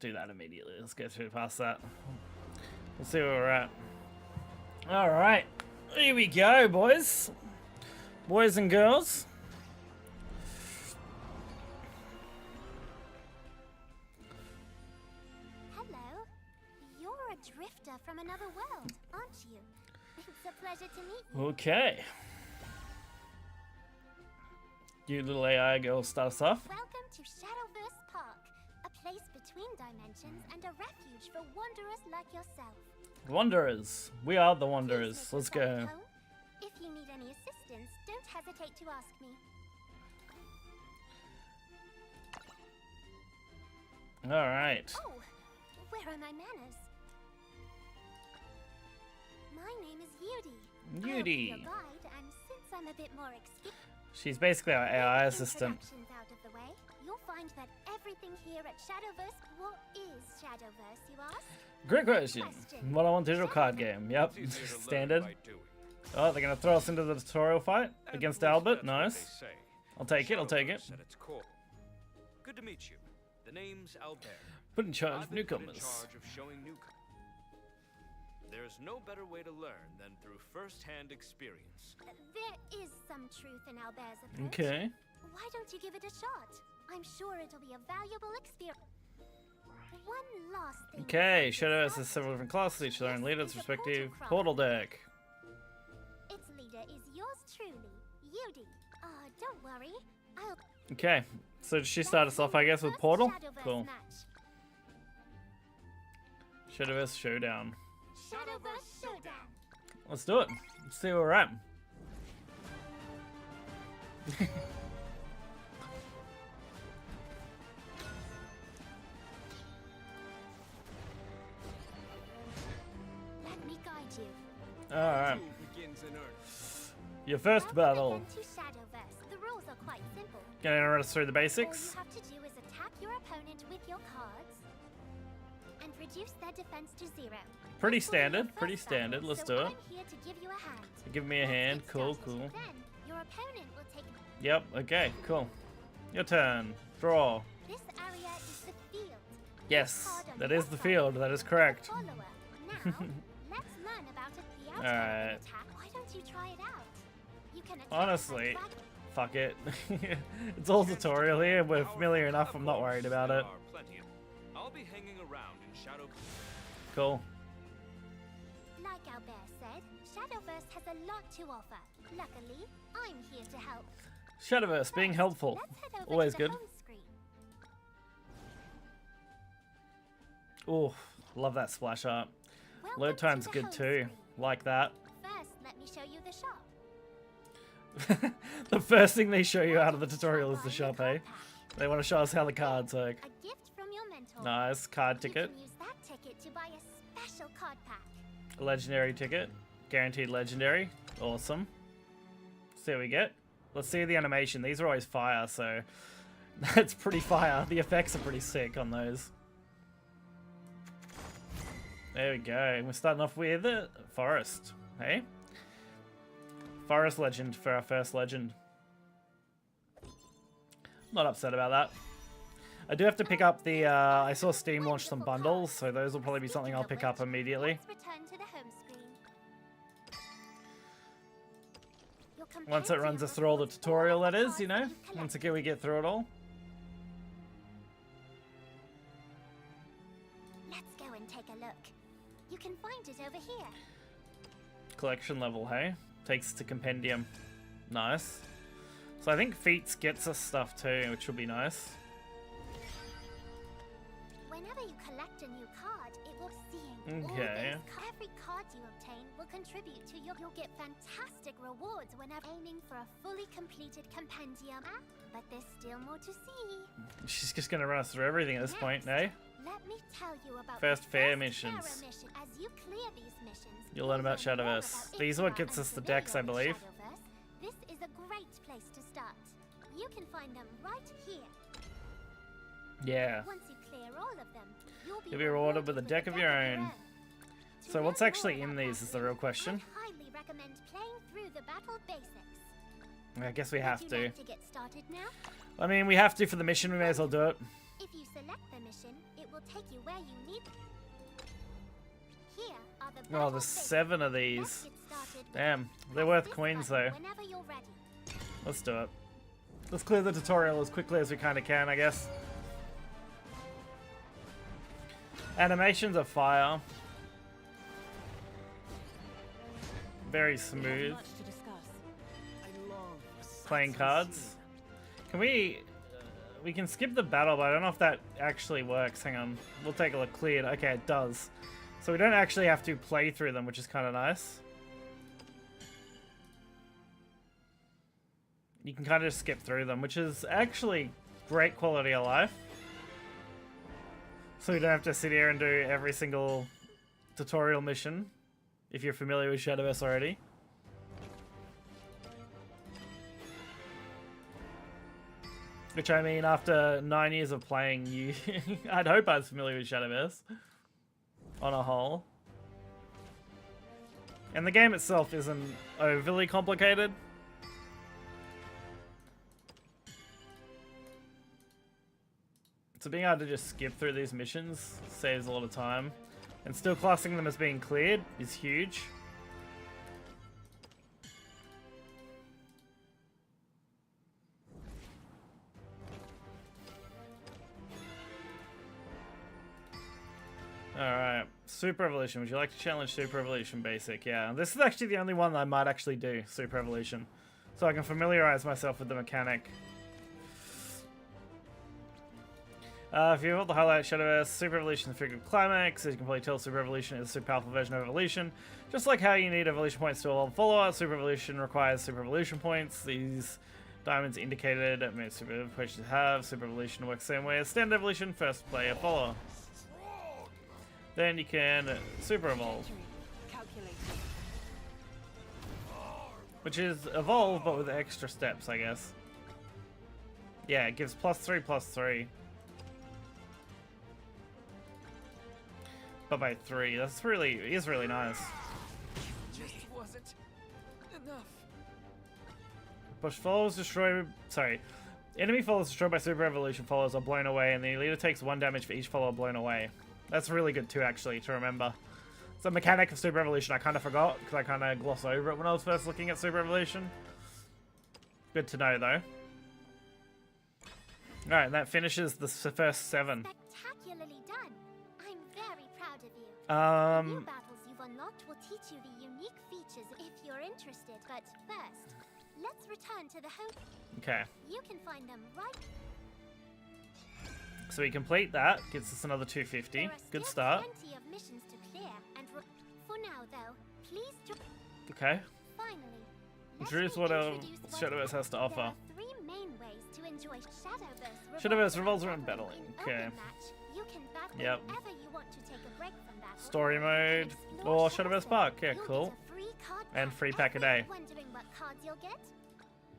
do that immediately. Let's go through past that. We'll see where we're at. Alright. Here we go, boys. Boys and girls. Hello. You're a drifter from another world, aren't you? It's a pleasure to meet you. Okay. You little AI girl, start us off. Welcome to Shadowverse Park, a place between dimensions and a refuge for wanderers like yourself. Wanderers. We are the wanderers. Please Let's make yourself go. at home. If you need any assistance, don't hesitate to ask me. Alright. Oh, where are my manners? My name is Yudi. I'll be Yudi. your guide, and since I'm a bit more experienced, She's basically our AI assistant. out of the way, you'll find that everything here at Shadowverse, what is Shadowverse, you ask? Great question. What I want digital card game. Yep. Standard. Oh, they're gonna throw us into the tutorial fight against Albert. Nice. I'll take it. I'll take it. At its core. Good to meet you. The name's Albert. Put in charge I've of been put in newcomers. charge of showing newcomers. There's no better way to learn than through first-hand experience. There is some truth in Albert's approach. Okay. Why don't you give it a shot? I'm sure it'll be a valuable experience. One last thing. Okay. Shadowverse has several different classes, each their own leader, its respective portal deck. Its leader is yours truly, Yudi. Don't worry. I'll Okay. So did she start us off, I guess, with portal? Shadowverse Cool. match. Shadowverse Showdown. Shadowverse Showdown. Let's do it. Let's see where we're at. Let me guide you. Alright. Begins in earnest. Your first battle. Welcome to Shadowverse. The rules are quite simple. Gonna run us through the All you basics. have to do is attack your opponent with your cards and reduce their defense to 0. Pretty This will be your standard. first Pretty battle, standard. Let's so do it. I'm here to give you a hand. Give me a hand. Let's get Cool, started. cool. Then your opponent will take. Yep. Okay. Cool. Your turn. Draw. This area is the field. Yes, Card on that your is the side field. That is correct. Follower. Now, let's learn about it. The outcome of Alright. an attack. Why don't you try it out? You can attack Honestly, by fuck it. It's all tutorial here. We're familiar enough. I'm not worried about it. There are plenty of- I'll be hanging around in Shadow. Cool. Like Albert said, Shadowverse has a lot to offer. Luckily, I'm here to help. Shadowverse being helpful. Let's head over Always to the good. home screen. Oh, love that splash art. Welcome Load to time's the good home too. screen. Like that. First, let me show you the shop. The first thing they show you out of the tutorial is the shop, eh? They want to show us how the cards work. A gift from your mentor. Nice. Card ticket. You can use that ticket to buy a special card pack. Legendary ticket. Guaranteed legendary. Awesome. See what we get. Let's see the animation. These are always fire, so that's pretty fire. The effects are pretty sick on those. There we go. We're starting off with Forest. Hey? Forest Legend for our first legend. Not upset about that. I do have to pick up the, I saw Steam launch some bundles, so those will probably be something I'll pick up immediately. Let's return to the home screen. Your Once it runs us through all the tutorial, that is, you know? Once again, we get through it all. Let's go and take a look. You can find it over here. Collection level, hey? Takes us to Compendium. Nice. So I think Feats gets us stuff too, which will be nice. Whenever you collect a new card, it will seeing Okay. every card you obtain will contribute to your. You'll get fantastic rewards whenever aiming for a fully completed compendium. But there's still more to see. She's just gonna run us through everything at this point, eh? Let me tell you about First the fair first missions. mission. As you clear these missions, You'll learn about more Shadowverse. about These are what Ikra gets and us the decks, I Sevilla in believe. Shadowverse. This is a great place to start. You can find them right here. Yeah. Once you clear all of them, you'll You'll be rewarded with a deck of your own. So what's actually in these is the real question. I highly recommend playing through the battle basics. I guess we have Would you to. like to get started now? I mean, we have to for the mission, we may as well do it. If you select the mission, it will take you where you need. Here are the Oh, battle there's phases. 7 of Let's these. get started with Damn, they're press worth this coins button though. Whenever you're ready. Let's do it. Let's clear the tutorial as quickly as we kind of can, I guess. Animations are fire. Very smooth. Much to discuss. Playing cards. Can we... we can skip the battle, but I don't know if that actually works. Hang on. We'll take a look. Cleared. Okay, it does. So we don't actually have to play through them, which is kind of nice. You can kind of just skip through them, which is actually great quality of life. So you don't have to sit here and do every single tutorial mission, if you're familiar with Shadowverse already. Which, I mean, after 9 years of playing, you I'd hope I was familiar with Shadowverse on a whole. And the game itself isn't overly complicated. So being able to just skip through these missions saves a lot of time. And still classing them as being cleared is huge. Alright, Super Evolution. Would you like to challenge Super Evolution Basic? Yeah, this is actually the only one that I might actually do, Super Evolution. So I can familiarize myself with the mechanic. If you want the highlight Shadowverse, Super Evolution is a figure of climax. As you can probably tell, Super Evolution is a super powerful version of Evolution. Just like how you need Evolution points to evolve follower, Super Evolution requires Super Evolution points. These diamonds indicated how many Super Evolutions you have. Super Evolution works the same way as Standard Evolution, first player follower. Then you can Super Evolve, Calculated. which is evolve but with extra steps, I guess. Yeah, it gives +3/+3. But by 3. That's really, it is really nice. Just wasn't enough. Bush followers destroyed. Sorry. Enemy followers destroyed by Super Evolution followers are blown away, and the leader takes 1 damage for each follower blown away. That's really good too, actually, to remember. It's a mechanic of Super Evolution I kind of forgot, because I kind of glossed over it when I was first looking at Super Evolution. Good to know, though. Alright, and that finishes the first 7. Spectacularly done. I'm very proud of you. The new battles you've unlocked will teach you the unique features if you're interested. But first, let's return to the home. Okay. You can find them right. So we complete that, gets us another 250. There are Good still start. plenty of missions to clear, and for now, though, please Okay. finally. Introduce what Shadowverse has to offer. There are 3 main ways to enjoy Shadowverse. Shadowverse revolves around battling. In Okay. open match, you can battle Yep. whenever you want to take a break from battle. Story mode Explore or Shadowverse Park. Yeah, You'll cool. get a free card And pack free pack a every- day. Wondering what cards you'll get?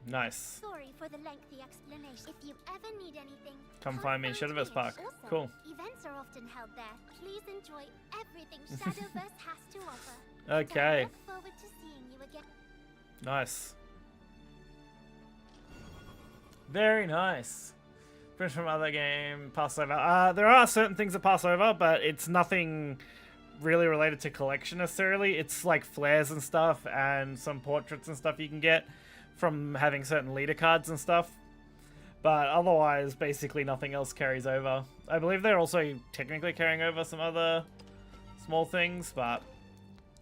Nice. Sorry for the lengthy explanation. If you ever need anything, Come find me in find Shadowverse Park. Also, Cool. Events are often held there. Please enjoy everything Shadowverse has to offer. Okay. So look forward to seeing you again. Nice. Very nice. Friends from other game, pass over. There are certain things that pass over, but it's nothing really related to collection necessarily. It's like flares and stuff, and some portraits and stuff you can get from having certain leader cards and stuff. But otherwise, basically nothing else carries over. I believe they're also technically carrying over some other small things, but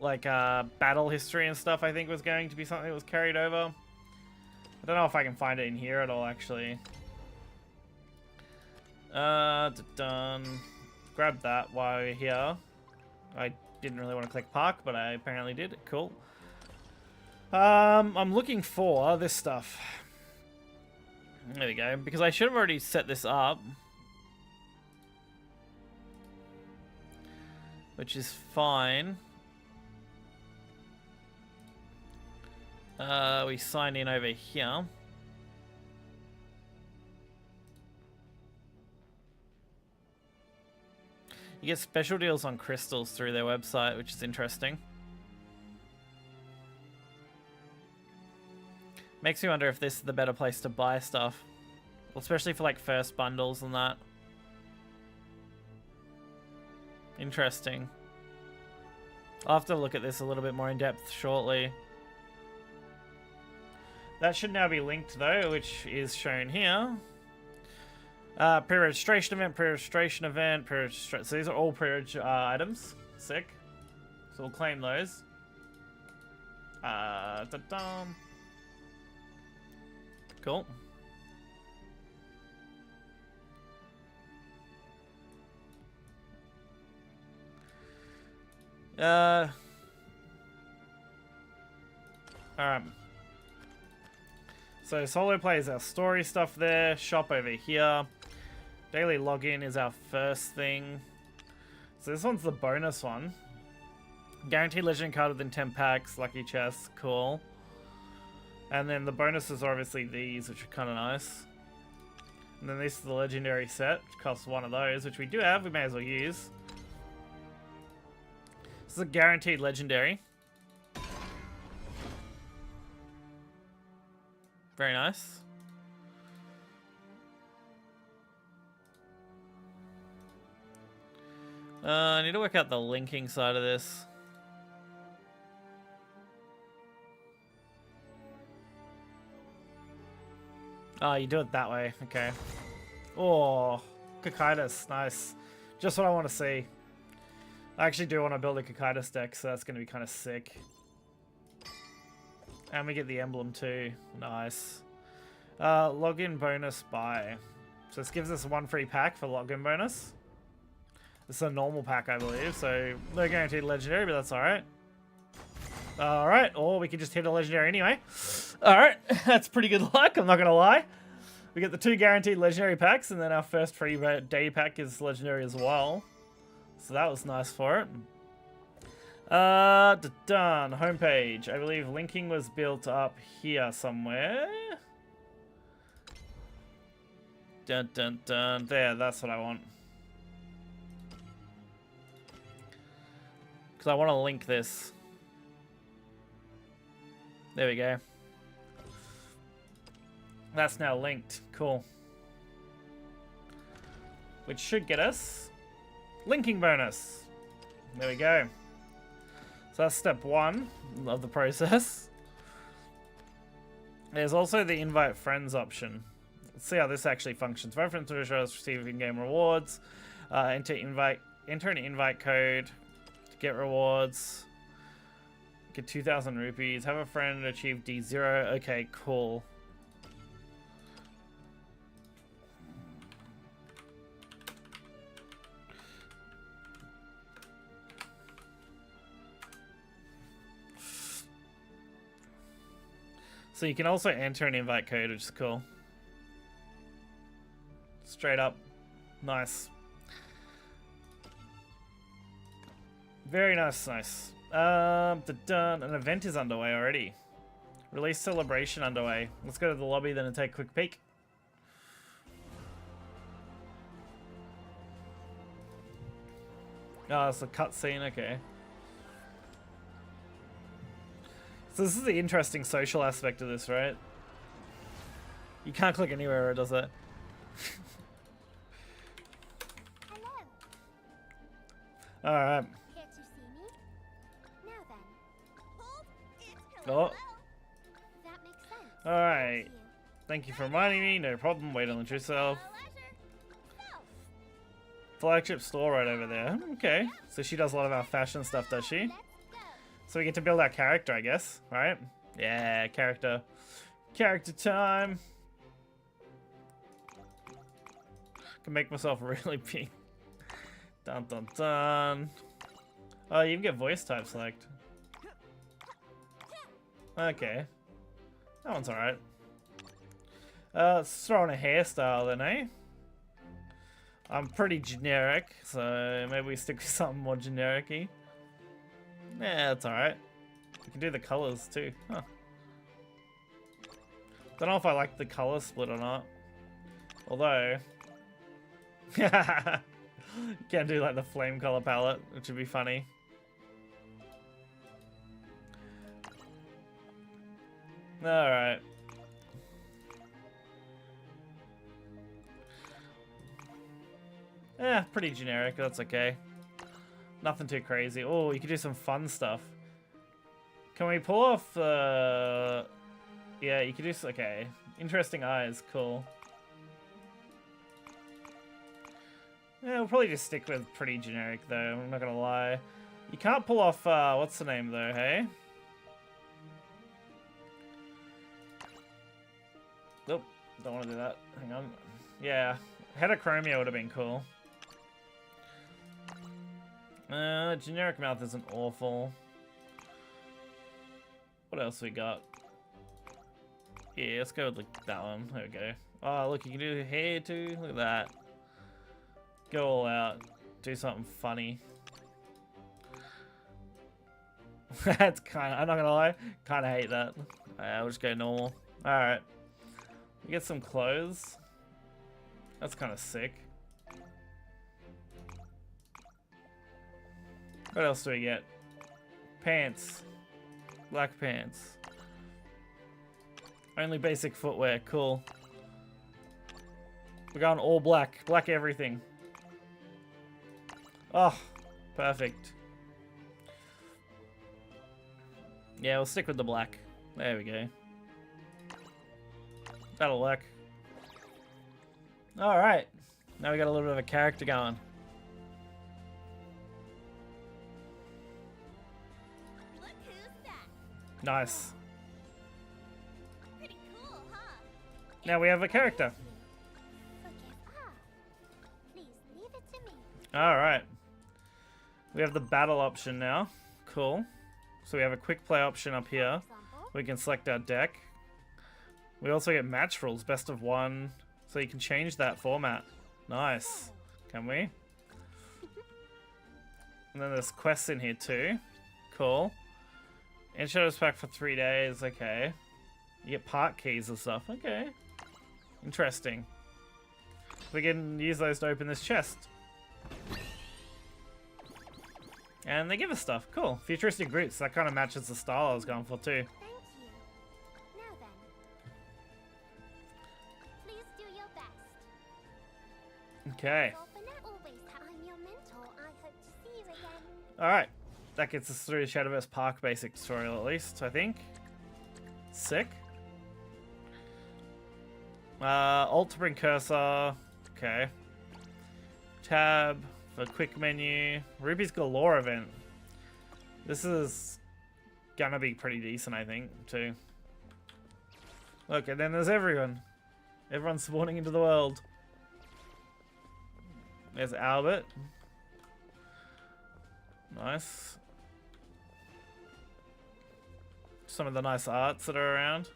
like battle history and stuff I think was going to be something that was carried over. I don't know if I can find it in here at all, actually. Done. Grab that while we're here. I didn't really want to click park, but I apparently did. Cool. I'm looking for this stuff. There we go. Because I should have already set this up. Which is fine. We sign in over here. You get special deals on crystals through their website, which is interesting. Makes me wonder if this is the better place to buy stuff. Well, especially for like first bundles and that. Interesting. I'll have to look at this a little bit more in depth shortly. That should now be linked though, which is shown here. Pre-registration event, pre-registration event, so these are all pre-reg items. Sick. So we'll claim those. Da-dum. Cool. Alright. So solo play is our story stuff there. Shop over here. Daily login is our first thing. So this one's the bonus one. Guaranteed legend card within 10 packs. Lucky chest. Cool. And then the bonuses are obviously these, which are kind of nice. And then this is the legendary set, which costs one of those, which we do have. We may as well use. This is a guaranteed legendary. Very nice. I need to work out the linking side of this. Oh, you do it that way. Okay. Oh, Cocytus. Nice. Just what I want to see. I actually do want to build a Cocytus deck, so that's going to be kind of sick. And we get the emblem too. Nice. Login bonus buy. So this gives us one free pack for login bonus. This is a normal pack, I believe, so no guaranteed legendary, but that's alright. Alright, or we can just hit a legendary anyway. Alright, that's pretty good luck, I'm not going to lie. We get the 2 guaranteed legendary packs, and then our first free day pack is legendary as well. So that was nice for it. Done. Homepage. I believe linking was built up here somewhere. Dun dun dun. There, that's what I want. Because I want to link this. There we go. That's now linked. Cool. Which should get us linking bonus. There we go. So that's step 1 of the process. There's also the invite friends option. Let's see how this actually functions. Reference to show us receive in-game rewards. Enter an invite code to get rewards. Get 2,000 rupees. Have a friend achieve D0. Okay, cool. So you can also enter an invite code, which is cool. Straight up. Nice. Very nice, nice. An event is underway already. Release celebration underway. Let's go to the lobby then and take a quick peek. Oh, it's a cutscene, okay. So this is the interesting social aspect of this, right? You can't click anywhere where it does that. Hello. Alright. Here to see me? Now then. Oh. That makes sense. Alright. Thank you for reminding me. No problem. Wait on yourself. Flagship store right over there. Okay. So she does a lot of our fashion stuff, does she? So we get to build our character, I guess, right? Yeah, character. Character time. Can make myself really big. Dun dun dun. Oh, you can get voice type select. Okay. That one's alright. Let's throw in a hairstyle then, eh? I'm pretty generic, so maybe we stick with something more generic-y. Yeah, that's alright. We can do the colors too. Huh. Don't know if I like the color split or not. Although... Can't do like the flame color palette, which would be funny. Alright. Yeah, pretty generic, that's okay. Nothing too crazy. Oh, you could do some fun stuff. Can we pull off yeah, you could do... Okay. Interesting eyes. Cool. Yeah, we'll probably just stick with pretty generic, though. I'm not gonna lie. You can't pull off... what's the name, though, hey? Nope. Don't want to do that. Hang on. Yeah. Heterochromia would have been cool. Generic mouth isn't awful. What else we got? Yeah, let's go with like that one. There we go. Oh, look, you can do hair too. Look at that. Go all out. Do something funny. That's kind of... I'm not gonna lie. Kind of hate that. We'll just go normal. Alright. We get some clothes. That's kind of sick. What else do we get? Pants. Black pants. Only basic footwear. Cool. We're going all black. Black everything. Oh, perfect. Yeah, we'll stick with the black. There we go. That'll work. Alright. Now we got a little bit of a character going. Look who's that. Nice. Pretty cool, huh? Now we have a character. Please leave it to me. Alright. We have the battle option now. Cool. So we have a quick play option up here. We can select our deck. We also get match rules, best of one. So you can change that format. Nice. Can we? And then there's quests in here too. Cool. And Shadows pack for 3 days. Okay. You get part keys and stuff. Okay. Interesting. We can use those to open this chest. And they give us stuff. Cool. Futuristic boots. That kind of matches the style I was going for too. Thank you. Now then. Please do your best. Okay. Well, for now, always, I'm your mentor. I hope to see you again. Alright. That gets us through the Shadowverse Park basic tutorial at least, I think. Sick. Alt to bring cursor. Okay. Tab for quick menu. Ruby's Galore event. This is gonna be pretty decent, I think, too. Look, and then there's everyone. Everyone's spawning into the world. There's Albert. Nice. Some of the nice arts that are around.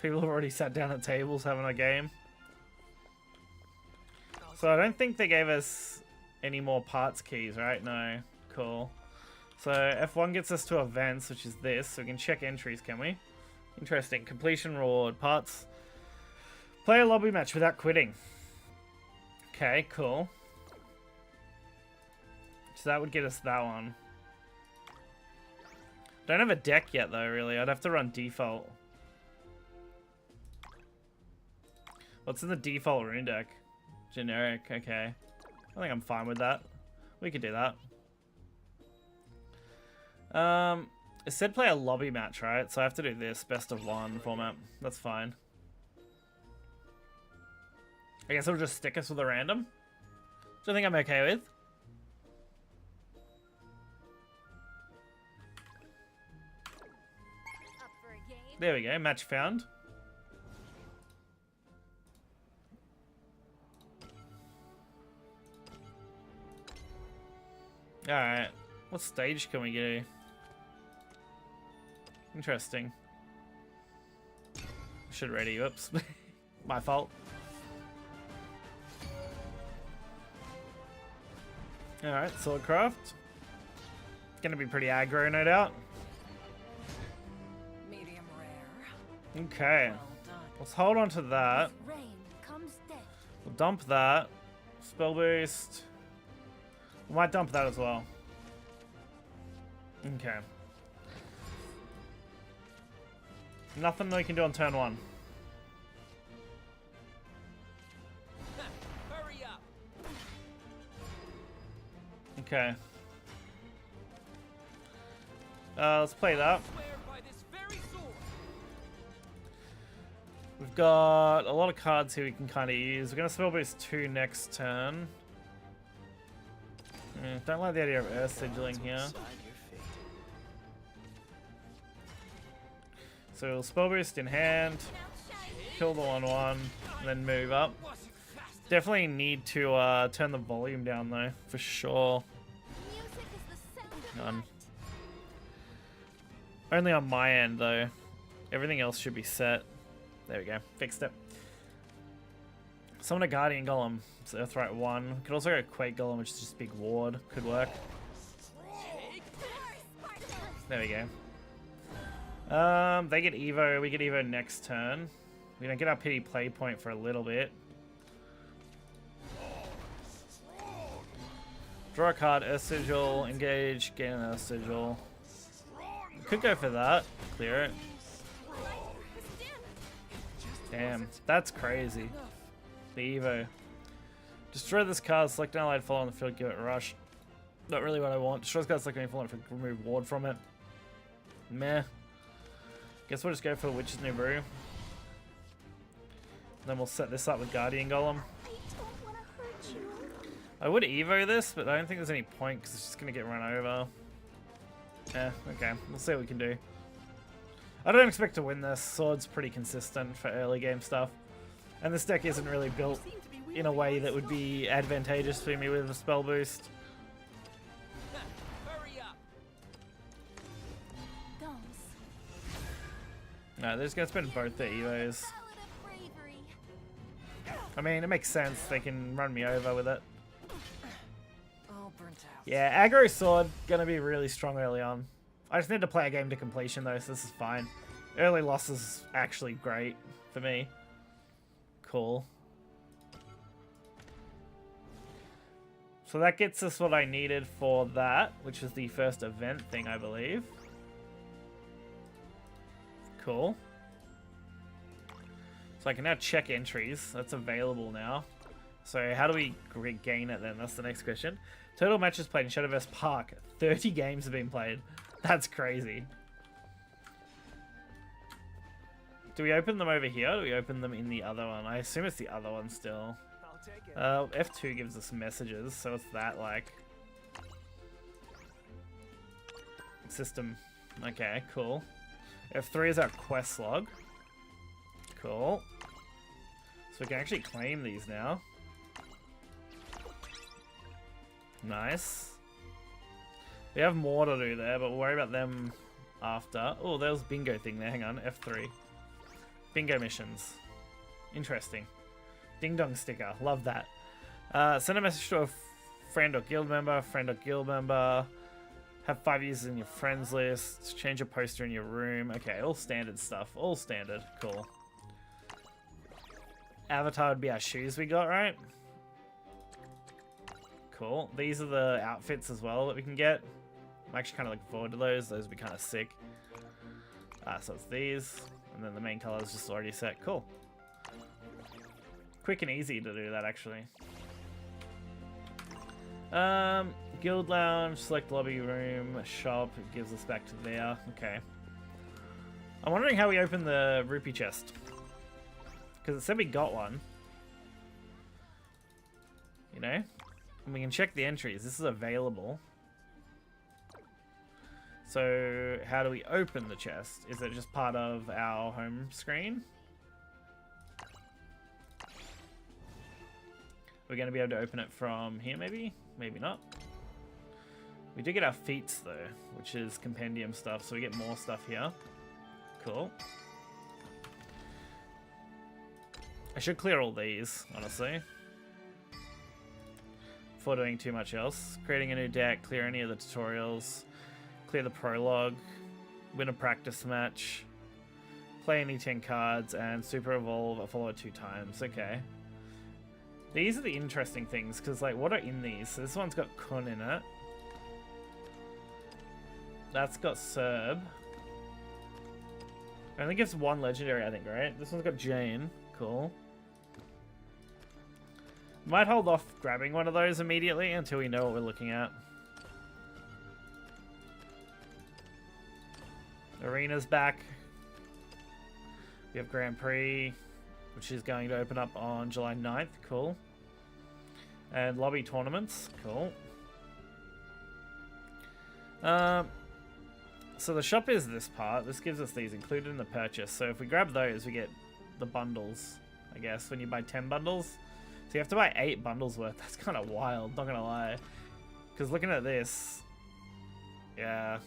People have already sat down at tables having a game. So I don't think they gave us any more parts keys, right? No. Cool. So F1 gets us to events, which is this. So we can check entries, can we? Interesting. Completion reward. Parts. Play a lobby match without quitting. Okay, cool. So that would get us that one. Don't have a deck yet though, really. I'd have to run default. What's in the default rune deck? Generic, okay. I think I'm fine with that. We could do that. It said play a lobby match, right? So I have to do this, best of one format. That's fine. I guess it'll just stick us with a random. Which I think I'm okay with. Up for a game? There we go, match found. Alright, what stage can we do? Interesting. Should ready, whoops. My fault. Alright, Swordcraft. Gonna be pretty aggro, no doubt. Medium rare. Okay. Well done. Let's hold on to that. Rain comes death. We'll dump that. Spell boost. We might dump that as well. Okay. Nothing we can do on turn one. Hurry up! Okay. Let's play that. We've got a lot of cards here we can kind of use. We're going to spell boost 2 next turn. Don't like the idea of Earth Sigiling here. So we'll spell boost in hand, kill the 1/1, and then move up. Definitely need to turn the volume down though, for sure. Only on my end though. Everything else should be set. There we go, fixed it. Summon a Guardian Golem. It's Earthright 1. Could also go Quake Golem, which is just big ward. Could work. There we go. They get Evo. We get Evo next turn. We don't get our pity play point for a little bit. Draw a card, Earth Sigil, engage, gain an Earth Sigil. Could go for that. Clear it. Damn, that's crazy. The Evo. Destroy this card, select an allied follow on the field, give it a rush. Not really what I want. Destroy this card, select any follow and remove ward from it. Meh. Guess we'll just go for Witch's New Brew. Then we'll set this up with Guardian Golem. I would Evo this, but I don't think there's any point because it's just going to get run over. Yeah, okay. We'll see what we can do. I don't expect to win this. Sword's pretty consistent for early game stuff. And this deck isn't really built in a way that would be advantageous for me with a spell boost. No, they're just going to spend both their Evos. I mean, it makes sense. They can run me over with it. Yeah, aggro sword, going to be really strong early on. I just need to play a game to completion though, so this is fine. Early loss is actually great for me. Cool. So that gets us what I needed for that, which is the first event thing, I believe. Cool. So I can now check entries. That's available now. So how do we regain it then? That's the next question. Total matches played in Shadowverse Park. 30 games have been played. That's crazy. Do we open them over here? Or do we open them in the other one? I assume it's the other one still. F2 gives us messages, so it's that like system. Okay, cool. F3 is our quest log. Cool. So we can actually claim these now. Nice. We have more to do there, but we'll worry about them after. Oh, there was a bingo thing there. Hang on, F3. Bingo missions. Interesting. Ding dong sticker. Love that. Send a message to a friend or guild member. Have 5 users in your friends list. Change a poster in your room. Okay, all standard stuff. All standard. Cool. Avatar would be our shoes we got, right? Cool. These are the outfits as well that we can get. I'm actually kind of looking forward to those. Those would be kind of sick. So it's these. And then the main color is just already set. Cool. Quick and easy to do that, actually. Guild lounge, select lobby room, shop. It gives us back to there. Okay. I'm wondering how we open the rupee chest. Because it said we got one. You know? And we can check the entries. This is available. So, how do we open the chest? Is it just part of our home screen? We're going to be able to open it from here, maybe? Maybe not. We do get our feats, though, which is compendium stuff, so we get more stuff here. Cool. I should clear all these, honestly. Before doing too much else. Creating a new deck, clear any of the tutorials. Clear the prologue, win a practice match, play any 10 cards, and super evolve a follower 2 times. Okay. These are the interesting things, because, like, what are in these? So this one's got Kun in it. That's got Serb. It only gives 1 legendary, I think, right? This one's got Jane. Cool. Might hold off grabbing one of those immediately until we know what we're looking at. Arena's back. We have Grand Prix, which is going to open up on July 9th. Cool. And lobby tournaments. Cool. So the shop is this part. This gives us these included in the purchase. So if we grab those, we get the bundles, I guess, when you buy 10 bundles. So you have to buy 8 bundles worth. That's kind of wild, not going to lie. Because looking at this, yeah.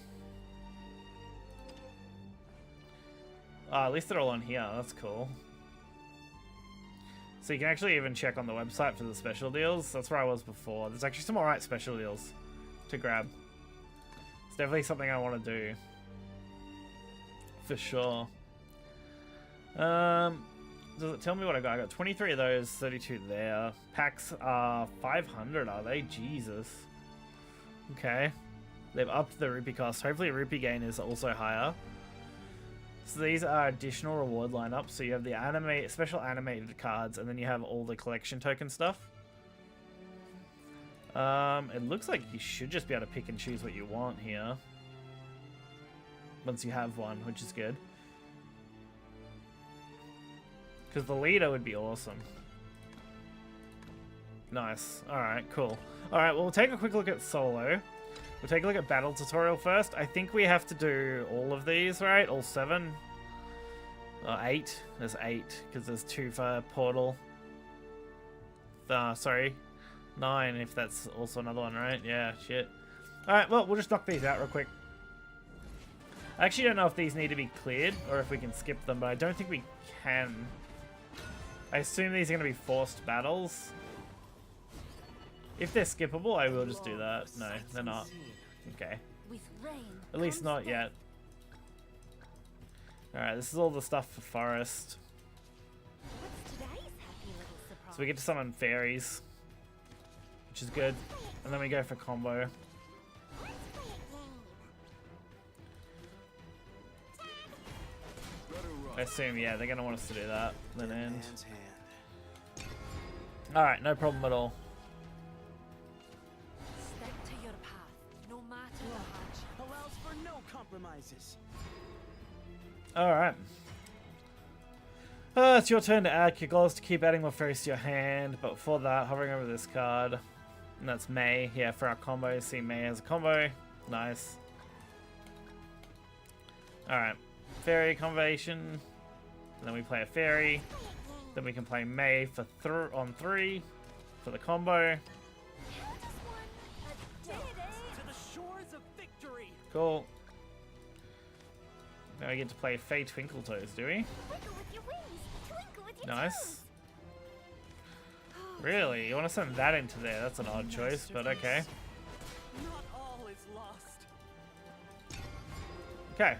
Oh, at least they're all on here. That's cool. So you can actually even check on the website for the special deals. That's where I was before. There's actually some alright special deals to grab. It's definitely something I want to do. For sure. Does it tell me what I got? I got 23 of those, 32 there. Packs are 500, are they? Jesus. Okay. They've upped the rupee cost. Hopefully rupee gain is also higher. So these are additional reward lineups. So you have the special animated cards, and then you have all the collection token stuff. It looks like you should just be able to pick and choose what you want here. Once you have one, which is good. Because the leader would be awesome. Nice. Alright, cool. Alright, well, we'll take a quick look at solo. We'll take a look at battle tutorial first. I think we have to do all of these, right? All 7? Or 8? There's 8, because there's 2 for portal. Sorry. 9, if that's also another one, right? Yeah, shit. Alright, well, we'll just knock these out real quick. I actually don't know if these need to be cleared, or if we can skip them, but I don't think we can. I assume these are going to be forced battles. If they're skippable, I will just do that. No, they're not. Okay. At least not yet. Alright, this is all the stuff for Forest. So we get to summon fairies, which is good. And then we go for combo. I assume, yeah, they're going to want us to do that. Then end. Alright, no problem at all. Step to your path, no matter the hardship. Allows for no compromises. Alright. It's your turn to add. Your goal is to keep adding more fairies to your hand, but before that, hovering over this card. And that's May. Yeah, for our combo. See, May has a combo. Nice. Alright. Fairy combination. And then we play a fairy. Then we can play May for on 3 for the combo. Cool. Now we get to play Faye Twinkletoes, do we? Nice. Really? You want to send that into there? That's an odd choice, but okay. Not all is lost. Okay.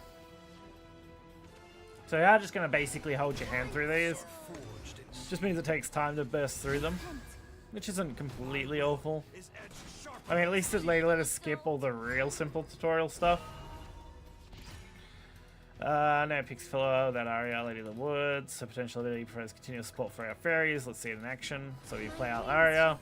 So you're just going to basically hold your hand through these. Just means it takes time to burst through them, which isn't completely awful. I mean, at least it let us skip all the real simple tutorial stuff. No picks filler, that Aria, Lady of the Woods. So potential ability provides continuous support for our fairies. Let's see it in action. So we play out Aria.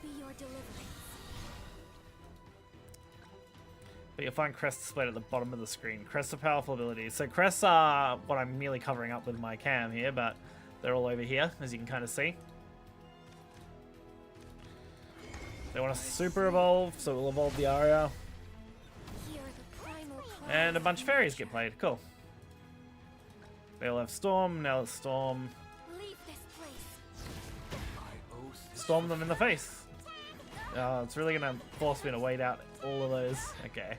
But you'll find crests displayed at the bottom of the screen. Crests are powerful abilities. So crests are what I'm merely covering up with my cam here, but they're all over here, as you can kind of see. They want us to super evolve, so we'll evolve the Aria. And a bunch of fairies get played. Cool. They all have Storm. Now let's Storm. Storm them in the face. Oh, it's really going to force me to wait out all of those. Okay.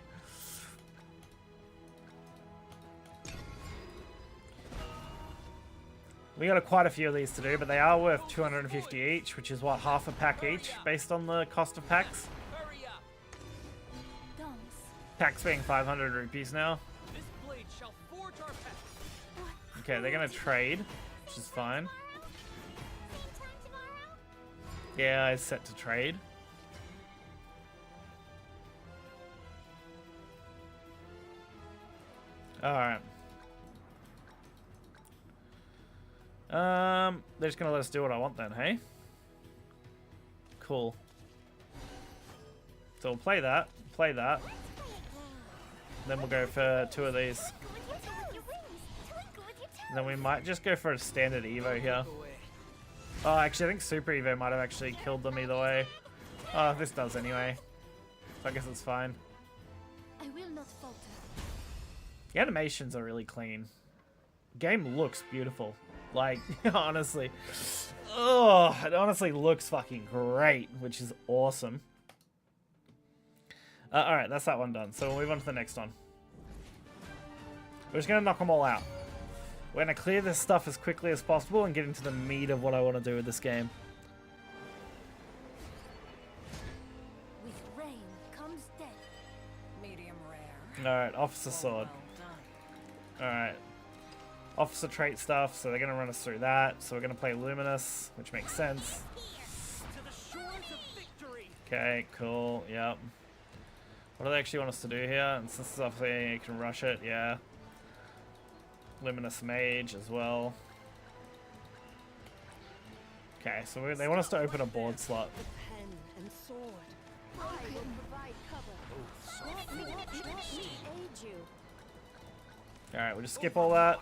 We got quite a few of these to do, but they are worth 250 each, which is what, half a pack each, based on the cost of packs. Packs being 500 rupees now. Okay, they're gonna trade, which is fine. Yeah, it's set to trade. Alright. They're just gonna let us do what I want then, hey? cool. So we'll play that, then we'll go for 2 of these. And then we might just go for a standard Evo here. Oh, actually, I think Super Evo might have actually killed them either way. Oh, this does anyway. So I guess it's fine. I will not falter. The animations are really clean. Game looks beautiful. Like, honestly. Oh, it honestly looks fucking great, which is awesome. Alright, that's that one done. So we'll move on to the next one. We're just going to knock them all out. We're going to clear this stuff as quickly as possible and get into the meat of what I want to do with this game. With rain comes death. Medium rare. Alright, Officer Sword. Well done. Alright. Officer trait stuff, so they're going to run us through that. So we're going to play Luminous, which makes sense. To the shores of victory. Okay, cool, yep. What do they actually want us to do here? And since this is obviously you can rush it, yeah. Luminous Mage as well. Okay, so they want us to open a board slot. Pen and sword. I will provide cover. Let me aid you. Alright, we'll just skip all that.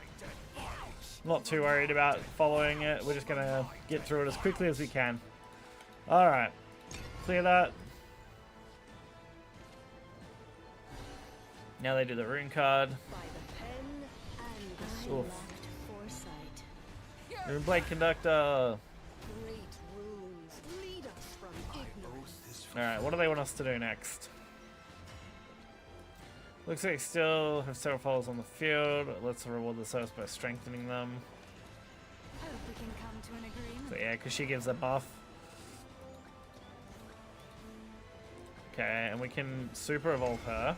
Not too worried about following it. We're just gonna get through it as quickly as we can. Alright. Clear that. Now they do the rune card. By the pen and the Oof. foresight. Rune Blade Conductor. Great runes. Lead us from ignorance. Alright, what do they want us to do next? Looks like they still have several followers on the field. Let's reward the service by strengthening them. Hope we can come to an agreement. So yeah, because she gives a buff. Okay, and we can super evolve her.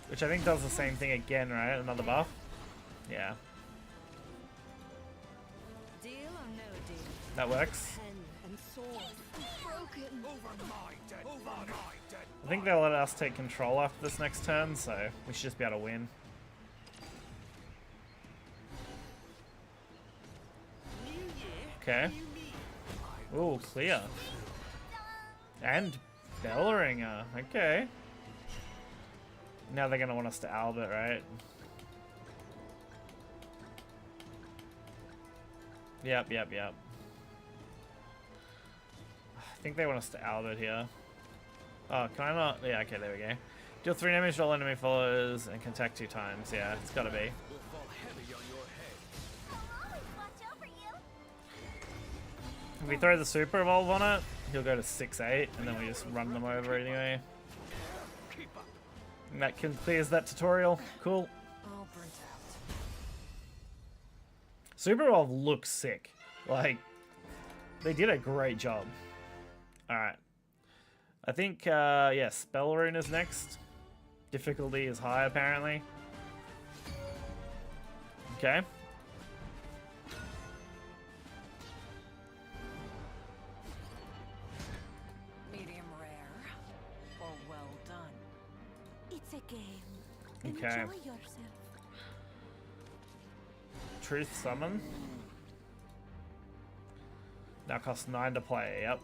Which I think does the same thing again, right? Another buff? Yeah, Deal or no deal? that works. Pen and sword. Broken. I think they'll let us take control after this next turn, so we should just be able to win. New year. Okay. Ooh, clear. And Bellringer. Okay. Now they're going to want us to Albert, right? Yep. I think they want us to Albert here. Oh, can I not? Yeah, okay, there we go. Deal 3 damage to all enemy followers and can attack 2 times. Yeah, it's got to be. Will fall heavy on your head. I'll always watch over you. If we throw the super evolve on it, he'll go to 6-8, and then we just run them over anyway. Keep up. And that clears that tutorial. Cool. All burnt out. Super evolve looks sick. Like, they did a great job. Alright. I think, yeah, Spell Rune is next. Difficulty is high, apparently. Okay. Medium rare. Or well done. It's a game. Okay. Enjoy yourself. Truth Summon. Now costs 9 to play, yep.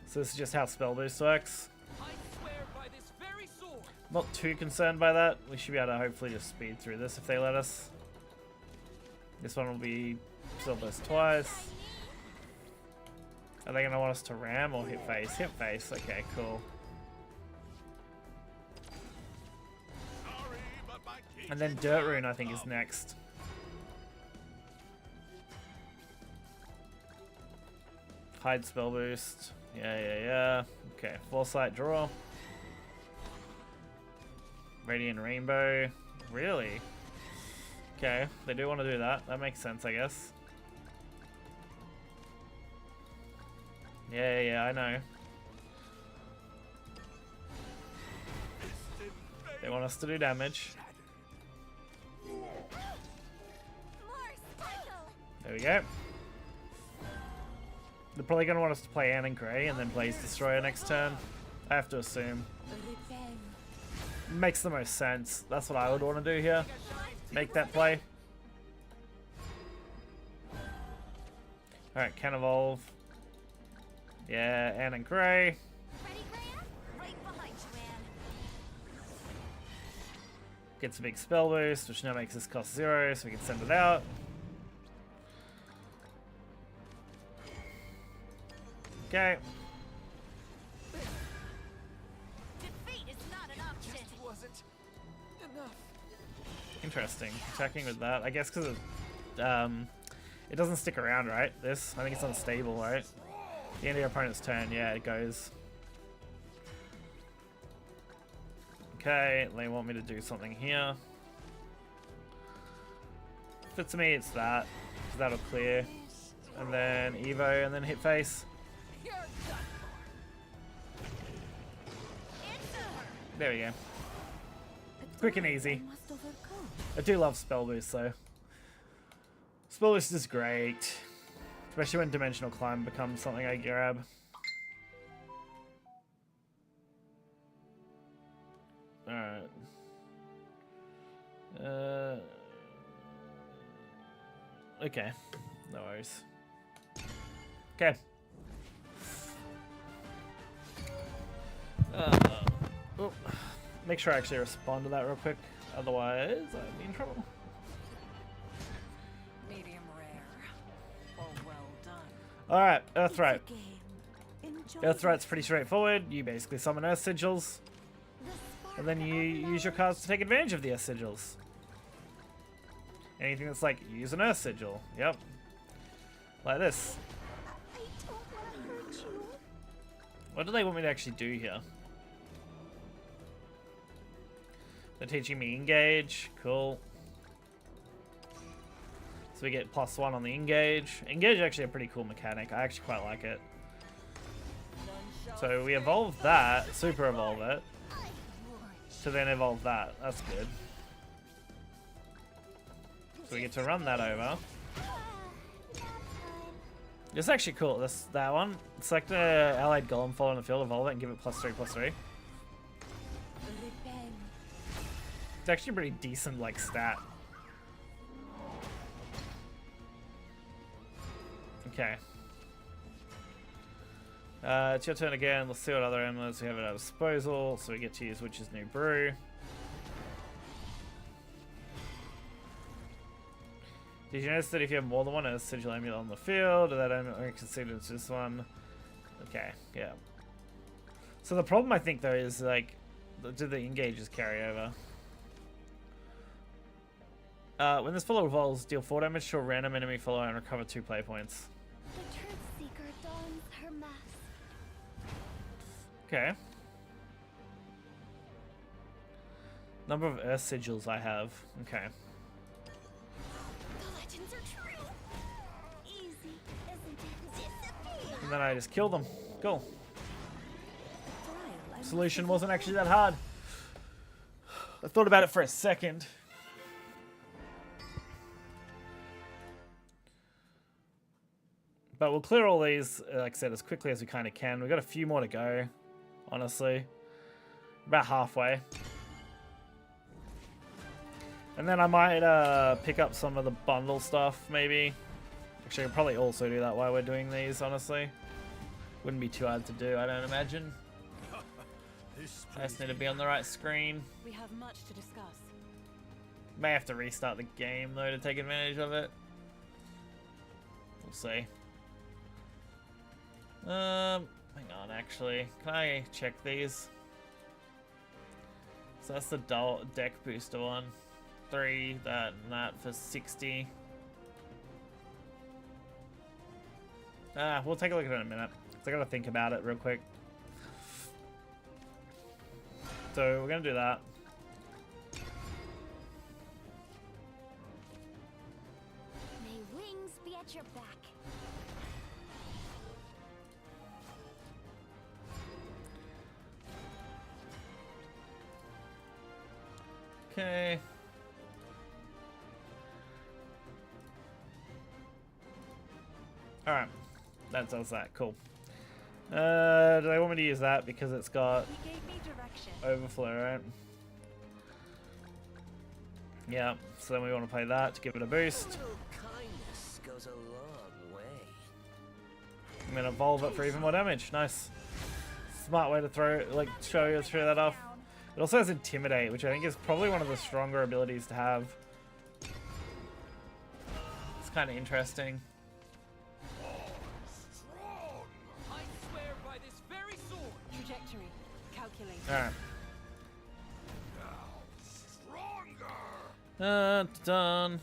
So this is just how Spell Boost works. I swear by this very sword. Not too concerned by that. We should be able to hopefully just speed through this if they let us. This one will be Spell Burst twice. Are they going to want us to ram or hit face? Hit face. Okay, cool. And then Dirt Rune I think is next. Hide Spell Boost. Yeah. Okay, Foresight draw. Radiant Rainbow. Really? Okay, they do want to do that. That makes sense, I guess. Yeah, I know. They want us to do damage. More style. There we go. They're probably going to want us to play Anne and Grey and then Blaze Destroyer next turn. I have to assume. Revenge. Makes the most sense. That's what I would want to do here. Make that play. Alright, can evolve. Yeah, Anne and Gray. Ready, Graham? Right behind you, Anne. Gets a big spell boost, which now makes this cost 0, so we can send it out. Okay. Defeat is not an option. Just wasn't enough. Interesting. Attacking with that. I guess because it doesn't stick around, right? This? I think it's unstable, right? The end of your opponent's turn. Yeah, it goes. Okay, they want me to do something here. If it's me, it's that. Because that'll clear. And then Evo, and then hit face. You're done There we go. Quick and easy. I do love spell boost though. Spell boost is great. Especially when dimensional climb becomes something I grab. Alright. Okay. No worries. Okay. Oh. Make sure I actually respond to that real quick. Otherwise, I'd be in trouble. Medium rare. Oh, well done. Alright, Earthright. Earthright's pretty straightforward. You basically summon Earth Sigils. And then you use your cards to take advantage of the Earth Sigils. Anything that's like, use an Earth Sigil. Yep. Like this. I don't want to hurt you. What do they want me to actually do here? They're teaching me engage. Cool. So we get +1 on the engage. Engage is actually a pretty cool mechanic. I actually quite like it. So we evolve that, super evolve it, to then evolve that. That's good. So we get to run that over. It's actually cool. That one. Select the allied golem, follow in the field, evolve it, and give it +3/+3. It's actually a pretty decent like stat. Okay. It's your turn again. Let's see what other emblems we have at our disposal. So we get to use Witch's New Brew. Did you notice that if you have more than one Earth Sigil amulet on the field, that only considered as this one? Okay, yeah. So the problem I think though is like, do the engages carry over? When this follower evolves, deal 4 damage to a random enemy follower and recover 2 play points. The Truth Seeker dons her mask. Okay. Number of Earth Sigils I have. Okay. The legends are true. Easy, isn't it? Disappear. And then I just kill them. Cool. Solution wasn't actually that hard. I thought about it for a second. But we'll clear all these, like I said, as quickly as we kind of can. We've got a few more to go, honestly. About halfway. And then I might pick up some of the bundle stuff, maybe. Actually, I'll probably also do that while we're doing these, honestly. Wouldn't be too hard to do, I don't imagine. I just need to be on the right screen. We have much to discuss. May have to restart the game, though, to take advantage of it. We'll see. Hang on, actually. Can I check these? So that's the deck booster one. 3, that, and that for 60. We'll take a look at it in a minute. So I gotta think about it real quick. So we're gonna do that. May wings be at your back. Okay. Alright. That does that. Cool. Do they want me to use that because it's got He gave me direction. overflow, right? Yeah, so then we want to play that to give it a boost. Little kindness goes a long way. I'm gonna evolve it for even more damage. Nice. Smart way to show that off. It also has Intimidate, which I think is probably one of the stronger abilities to have. It's kind of interesting. I swear by this very sword. Trajectory. Calculate. Alright. Done.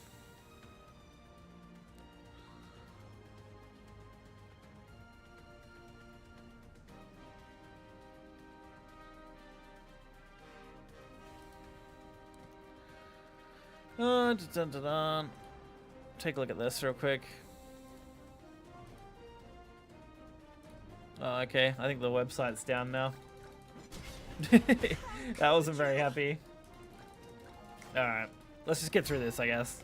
Take a look at this real quick. Oh, okay. I think the website's down now. That wasn't very happy. Alright. Let's just get through this, I guess.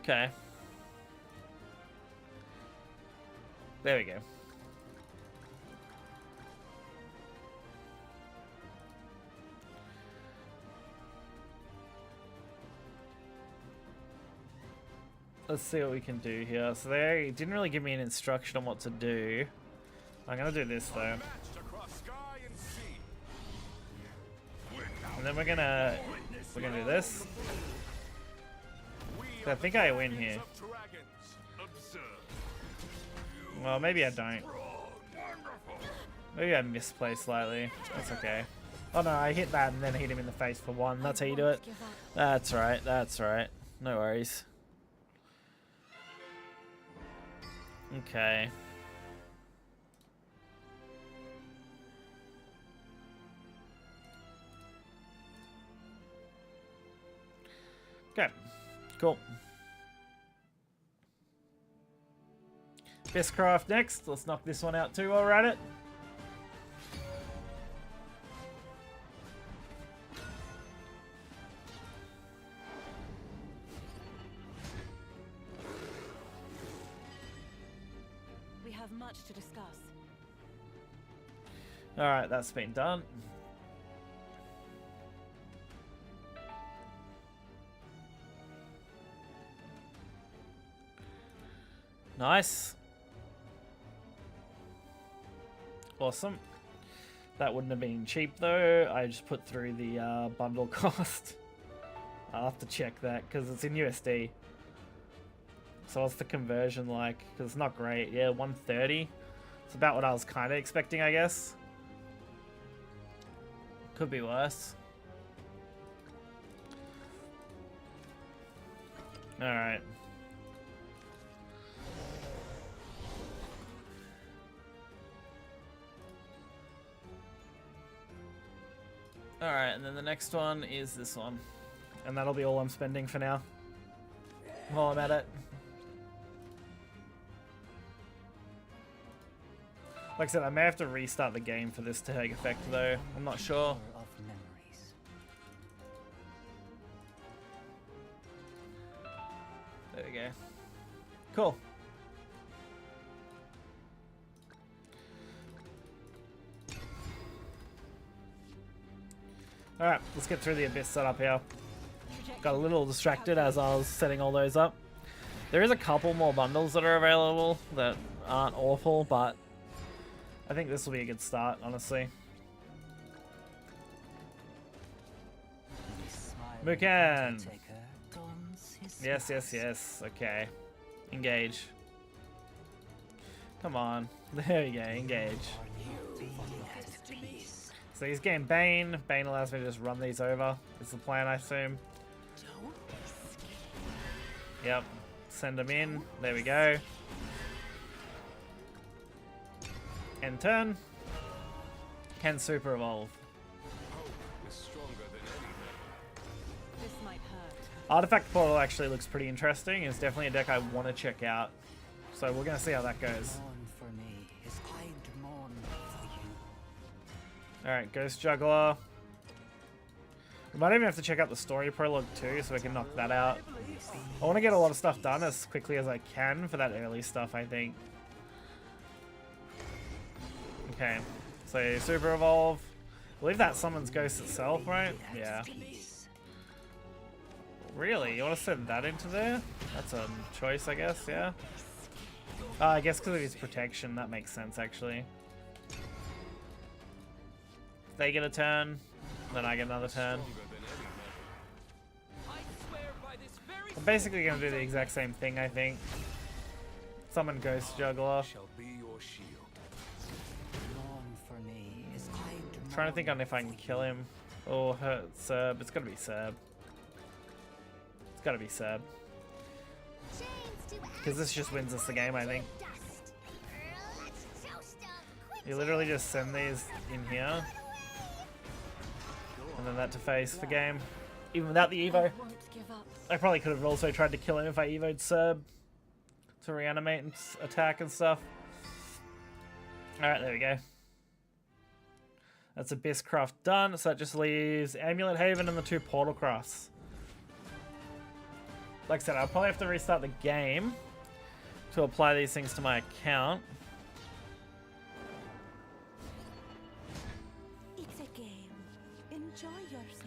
Okay. There we go. Let's see what we can do here. So they didn't really give me an instruction on what to do. I'm gonna do this though. And then we're gonna do this. I think I win here. Well, maybe I don't. Maybe I misplay slightly. That's okay. Oh no, I hit that and then I hit him in the face for one. That's how you do it. That's right. That's right. No worries. Okay. Okay. Cool. Bestcraft next. Let's knock this one out too while we're at it. We have much to discuss. Alright, that's been done. Nice. Awesome. That wouldn't have been cheap though. I just put through the bundle cost. I'll have to check that because it's in USD. So what's the conversion like? Because it's not great. Yeah, 130. It's about what I was kind of expecting, I guess. Could be worse. Alright. Alright, and then the next one is this one. And that'll be all I'm spending for now. While I'm at it. Like I said, I may have to restart the game for this to take effect though. I'm not sure. There we go. Cool. Alright, let's get through the Abyss setup here. Got a little distracted as I was setting all those up. There is a couple more bundles that are available that aren't awful, but I think this will be a good start, honestly. Mukan! Yes, yes, yes. Okay. Engage. Come on. There we go, engage. So he's getting Bane. Bane allows me to just run these over. Is the plan, I assume. Yep. Send them in. There we go. End turn. Can super evolve. This might hurt. Artifact Portal actually looks pretty interesting. It's definitely a deck I want to check out. So we're going to see how that goes. Alright, Ghost Juggler. We might even have to check out the story prologue too, so we can knock that out. I want to get a lot of stuff done as quickly as I can for that early stuff, I think. Okay, so Super Evolve. I believe that summons Ghost itself, right? Yeah. Really? You want to send that into there? That's a choice, I guess, yeah? I guess because of his protection, that makes sense, actually. If they get a turn, then I get another turn. I'm basically going to do the exact same thing, I think. Summon Ghost Juggler. I'm trying to think on if I can kill him or hurt Serb. It's got to be Serb. It's got to be Serb. Because this just wins us the game, I think. You literally just send these in here. And then that to face for game. Even without the Evo. I probably could have also tried to kill him if I Evo'd Serb. To reanimate and attack and stuff. Alright, there we go. That's Abysscraft done. So that just leaves Amulet Haven and the 2 Portal Crafts. Like I said, I'll probably have to restart the game to apply these things to my account. It's a game. Enjoy yourself.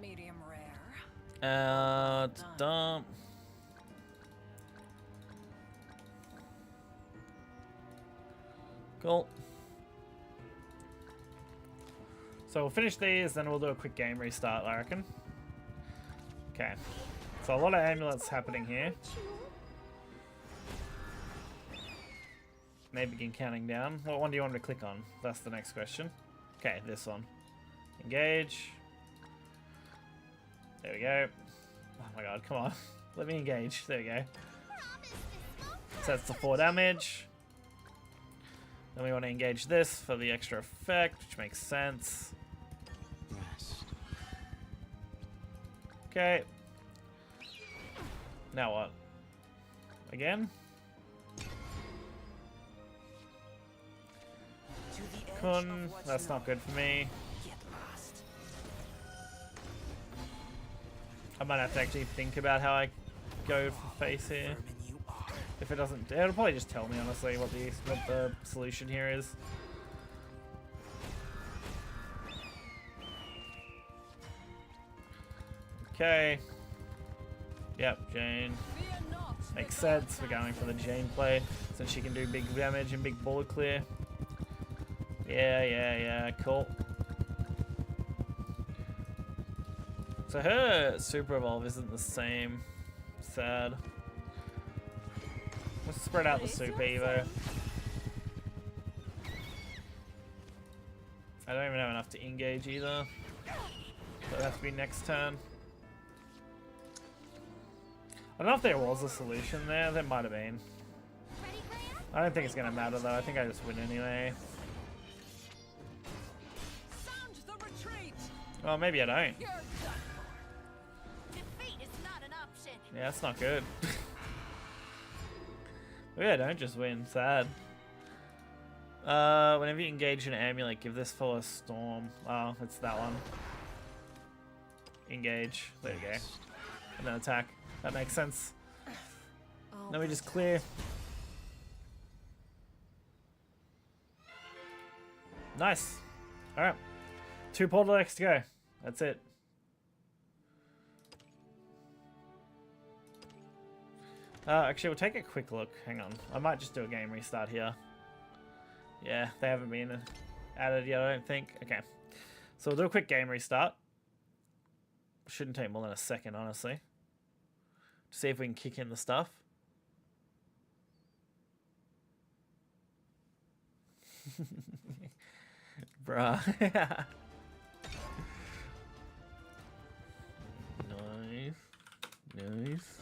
Medium rare. Dump. Cool. So we'll finish these, then we'll do a quick game restart, I reckon. Okay. So a lot of amulets happening here. Maybe begin counting down. What one do you want me to click on? That's the next question. Okay, this one. Engage. There we go. Oh my god, come on. Let me engage. There we go. So that's the 4 damage. Then we want to engage this for the extra effect, which makes sense. Rest. Okay. Now what? Again? Kun, that's not good for me. I might have to actually think about how I go for face here. If it doesn't, it'll probably just tell me honestly what the solution here is. Okay. Yep, Jane. Makes sense. We're going for the Jane play since she can do big damage and big bullet clear. Yeah, cool. So her Super Evolve isn't the same. Sad. Let's spread out the Super Evo. I don't even have enough to engage either. So it'll have to be next turn. I don't know if there was a solution there. There might have been. I don't think it's going to matter though. I think I just win anyway. Well, maybe I don't. Yeah, that's not good. Maybe I don't just win. Sad. Whenever you engage an amulet, give this for a storm. Oh, it's that one. Engage. There you go. And then attack. That makes sense. Then we just clear. Nice. Alright. 2 portal decks to go. That's it. Actually, we'll take a quick look. Hang on. I might just do a game restart here. Yeah, they haven't been added yet, I don't think. Okay. So we'll do a quick game restart. Shouldn't take more than a second, honestly. To see if we can kick in the stuff. Bruh. Nice.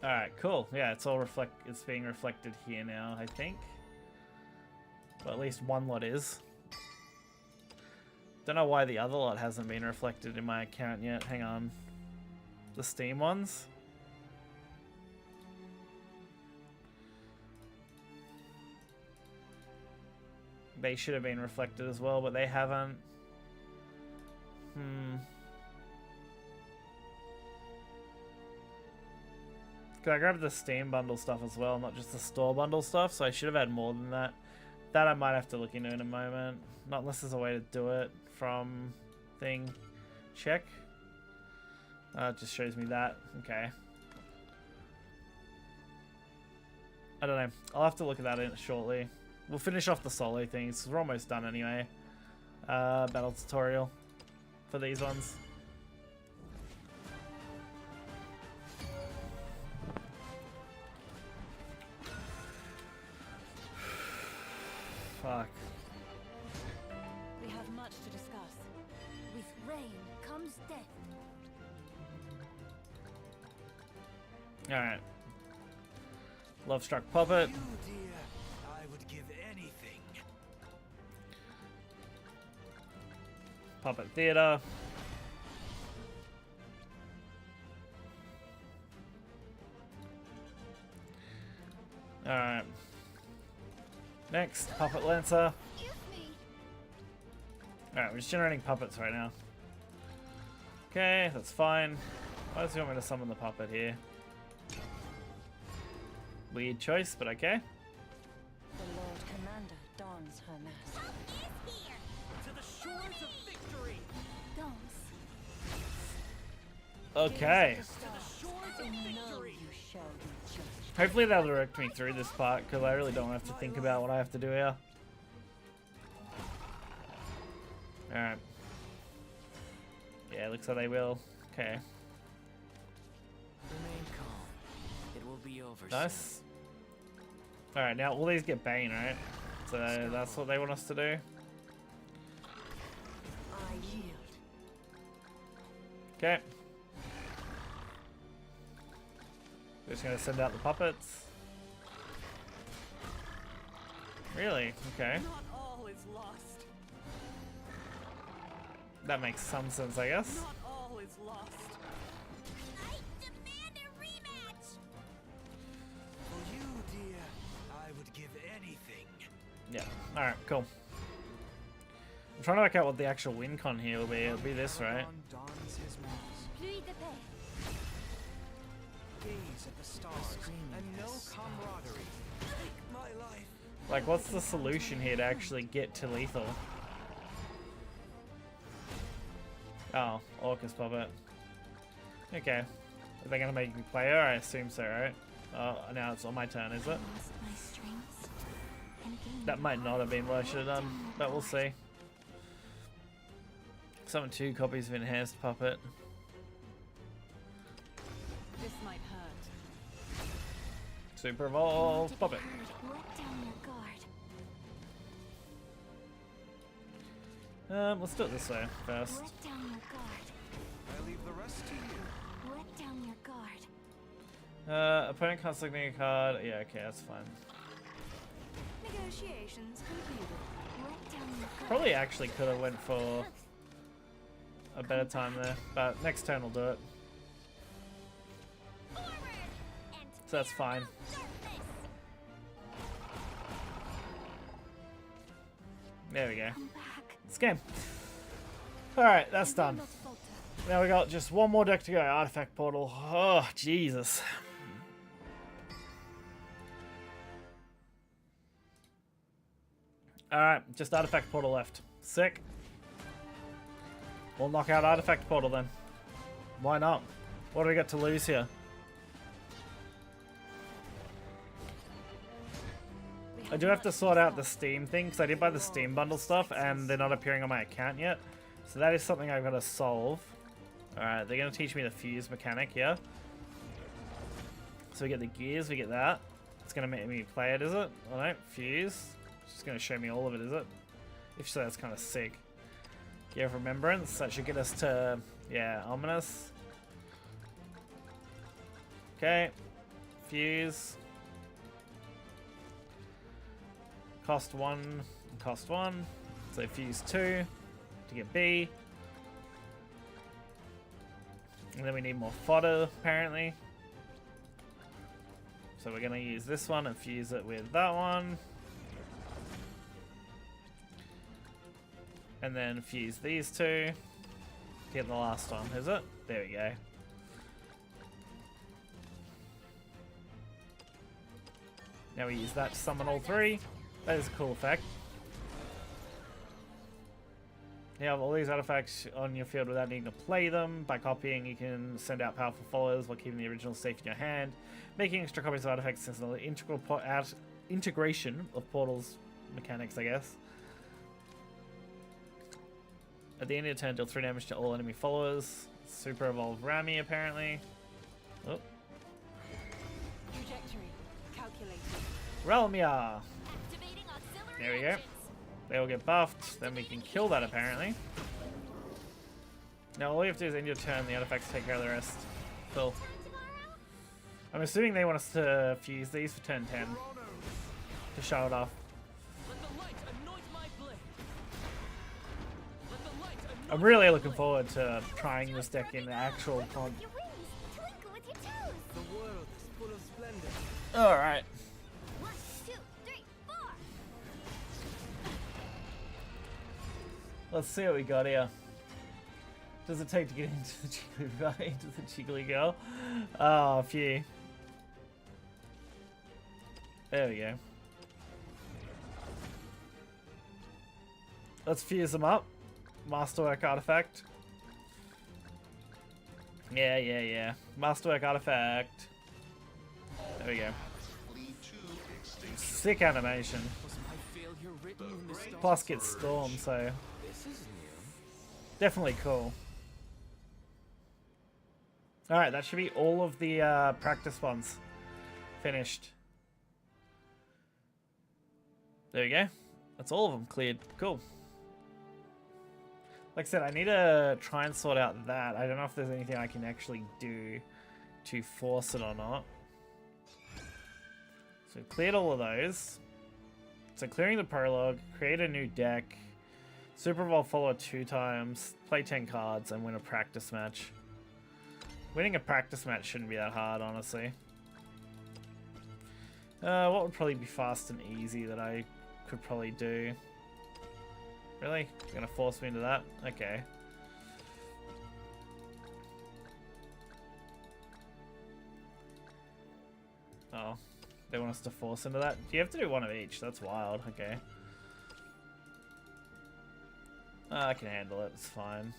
Alright, cool. Yeah, it's being reflected here now, I think. Well, at least one lot is. Don't know why the other lot hasn't been reflected in my account yet. Hang on. The Steam ones? They should have been reflected as well, but they haven't. 'Cause I grabbed the Steam bundle stuff as well, not just the store bundle stuff, so I should have had more than that. That I might have to look into in a moment. Not unless there's a way to do it from thing. Check. It just shows me that. Okay. I don't know. I'll have to look at that in shortly. We'll finish off the solo things. We're almost done anyway. Battle tutorial for these ones. Fuck. We have much to discuss. With rain comes death. Alright. Love Struck Puppet. You, dear, I would give anything. Puppet Theater. Alright. Next, Puppet Lancer. Alright, we're just generating puppets right now. Okay, that's fine. Why does he want me to summon the puppet here? Weird choice, but okay. The Lord Commander dons her mask. To the shores of victory! Okay. To the shores of No, victory! you shall be judged. Hopefully they'll direct me through this part, because I really don't have to think about what I have to do here. Alright. Yeah, looks like they will. Okay. Remain calm. It will be over Nice. Alright, now all these get Bane, right? So that's what they want us to do. I yield. Okay. Just gonna send out the puppets. Really? Okay. Not all is lost. That makes some sense, I guess. Not all is lost. I demand a rematch. For you, dear, I would give anything. Yeah. Alright, cool. I'm trying to work out what the actual win con here will be. It'll be this, right? Dons his mask. Pluie de paix. Gaze at the stars and no camaraderie. Take my life. Like, what's the solution here to actually get to lethal? Oh, Orcus Puppet. Okay. Are they gonna make me play her? I assume so, right? Oh, now it's on my turn, is it? Lost my strength and gained That might not have been what I should have done, but we'll see. Summon 2 copies of Enhanced Puppet. This might hurt. Super Evolve Puppet. Let down your guard. Let's do it this way first. Let down your guard. I leave the rest to you. Let down your guard. Opponent can't select a card. Yeah, okay, that's fine. Negotiations concluded. Let down your guard. Probably actually could have went for a better time there, but next turn we'll do it. Forward and So that's fine. darkness. There we go. Come back. It's game. Alright, that's And do done. not falter. Now we got just one more deck to go. Artifact Portal. Oh, Jesus. Alright, just Artifact Portal left. Sick. We'll knock out Artifact Portal then. Why not? What do we got to lose here? I do have to sort out the Steam thing, because I did buy the Steam bundle stuff, and they're not appearing on my account yet. So that is something I've got to solve. Alright, they're going to teach me the fuse mechanic here. So we get the gears, we get that. It's going to make me play it, is it? Oh no, fuse. It's just going to show me all of it, is it? If so, that's kind of sick. Gear of Remembrance, that should get us to, yeah, Ominous. Okay. Fuse. Cost 1, cost 1. So fuse 2 to get B. And then we need more fodder, apparently. So we're going to use this one and fuse it with that one. And then fuse these two to get the last one, is it? There we go. Now we use that to summon all three. That is a cool effect. You have all these artifacts on your field without needing to play them. By copying, you can send out powerful followers while keeping the original safe in your hand. Making extra copies of artifacts is another integral integration of Portal's mechanics, I guess. At the end of your turn, deal 3 damage to all enemy followers. Super Evolved Rami, apparently. Oh. Trajectory calculated. Realmia! Activating auxiliary There we go. engines. They all get buffed, then we can kill that apparently. Now all you have to do is end your turn, the artifacts take care of the rest. Cool. Turn tomorrow? I'm assuming they want us to fuse these for turn 10 to show it off. Let the light anoint my blade. Let the light anoint I'm really looking forward to trying this deck in the actual con. Your wings. Twinkle with your toes. The world is full of splendor. Alright. 1, 2, 3, 4. Let's see what we got here. Does it take to get into the Jiggly Girl? Oh, phew. There we go. Let's fuse them up. Masterwork artifact. Yeah. Masterwork artifact. There we go. Sick animation. Was my failure written in the stars? Plus gets Storm, so This is new. definitely cool. Alright, that should be all of the practice ones finished. There we go. That's all of them cleared. Cool. Like I said, I need to try and sort out that. I don't know if there's anything I can actually do to force it or not. So we've cleared all of those. So clearing the prologue, create a new deck, Super Evolve follower 2 times, play 10 cards, and win a practice match. Winning a practice match shouldn't be that hard, honestly. What would probably be fast and easy that I could probably do? Really? You're gonna force me into that? Okay. Oh. They want us to force into that? You have to do one of each. That's wild. Okay. I can handle it. It's fine.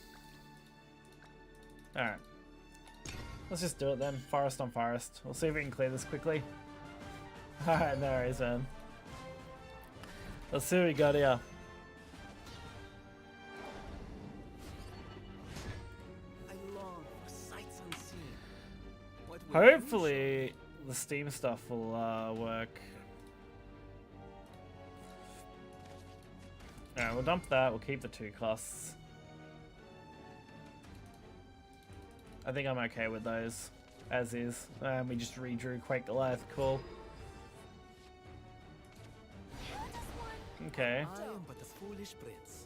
Alright. Let's just do it then. Forest on forest. We'll see if we can clear this quickly. Alright, no worries, man. Let's see what we got here. I long for sights unseen. What will Hopefully the Steam stuff will work. Alright, we'll dump that. We'll keep the 2 costs. I think I'm okay with those as is. We just redrew Quake Goliath. Cool. Okay. I am but a foolish prince.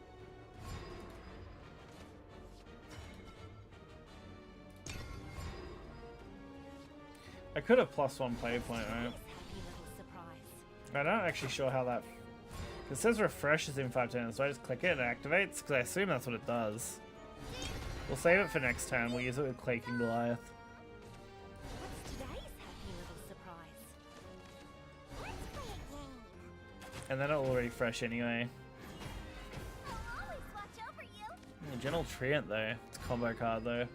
I could have +1 play point, right? Happy little surprise. I'm not actually sure how that... It says refreshes in 5 turns, so I just click it and it activates? Because I assume that's what it does. We'll save it for next turn. We'll use it with Quaking Goliath. What's today's happy little surprise? Let's play a game. And then it will refresh anyway. I'll always watch over you. Gentle Treant though. It's a combo card though.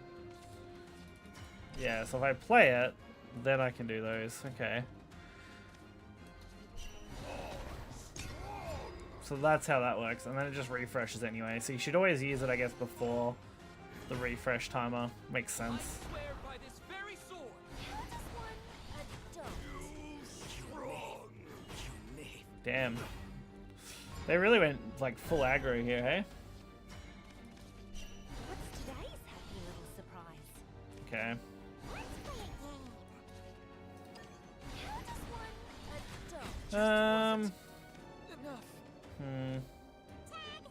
Yeah, so if I play it, then I can do those. Okay. So that's how that works. And then it just refreshes anyway. So you should always use it, I guess, before the refresh timer. Makes I sense. swear by this very sword. How does one adult? Damn. They really went like full aggro here, hey? What's today's happy little surprise? Okay. Let's play a game. How does one adult? Enough. Tag.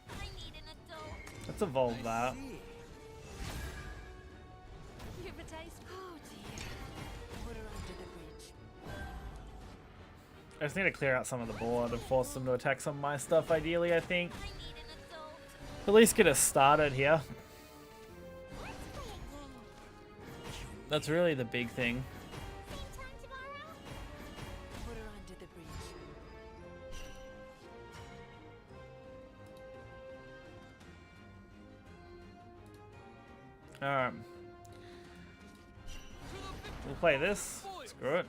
I need an adult. Let's evolve that. See. You have a taste. Oh dear. Water under the bridge. I just need to clear out some of the board and force them to attack some of my stuff, ideally, I think. I need an adult. At least get us started here. Let's play a game. That's really the big thing. Same time tomorrow? Alright. We'll play this. Screw it.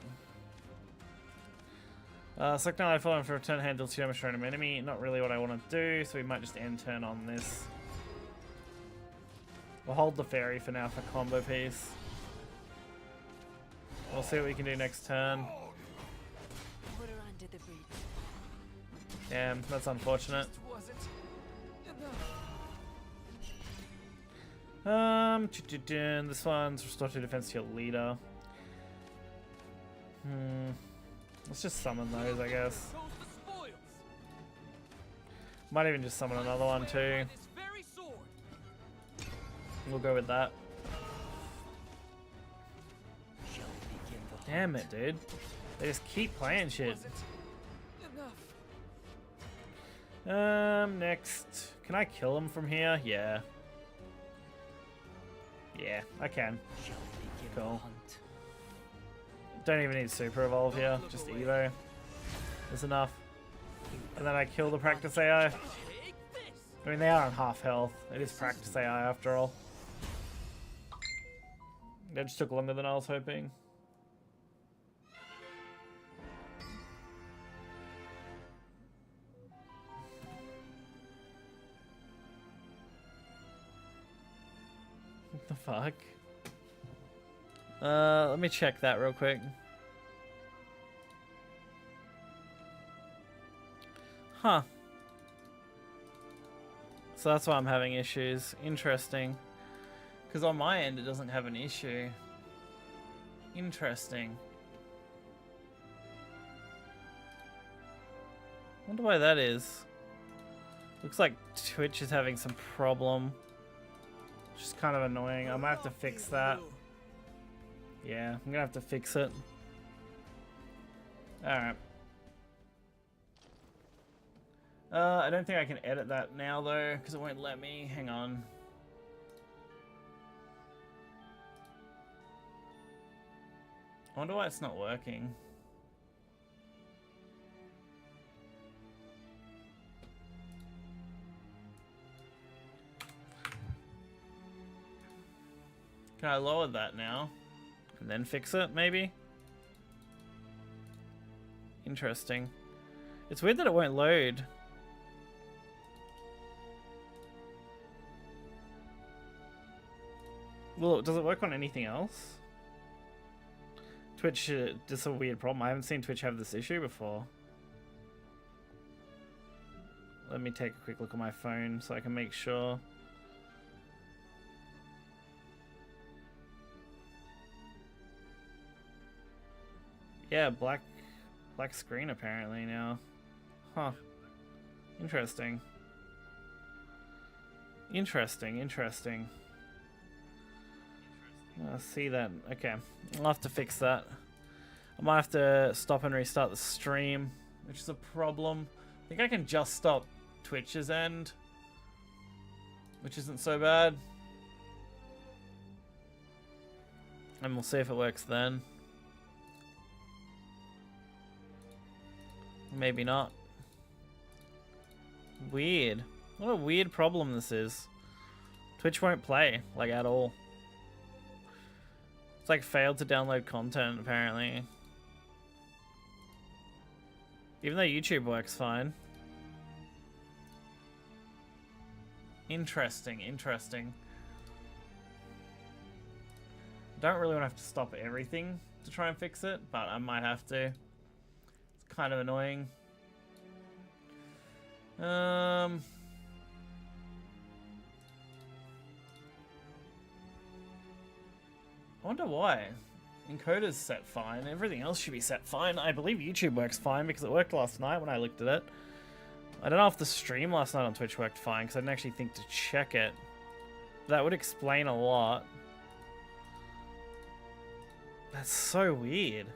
Select ally following for a turn hand deals 2 damage to random enemy. Not really what I want to do, so we might just end turn on this. We'll hold the fairy for now for combo piece. We'll see what we can do next turn. Put her under the bridge. Damn, that's unfortunate. This one's restore 2 defense to your leader. Let's just summon those, I guess. Might even just summon another one too. We'll go with that. Damn it, dude. They just keep playing shit. Next. Can I kill him from here? Yeah. Yeah, I can. Cool. Don't even need Super Evolve here, just Evo. That's enough. And then I kill the Practice AI. I mean, they are on half health. It is Practice AI after all. That just took longer than I was hoping. What the fuck? Let me check that real quick. Huh. So that's why I'm having issues. Interesting. Because on my end, it doesn't have an issue. Interesting. Wonder why that is. Looks like Twitch is having some problem. Which is kind of annoying. I might have to fix that. Yeah, I'm gonna have to fix it. Alright. I don't think I can edit that now though, because it won't let me. Hang on. I wonder why it's not working. Can I lower that now? And then fix it, maybe? Interesting. It's weird that it won't load. Well, does it work on anything else? Twitch, this is a weird problem. I haven't seen Twitch have this issue before. Let me take a quick look at my phone so I can make sure. Yeah, black screen apparently now. Huh. Interesting. Interesting. I see that. Okay. I'll have to fix that. I might have to stop and restart the stream, which is a problem. I think I can just stop Twitch's end, which isn't so bad. And we'll see if it works then. Maybe not. Weird. What a weird problem this is. Twitch won't play, like, at all. It's like failed to download content, apparently. Even though YouTube works fine. Interesting. Don't really want to have to stop everything to try and fix it, but I might have to. It's kind of annoying. I wonder why. Encoder's set fine. Everything else should be set fine. I believe YouTube works fine because it worked last night when I looked at it. I don't know if the stream last night on Twitch worked fine because I didn't actually think to check it. That would explain a lot. That's so weird.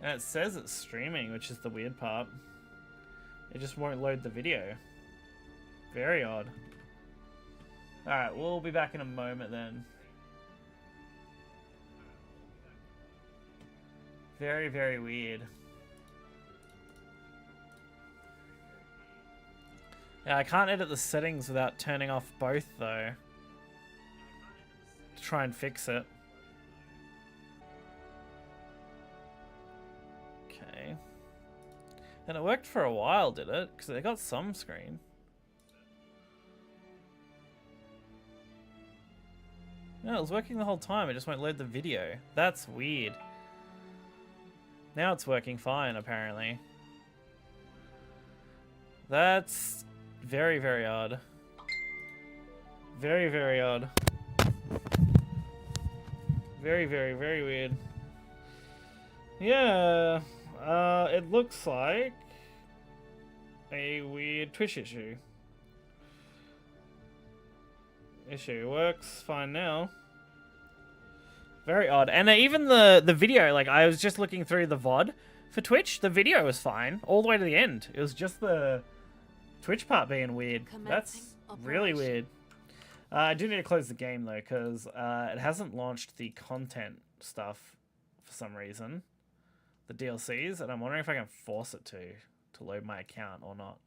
And it says it's streaming, which is the weird part. It just won't load the video. Very odd. Alright, we'll be back in a moment then. Very, very weird. Yeah, I can't edit the settings without turning off both though. To try and fix it. Okay. And it worked for a while, did it? Because they got some screen. No, it was working the whole time. It just won't load the video. That's weird. Now it's working fine, apparently. That's very, very odd. Very, very odd. Very, very, very weird. Yeah. It looks like a weird Twitch issue. Issue works fine now. Very odd. And even the video, like I was just looking through the VOD for Twitch, the video was fine all the way to the end. It was just the Twitch part being weird. That's really weird. I do need to close the game though, because it hasn't launched the content stuff for some reason. The DLCs, and I'm wondering if I can force it to load my account or not.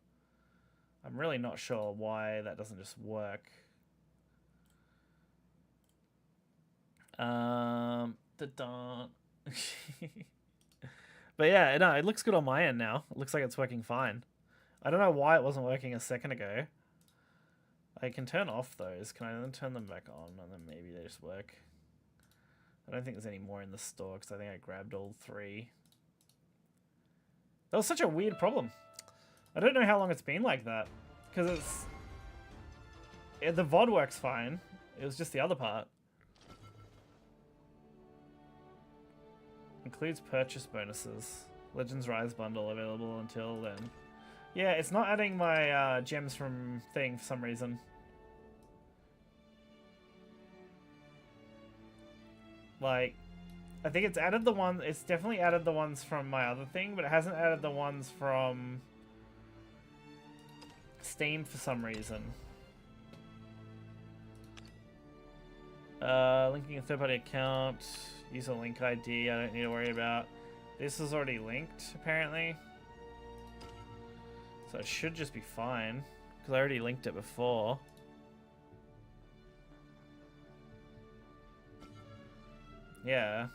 I'm really not sure why that doesn't just work. But yeah, no, it looks good on my end now. It looks like it's working fine. I don't know why it wasn't working a second ago. I can turn off those. Can I then turn them back on and then maybe they just work? I don't think there's any more in the store because I think I grabbed all 3. That was such a weird problem. I don't know how long it's been like that because the VOD works fine. It was just the other part. Includes purchase bonuses. Legends Rise bundle available until then. Yeah, it's not adding my gems from thing for some reason. Like, I think it's added the one. It's definitely added the ones from my other thing, but it hasn't added the ones from Steam for some reason. Linking a third-party account. Use a link ID. I don't need to worry about. This is already linked, apparently. So it should just be fine, because I already linked it before. Yeah.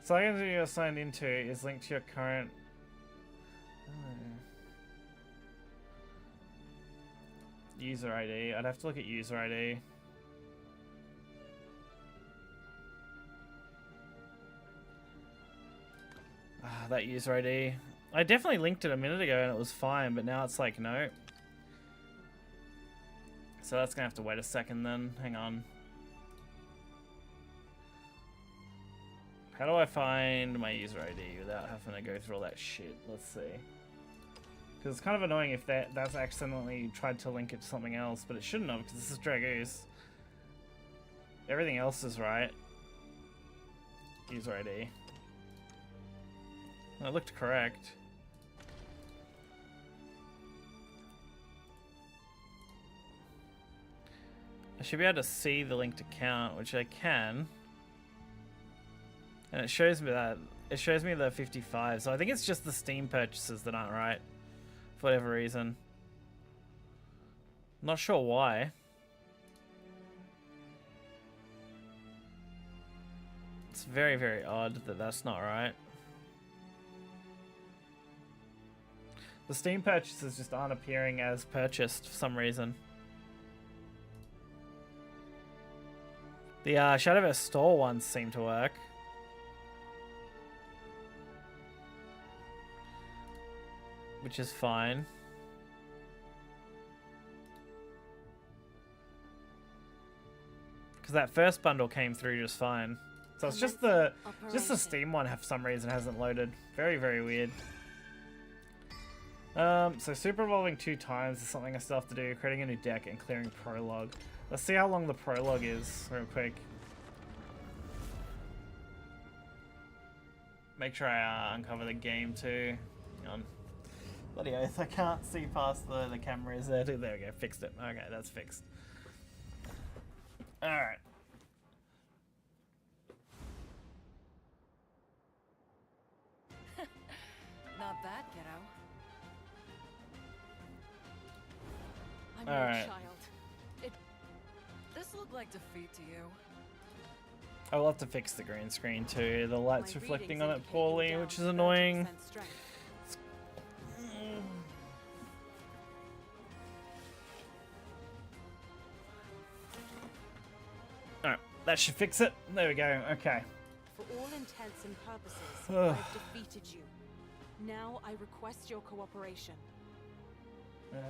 So I can you're signed into is linked to your current... user ID. I'd have to look at user ID. That user ID. I definitely linked it a minute ago and it was fine, but now it's like, no. So that's gonna have to wait a second then. Hang on. How do I find my user ID without having to go through all that shit? Let's see. Because it's kind of annoying if that's accidentally tried to link it to something else, but it shouldn't have, because this is Dragoose. Everything else is right. User ID. That looked correct. I should be able to see the linked account, which I can. And it shows me that. It shows me the 55, so I think it's just the Steam purchases that aren't right. For whatever reason. Not sure why. It's very, very odd that that's not right. The Steam purchases just aren't appearing as purchased for some reason. The Shadowverse store ones seem to work. Which is fine. Because that first bundle came through just fine. So it's just the Steam one for some reason hasn't loaded. Very, very weird. So super evolving 2 times is something I still have to do. Creating a new deck and clearing prologue. Let's see how long the prologue is real quick. Make sure I uncover the game too. Hang on. Bloody oath, I can't see past the camera is there too. There we go, fixed it. Okay, that's fixed. Alright. Not bad, kiddo. No, Alright. child. This looked like defeat to you. I will have to fix the green screen too. The light's My reflecting readings on it indicate poorly, you're which is down annoying. 30% strength. Alright, that should fix it. There we go. Okay. For all intents and purposes, Ugh. I've defeated you. Now I request your cooperation.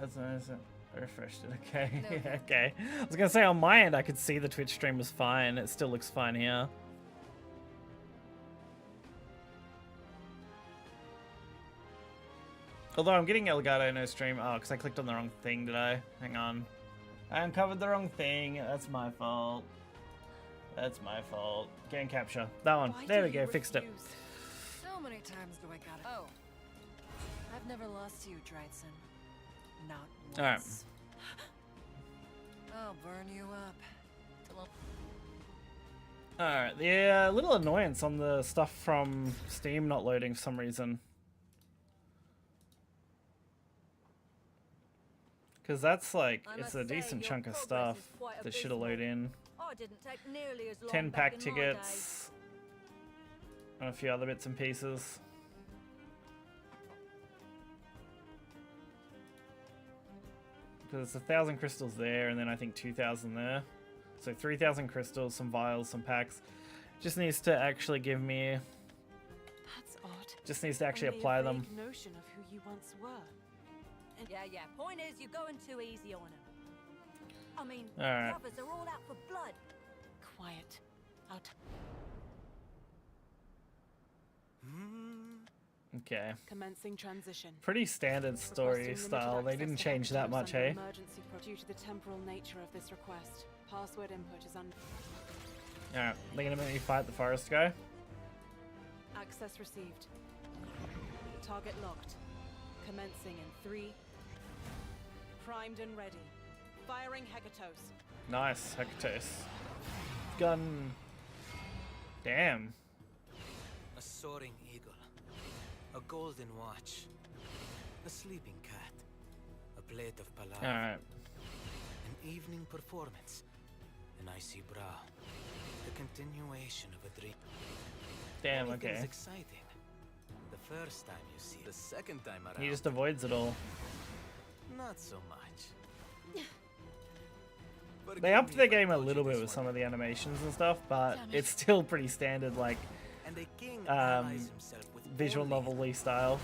That's nice. I refreshed it. Okay. Okay. I was gonna say on my end I could see the Twitch stream was fine. It still looks fine here. Although I'm getting Elgato no stream. Oh, because I clicked on the wrong thing, did I? Hang on. I uncovered the wrong thing. That's my fault. That's my fault. Game capture. That one. Why There do we go. you Fixed it. refuse? How many times do I gotta? Oh, I've never lost to you, Dryson. Not once. All right. I'll burn you up. Till Alright, the little annoyance on the stuff from Steam not loading for some reason. Because that's like, I it's must a say, decent your chunk of progress stuff is quite that should have loaded in. I didn't take nearly as long 10 back pack in my day. tickets. And a few other bits and pieces. Because it's 1,000 crystals there, and then I think 2,000 there. So 3,000 crystals, some vials, some packs. Just needs to actually give me... That's odd. Just needs to actually Only apply a them. vague notion of who you once were. Yeah. Point is, you're going too easy on him. I mean, Alright. brothers are all out for blood. Quiet. Out. Okay. Commencing transition. Pretty standard story Requesting style. limited They access didn't to change that hecatombs much, under hey? Emergency due to the temporal nature of this request. Password input is Alright, they're gonna make me fight the forest guy. Access received. Target locked. Commencing in 3. Primed and ready. Firing Hecatos. Nice, Hecatos. Gun. Damn. A soaring eagle, a golden watch, a sleeping cat, a plate of palaver, Alright. an evening performance, an icy brow, the continuation of a dream. Damn, Everything's okay. exciting. The first time you see it, the second time around, He just avoids it all. not so much. They upped the game a little bit with some of the animations and stuff, but it's still pretty standard, like, And the king allies himself with visual only novel-y style.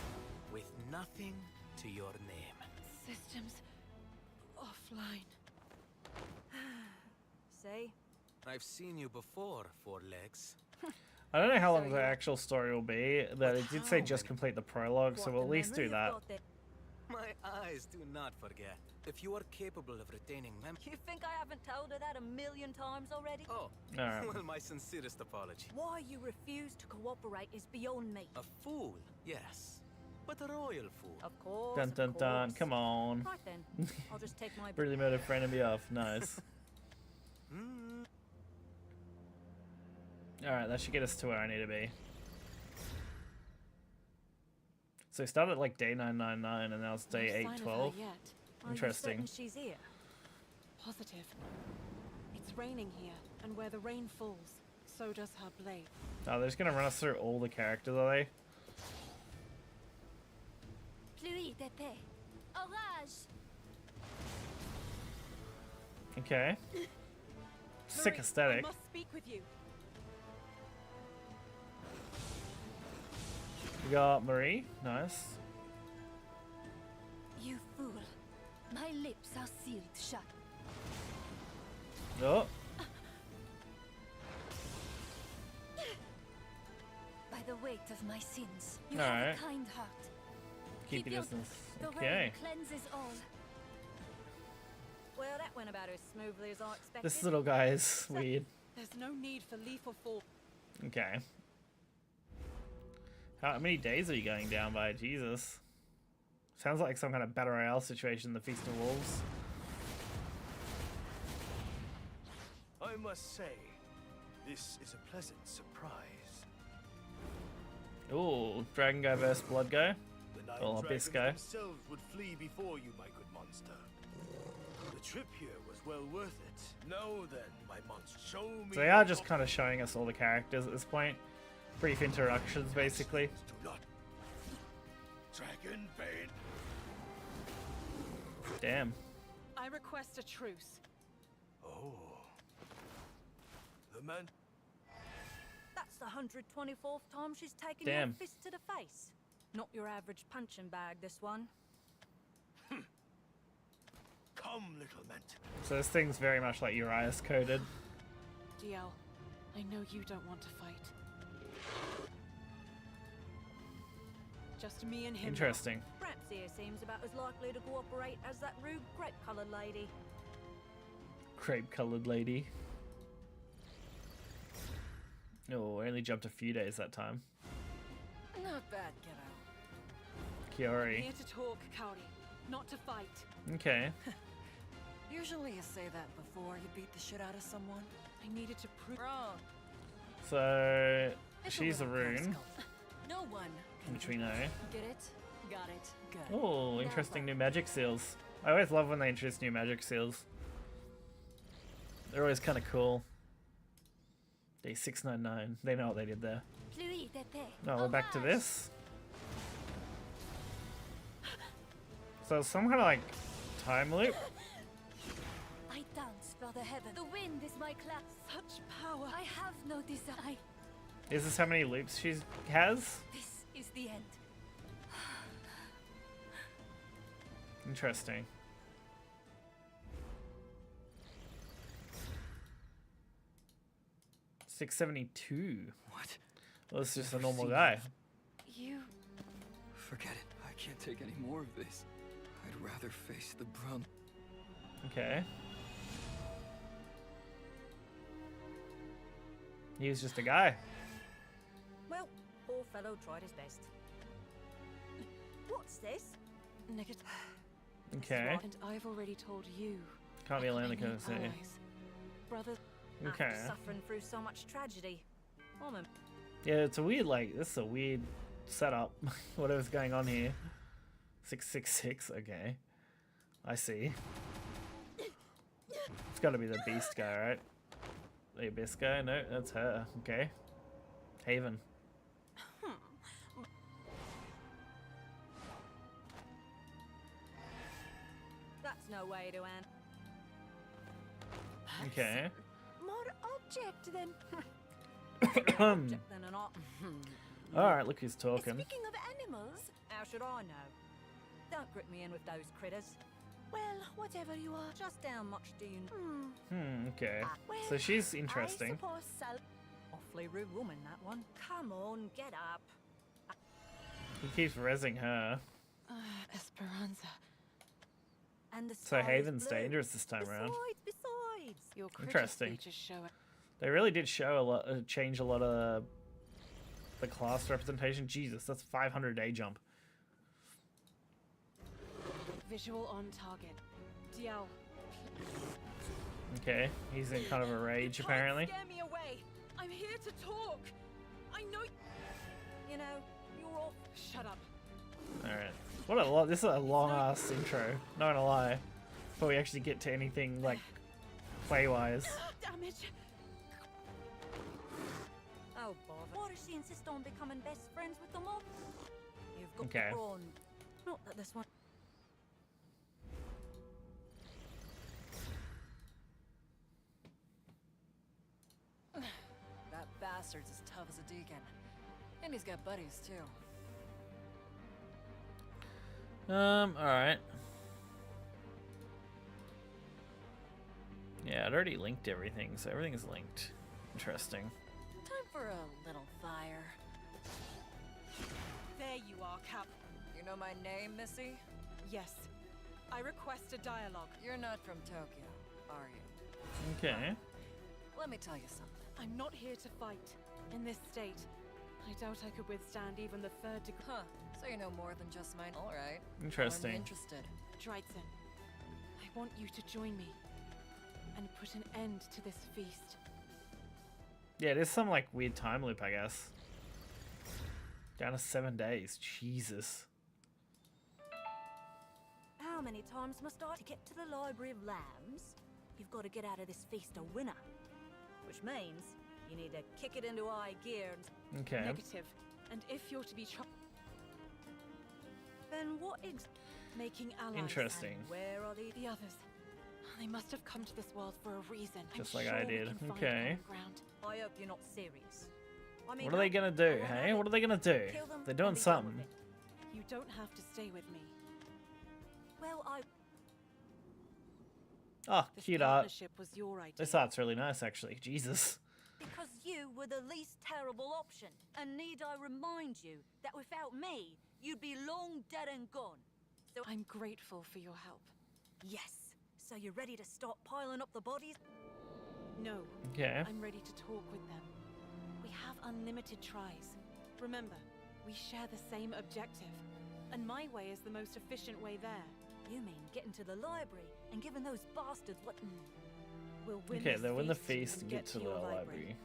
with nothing to your name. Systems offline. See? I've seen you before, Four Legs. I don't know how long So the you're- actual story will be, but it did say how just many? complete the prologue, so What, we'll at the least do memory that. you've got there? My eyes do not forget. If you are capable of retaining memory. You think I haven't told her that 1,000,000 times already? Oh, Alright. well, my sincerest apology. Why you refuse to cooperate is beyond me. A fool, yes, but a royal fool. Of course. Dun dun of dun, course. come on. Right then. I'll just take my Brutally murdered friend and be off. Nice. Hmm. Alright, that should get us to where I need to be. So we started at like day 999 and now it's day No sign of her 812. yet. Are you Interesting. certain she's here? Positive. It's raining here, and where the rain falls, so does her blade. Oh, they're just gonna run us through all the characters, are they? Pluie d'épée. Orage. Okay. Sick Marie, aesthetic. I must speak with you. We got Marie. Nice. You fool. My lips are sealed shut. Oh, By the weight of my sins. You Alright. have a kind heart. keep your your distance. The Okay. rain cleanses all. Well, that went about as smoothly as I expected. This little guy is weird. There's no need for lethal force. Okay. How many days are you going down by? Jesus. Sounds like some kind of Battle Royale situation in the Feast of Wolves. I must say, this is a pleasant surprise. Ooh, Dragon Guy versus Blood Guy. The nine Well, dragons Abyss guy. themselves would flee before you, my good monster. trip here was well worth it. Now then, my monster, show me. So they are just kind of showing us all the characters at this point. Brief introductions, basically. Do not. Dragon Bane. Damn. I request a truce. Oh. The man. That's the 124th time she's taken Damn. your fist to the face. Not your average punching bag, this one. Come, little ment. So this thing's very much like Urias coded. DL, I know you don't want to fight. Just me and him. Interesting. Perhaps here seems about as likely to cooperate as that rude grape-coloured lady. Crepe-colored lady. Oh, I only jumped a few days that time. Not bad, kiddo. Kiori. Here to talk, Kaori, not to fight. Okay. Usually you say that before you beat the shit out of someone. I needed to prove Wrong. So It's she's a little rune, rascal. No one can which we know. get it. Got it. Good. Oh, Now interesting what? new magic seals. I always love when they introduce new magic seals. They're always kind of cool. Day 699. They know what they did there. No, we're back to this. So some kind of like time loop. I dance for the heaven. The wind is my class. Such power. I have no desire. Is this how many loops she has? This is the end. Interesting. $672. What? Well, it's just a Never normal seen guy. you. Forget it. I can't take any more of this. I'd rather face the brunt. Okay. He was just a guy. Well, poor fellow tried his best. What's this? Negative. Okay. And I've already told you. Can't be alone I because need allies. Brothers. Okay. After suffering through so much tragedy. Woman. Yeah, it's a weird, like, this is a weird setup. Whatever's going on here. 666, okay. I see. It's gotta be the beast guy, right? The abyss guy? No, that's her. Okay. Haven. That's no way to end. Okay. More object than. Alright, object than an op. look who's talking. Speaking of animals, how should I know? Don't grip me in with those critters. Well, whatever you are. Just how much do you? Okay. So she's interesting. Awfully rude woman, that one. Come on, get up. He keeps rezzing her. Esperanza. And the So sky is Haven's blue. dangerous this time around. Besides, your Interesting. speeches show it. They really did show a lot, change a lot of the class representation. Jesus, that's 500 day jump. Visual on target. DL. Okay, he's in kind of a rage You apparently. can't scare me away. I'm here to talk. I know. You know, you're all. Shut up. Alright. What a lot. This is a long ass intro. Not gonna lie. Before we actually get to anything like play wise. Damage. Oh, bother. Why does she insist on becoming best friends with them all? You've got Okay. the brawn. Not that this one. That bastard's as tough as a deacon. And he's got buddies, too. Alright. Yeah, I'd already linked everything, so everything's linked. Interesting. Time for a little fire. There you are, Cap. You know my name, Missy? Yes. I request a dialogue. You're not from Tokyo, are you? Okay. Let me tell you something. I'm not here to fight. In this state, I doubt I could withstand even the third degree. Huh. So you know more than just mine. All right. Interesting. I'm interested. Dryzen, I want you to join me and put an end to this feast. Yeah, there's some like weird time loop, I guess. Down to 7 days. Jesus. How How many times must I to get to the Library of Lambs? You've got to get out of this feast a winner. Which means you need to kick it into high gear and... Okay. Negative. And if you're to be Then what making allies? Interesting. And where are The others. They must have come to this world for a reason. Just I'm like sure I we did. can find Okay. common ground. I hope you're not serious. I mean, What are they gonna do, go on, hey? have What it. are they gonna do? Kill them They're doing and be done something. with it. You don't have to stay with me. Well, Oh, This cute art. partnership was your idea. This art's really nice, actually. Jesus. because you were the least terrible option. And need I remind you that without me, you'd be long dead and gone. So I'm grateful for your help. yes. So you're ready to start piling up the bodies? No, Okay. I'm ready to talk with them. We have unlimited tries. Remember, we share the same objective. And my way is the most efficient way there. You mean getting to the library and giving those bastards what? We'll win Okay, this they'll win the feast feast and and get to the your library.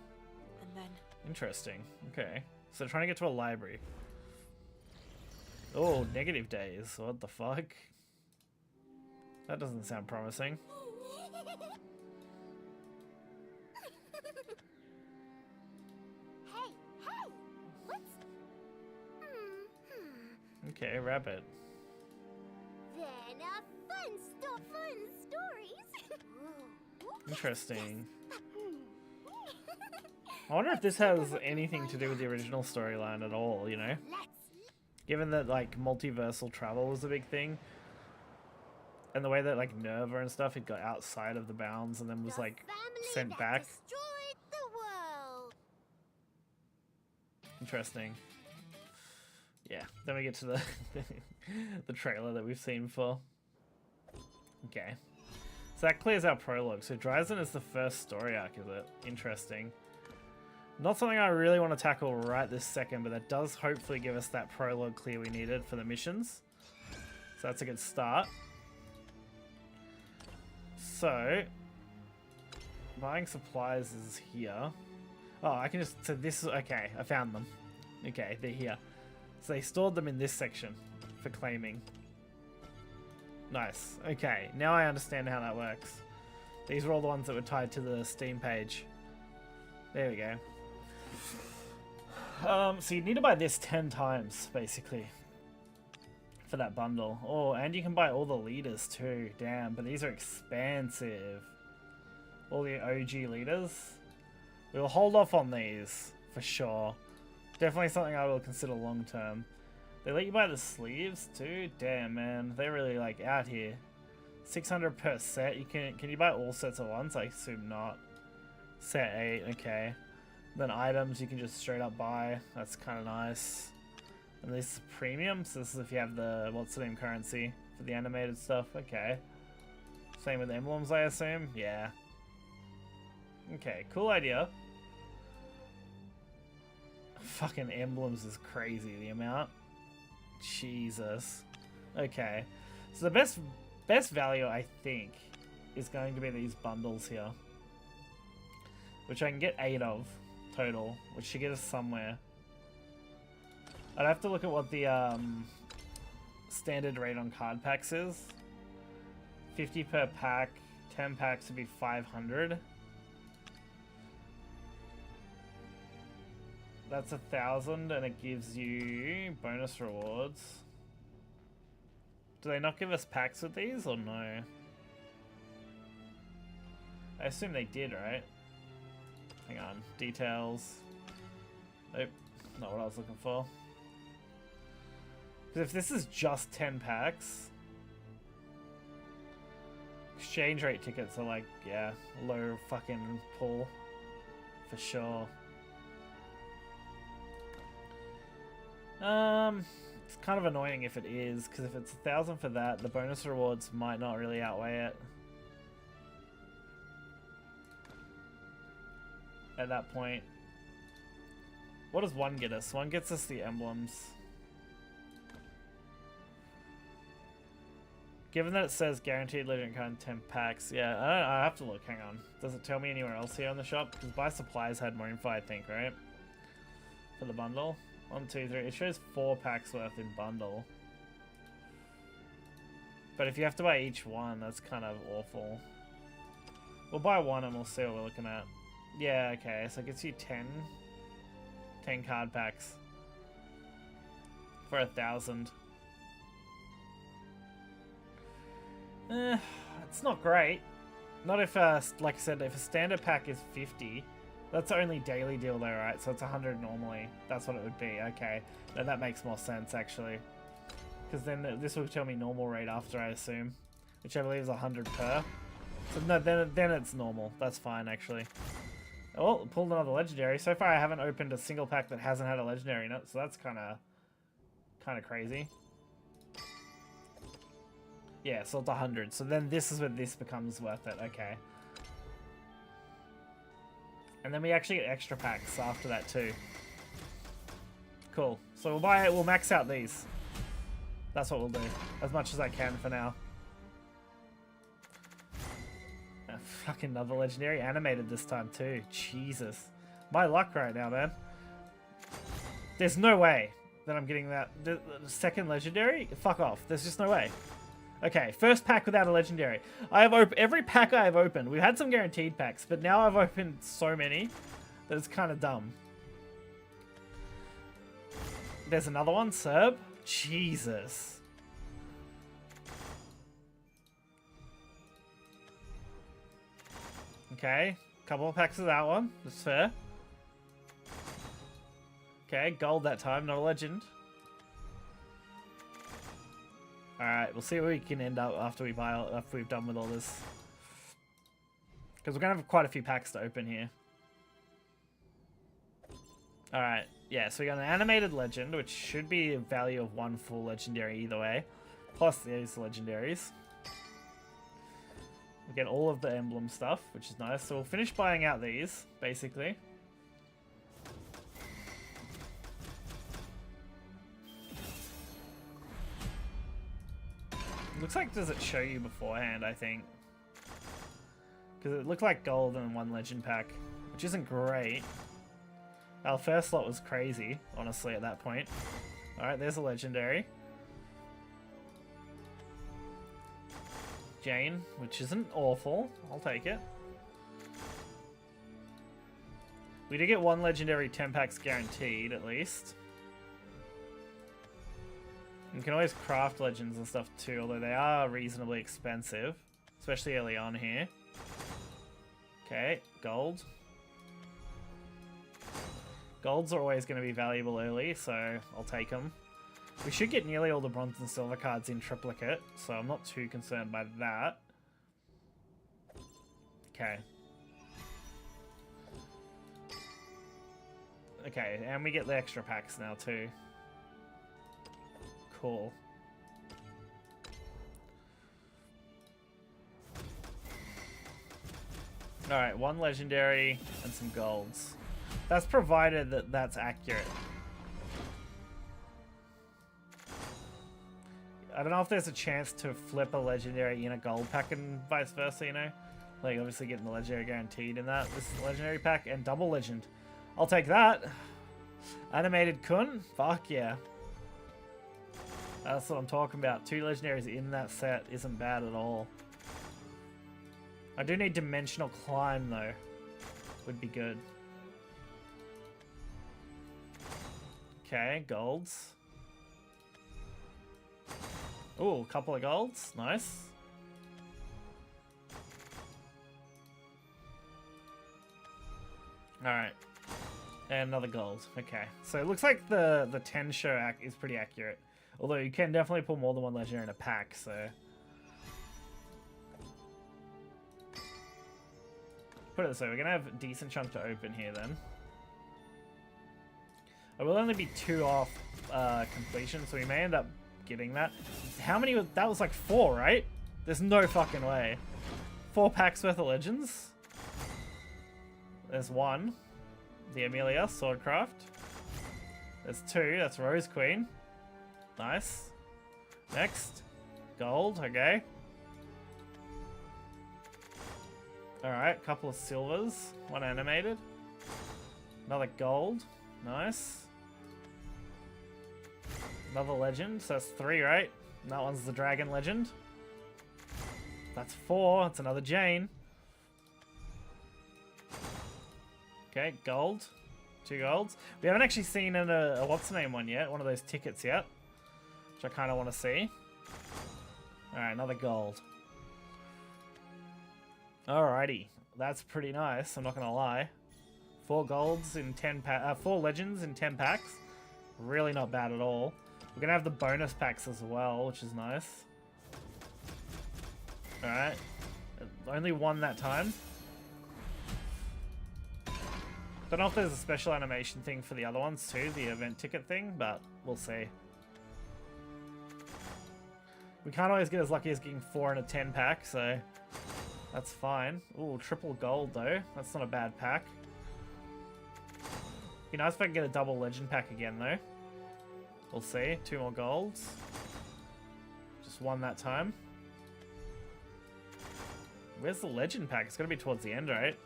And then Interesting. Okay. So they're trying to get to a library. Oh, negative days. What the fuck? That doesn't sound promising. Hey, hey! What's... Okay, rabbit. Then fun stories. Ooh. Interesting. I wonder if this has anything to do with the original storyline at all, you know? Let's Given that, like, multiversal travel was a big thing. And the way that, like, Nerva and stuff, it got outside of the bounds and then was, the like, family sent that back. destroyed the world. Interesting. Yeah, then we get to the the trailer that we've seen before. Okay. So that clears our prologue. So Dryzen is the first story arc, is it? Interesting. Not something I really want to tackle right this second, but that does hopefully give us that prologue clear we needed for the missions. So that's a good start. So, buying supplies is here. Oh, I can just... So this is... Okay, I found them. Okay, they're here. So they stored them in this section for claiming. Nice. Okay, now I understand how that works. These were all the ones that were tied to the Steam page. There we go. So you need to buy this 10 times, basically, for that bundle. Oh, and you can buy all the leaders too. Damn, but these are expensive. All the OG leaders. We'll hold off on these, for sure. Definitely something I will consider long term. They let you buy the sleeves too? Damn, man. They're really, like, out here. 600 per set. You can you buy all sets at once? I assume not. Set 8, okay. Then items you can just straight up buy. That's kind of nice. And this is premium, so this is if you have the, what's the name, currency for the animated stuff. Okay. Same with emblems, I assume? Yeah. Okay, cool idea. Fucking emblems is crazy, the amount. Jesus. Okay. So the best value, I think, is going to be these bundles here. Which I can get 8 of total, which should get us somewhere. I'd have to look at what the standard rate on card packs is. 50 per pack, 10 packs would be 500. That's 1,000 and it gives you bonus rewards. Do they not give us packs with these or no? I assume they did, right? Hang on, details. Nope, not what I was looking for. Because if this is just 10 packs, exchange rate tickets are like, yeah, low fucking pull for sure. It's kind of annoying if it is, because if it's 1,000 for that, the bonus rewards might not really outweigh it. At that point. What does one get us? One gets us the emblems. Given that it says guaranteed legend card 10 packs, yeah, I have to look, hang on. Does it tell me anywhere else here on the shop? Because Buy Supplies had more info, I think, right? For the bundle. 1, 2, 3. It shows 4 packs worth in bundle. But if you have to buy each one, that's kind of awful. We'll buy one and we'll see what we're looking at. Yeah, okay, so it gets you 10 card packs for 1,000. It's not great. Not if, like I said, if a standard pack is 50, that's the only daily deal though, right? So it's 100 normally. That's what it would be. Okay, no, that makes more sense actually. Because then this will tell me normal rate after, I assume, which I believe is 100 per. So no, then it's normal. That's fine actually. Oh, pulled another legendary. So far I haven't opened a single pack that hasn't had a legendary in it, so that's kind of crazy. Yeah, so it's 100. So then this is where this becomes worth it. Okay. And then we actually get extra packs after that too. Cool. So we'll max out these. That's what we'll do. As much as I can for now. Fucking another legendary animated this time too. Jesus. My luck right now, man. There's no way that I'm getting that. The second legendary? Fuck off. There's just no way. Okay, first pack without a legendary. I have every pack I have opened. We've had some guaranteed packs, but now I've opened so many that it's kind of dumb. There's another one, Serb. Jesus. Okay, couple of packs of that one. That's fair. Okay, gold that time, not a legend. Alright, we'll see where we can end up after we've done with all this. Because we're going to have quite a few packs to open here. Alright, yeah, so we got an animated legend, which should be a value of 1 full legendary either way. Plus these legendaries. We get all of the emblem stuff, which is nice. So we'll finish buying out these, basically. Looks like, does it show you beforehand, I think? Because it looked like gold and 1 legend pack, which isn't great. Our first lot was crazy, honestly, at that point. Alright, there's a legendary. Jane, which isn't awful. I'll take it. We did get 1 legendary 10 packs guaranteed, at least. You can always craft legends and stuff too, although they are reasonably expensive, especially early on here. Okay, gold. Golds are always going to be valuable early, so I'll take them. We should get nearly all the bronze and silver cards in triplicate, so I'm not too concerned by that. Okay. Okay, and we get the extra packs now too. Cool. Alright, 1 legendary and some golds. That's provided that that's accurate. I don't know if there's a chance to flip a legendary in a gold pack and vice versa, you know? Like, obviously getting the legendary guaranteed in that. This is a legendary pack and double legend. I'll take that. Animated Kun? Fuck yeah. That's what I'm talking about. 2 legendaries in that set isn't bad at all. I do need Dimensional Climb though. Would be good. Okay, golds. Ooh, a couple of golds. Nice. Alright. And another gold. Okay. So it looks like the 10 show is pretty accurate. Although you can definitely pull more than 1 legendary in a pack, so... Put it this way, we're going to have a decent chunk to open here then. I will only be 2 off completion, so we may end up getting that. How many was... That was like 4, right? There's no fucking way. 4 packs worth of legends. There's 1. The Amelia, Swordcraft. There's 2, that's Rose Queen. Nice. Next. Gold, okay. Alright, couple of silvers. 1 animated. Another gold. Nice. Another legend, so that's 3, right? And that one's the dragon legend. That's 4. That's another Jane. Okay, gold. 2 golds. We haven't actually seen a what's-the-name one yet. One of those tickets yet. Which I kind of want to see. Alright, another gold. Alrighty. That's pretty nice, I'm not going to lie. 4 golds in 10 4 legends in 10 packs. Really not bad at all. We're going to have the bonus packs as well, which is nice. Alright. Only 1 that time. Don't know if there's a special animation thing for the other ones too, the event ticket thing, but we'll see. We can't always get as lucky as getting 4 in a 10 pack, so that's fine. Ooh, triple gold though. That's not a bad pack. Be nice if I can get a double legend pack again though. We'll see. 2 more golds. Just 1 that time. Where's the legend pack? It's gonna be towards the end, right?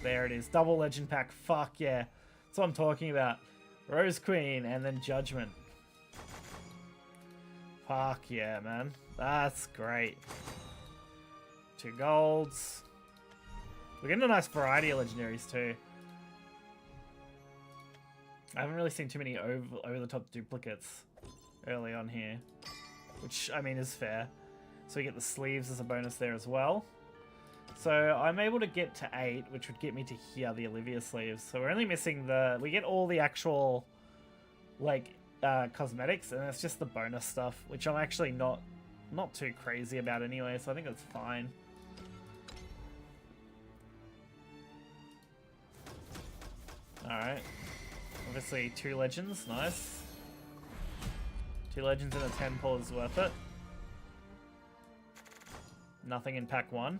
There it is. Double legend pack. Fuck yeah. That's what I'm talking about. Rose Queen and then Judgment. Fuck yeah, man. That's great. 2 golds. We're getting a nice variety of legendaries too. I haven't really seen too many over-the-top duplicates early on here. Which, I mean, is fair. So we get the sleeves as a bonus there as well. So I'm able to get to 8, which would get me to here, the Olivia sleeves. So we're only missing the... We get all the actual, like, cosmetics, and it's just the bonus stuff, which I'm actually not too crazy about anyway, so I think that's fine. Alright. Obviously 2 legends, nice. 2 legends in a 10 pull is worth it. Nothing in pack 1.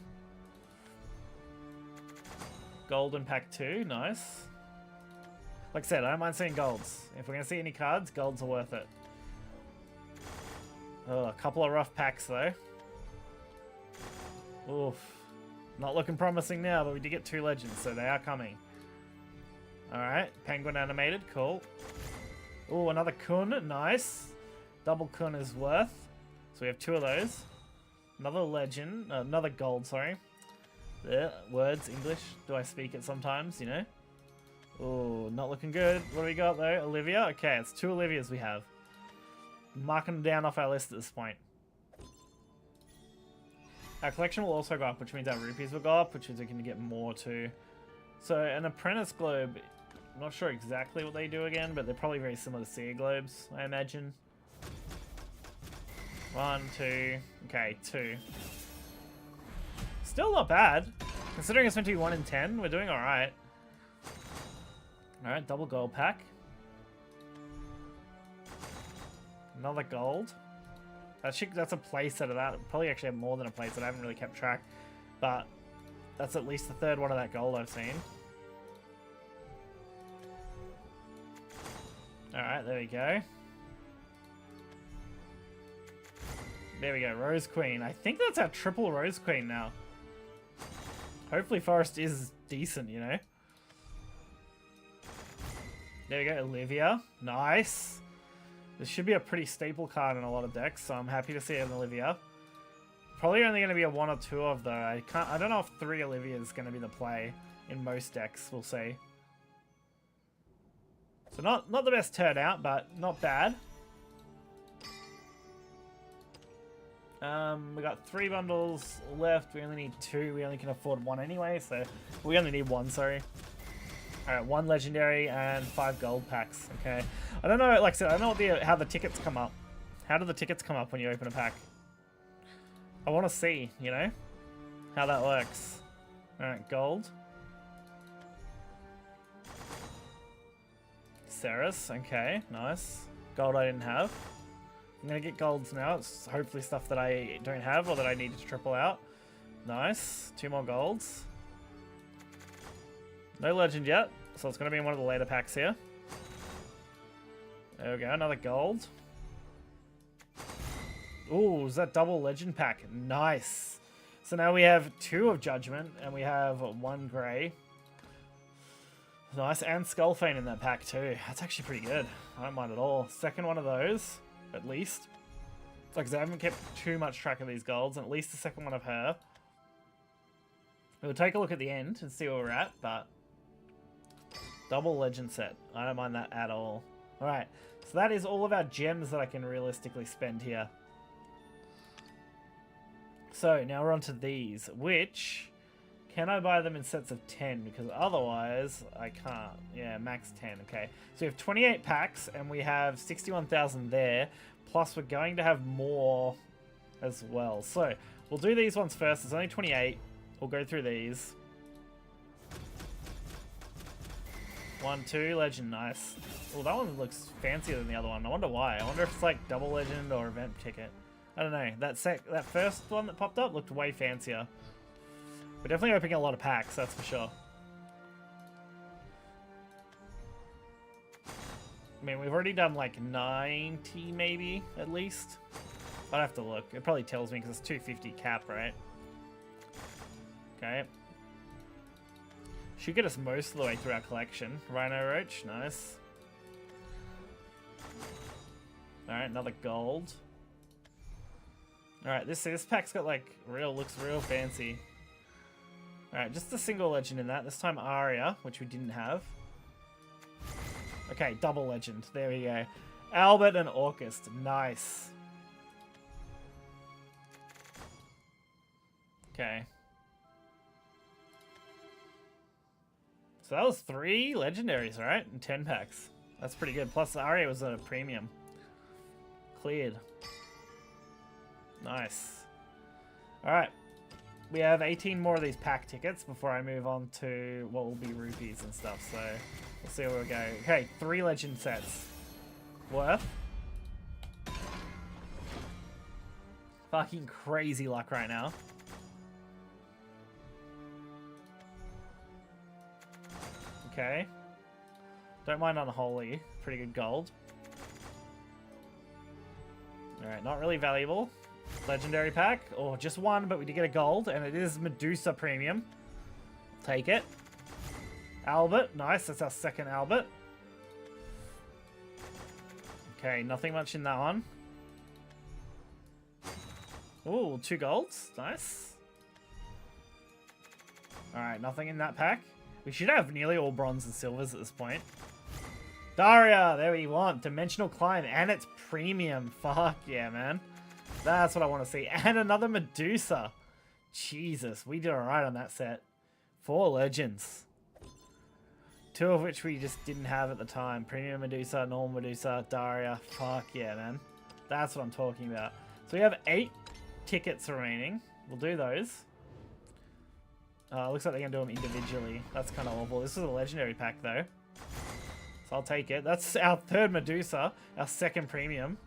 Gold in pack 2, nice. Like I said, I don't mind seeing golds. If we're going to see any cards, golds are worth it. Oh, a couple of rough packs though. Oof. Not looking promising now, but we did get 2 legends, so they are coming. Alright, penguin animated, cool. Ooh, another Kun, nice. Double Kun is worth. So we have 2 of those. Another legend, another gold, sorry. There, words, English. Do I speak it sometimes, you know? Ooh, not looking good. What do we got though? Olivia? Okay, it's 2 Olivias we have. Marking them down off our list at this point. Our collection will also go up, which means our rupees will go up, which means we can get more too. So an apprentice globe, I'm not sure exactly what they do again, but they're probably very similar to seer globes, I imagine. 1, 2, okay, 2. Still not bad. Considering it's meant to be 1 in 10, we're doing alright. Alright, double gold pack. Another gold. That's a playset of that. Probably actually have more than a playset. I haven't really kept track. But that's at least the 3rd one of that gold I've seen. Alright, there we go. There we go, Rose Queen. I think that's our triple Rose Queen now. Hopefully Forest is decent, you know. There we go, Olivia. Nice. This should be a pretty staple card in a lot of decks, so I'm happy to see an Olivia. Probably only going to be a 1 or 2 of though. I don't know if 3 Olivia is going to be the play in most decks. We'll see. So not the best turnout, but not bad. We got 3 bundles left. We only need 2. We only can afford 1 anyway, so we only need 1. Sorry. All right, 1 legendary and 5 gold packs. Okay. I don't know. Like I said, I don't know how the tickets come up. How do the tickets come up when you open a pack? I want to see, you know, how that works. All right, gold. Ceres. Okay, nice. Gold I didn't have. I'm going to get golds now. It's hopefully stuff that I don't have or that I need to triple out. Nice. 2 more golds. No legend yet, so it's going to be in one of the later packs here. There we go, another gold. Ooh, is that double legend pack? Nice. So now we have 2 of Judgment, and we have 1 grey. Nice, and Skullfane in that pack too. That's actually pretty good. I don't mind at all. 2nd one of those, at least. Like I said, I haven't kept too much track of these golds, and at least the second one of her. We'll take a look at the end and see where we're at, but double legend set. I don't mind that at all. Alright, so that is all of our gems that I can realistically spend here. So now we're on to these, which... Can I buy them in sets of 10? Because otherwise, I can't. Yeah, max 10. Okay. So we have 28 packs, and we have 61,000 there. Plus, we're going to have more as well. So, we'll do these ones first. There's only 28. We'll go through these. 1, 2, legend. Nice. Oh, that one looks fancier than the other one. I wonder why. I wonder if it's like double legend or event ticket. I don't know. That first one that popped up looked way fancier. We're definitely opening a lot of packs, that's for sure. I mean, we've already done like 90 maybe, at least. I'd have to look. It probably tells me because it's 250 cap, right? Okay. Should get us most of the way through our collection. Rhino Roach, nice. Alright, another gold. Alright, this pack's got like looks real fancy. Alright, just a single legend in that. This time Aria, which we didn't have. Okay, double legend. There we go. Albert and Orcust. Nice. Okay. So that was 3 legendaries, right? And 10 packs. That's pretty good. Plus, Aria was a premium. Cleared. Nice. Alright. We have 18 more of these pack tickets before I move on to what will be rupees and stuff, so we'll see where we go. Okay, 3 legend sets. Worth. Fucking crazy luck right now. Okay. Don't mind Unholy. Pretty good gold. Alright, not really valuable. Legendary pack, or just one, but we did get a gold, and it is Medusa Premium. Take it. Albert, nice, that's our second Albert. Okay, nothing much in that one. Ooh, 2 golds, nice. Alright, nothing in that pack. We should have nearly all bronze and silvers at this point. Daria, there we want. Dimensional Climb, and it's premium. Fuck yeah, man. That's what I want to see. And another Medusa. Jesus, we did alright on that set. 4 legends. 2 of which we just didn't have at the time. Premium Medusa, normal Medusa, Daria. Fuck yeah, man. That's what I'm talking about. So we have 8 tickets remaining. We'll do those. Looks like they're going to do them individually. That's kind of awful. This is a legendary pack, though. So I'll take it. That's our 3rd Medusa. Our 2nd premium.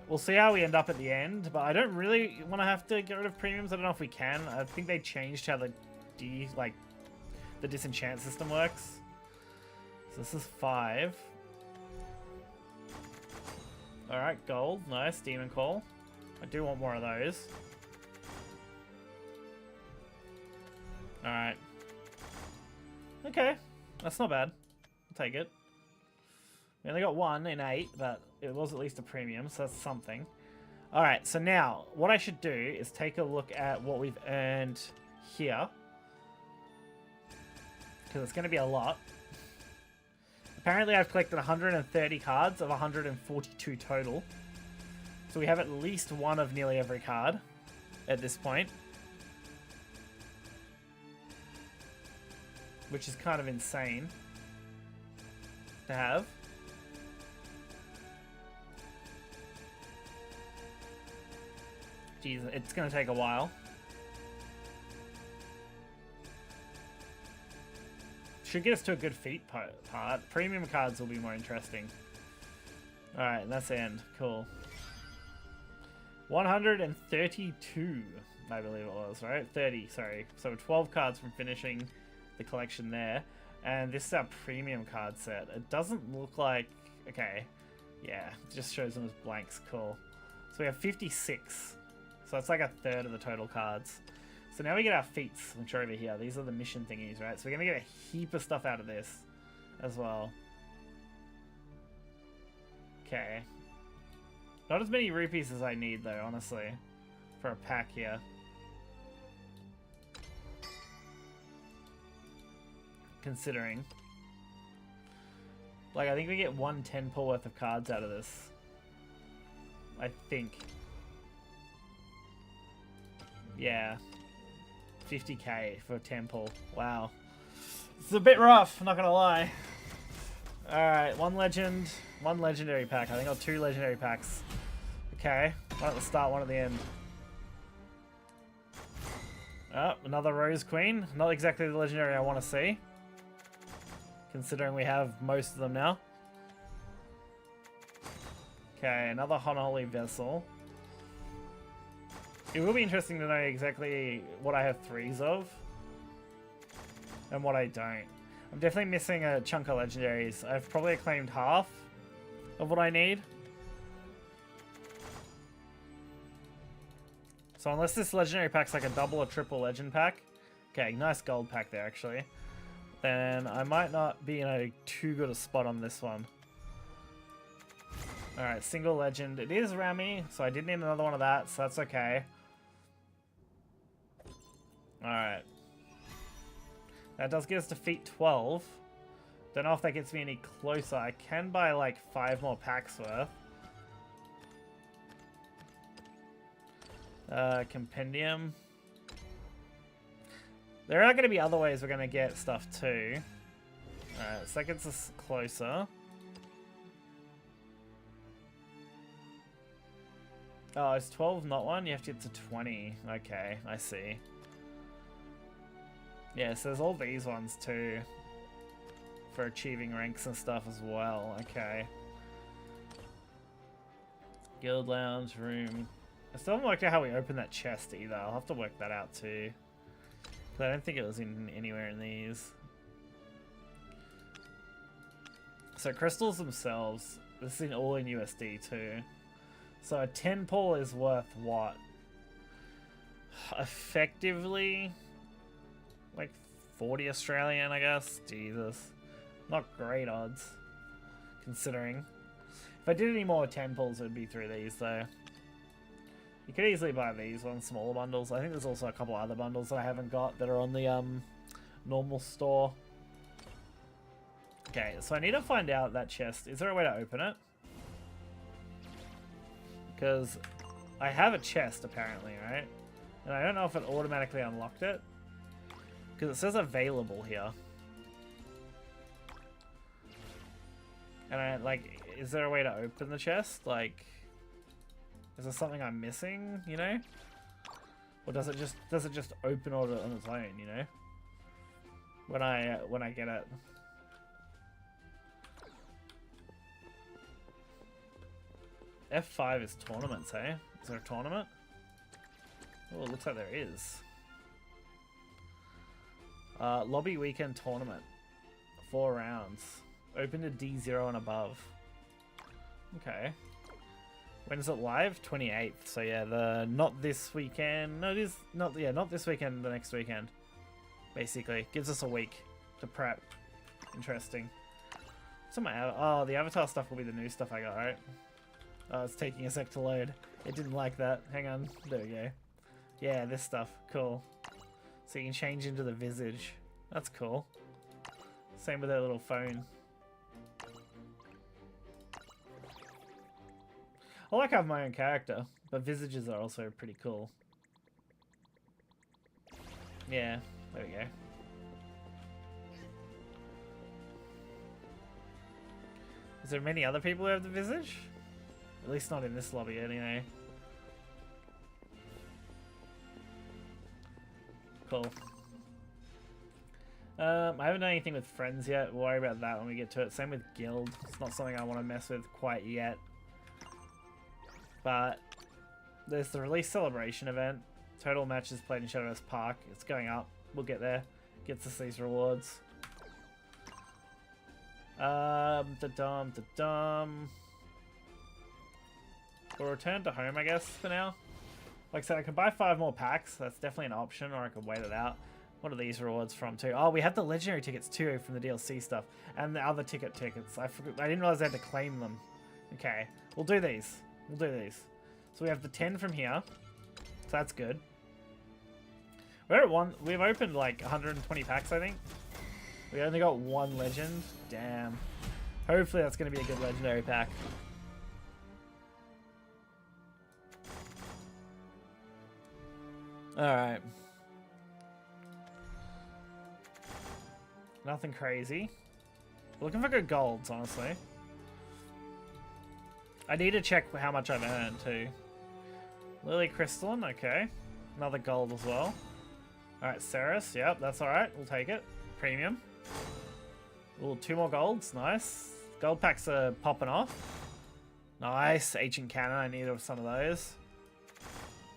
We'll see how we end up at the end, but I don't really want to have to get rid of premiums. I don't know if we can. I think they changed how the disenchant system works. So this is 5. Alright, gold. Nice. Demon Call. I do want more of those. Alright. Okay. That's not bad. I'll take it. We only got 1 in 8, but it was at least a premium, so that's something. Alright, so now, what I should do is take a look at what we've earned here. Because it's going to be a lot. Apparently I've collected 130 cards of 142 total. So we have at least one of nearly every card at this point. Which is kind of insane to have. Jeez, it's going to take a while. Should get us to a good feat part. Premium cards will be more interesting. Alright, that's the end. Cool. 132, I believe it was, right? 30, sorry. So 12 cards from finishing the collection there. And this is our premium card set. It doesn't look like... Okay. Yeah, it just shows them as blanks. Cool. So we have 56. So it's like a third of the total cards. So now we get our feats, which are over here. These are the mission thingies, right? So we're going to get a heap of stuff out of this as well. Okay. Not as many rupees as I need, though, honestly, for a pack here. Considering. Like, I think we get 1 10 pull worth of cards out of this. I think. Yeah. 50k for 10 pull. Wow. It's a bit rough, I'm not gonna lie. Alright, one legendary pack. I think I'll 2 legendary packs. Okay, one at the start, one at the end. Oh, another Rose Queen. Not exactly the legendary I want to see, considering we have most of them now. Okay, another Unholy Vessel. It will be interesting to know exactly what I have 3s of and what I don't. I'm definitely missing a chunk of legendaries. I've probably claimed half of what I need. So unless this legendary pack's like a double or triple legend pack, okay, nice gold pack there actually, then I might not be in a too good a spot on this one. Alright, single legend. It is Rami, so I did need another one of that, so that's okay. Alright. That does get us to feet 12. Don't know if that gets me any closer. I can buy like 5 more packs worth. Compendium. There are going to be other ways we're going to get stuff too. Alright, so that gets us closer. Oh, it's 12 not one? You have to get to 20. Okay, I see. Yeah, so there's all these ones too. For achieving ranks and stuff as well. Okay. Guild Lounge room. I still haven't worked out how we open that chest either. I'll have to work that out too. But I don't think it was in anywhere in these. So crystals themselves. This is all in USD too. So a 10 pull is worth what? Effectively, like 40 Australian, I guess. Jesus. Not great odds, considering. If I did any more 10 pulls, it would be through these, though. You could easily buy these ones, smaller bundles. I think there's also a couple other bundles that I haven't got that are on the normal store. Okay, so I need to find out that chest. Is there a way to open it? Because I have a chest, apparently, right? And I don't know if it automatically unlocked it. Because it says available here. And I, like, is there a way to open the chest? Like, is there something I'm missing, you know? Or does it just open on its own, you know? When I get it. F5 is tournaments, hey? Is there a tournament? Oh, it looks like there is. Lobby weekend tournament. 4 rounds. Open to D0 and above. Okay. When is it live? 28th. So yeah, not this weekend. No, it is not. Yeah, not this weekend. The next weekend. Basically, gives us a week to prep. Interesting. What's on my oh, the avatar stuff will be the new stuff I got, right? Oh, it's taking a sec to load. It didn't like that. Hang on. There we go. Yeah, this stuff. Cool. So you can change into the visage. That's cool. Same with that little phone. I like having my own character, but visages are also pretty cool. Yeah, there we go. Is there many other people who have the visage? At least not in this lobby, anyway. Cool. I haven't done anything with friends yet. We'll worry about that when we get to it. Same with guild. It's not something I want to mess with quite yet. But there's the release celebration event. Total matches played in Shadowverse Park. It's going up. We'll get there. Gets us these rewards. We'll return to home, I guess, for now. Like I said, I can buy 5 more packs. That's definitely an option, or I could wait it out. What are these rewards from, too? Oh, we have the legendary tickets, too, from the DLC stuff. And the other tickets. I didn't realize I had to claim them Okay, we'll do these. We'll do these. So we have the 10 from here. So that's good. We're at one. We've opened like 120 packs, I think. We only got one legend. Damn. Hopefully that's going to be a good legendary pack. Alright. Nothing crazy. Looking for good golds, honestly. I need to check how much I've earned, too. Lily Crystalline, okay. Another gold as well. Alright, Ceres, yep, that's alright. We'll take it. Premium. Ooh, 2 more golds, nice. Gold packs are popping off. Nice, Ancient Cannon, I need some of those.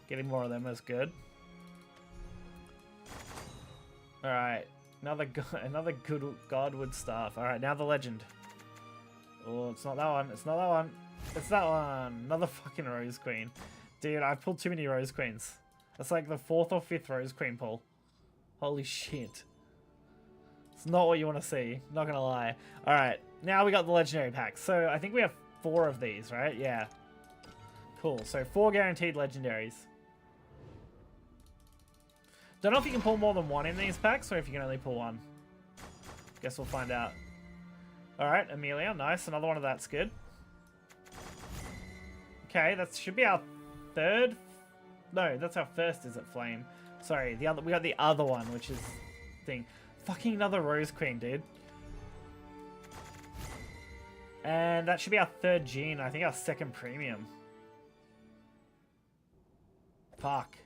Getting more of them is good. Alright, another good Godwood staff. Alright, now the legend. Oh, it's not that one, it's not that one. It's that one. Another fucking Rose Queen. Dude, I've pulled too many Rose Queens. That's like the 4th or 5th Rose Queen pull. Holy shit. It's not what you want to see. Not gonna lie. Alright, now we got the legendary packs. So I think we have 4 of these, right? Yeah. Cool. So 4 guaranteed legendaries. Don't know if you can pull more than 1 in these packs or if you can only pull 1. Guess we'll find out. Alright, Amelia. Nice. Another one of that's good. Okay, that should be our 3rd. No, that's our 1st, is it, Flame? Sorry, we got the other one, which is thing. Fucking another Rose Queen, dude. And that should be our 3rd gene. I think our 2nd premium. Fuck.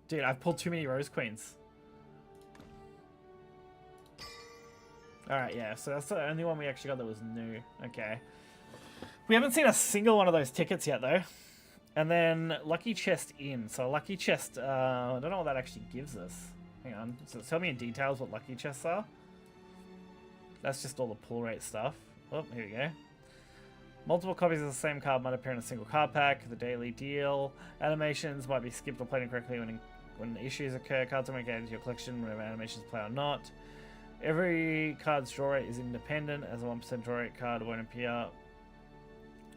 Dude, I've pulled too many Rose Queens. Alright, yeah, so that's the only one we actually got that was new. Okay. We haven't seen a single one of those tickets yet, though. And then Lucky Chest in. So Lucky Chest, I don't know what that actually gives us. Hang on. So tell me in details what Lucky Chests are. That's just all the pull rate stuff. Oh, here we go. Multiple copies of the same card might appear in a single card pack. The daily deal. Animations might be skipped or played incorrectly when issues occur. Cards are made into your collection whenever animations play or not. Every card's draw rate is independent, as a 1% draw rate card won't appear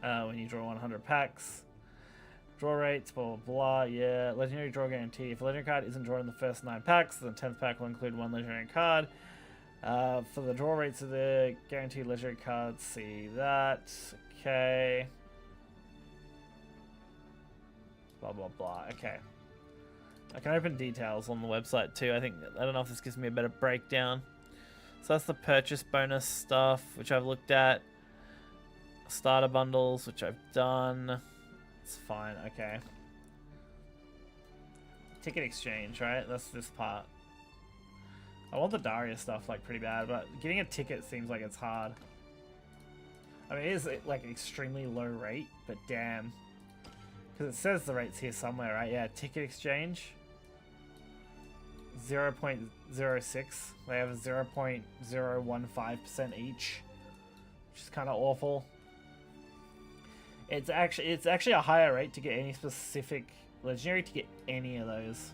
when you draw 100 packs. Draw rates, blah, blah, blah, yeah. Legendary draw guarantee. If a legendary card isn't drawn in the first 9 packs, then the 10th pack will include 1 legendary card. For the draw rates of the guaranteed legendary cards, see that. Okay. Blah, blah, blah. Okay. I can open details on the website too. I don't know if this gives me a better breakdown. So that's the purchase bonus stuff, which I've looked at. Starter bundles, which I've done. It's fine, okay. Ticket exchange, right? That's this part. I want the Daria stuff like pretty bad, but getting a ticket seems like it's hard. I mean, it is like extremely low rate, but damn. Because it says the rate's here somewhere, right? Yeah, ticket exchange. 0.06. They have a 0.015% each, which is kind of awful. It's actually a higher rate to get any specific legendary to get any of those,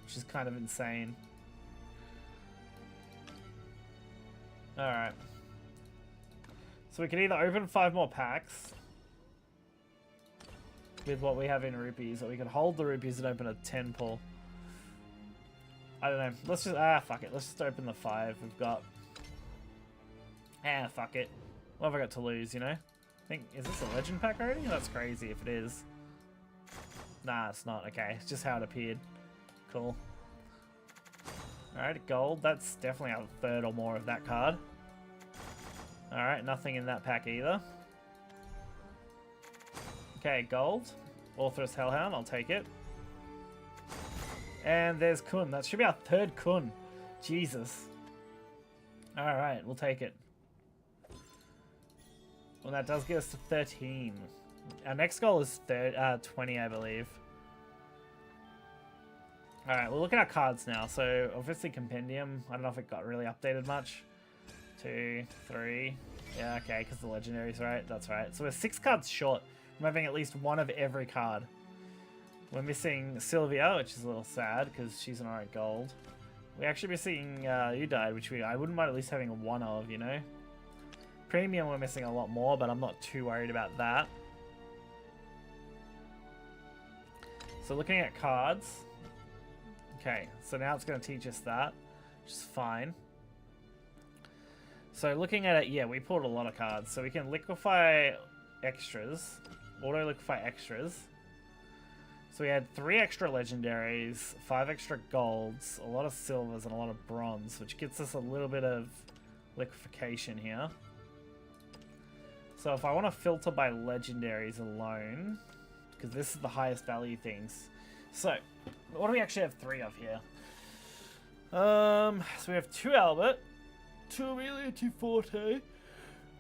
which is kind of insane. Alright. So we can either open 5 more packs with what we have in rupees, or we can hold the rupees and open a 10 pull. I don't know. Let's just... fuck it. Let's just open the 5 we've got. Fuck it. What have I got to lose, you know? I think... Is this a legend pack already? That's crazy if it is. Nah, it's not. Okay. It's just how it appeared. Cool. Alright, gold. That's definitely a 3rd or more of that card. Alright, nothing in that pack either. Okay, gold. Authoress Hellhound, I'll take it. And there's Kun. That should be our 3rd Kun. Jesus. Alright, we'll take it. Well, that does get us to 13. Our next goal is 20, I believe. Alright, we'll look at our cards now. So, obviously Compendium. I don't know if it got really updated much. 2, 3. Yeah, okay, because the legendaries, right? That's right. So we're 6 cards short from having at least one of every card. We're missing Sylvia, which is a little sad because she's an alright gold. We actually missing You Died, which I wouldn't mind at least having one of, you know? Premium, we're missing a lot more, but I'm not too worried about that. So looking at cards. Okay, so now it's going to teach us that, which is fine. So looking at it, yeah, we pulled a lot of cards. So we can liquefy extras, auto liquefy extras. So we had 3 extra legendaries, 5 extra golds, a lot of silvers, and a lot of bronze, which gets us a little bit of liquefaction here. So if I want to filter by legendaries alone, because this is the highest value things. So, what do we actually have 3 of here? So we have 2 Albert, 2 Amelia, 2 Forte,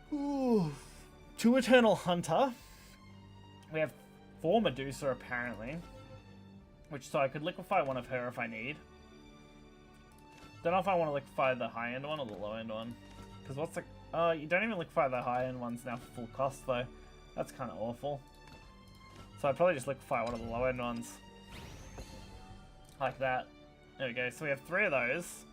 2 Eternal Hunter. We have 4 Medusa apparently, which so I could liquefy one of her if I need. Don't know if I want to liquefy the high end one or the low end one, because what's the you don't even liquefy the high end ones now for full cost though. That's kind of awful. So I'd probably just liquefy one of the low end ones. Like that. There we go. So we have 3 of those.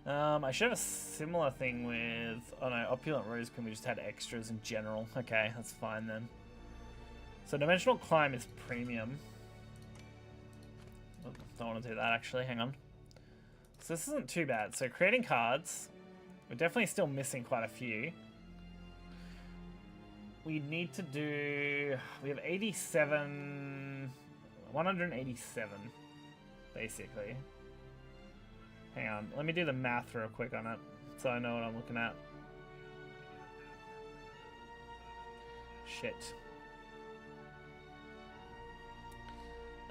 I should have a similar thing with... Oh no, Opulent Rosequin, we just had extras in general. Okay, that's fine then. So Dimensional Climb is premium. Oh, don't want to do that actually, hang on. So this isn't too bad. So creating cards. We're definitely still missing quite a few. We need to do... We have 87... 187, basically. Hang on, let me do the math real quick on it, so I know what I'm looking at. Shit.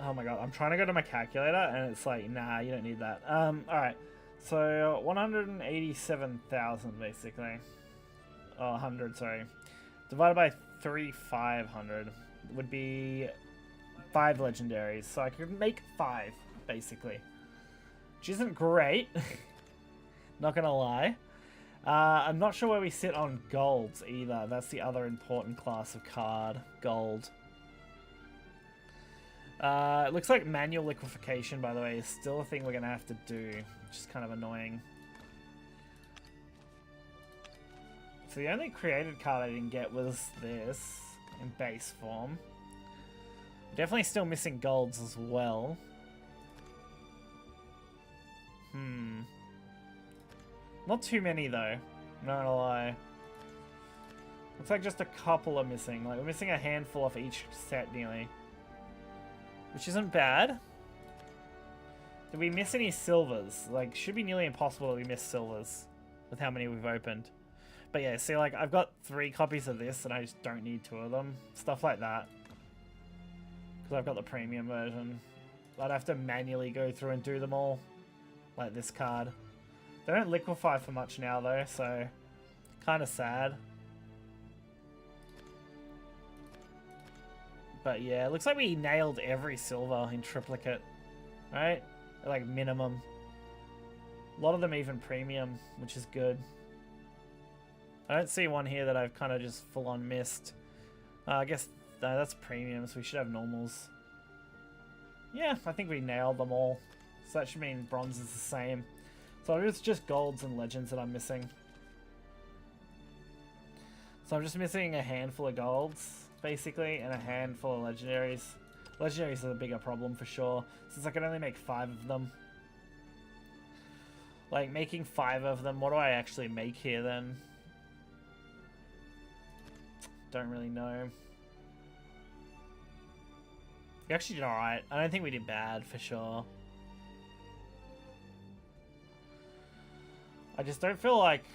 Oh my god, I'm trying to go to my calculator, and it's like, nah, you don't need that. Alright, so 187,000, basically. Oh, 100, sorry. Divided by 3,500 would be 5 legendaries, so I could make 5, basically. Which isn't great. Not gonna lie. I'm not sure where we sit on golds either. That's the other important class of card. Gold. It looks like manual liquefaction, by the way, is still a thing we're gonna have to do, which is kind of annoying. So the only created card I didn't get was this, in base form. Definitely still missing golds as well. Not too many though, not gonna lie. Looks like just a couple are missing. Like, we're missing a handful off each set nearly. Which isn't bad. Did we miss any silvers? Like, should be nearly impossible that we miss silvers with how many we've opened. But yeah, see, like, I've got 3 copies of this and I just don't need 2 of them. Stuff like that. Because I've got the premium version. I'd have to manually go through and do them all. Like this card. They don't liquefy for much now though, so kind of sad. But yeah, it looks like we nailed every silver in triplicate, right? Like minimum. A lot of them even premium, which is good. I don't see one here that I've kind of just full on missed. I guess no, that's premium, so we should have normals. Yeah, I think we nailed them all. So that should mean bronze is the same. So it's just golds and legends that I'm missing. So I'm just missing a handful of golds, basically, and a handful of legendaries. Legendaries are the bigger problem for sure, since I can only make 5 of them. Like, making 5 of them, what do I actually make here then? Don't really know. We actually did alright. I don't think we did bad, for sure. I just don't feel like...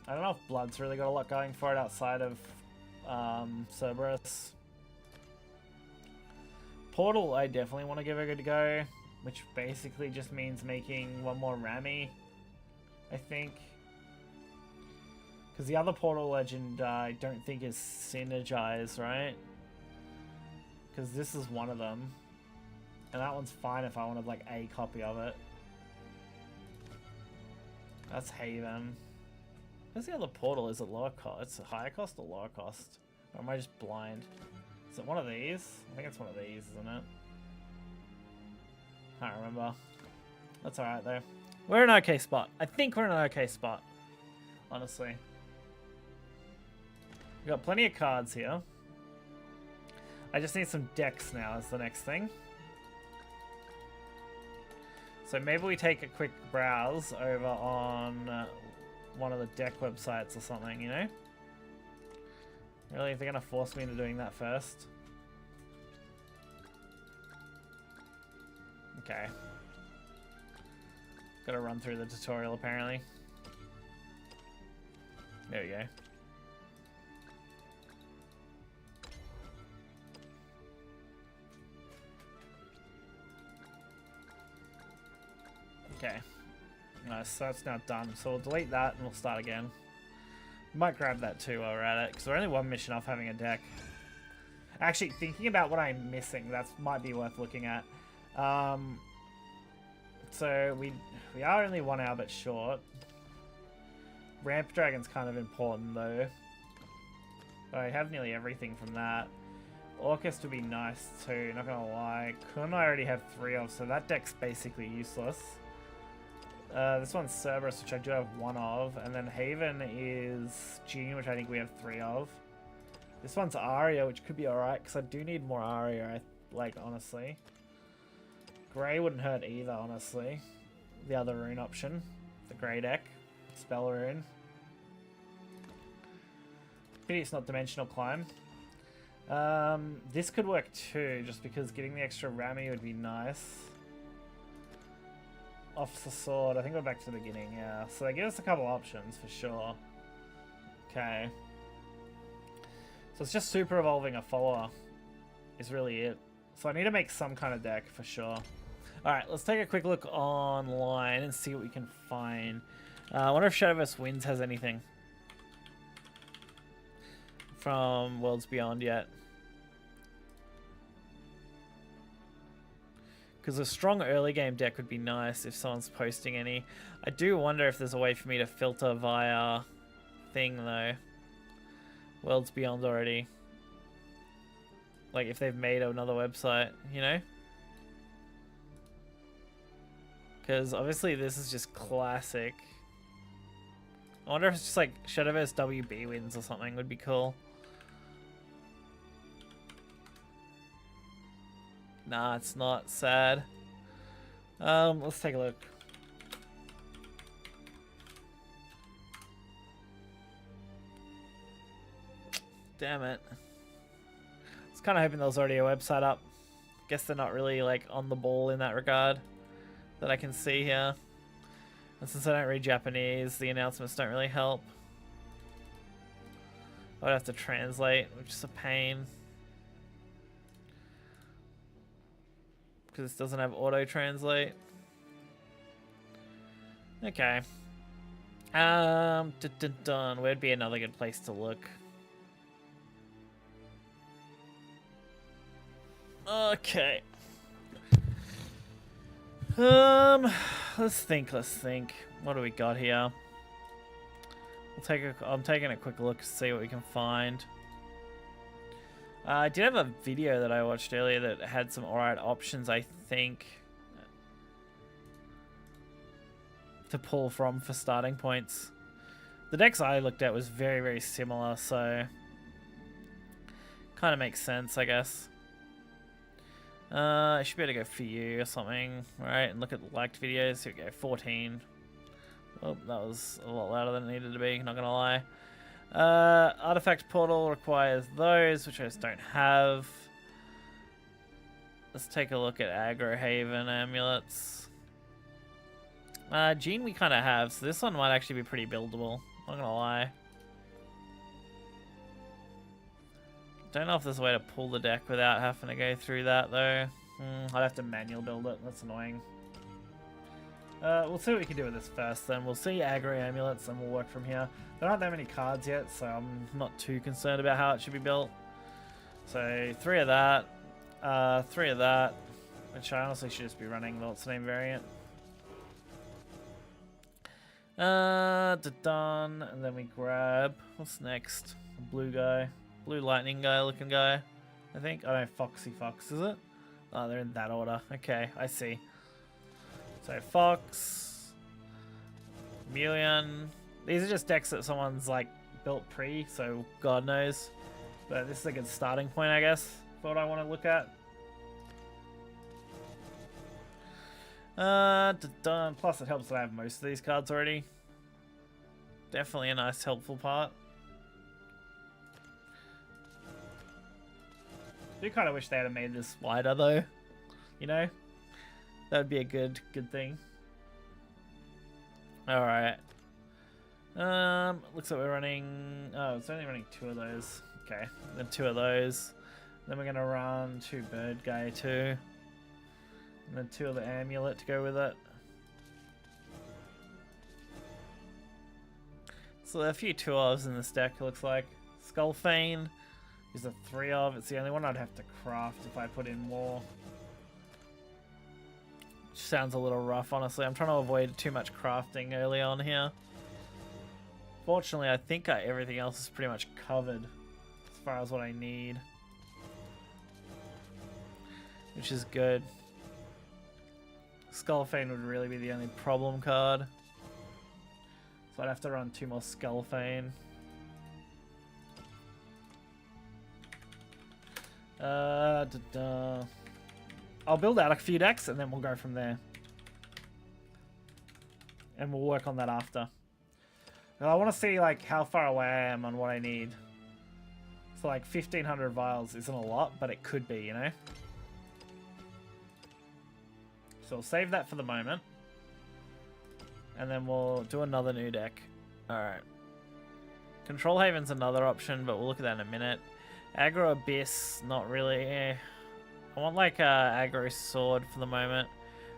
I don't know if Blood's really got a lot going for it outside of Cerberus. Portal, I definitely want to give it a go, which basically just means making 1 more Rami, I think. Because the other Portal Legend I don't think is synergized, right? Because this is one of them. And that one's fine if I wanted like a copy of it. That's Haven. Where's the other portal? Is it lower cost? It's a higher cost or lower cost? Or am I just blind? Is it one of these? I think it's one of these, isn't it? Can't remember. That's alright though. We're in an okay spot. I think we're in an okay spot. honestly. We got plenty of cards here. I just need some decks now is the next thing. So maybe we take a quick browse over on one of the deck websites or something, you know? Really, if they're gonna force me into doing that first. Okay. Gotta run through the tutorial apparently. There we go. Okay. Nice, so that's now done. So we'll delete that and we'll start again. Might grab that too while we're at it, because we're only one mission off having a deck. Actually, thinking about what I'm missing, that might be worth looking at. So we are only 1 hour but short. Ramp Dragon's kind of important though. But I have nearly everything from that. Orcust would be nice too, not gonna lie. Kun I already have 3 of, so that deck's basically useless. This one's Cerberus, which I do have 1 of, and then Haven is Jean, which I think we have 3 of. This one's Aria, which could be alright, because I do need more Aria, honestly. Grey wouldn't hurt either, honestly. The other rune option, the Grey deck, Spell Rune. Pity it's not Dimensional Climb. This could work too, just because getting the extra Rami would be nice. Officer Sword, I think we're back to the beginning, yeah. So they give us a couple options for sure. Okay. So it's just super evolving a follower is really it. So I need to make some kind of deck for sure. Alright, let's take a quick look online and see what we can find. I wonder if Shadowverse Wins has anything from Worlds Beyond yet. Because a strong early game deck would be nice if someone's posting any. I do wonder if there's a way for me to filter via thing though. Worlds Beyond already. Like if they've made another website, you know? Because obviously this is just classic. I wonder if it's just like Shadowverse WB Wins or something would be cool. Nah, it's not. Sad. Let's take a look. Damn it. I was kind of hoping there was already a website up. Guess they're not really like on the ball in that regard that I can see here. And since I don't read Japanese, the announcements don't really help. I'd have to translate, which is a pain. Because this doesn't have auto-translate. Okay. Where'd be another good place to look? Okay. Let's think. What do we got here? I'm taking a quick look to see what we can find. I did have a video that I watched earlier that had some alright options, I think, to pull from for starting points. The decks I looked at was very, very similar, so kind of makes sense, I guess. I should be able to go for you or something, right? And look at liked videos. Here we go, 14. Oh, that was a lot louder than it needed to be, not gonna lie. Artifact Portal requires those, which I just don't have. Let's take a look at Aggro Haven Amulets. Jean we kind of have, so this one might actually be pretty buildable, not gonna lie. Don't know if there's a way to pull the deck without having to go through that though. I'd have to manual build it, that's annoying. We'll see what we can do with this first then. We'll see Aggro Amulets and we'll work from here. There aren't that many cards yet, so I'm not too concerned about how it should be built. So 3 of that, 3 of that, which I honestly should just be running the what's the name variant. Done, and then we grab, what's next? A blue guy, blue lightning guy looking guy, I think. Oh no, Foxy Fox, is it? Oh, they're in that order. Okay, I see. So Fox, Melian, These are just decks that someone's like built pre, so God knows. But this is a good starting point, I guess, for what I want to look at. Plus it helps that I have most of these cards already. Definitely a nice helpful part. I do kind of wish they had made this wider though. You know? That would be a good thing. Alright. Looks like we're running... Oh, it's only running 2 of those. Okay, then 2 of those. Then we're going to run 2 Bird Guy too. And then 2 of the Amulet to go with it. So there are a few 2-ofs in this deck, it looks like. Skullfane is a 3-of. It's the only one I'd have to craft if I put in more. Which sounds a little rough, honestly. I'm trying to avoid too much crafting early on here. Fortunately, I think everything else is pretty much covered as far as what I need. Which is good. Skullfane would really be the only problem card. So I'd have to run 2 more Skullfane. I'll build out a few decks and then we'll go from there. And we'll work on that after. I want to see like how far away I am on what I need. So like 1500 vials isn't a lot, but it could be, you know? So we'll save that for the moment. And then we'll do another new deck. Alright. Control Haven's another option, but we'll look at that in a minute. Aggro Abyss, not really. I want like Aggro Sword for the moment.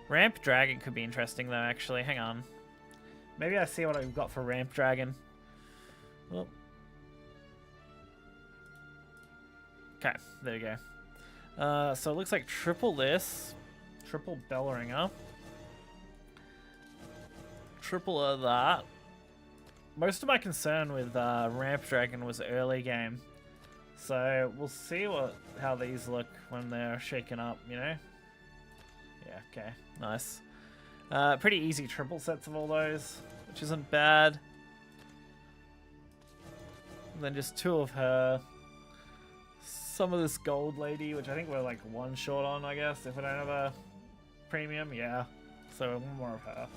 Ramp Dragon could be interesting though, actually. Hang on. Maybe I see what I've got for Ramp Dragon. Well. Okay, there we go. So it looks like triple this. Triple Bellringer. Triple of that. Most of my concern with Ramp Dragon was early game. So we'll see how these look when they're shaken up, you know? Yeah, okay. Nice. Pretty easy triple sets of all those, which isn't bad. And then just 2 of her. Some of this Gold Lady, which I think we're like 1 short on, I guess, if we don't have a premium. Yeah. So 1 more of her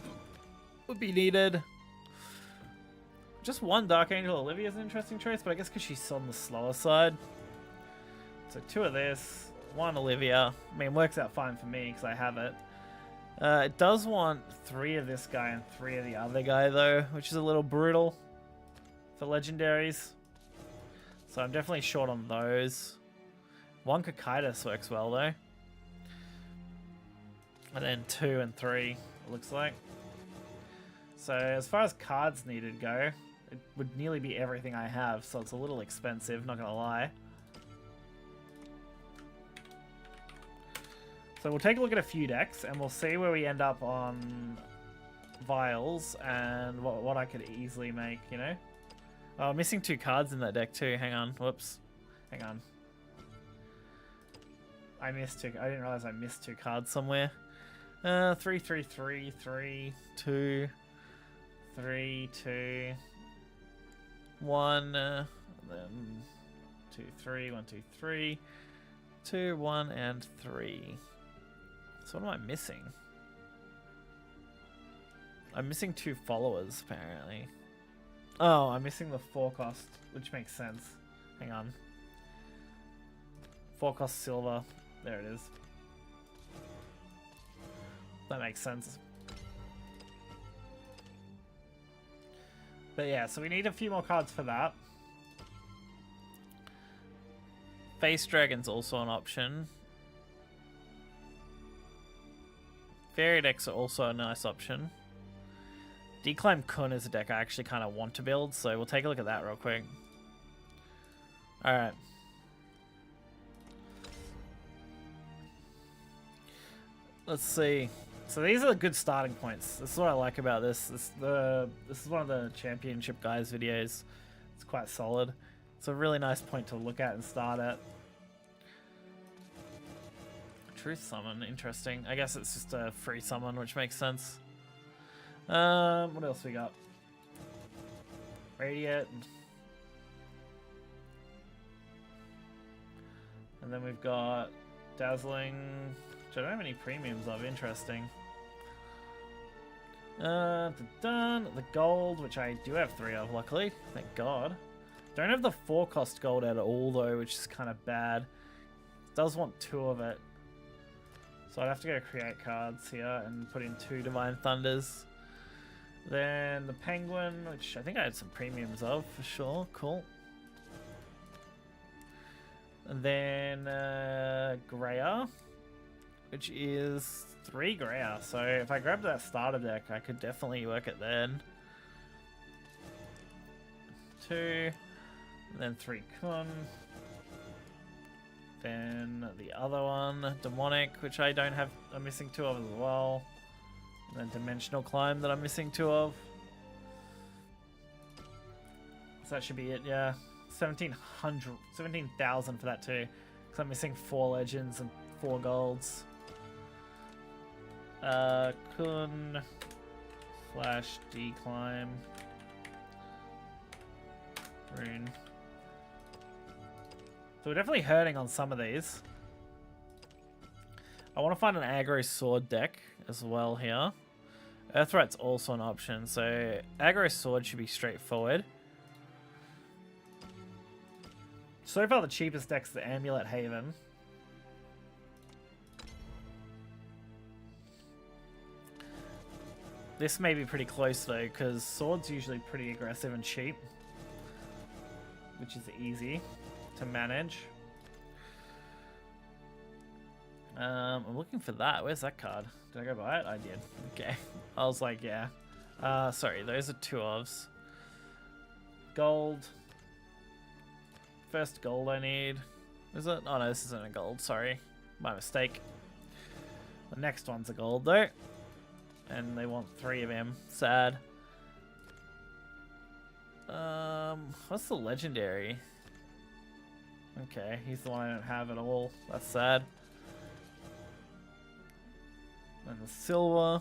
would be needed. Just 1 Dark Angel Olivia is an interesting choice, but I guess because she's on the slower side. So 2 of this, 1 Olivia. I mean, works out fine for me because I have it. It does want 3 of this guy and 3 of the other guy, though, which is a little brutal for legendaries. So I'm definitely short on those. 1 Cocytus works well, though. And then 2 and 3, it looks like. So as far as cards needed go, it would nearly be everything I have, so it's a little expensive, not gonna lie. So we'll take a look at a few decks, and we'll see where we end up on vials and what I could easily make, you know? Oh, I'm missing 2 cards in that deck too. Hang on. Whoops. Hang on. I missed 2. I didn't realize I missed 2 cards somewhere. 3, 3, 3, 3, 2, 3, 2, 1, then 2, 3, 1, 2, 3, 2, 1, and 3. So what am I missing? I'm missing 2 followers, apparently. Oh, I'm missing the 4 cost, which makes sense. Hang on. 4 cost silver. There it is. That makes sense. But yeah, so we need a few more cards for that. Face Dragon's also an option. Fairy decks are also a nice option. Declimb Kun is a deck I actually kind of want to build, so we'll take a look at that real quick. Alright. Let's see. So these are the good starting points. This is what I like about this. This is one of the championship guys videos. It's quite solid. It's a really nice point to look at and start at. Truth Summon, interesting. I guess it's just a free summon, which makes sense. What else we got? Radiate. And then we've got Dazzling, which I don't have any premiums of. Interesting. The gold, which I do have 3 of, luckily. Thank God. Don't have the 4 cost gold at all, though, which is kind of bad. It does want 2 of it. So I'd have to go create cards here and put in 2 Divine Thunders. Then the Penguin, which I think I had some premiums of, for sure. Cool. And then Greya, which is 3 Greya. So if I grab that starter deck, I could definitely work it then. 2, and then 3 Kun. Then the other one, Demonic, which I don't have, I'm missing 2 of as well. And then Dimensional Climb that I'm missing 2 of. So that should be it, yeah. 17,000 for that too. Because I'm missing 4 legends and 4 golds. Kun / Declimb. Rune. So we're definitely hurting on some of these. I want to find an aggro sword deck as well here. Earthrat's also an option, so aggro sword should be straightforward. So far the cheapest deck's the Amulet Haven. This may be pretty close though, because sword's usually pretty aggressive and cheap, which is easy to manage. I'm looking for that. Where's that card? Did I go buy it? I did. Okay. I was like, yeah. Sorry, those are 2 ofs. Gold. First gold I need. Is it? Oh no, this isn't a gold. Sorry. My mistake. The next one's a gold though. And they want 3 of him. Sad. What's the legendary? Okay, he's the one I don't have at all. That's sad. And the silver.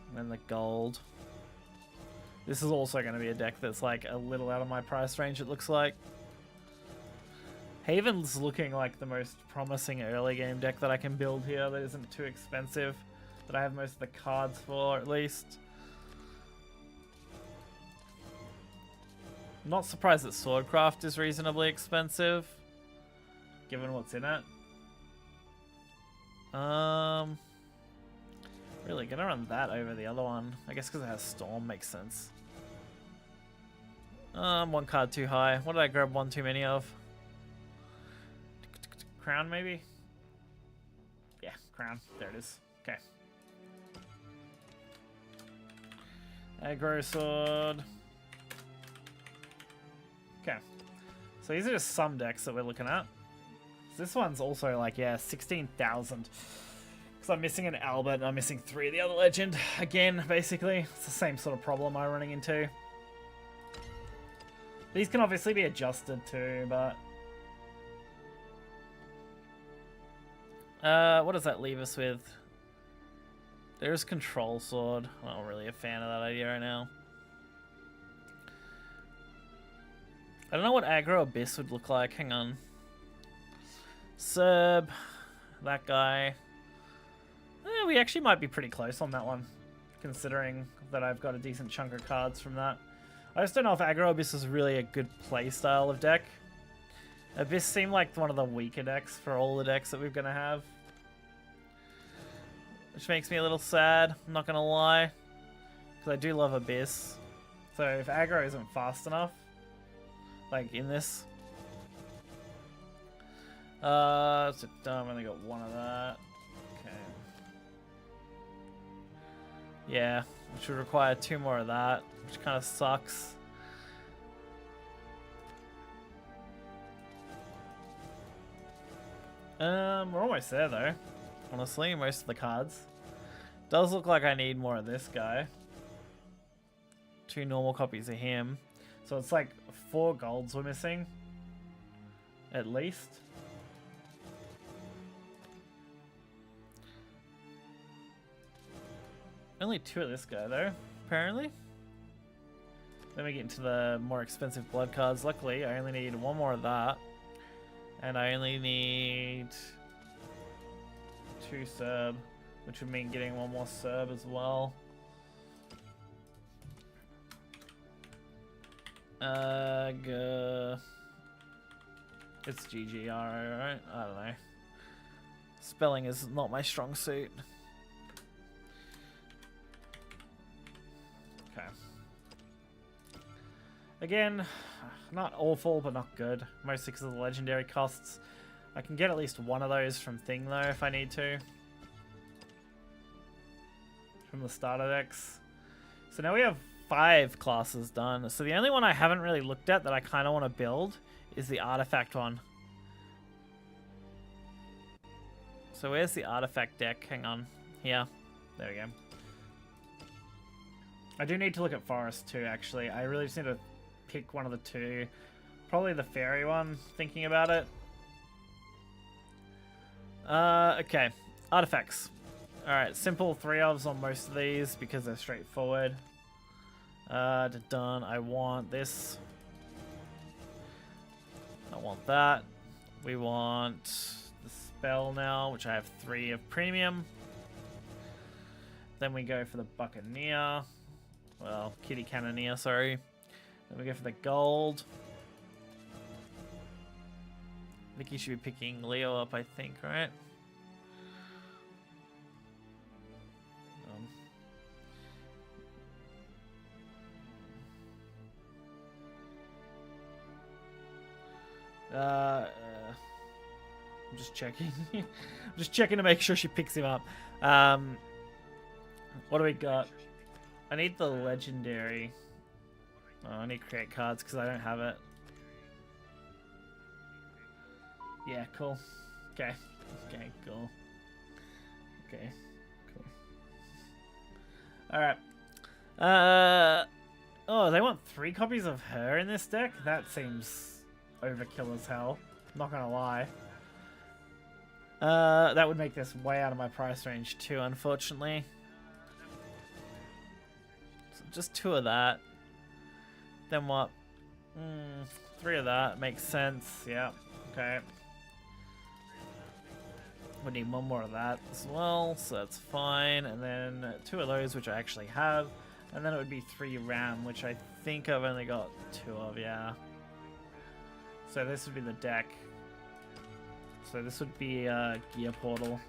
And then the gold. This is also going to be a deck that's like a little out of my price range, it looks like. Haven's looking like the most promising early game deck that I can build here that isn't too expensive. That I have most of the cards for, at least. I'm not surprised that Swordcraft is reasonably expensive, given what's in it. Really gonna run that over the other one. I guess because it has Storm makes sense. 1 card too high. What did I grab 1 too many of? Crown maybe? Yeah, Crown. There it is. Okay. Aggro Sword. Okay. So these are just some decks that we're looking at. This one's also like, yeah, 16,000. Because I'm missing an Albert and I'm missing 3 of the other legend. Again, basically. It's the same sort of problem I'm running into. These can obviously be adjusted too, but... what does that leave us with? There's Control Sword. I'm not really a fan of that idea right now. I don't know what Aggro Abyss would look like. Hang on. Serb. That guy. We actually might be pretty close on that one, considering that I've got a decent chunk of cards from that. I just don't know if Aggro Abyss is really a good play style of deck. Abyss seemed like one of the weaker decks for all the decks that we're going to have. Which makes me a little sad, I'm not going to lie. Because I do love Abyss. So if aggro isn't fast enough, like in this... I've only got 1 of that. Okay. Yeah, which would require 2 more of that, which kind of sucks. We're almost there though. Honestly, most of the cards. Does look like I need more of this guy. 2 normal copies of him. So it's like 4 golds we're missing. At least. Only 2 of this guy though, apparently. Then we get into the more expensive blood cards. Luckily, I only need one more of that. And I only need 2 Serb, which would mean getting one more Serb as well. It's GGRO, right? I don't know. Spelling is not my strong suit. Okay. Again, not awful, but not good. Mostly because of the legendary costs. I can get at least one of those from Thing, though, if I need to. From the starter decks. So now we have 5 classes done. So the only one I haven't really looked at that I kind of want to build is the artifact one. So where's the artifact deck? Hang on. Here. There we go. I do need to look at Forest too, actually. I really just need to pick one of the 2. Probably the fairy one, thinking about it. Okay. Artifacts. Alright, simple 3-ofs on most of these because they're straightforward. Done. I want this. I want that. We want the spell now, which I have 3 of premium. Then we go for the Buccaneer. Well, Kitty Cannoneer, sorry. Then we go for the gold. I think you should be picking Leo up, I think, right? I'm just checking. I'm just checking to make sure she picks him up. What do we got? I need the legendary. Oh, I need to create cards because I don't have it. Yeah, cool. Okay. Okay, cool. Okay, cool. Alright. Oh, they want 3 copies of her in this deck? That seems overkill as hell. Not gonna lie. That would make this way out of my price range too, unfortunately. So just 2 of that. Then what? 3 of that makes sense. Yeah. Okay. We need 1 more of that as well, so that's fine. And then 2 of those, which I actually have. And then it would be 3 RAM, which I think I've only got 2 of, yeah. So this would be the deck. So this would be Gear Portal.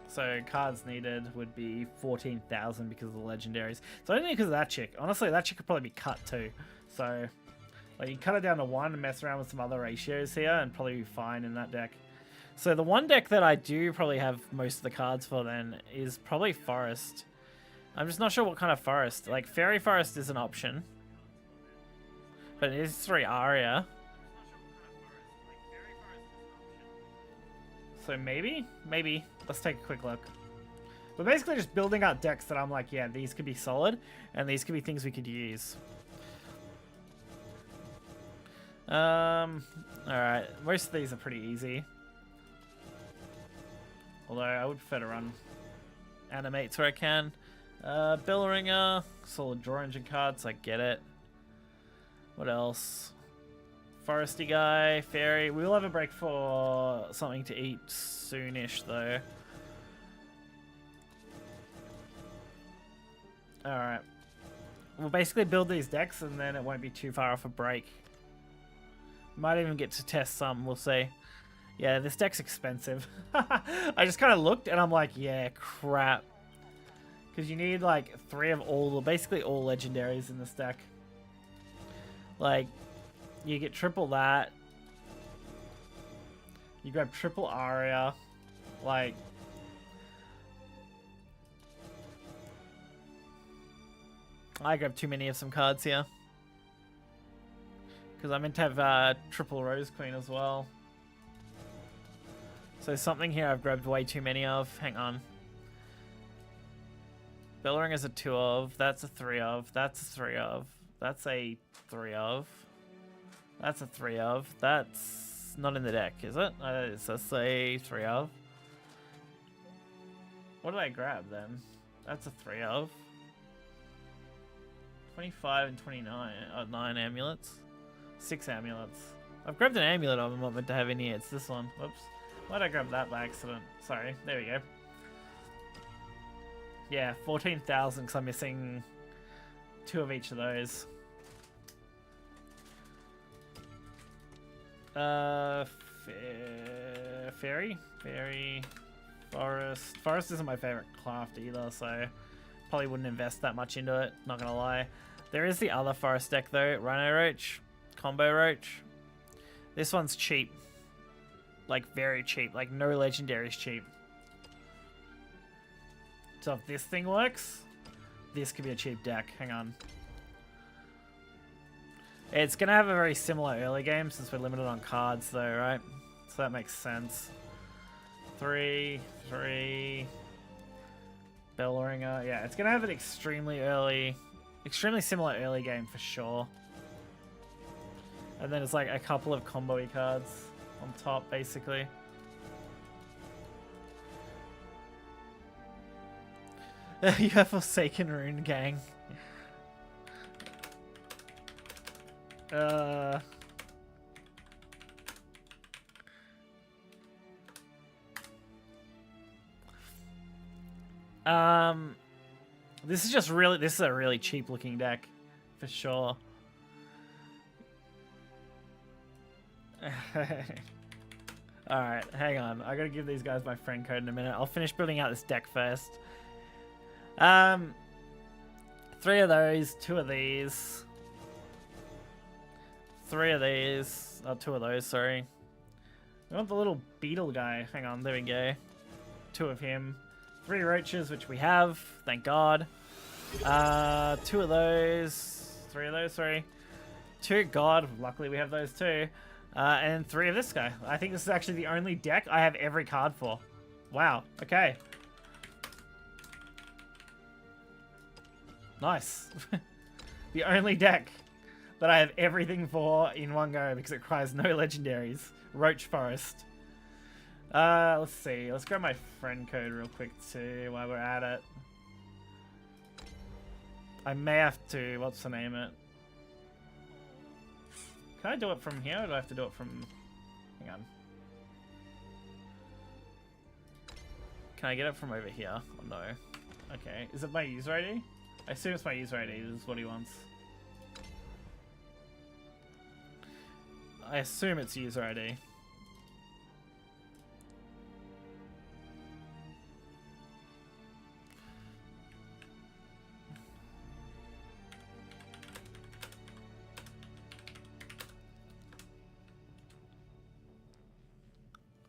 So cards needed would be 14,000 because of the legendaries. So only because of that chick. Honestly, that chick could probably be cut too. So like you cut it down to 1 and mess around with some other ratios here and probably be fine in that deck. So the one deck that I do probably have most of the cards for then is probably Forest. I'm just not sure what kind of Forest. Like Fairy Forest is an option. But it is 3 Aria. So maybe? Maybe. Let's take a quick look. We're basically just building out decks that I'm like, yeah, these could be solid. And these could be things we could use. Alright. Most of these are pretty easy. Although I would prefer to run animates where I can. Bellringer. Solid draw engine cards. I get it. What else? Foresty guy, fairy. We will have a break for something to eat soonish, though. Alright. We'll basically build these decks, and then it won't be too far off a break. Might even get to test some, we'll see. Yeah, this deck's expensive. I just kind of looked, and I'm like, yeah, crap. Because you need, like, 3 of all, basically all legendaries in this deck. Like, you get triple that. You grab triple Aria. Like, I grabbed too many of some cards here. Because I meant to have triple Rose Queen as well. So something here I've grabbed way too many of. Hang on. Bellring is a 2 of. That's a 3 of. That's a 3 of. That's a 3 of. That's a 3 of. That's not in the deck, is it? It's a 3 of. What did I grab then? That's a 3 of. 25 and 29. 9 amulets. 6 amulets. I've grabbed an amulet I'm not meant to have in here. It's this one. Whoops. Why'd I grab that by accident? Sorry. There we go. Yeah, 14,000 because I'm missing 2 of each of those. Fairy? Fairy. Forest. Forest isn't my favorite craft either, so probably wouldn't invest that much into it, not gonna lie. There is the other forest deck though, Rhino Roach, Combo Roach. This one's cheap. Like very cheap, like no legendaries cheap. So if this thing works, this could be a cheap deck. Hang on. It's gonna have a very similar early game since we're limited on cards though, right? So that makes sense. 3, 3. Bellringer. Yeah, it's gonna have an extremely similar early game for sure. And then it's like a couple of combo-y cards on top, basically. You have Forsaken Rune Gang. This is a really cheap looking deck for sure. Alright, hang on. I gotta give these guys my friend code in a minute. I'll finish building out this deck first. 3 of those, 2 of these. 3 of these. Oh, 2 of those, sorry. We want the little beetle guy. Hang on, there we go. 2 of him. 3 roaches, which we have, thank God. 2 of those. 3 of those, sorry. 2, God, luckily we have those too. And 3 of this guy. I think this is actually the only deck I have every card for. Wow, okay. Nice. The only deck that I have everything for in one go because it requires no legendaries. Roach Forest. Let's see. Let's grab my friend code real quick too while we're at it. I may have to, what's the name it? Can I do it from here or do I have to do it from... Hang on. Can I get it from over here? Oh, no. Okay. Is it my user ID? I assume it's my user ID. This is what he wants. I assume it's user ID.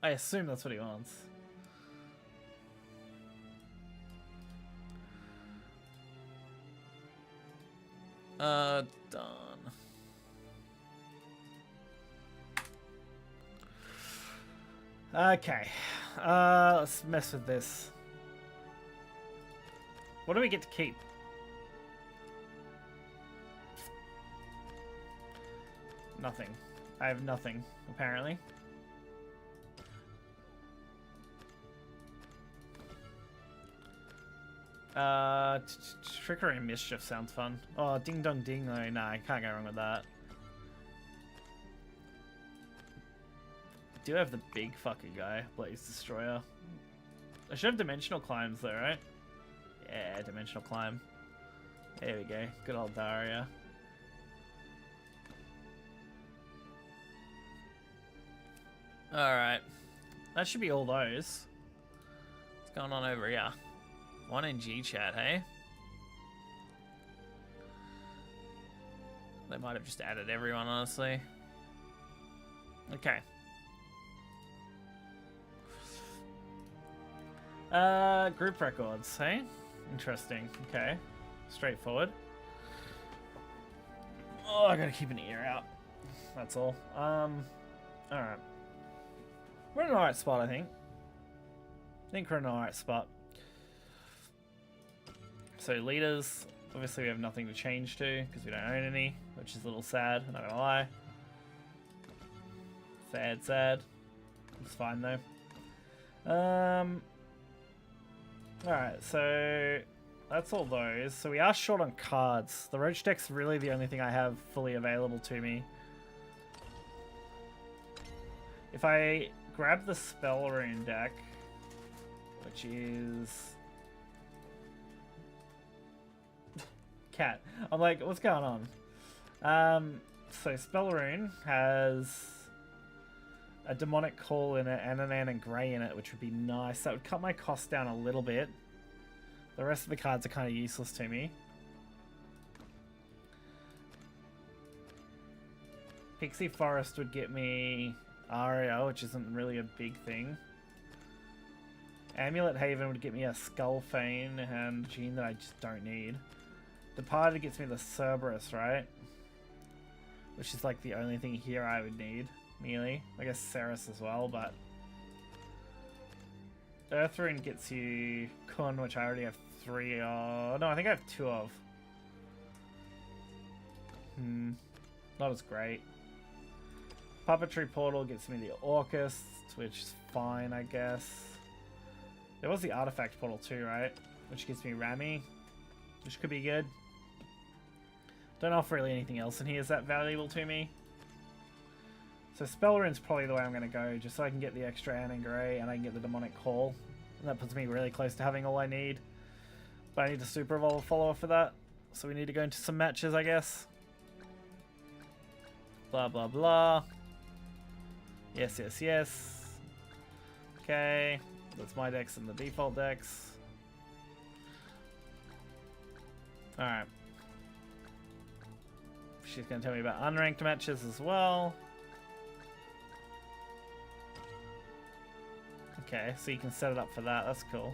I assume that's what he wants. Done. Okay. Let's mess with this. What do we get to keep? Nothing. I have nothing, apparently. Trickery and Mischief sounds fun. Oh, Ding Dong Ding though. Nah, I can't go wrong with that. I do have the big fucker guy, Blaze Destroyer. I should have Dimensional Climbs though, right? Yeah, Dimensional Climb. There we go. Good old Daria. Alright. That should be all those. What's going on over here? 1 in G-chat, hey? They might have just added everyone, honestly. Okay. Group records, hey? Interesting. Okay. Straightforward. Oh, I gotta keep an ear out. That's all. Alright. We're in an alright spot, I think. I think we're in an alright spot. So leaders, obviously we have nothing to change to because we don't own any, which is a little sad, I'm not gonna lie. Sad, sad. It's fine though. Alright, so that's all those. So we are short on cards. The Roach deck's really the only thing I have fully available to me. If I grab the Spell Rune deck, which is... Cat. I'm like, what's going on? So Spell Rune has a Demonic Call in it and an Anna Grey in it, which would be nice. That would cut my cost down a little bit. The rest of the cards are kind of useless to me. Pixie Forest would get me Aria, which isn't really a big thing. Amulet Haven would get me a Skullfane and Gene that I just don't need. Departed gets me the Cerberus, right? Which is like the only thing here I would need, nearly. I guess Ceres as well, but... Earthrune gets you Kun, which I already have 3 of. No, I think I have 2 of. Not as great. Puppetry Portal gets me the Orcust, which is fine, I guess. There was the Artifact Portal too, right? Which gives me Rami, which could be good. Don't know if really anything else in here is that valuable to me. So Spell Rune's probably the way I'm going to go, just so I can get the extra Anna Grey and I can get the Demonic Call. And that puts me really close to having all I need. But I need a Super Evolve follower for that. So we need to go into some matches, I guess. Blah, blah, blah. Yes, yes, yes. Okay. That's my decks and the default decks. Alright. She's going to tell me about unranked matches as well. Okay, so you can set it up for that. That's cool.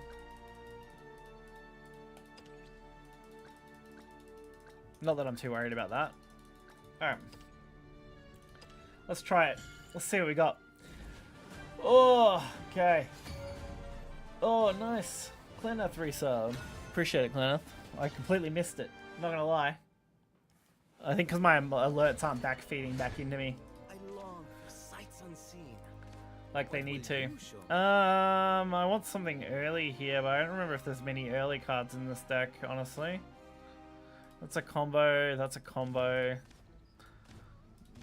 Not that I'm too worried about that. Alright. Let's try it. Let's see what we got. Oh, okay. Oh, nice. Cleneth resub. Appreciate it, Cleneth. I completely missed it. Not gonna lie. I think because my alerts aren't backfeeding back into me. I long for sights unseen. Like they need to. I want something early here, but I don't remember if there's many early cards in this deck, honestly. That's a combo. That's a combo.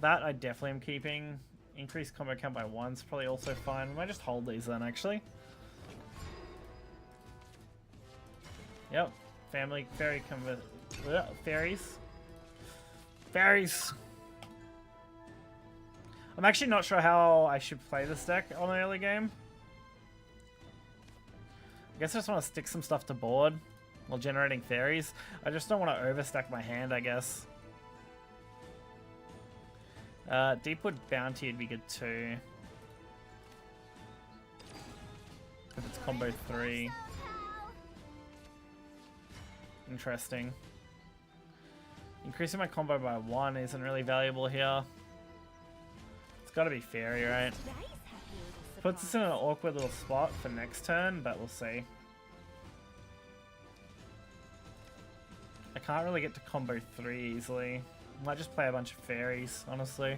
That I definitely am keeping. Increased combo count by 1's probably also fine. We might just hold these then, actually. Yep. Family fairy fairies. Fairies. I'm actually not sure how I should play this deck on an early game. I guess I just want to stick some stuff to board while generating fairies. I just don't want to overstack my hand, I guess. Deepwood Bounty would be good too. If it's combo 3. Interesting. Increasing my combo by 1 isn't really valuable here. It's gotta be fairy, right? Puts us in an awkward little spot for next turn, but we'll see. I can't really get to combo 3 easily. Might just play a bunch of fairies, honestly.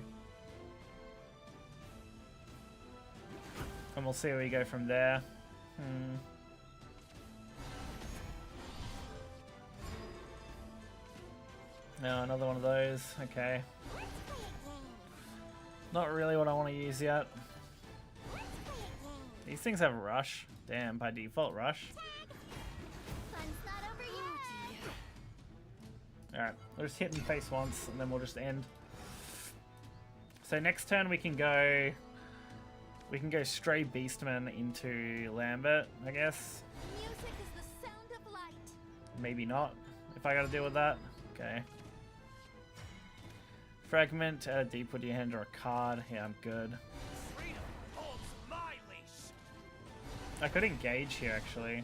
And we'll see where we go from there. No, another one of those. Okay. Not really what I want to use yet. These things have rush. Damn, by default, rush. Alright, we'll just hit in face once, and then we'll just end. So next turn we can go Stray Beastman into Lambert, I guess. Music is the sound of light. Maybe not, if I gotta deal with that. Okay. Fragment, add a Deepwood to your hand or a card. Yeah, I'm good. I could engage here, actually.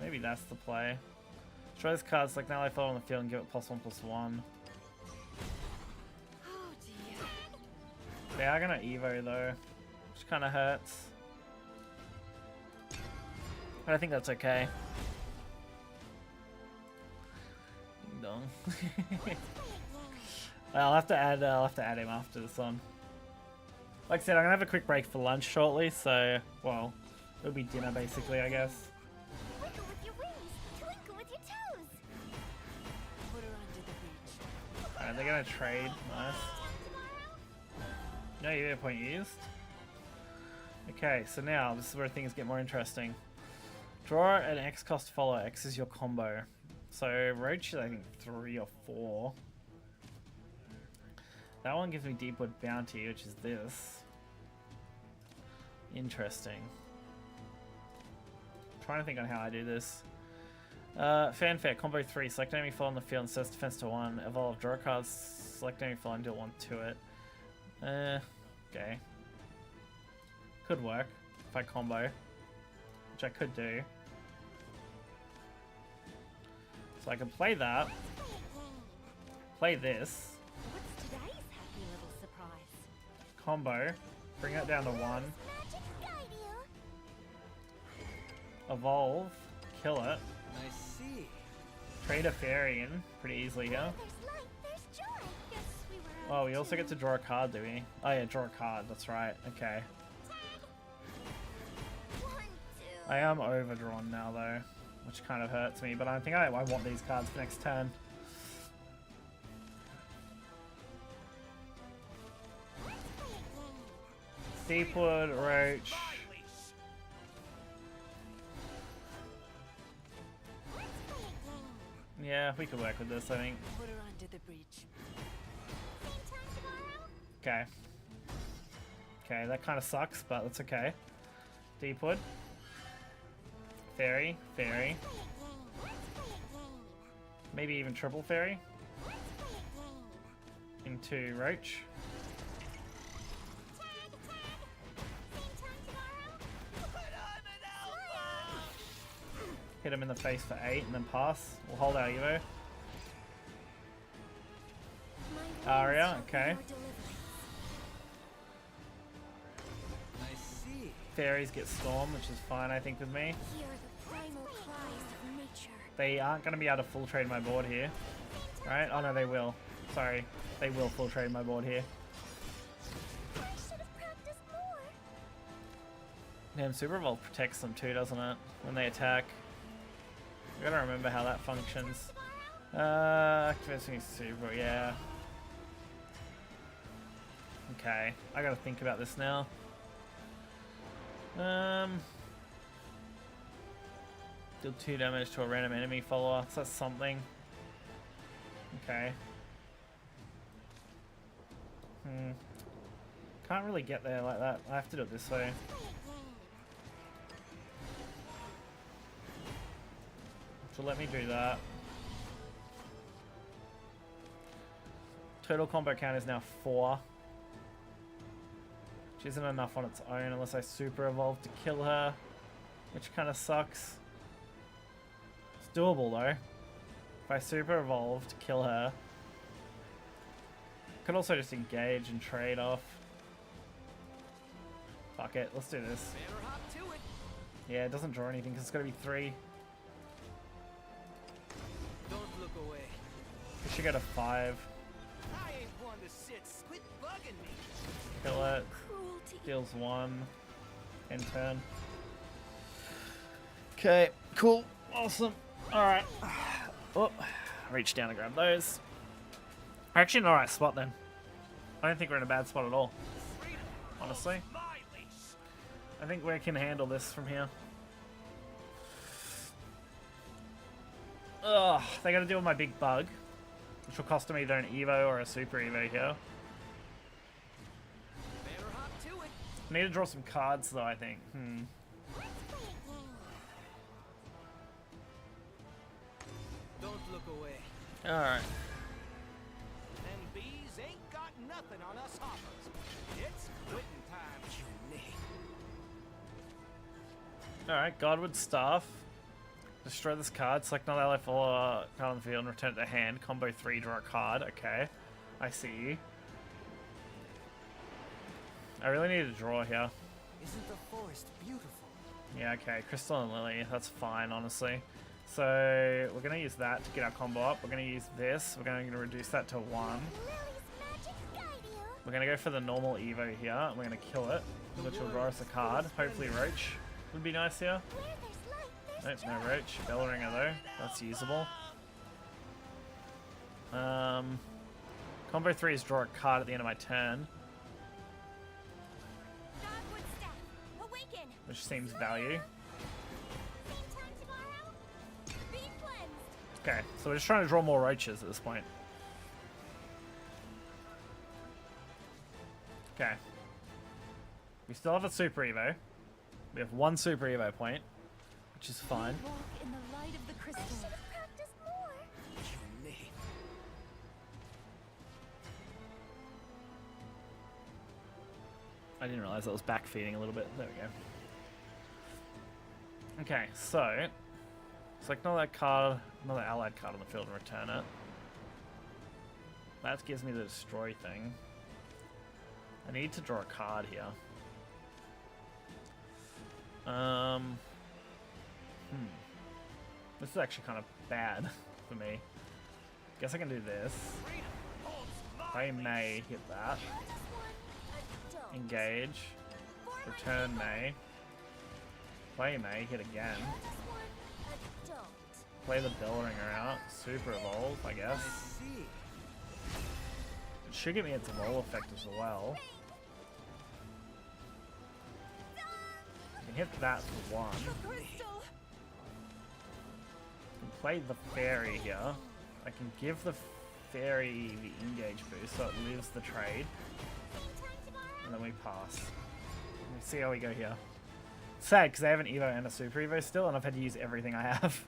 Maybe that's the play. Try this card, select an ally follow on the field and give it +1/+1. Oh dear. They are gonna Evo though, which kinda hurts. But I think that's okay. Ding dong. I'll have to add him after this one. Like I said, I'm gonna have a quick break for lunch shortly, so well, it'll be dinner basically, I guess. Wiggle with your wings, twinkle with your toes. Alright, they're gonna trade. Nice. No Evo point used. Okay, so now this is where things get more interesting. Draw an X cost follow. X is your combo. So Roach is I think 3 or 4. That one gives me Deepwood Bounty, which is this. Interesting. I'm trying to think on how I do this. Fanfare, combo 3. Select enemy fall on the field and sets defense to 1. Evolve, draw cards, select enemy fall and deal 1 to it. Okay. Could work if I combo, which I could do. So I can play that. Play this. What's today's happy little surprise? Combo. Bring it down to 1. Evolve. Kill it. I see. Trade a fairy in pretty easily here. Oh, we also get to draw a card, do we? Oh yeah, draw a card. That's right. Okay. I am overdrawn now though, which kind of hurts me, but I think I want these cards for next turn. Deepwood, Roach. Yeah, we could work with this, I think. Put her under the bridge. Okay. Okay, that kind of sucks, but that's okay. Deepwood. Fairy, fairy. Maybe even triple fairy. Into Roach. Hit him in the face for 8 and then pass. We'll hold our Evo. Aria, okay. I see. Fairies get Storm, which is fine, I think, with me. They aren't going to be able to full trade my board here. Right? Oh no, they will. Sorry. They will full trade my board here. Damn, Super Evolve protects them too, doesn't it? When they attack. I gotta remember how that functions. Activating Super, yeah. Okay, I gotta think about this now. Deal 2 damage to a random enemy follower, so that's something. Okay. Can't really get there like that. I have to do it this way. So let me do that. Total combo count is now 4. Which isn't enough on its own unless I super evolve to kill her. Which kind of sucks. It's doable though. If I super evolve to kill her. Could also just engage and trade off. Fuck it, let's do this. Yeah, it doesn't draw anything because it's gotta be 3. Don't look away. We should go to 5. I ain't one to sit. Quit bugging me. Kill it. Deals 1. End turn. Okay, cool. Awesome. Alright. Oh, reach down and grab those. We're actually in the right spot then. I don't think we're in a bad spot at all. Honestly. I think we can handle this from here. Ugh, they gotta deal with my big bug. Which will cost them either an Evo or a Super Evo here. I need to draw some cards though, I think. Don't look away. Alright. Them bees ain't got nothing on us hoppers. It's quitting time, you name. Alright, Godwood Staff. Destroy this card, select another ally follower card on the field and return it to hand. Combo 3, draw a card. Okay. I see you. I really need to draw here. Isn't the forest beautiful? Yeah, okay. Crystal and Lily. That's fine, honestly. So, we're going to use that to get our combo up. We're going to use this. We're going to reduce that to 1. We're going to go for the normal Evo here. And we're going to kill it, which will draw us a card. Hopefully Roach would be nice here. Nope, no Roach. Bellringer though. That's usable. Combo 3 is draw a card at the end of my turn, Dogwood staff, awaken. which seems value. Same time tomorrow. Be cleansed. Okay, so we're just trying to draw more roaches at this point. Okay. We still have a Super Evo. We have one Super Evo point, which is fine. Walk in the light of the crystal. Should have practiced more. I didn't realize I was backfeeding a little bit. There we go. Okay, so select another card, another allied card on the field and return it. That gives me the destroy thing. I need to draw a card here. This is actually kind of bad for me. Guess I can do this. I may hit that. Engage. Return may. Play may. Hit again. Play the Bellringer out. Super evolve, I guess. It should give me its evolve effect as well. I can hit that for one. I can play the fairy here. I can give the fairy the engage boost so it lives the trade. And then we pass. Let me see how we go here. Sad because I have an Evo and a Super Evo still, and I've had to use everything I have.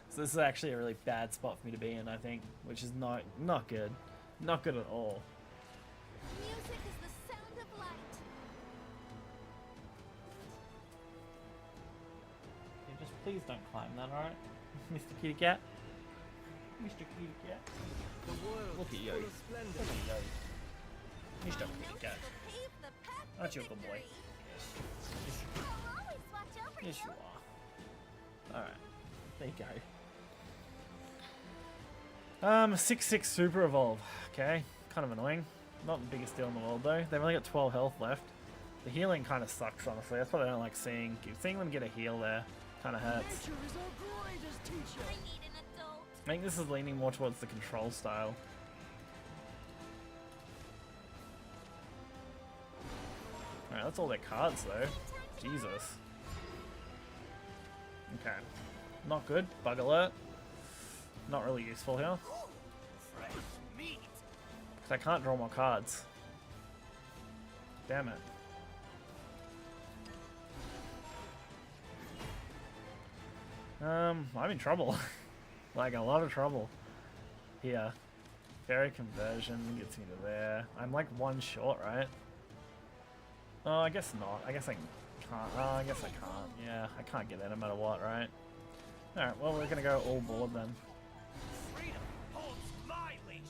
So this is actually a really bad spot for me to be in, I think, which is not good. Not good at all. Music is the sound of light. Yeah, just please don't climb that, alright? Mr. Kitty Cat? Mr. Kitty Cat? Look at you. Look at you. Mr. Kitty Cat. Aren't you a good boy? Yes, you are. Alright. There you go. 6/6 Super Evolve. Okay. Kind of annoying. Not the biggest deal in the world, though. They've only got 12 health left. The healing kind of sucks, honestly. That's what I don't like seeing. Seeing them get a heal there kind of hurts. I think this is leaning more towards the control style. Alright, that's all their cards, though. Jesus. Okay. Not good. Bug alert. Not really useful here. Because I can't draw more cards. Damn it. I'm in trouble. Like, a lot of trouble. Here. Fairy conversion gets me to there. I'm like one short, right? Oh, I guess not. I guess I can't. Oh, I guess I can't. Yeah, I can't get there no matter what, right? Alright, well, we're gonna go all board then. Freedom holds my leash.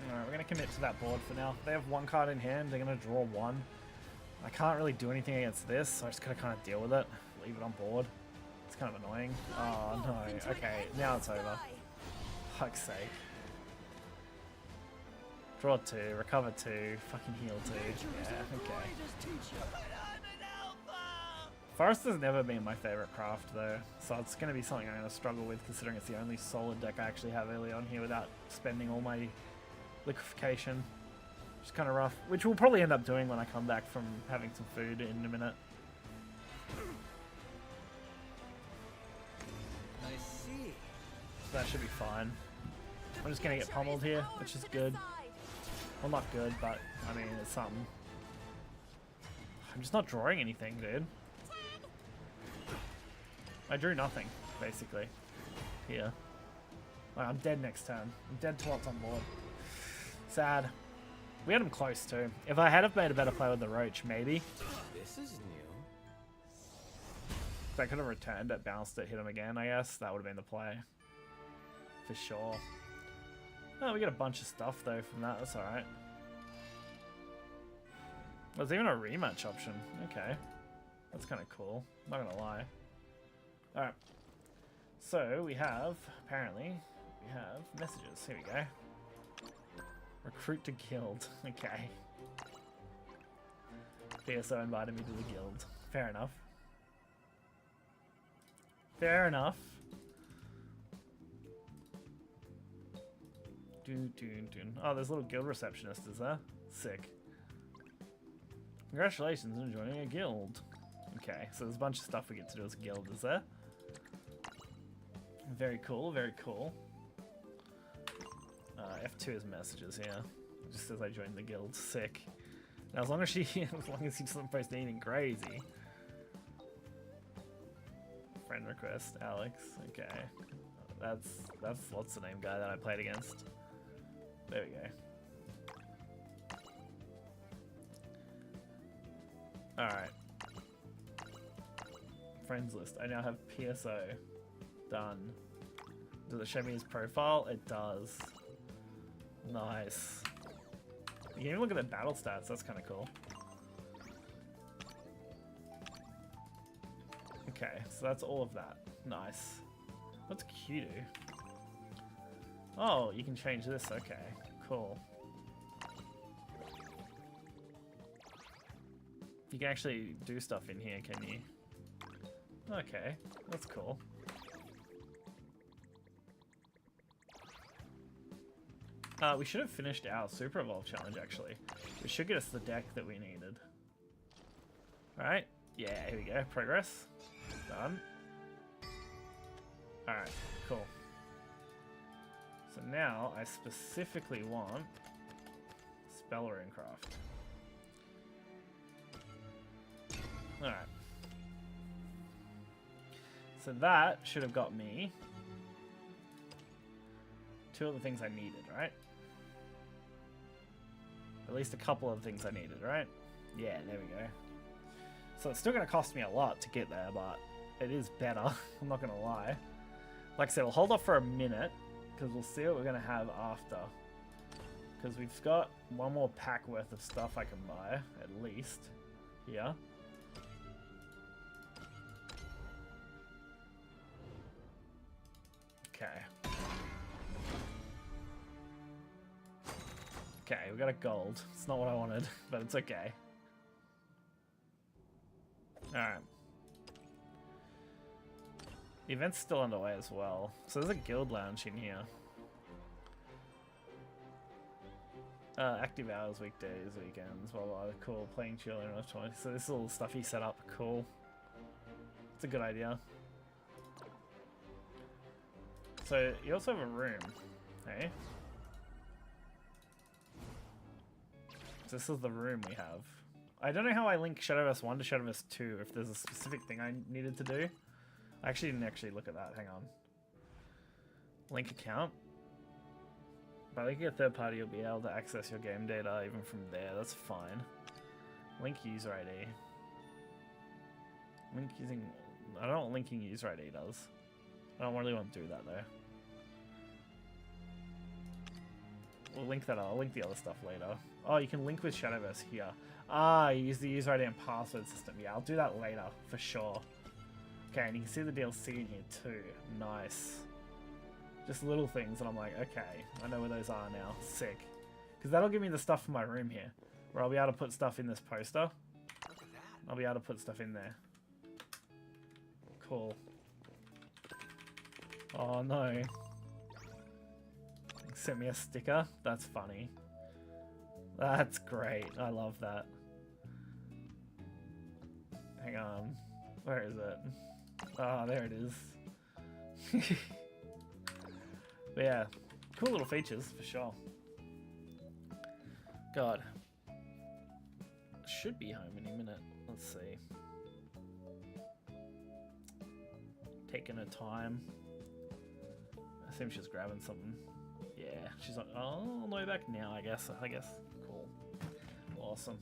Alright, we're gonna commit to that board for now. They have one card in hand, they're gonna draw one. I can't really do anything against this, so I just gotta kind of deal with it. Leave it on board. It's kind of annoying. Oh no, okay, now it's over. Fuck's sake. Draw 2, recover 2, fucking heal 2. Yeah, okay. Forest has never been my favorite craft though, so it's going to be something I'm going to struggle with considering it's the only solid deck I actually have early on here without spending all my liquefaction. It's kind of rough, which we'll probably end up doing when I come back from having some food in a minute. I see. So that should be fine. I'm just going to get pummeled here, which is good. Well, not good, but, I mean, it's something. I'm just not drawing anything, dude. I drew nothing, basically. Here. Like, I'm dead next turn. I'm dead to what's on board. Sad. We had him close, too. If I had have made a better play with the Roach, maybe. This is new. I could have returned it, bounced it, hit him again, I guess. That would have been the play. For sure. Oh, we get a bunch of stuff, though, from that. That's alright. There's even a rematch option. Okay. That's kind of cool. Not gonna lie. Alright. So, we have, apparently, we have messages. Here we go. Recruit to guild. Okay. PSO invited me to the guild. Fair enough. Fair enough. Dun, dun, dun. Oh, there's a little guild receptionist, is there? Sick. Congratulations on joining a guild. Okay, so there's a bunch of stuff we get to do as a guild, is there? Very cool, very cool. F2 is messages here. It just says I joined the guild. Sick. Now, as long as he doesn't post anything crazy. Friend request, Alex. Okay, that's what's the name guy that I played against. There we go. All right. Friends list. I now have PSO. Done. Does it show me his profile? It does. Nice. You can even look at the battle stats. That's kind of cool. Okay, so that's all of that. Nice. What's Q do? Oh, you can change this. Okay, cool. You can actually do stuff in here, can you? Okay, that's cool. We should have finished our Super Evolve challenge, actually. It should get us the deck that we needed. Alright, yeah, here we go. Progress. Done. Alright, cool. So now I specifically want Spell Runecraft. Alright. So that should have got me two of the things I needed, right? At least a couple of the things I needed, right? Yeah, there we go. So it's still going to cost me a lot to get there, but it is better. I'm not going to lie. Like I said, we'll hold off for a minute because we'll see what we're going to have after. Because we've got one more pack worth of stuff I can buy, at least. Here. Okay. Okay, we got a gold. It's not what I wanted, but it's okay. Alright. The event's still underway as well. So there's a guild lounge in here. Active hours, weekdays, weekends, blah blah, cool. Playing chill and choice. So this is all the stuff he set up, cool. It's a good idea. So you also have a room, hey? So this is the room we have. I don't know how I link Shadowverse 1 to Shadowverse 2, if there's a specific thing I needed to do. I actually didn't actually look at that, hang on. Link account. By linking a third party, you'll be able to access your game data even from there, that's fine. Link user ID. Link using... I don't know what linking user ID does. I don't really want to do that though. We'll link that. I'll link the other stuff later. Oh, you can link with Shadowverse here. Ah, you use the user ID and password system. Yeah, I'll do that later for sure. Okay, and you can see the DLC in here too. Nice. Just little things, and I'm like, okay, I know where those are now. Sick. Because that'll give me the stuff for my room here, where I'll be able to put stuff in this poster. I'll be able to put stuff in there. Cool. Oh no. Sent me a sticker? That's funny. That's great. I love that. Hang on. Where is it? Oh, there it is. But yeah, cool little features for sure. God. Should be home any minute. Let's see. Taking her time. I assume she's grabbing something. Yeah, she's like, oh, on the way back now, I guess. Cool. Awesome.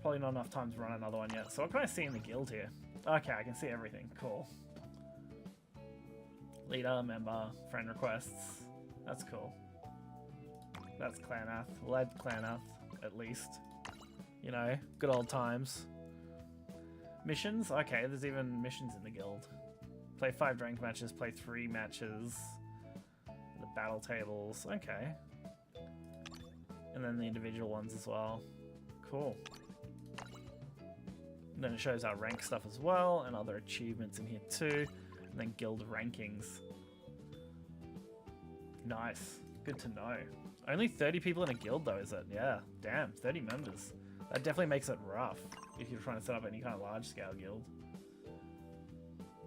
Probably not enough time to run another one yet. So what can I see in the guild here? Okay, I can see everything. Cool. Leader, member, friend requests. That's cool. That's Clanath. Led Clanath, at least. You know, good old times. Missions? Okay, there's even missions in the guild. Play 5 ranked matches, play 3 matches. The battle tables, okay. And then the individual ones as well. Cool. And then it shows our rank stuff as well, and other achievements in here too. And then guild rankings. Nice. Good to know. Only 30 people in a guild though, is it? Yeah. Damn, 30 members. That definitely makes it rough if you're trying to set up any kind of large scale guild.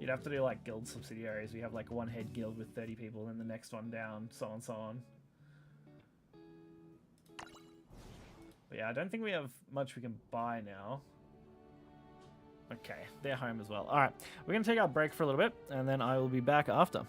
You'd have to do like guild subsidiaries. We have like one head guild with 30 people and the next one down, so on, so on. But yeah, I don't think we have much we can buy now. Okay, they're home as well. Alright, we're going to take our break for a little bit, and then I will be back after.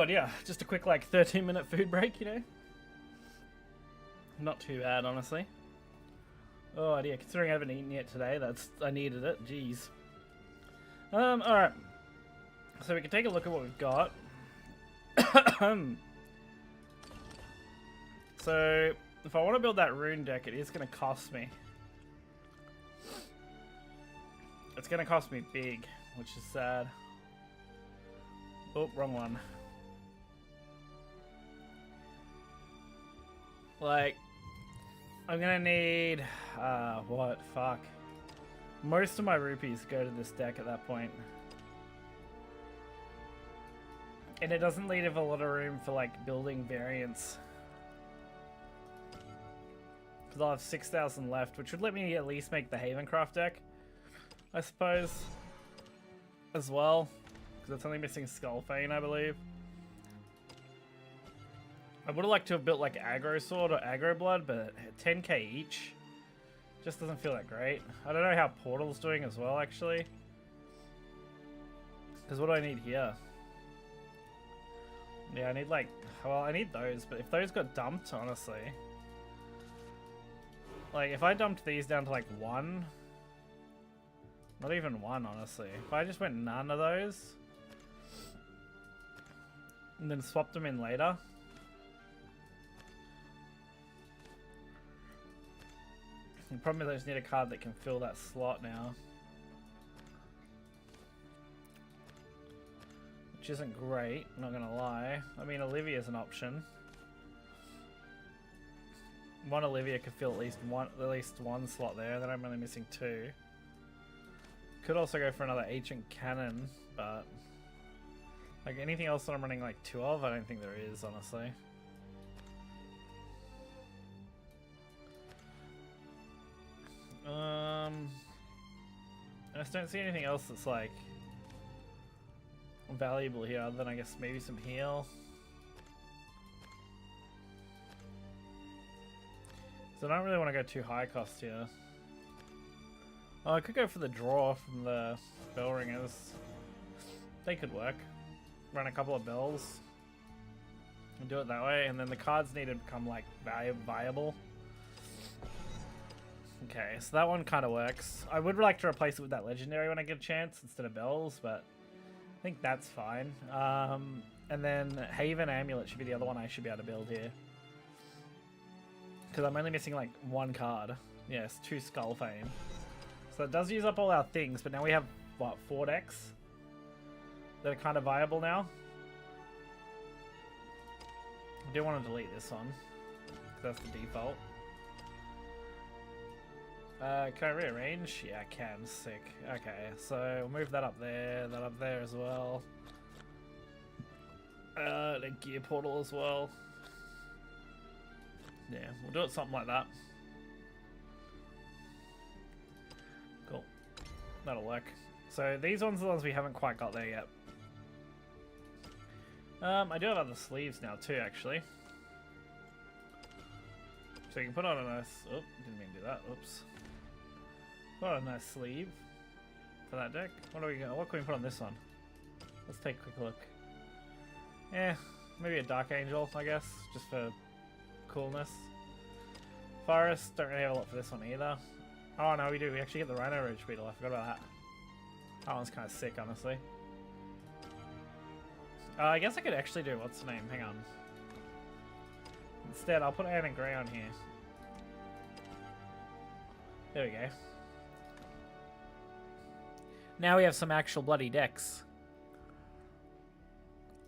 Oh yeah, just a quick like 13-minute food break, you know. Not too bad, honestly. Oh dear, considering I haven't eaten yet today, I needed it. Jeez. All right. So we can take a look at what we've got. So if I want to build that rune deck, it is going to cost me. It's going to cost me big, which is sad. Oh, wrong one. Like, I'm gonna need, what? Fuck. Most of my rupees go to this deck at that point. And it doesn't leave a lot of room for, like, building variants. Because I'll have 6,000 left, which would let me at least make the Havencraft deck, I suppose, as well. Because it's only missing Skullfane, I believe. I would have liked to have built like Aggro Sword or Aggro Blood, but 10k each just doesn't feel that great. I don't know how Portal's doing as well, actually. Because what do I need here? Yeah, I need like, well, I need those, but if those got dumped, honestly. Like, if I dumped these down to like 1, not even 1, honestly. If I just went none of those, and then swapped them in later. The problem is I just need a card that can fill that slot now. Which isn't great, I'm not gonna lie. I mean, Olivia's an option. One Olivia could fill at least one slot there, then I'm only missing 2. Could also go for another Ancient Cannon, but like anything else that I'm running like 2 of, I don't think there is, honestly. I just don't see anything else that's like valuable here other than I guess maybe some heal. So I don't really want to go too high cost here. Oh, I could go for the draw from the bell ringers. They could work. Run a couple of bells and do it that way, and then the cards need to become like viable. Okay, so that one kind of works. I would like to replace it with that legendary when I get a chance instead of bells, but I think that's fine. And then Haven Amulet should be the other one I should be able to build here. Because I'm only missing like 1 card. Yes, 2 Skullfane. So it does use up all our things, but now we have, what, 4 decks? That are kind of viable now. I do want to delete this one. Because that's the default. Can I rearrange? Yeah, I can. Sick. Okay, so we'll move that up there as well. The gear portal as well. Yeah, we'll do it something like that. Cool. That'll work. So these ones are the ones we haven't quite got there yet. I do have other sleeves now too, actually. So you can put on a nice... Oh, didn't mean to do that. Oops. Put on a nice sleeve for that deck. What can we put on this one? Let's take a quick look. Yeah, maybe a Dark Angel, I guess, just for coolness. Forest, don't really have a lot for this one either. Oh no, we do. We actually get the Rhino Ridge Beetle. I forgot about that. That one's kind of sick, honestly. I guess I could actually do, what's the name? Hang on. Instead, I'll put Anna Grey on here. There we go. Now we have some actual bloody decks.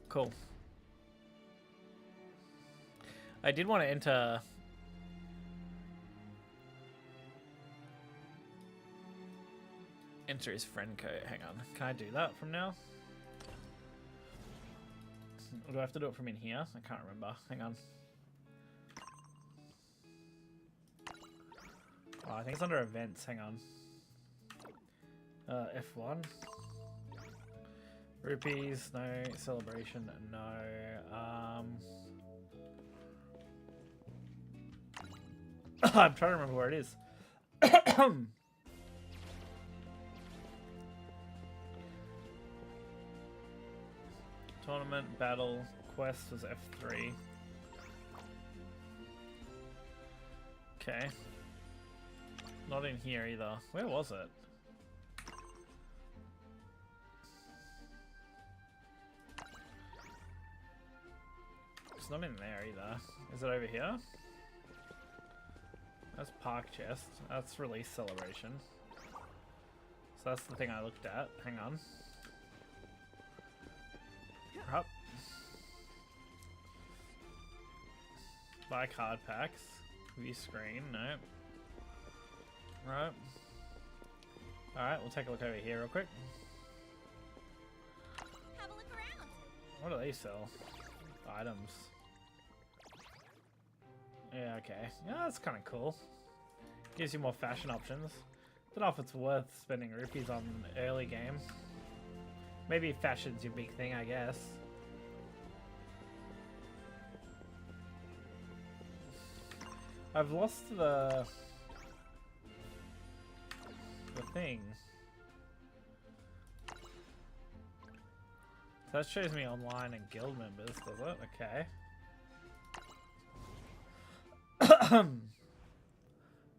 Cool. I did want to enter... Enter his friend code. Hang on. Can I do that from now? Or do I have to do it from in here? I can't remember. Hang on. Oh, I think it's under events. Hang on. F1. Rupees, no. Celebration, no. I'm trying to remember where it is. Tournament, battle, quest was F3. Okay. Not in here either. Where was it? It's not in there either. Is it over here? That's park chest. That's release celebration. So that's the thing I looked at. Hang on. Up. Buy card packs. View screen. Nope. Right. Alright, we'll take a look over here real quick. Have a look around. What do they sell? Items. Yeah, okay. Yeah, that's kind of cool. Gives you more fashion options. Don't know if it's worth spending rupees on early game. Maybe fashion's your big thing, I guess. I've lost the thing. So that shows me online and guild members, does it? Okay. I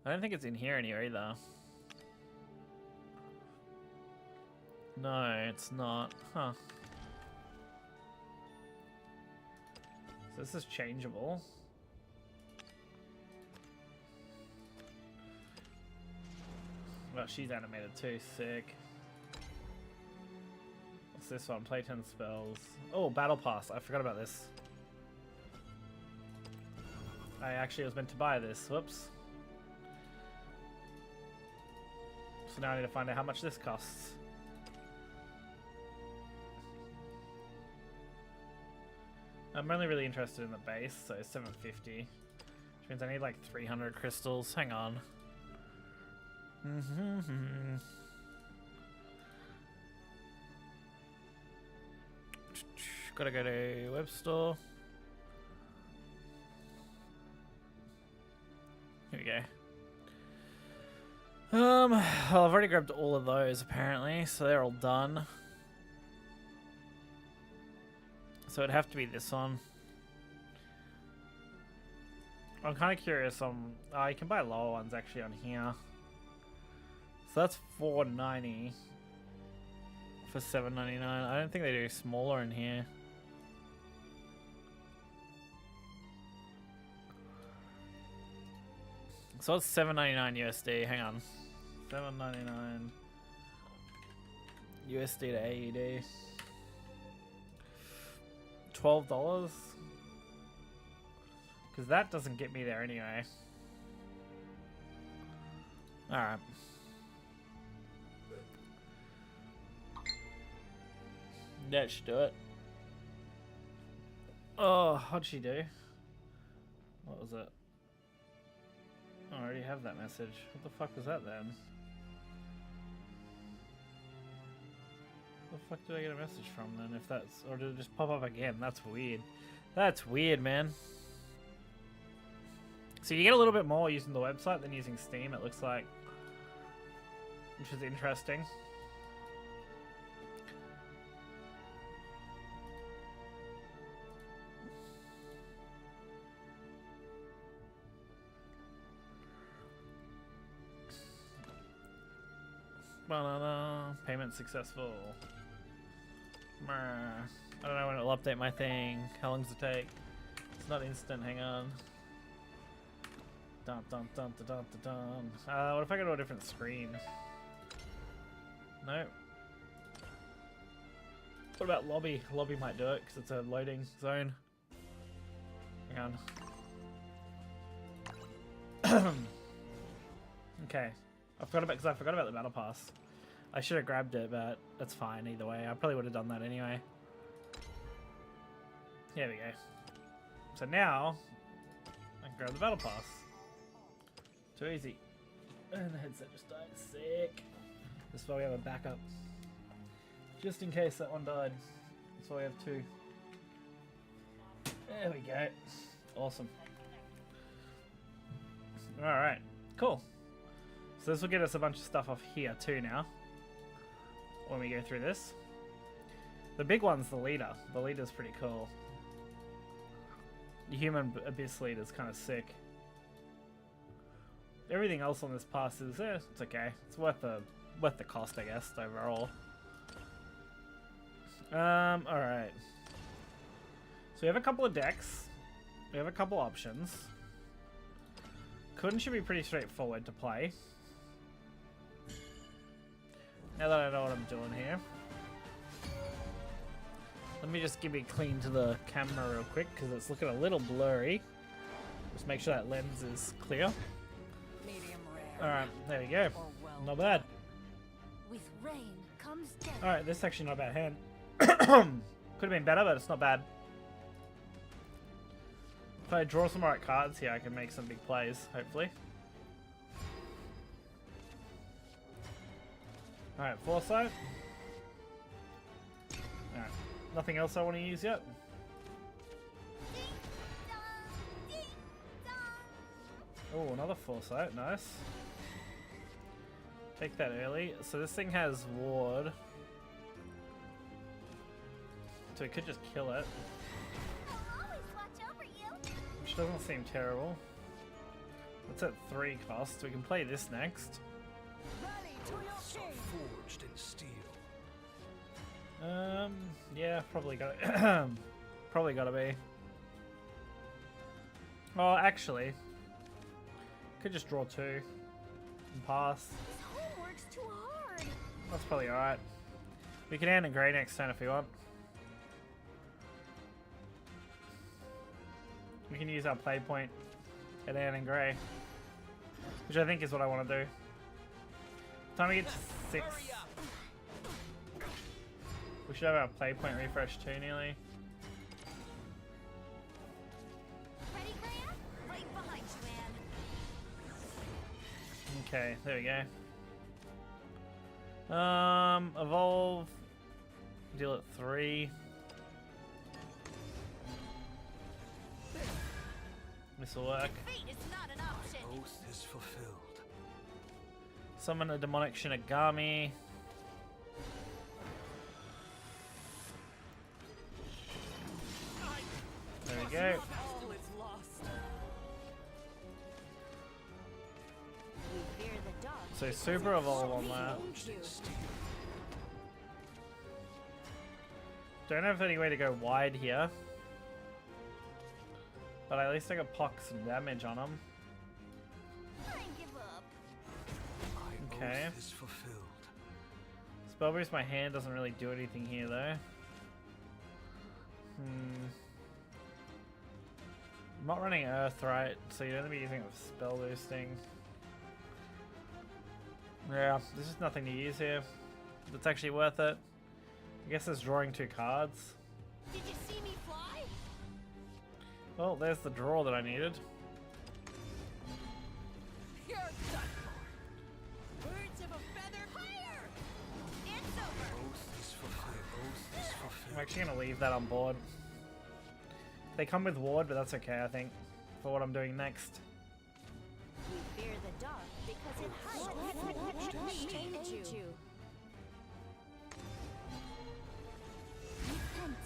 don't think it's in here anywhere either. No, it's not. Huh. So this is changeable. Well, she's animated too. Sick. What's this one? Play 10 spells. Oh, battle pass. I forgot about this. I actually was meant to buy this. Whoops. So now I need to find out how much this costs. I'm only really interested in the base, so 750. Which means I need like 300 crystals. Hang on. Gotta go to web store. Here we go. Well, I've already grabbed all of those apparently, so they're all done. So it'd have to be this one. I'm kind of curious on. You can buy lower ones actually on here. So that's $4.90 for $7.99. I don't think they do smaller in here. So it's $7.99 USD. Hang on, $7.99 USD to AED. $12. Because that doesn't get me there anyway. Alright. That should do it. Oh, what'd she do? What was it? Oh, I already have that message. What the fuck was that then? What the fuck did I get a message from then? If that's, or did it just pop up again? That's weird. That's weird, man. So you get a little bit more using the website than using Steam, it looks like. Which is interesting. Banana. Payment successful. I don't know when it'll update my thing. How long does it take? It's not instant, hang on. Dun dun dun dun dun dun dun. What if I go to a different screen? No. What about lobby? Lobby might do it because it's a loading zone. Hang on. Okay. I forgot about the battle pass. I should have grabbed it, but that's fine either way. I probably would have done that anyway. Here we go. So now I can grab the battle pass. Too easy. And the headset just died. Sick. This is why we have a backup. Just in case that one died. That's why we have two. There we go. Awesome. Alright. Cool. So this will get us a bunch of stuff off here too now. When we go through this. The big one's the leader. The leader's pretty cool. The human abyss leader's kind of sick. Everything else on this pass is, it's okay. It's worth the cost, I guess, overall. Alright. So we have a couple of decks. We have a couple options. Kun should be pretty straightforward to play. Now that I know what I'm doing here. Let me just give it clean to the camera real quick because it's looking a little blurry. Just make sure that lens is clear. Medium rare. Alright, there we go. Not bad. With rain comes death. Alright, this is actually not a bad hand. Could have been better, but it's not bad. If I draw some right cards here, I can make some big plays, hopefully. Alright, foresight. Alright, nothing else I want to use yet. Oh, another foresight, nice. Take that early. So this thing has ward. So we could just kill it. Which doesn't seem terrible. That's at 3 cost. We can play this next. Forged in steel. Yeah, probably got probably gotta be. Oh, actually, could just draw 2 and pass. This homework's too hard. That's probably alright. We can end in grey next turn if we want. We can use our play point at Anne and Grey, which I think is what I want to do. Time to get to 6. We should have our play point refresh too, nearly. Ready, Graham? Right behind you, Anne. Okay, there we go. Evolve. Deal at 3. This will work. Fate is not an option. Oath is fulfilled. Summon a demonic Shinigami. There we go. All is lost. We fear the dark. So super evolve on that. Don't have any way to go wide here. But at least I can pock some damage on him. I give up. Okay. Oath is fulfilled. Spell boost my hand doesn't really do anything here though. I'm not running Earth, right? So you're going to be using it for spell boosting. Yeah, there's just nothing to use here. That's actually worth it. I guess it's drawing 2 cards. Did you see me fly? Well, there's the draw that I needed. You're done for. Birds of a feather higher. It's over. Oath is fulfilled. Oath is fulfilled. I'm actually going to leave that on board. They come with ward, but that's okay, I think, for what I'm doing next. We fear the dark because it hides you. Repent.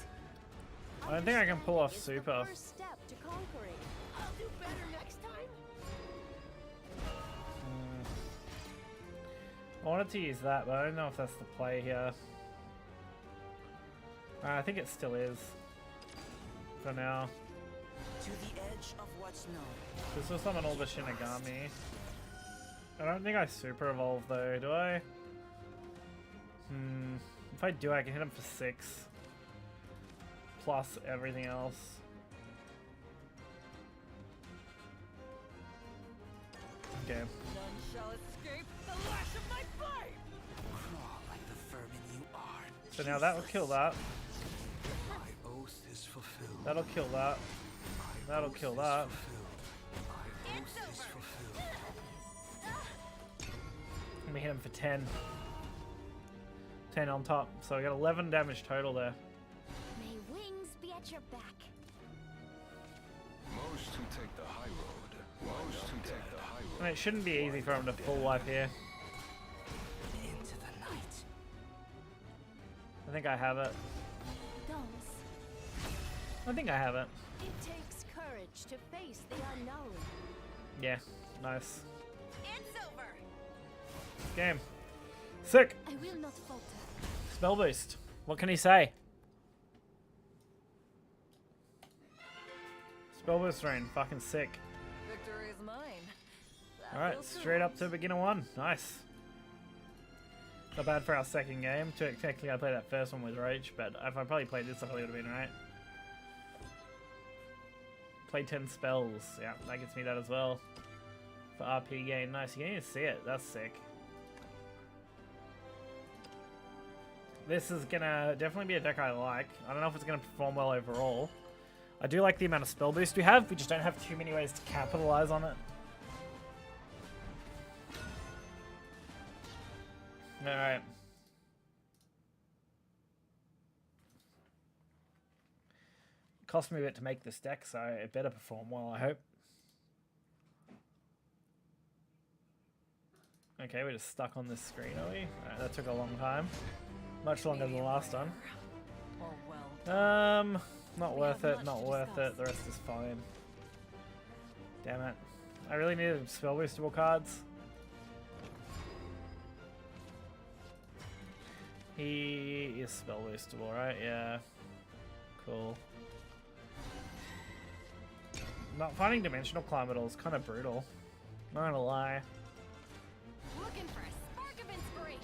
I don't think I can pull off super. First step to conquering. I'll do better next time. I wanted to use that, but I don't know if that's the play here. I think it still is. For now. To the edge of what's known. This will summon all the Shinigami. I don't think I super evolve though, do I? If I do, I can hit him for 6. Plus everything else. Okay. None shall escape the lash of my blade. Crawl like the vermin you are. So now that will kill that. My oath is fulfilled. That'll kill that. My That'll oath kill is that. fulfilled. My oath is fulfilled. Let me hit him for 10. 10 on top. So I got 11 damage total there. May wings be at your back. Most who take the high road. Most who take the high road. I mean, it shouldn't be easy for him to full wipe here. Into the night. I think I have it. I think I have it. It takes courage to face the unknown. Yeah, nice. It's over. Game. Sick. I will not falter. Spell boost. What can he say? Spell boost rain. Fucking sick. Victory is mine. Alright, straight up to beginner 1. Nice. Not bad for our second game. Technically, I played that first one with Roach, but if I probably played this, I probably would have been right. Play 10 spells. Yeah, that gets me that as well. For RP gain. Nice. You can even see it. That's sick. This is gonna definitely be a deck I like. I don't know if it's gonna perform well overall. I do like the amount of spell boost we have. We just don't have too many ways to capitalize on it. Alright. Cost me a bit to make this deck, so it better perform well, I hope. Okay, we're just stuck on this screen, are we? Alright, that took a long time. Much longer than the last one. Not worth it, not worth it. The rest is fine. Damn it. I really needed spell boostable cards. He is spell boostable, right? Yeah. Cool. Not finding Dimensional Climb at all is kind of brutal. Not gonna lie. Looking for a spark of inspiration.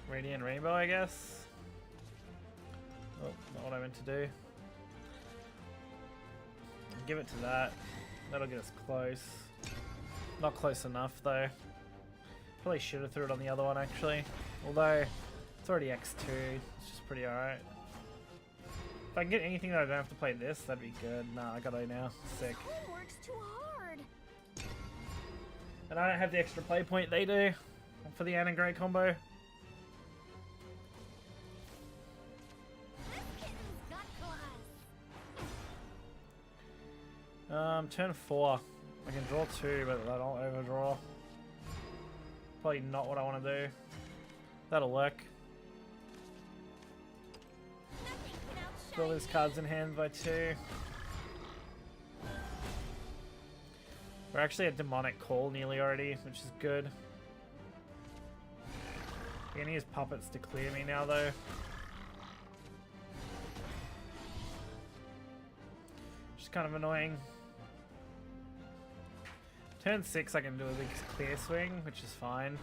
Radiant Rainbow, I guess. Oh, not what I meant to do. Give it to that. That'll get us close. Not close enough, though. Probably should have threw it on the other one, actually. Although, it's already X2. It's just pretty alright. If I can get anything that I don't have to play this, that'd be good. Nah, I got it now. Sick. Homework's too hard. And I don't have the extra play point they do for the Anne and Grey combo. This kitten's got claws. Turn 4. I can draw 2, but I don't overdraw. Probably not what I want to do. That'll work. Draw these cards in hand by 2. We're actually at Demonic Call nearly already, which is good. I'm gonna use puppets to clear me now, though. Which is kind of annoying. Turn 6 I can do a big clear swing, which is fine.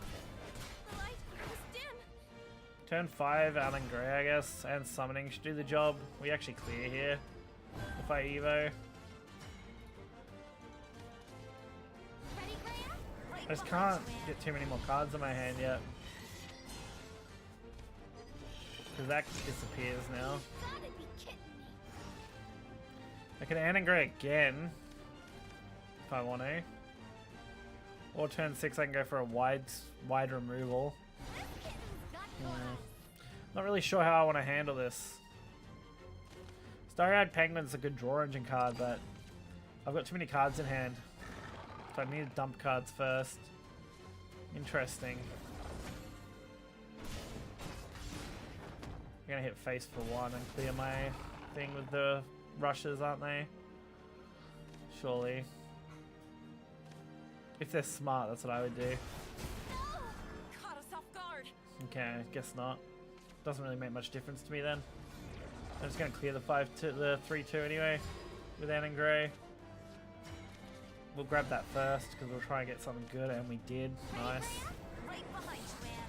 The light was dim. Turn 5, Alan Grey, I guess, and summoning should do the job. We actually clear here if I Evo. Ready, Graham? Right I just behind can't you, man. get too many more cards in my hand yet. Because that disappears now. You gotta be kidding me. I can Anne and Grey again if I want to. Or turn 6 I can go for a wide removal. This kitten's got claws. Not really sure how I want to handle this. Starry-Eyed Penguin's a good draw engine card, but I've got too many cards in hand. So I need to dump cards first. Interesting. I'm gonna hit face for 1 and clear my thing with the rushes, aren't they? Surely. If they're smart, that's what I would do. Caught us off guard. Okay, I guess not. Doesn't really make much difference to me then. I'm just gonna clear the 3-2 anyway with Anne and Grey. We'll grab that first because we'll try and get something good, and we did. Nice. Right behind you, man.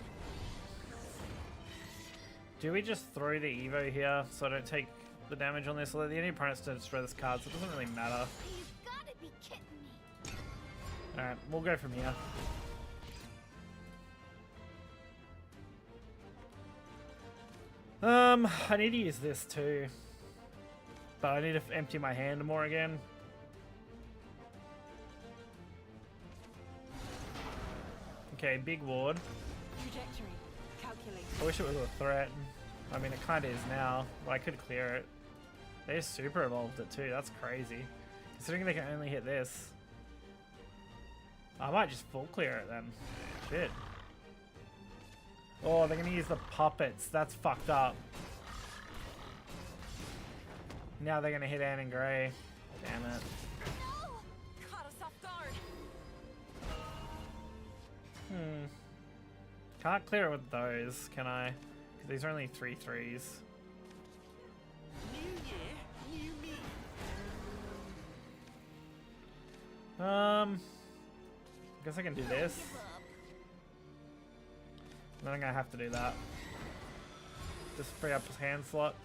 Do we just throw the Evo here so I don't take the damage on this? Although the only opponent's to destroy this card, so it doesn't really matter. You gotta be kidding me. Alright, we'll go from here. I need to use this too. But I need to empty my hand more again. Okay, big ward. Trajectory. Calculate. I wish it was a threat. I mean, it kind of is now, but I could clear it. They just super evolved it too. That's crazy. Considering they can only hit this. I might just full clear it then. Shit. Oh, they're gonna use the puppets. That's fucked up. Now they're gonna hit Anne and Grey. Damn it. No! Caught us off guard. Can't clear it with those, can I? 'Cause these are only 3/3s. New year, new me. Guess I can do this. Then I'm gonna have to do that. Just free up his hand slot.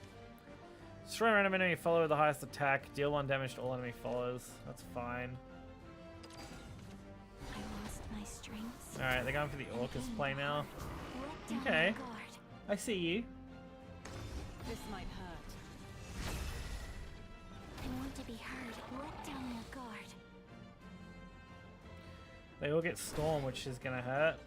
Destroy a random enemy follower with the highest attack. Deal 1 damage to all enemy followers. That's fine. I lost my strength. Alright, they're going for the Orcus play now. Okay. I see you. This might hurt. I want to be heard. Let down your guard. They all get Storm, which is gonna hurt.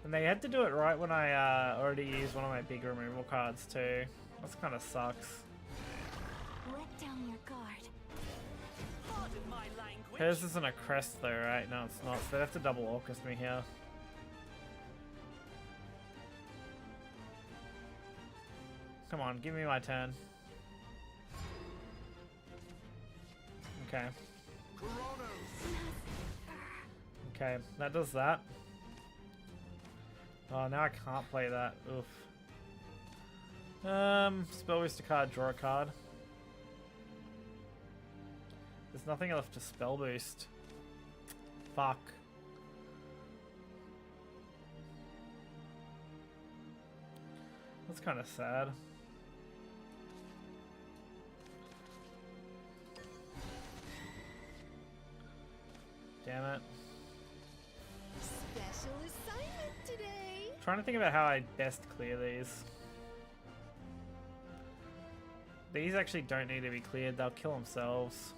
And they had to do it right when I already used one of my big removal cards too. That kind of sucks. Let down your guard. Pardon my language. Hers isn't a crest though, right? No, it's not. So they have to double Orcus me here. Come on, give me my turn. Okay. Okay, that does that. Oh, now I can't play that. Oof. Spell boost a card, draw a card. There's nothing left to spell boost. Fuck. That's kind of sad. Damn it. Special assignment today. Trying to think about how I best clear these. These actually don't need to be cleared, they'll kill themselves.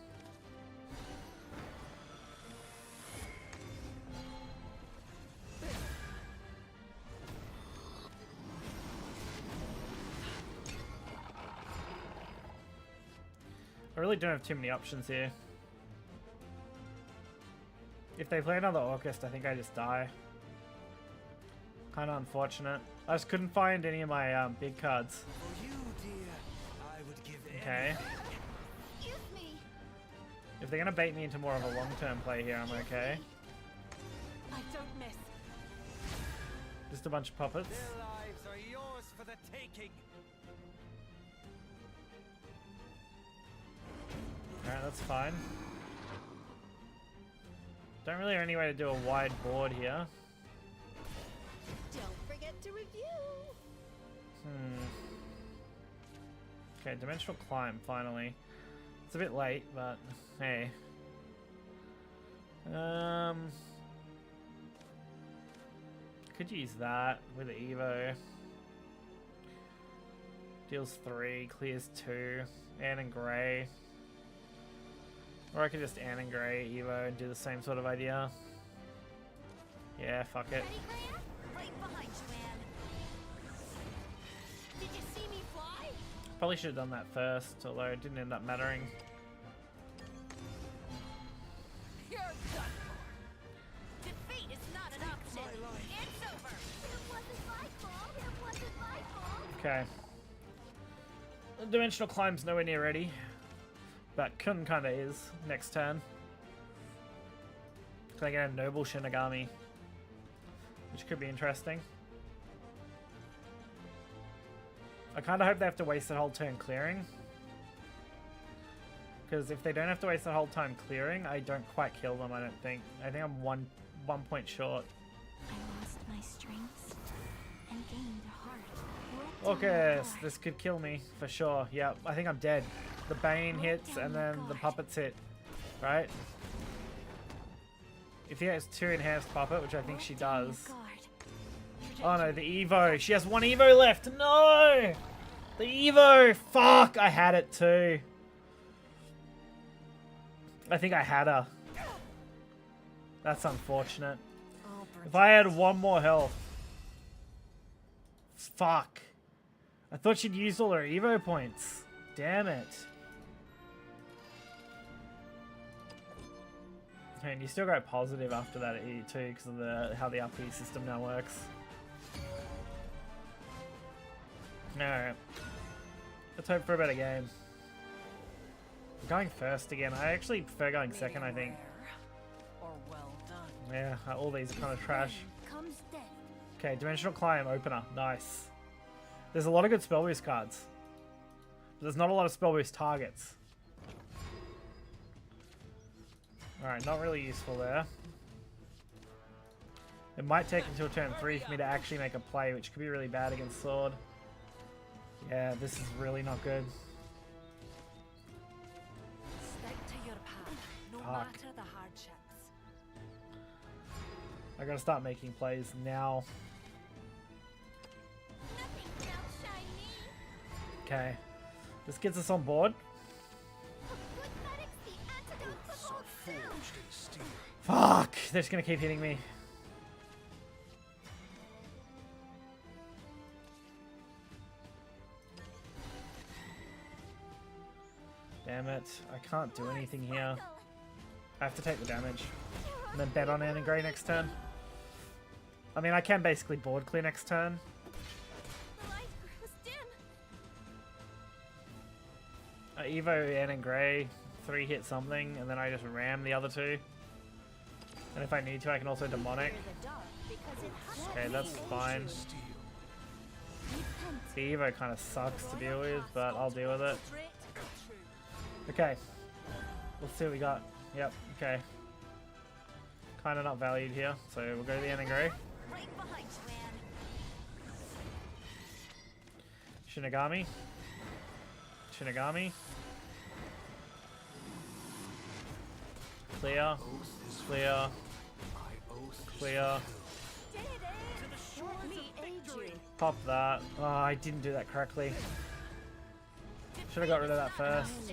I really don't have too many options here. If they play another Orcust, I think I just die. Kind of unfortunate. I just couldn't find any of my big cards. For you, dear, I would give Okay. Excuse me. If they're gonna bait me into more of a long-term play here, I'm okay. I don't miss. Just a bunch of puppets. Their lives are yours for the taking. Alright, that's fine. Don't really have any way to do a wide board here. Don't forget to review. Okay, Dimensional Climb, finally. It's a bit late, but hey. Could use that with the Evo. Deals 3, clears 2. Anne and Grey. Or I could just Anne and Grey Evo and do the same sort of idea. Yeah, fuck it. Ready, Grant? Right behind you, Anne. Did you see me fly? Probably should have done that first, although it didn't end up mattering. You're done for. Defeat is not an option. It's over. It wasn't my fault. It wasn't my fault. Okay. The Dimensional Climb's nowhere near ready. But Kun kinda is next turn. Can I get a Noble Shinigami? Which could be interesting. I kinda hope they have to waste that whole turn clearing. Because if they don't have to waste that whole time clearing, I don't quite kill them, I don't think. I think I'm one point short. I lost my strength and gained a heart. Okay, so this could kill me for sure. Yeah, I think I'm dead. The Bane hits and then the puppets hit, right? If he has 2 enhanced puppet, which I think she does. Oh no, the Evo. She has 1 Evo left. No! The Evo! Fuck! I had it too. I think I had her. That's unfortunate. If I had 1 more health. Fuck. I thought she'd used all her Evo points. Damn it. And you still go positive after that at E too, because of how the RP system now works. Alright. Let's hope for a better game. We're going first again. I actually prefer going second, I think. Or well done. Yeah, all these are kind of trash. Okay, Dimensional Climb opener. Nice. There's a lot of good spell boost cards. But there's not a lot of spell boost targets. Alright, not really useful there. It might take until turn 3 for me to actually make a play, which could be really bad against Sword. Yeah, this is really not good. Stick to your path, no Fuck. matter the hardships. I gotta start making plays now. Okay. This gets us on board. Fuck! They're just gonna keep hitting me. Damn it. I can't do anything here. I have to take the damage. And then bet on Anne and Grey next turn. I mean, I can basically board clear next turn. Evo Anne and Grey, 3-hit something, and then I just ram the other 2. And if I need to, I can also demonic. Okay, that's fine. The Evo kind of sucks to deal with, but I'll deal with it. Okay. Let's see what we got. Yep, okay. Kind of not valued here, so we'll go to the Anne and Grey. Shinigami. Shinigami. Clear. Clear. Clear. Pop that. Oh, I didn't do that correctly. Should have got rid of that first.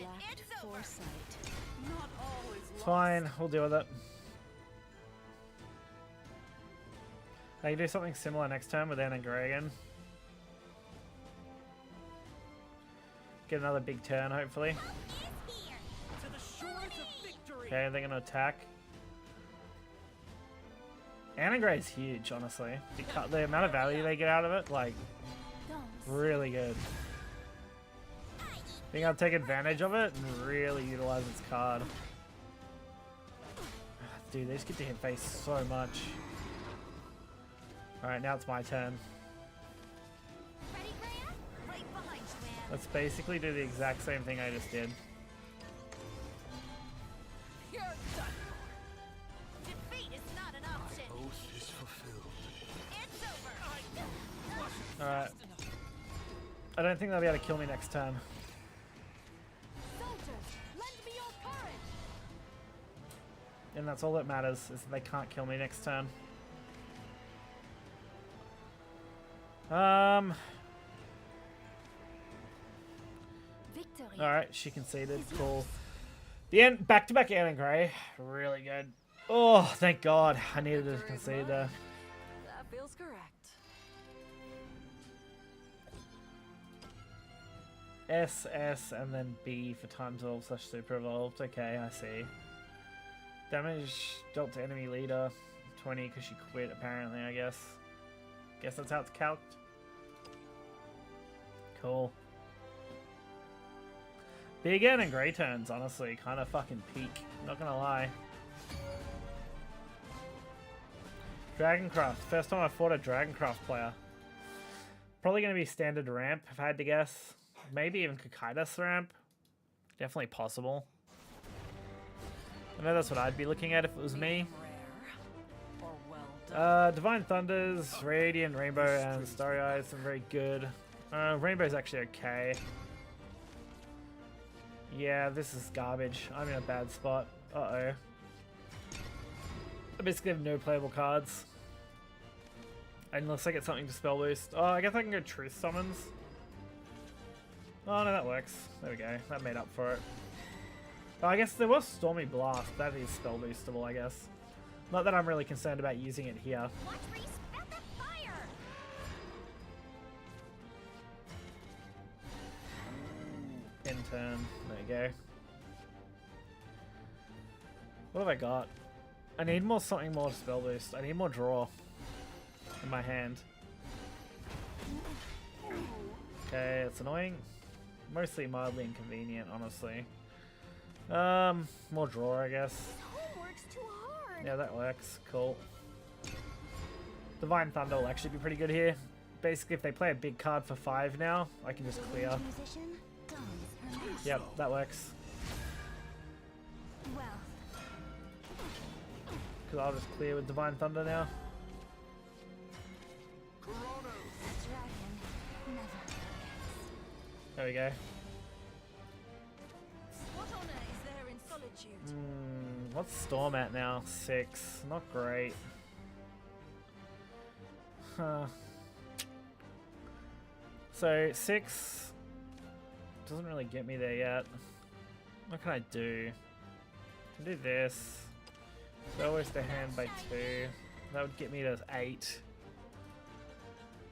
It's fine, we'll deal with it. I can do something similar next turn with Anne and Grey again. Get another big turn, hopefully. Okay, they're gonna attack. Anne and Grey is huge, honestly. The amount of value they get out of it, like, really good. Being able to take advantage of it and really utilize its card. Dude, they just get to hit face so much. Alright, now it's my turn. Let's basically do the exact same thing I just did. Alright. I don't think they'll be able to kill me next turn. And that's all that matters, is that they can't kill me next turn. Alright, she conceded. Cool. The end, back-to-back Anne and Grey. Really good. Oh, thank God. I needed to concede there. That feels correct. S, S, and then B for times evolved / super evolved. Okay, I see. Damage dealt to enemy leader. 20 because she quit, apparently, I guess. Guess that's how it's calced. Cool. Big Anne and Grey turns, honestly. Kind of fucking peak. Not gonna lie. Dragoncraft. First time I fought a Dragoncraft player. Probably gonna be standard ramp, if I had to guess. Maybe even Kakaitis ramp. Definitely possible. I know that's what I'd be looking at if it was me. Divine Thunders, Radiant, Rainbow, and Starry Eyes are very good. Rainbow's actually okay. Yeah, this is garbage. I'm in a bad spot. Uh-oh. I basically have no playable cards. Unless I get something to spell boost. Oh, I guess I can go Truth Summons. Oh, no, that works. There we go. That made up for it. Oh, I guess there was Stormy Blast. That is spell boostable, I guess. Not that I'm really concerned about using it here. End turn. There you go. What have I got? I need more something more spell boost. I need more draw in my hand. Okay, it's annoying. Mostly mildly inconvenient, honestly. More draw, I guess. Homework's too hard. Yeah, that works. Cool. Divine Thunder will actually be pretty good here. Basically, if they play a big card for 5 now, I can just clear. Yep, that works. Well, Because I'll just clear with Divine Thunder now. a dragon never forgets. There we go. What honor is there in solitude? What's Storm at now? 6. Not great. Huh. So 6 doesn't really get me there yet. What can I do? I can do this. Lowers the hand by 2. That would get me to 8.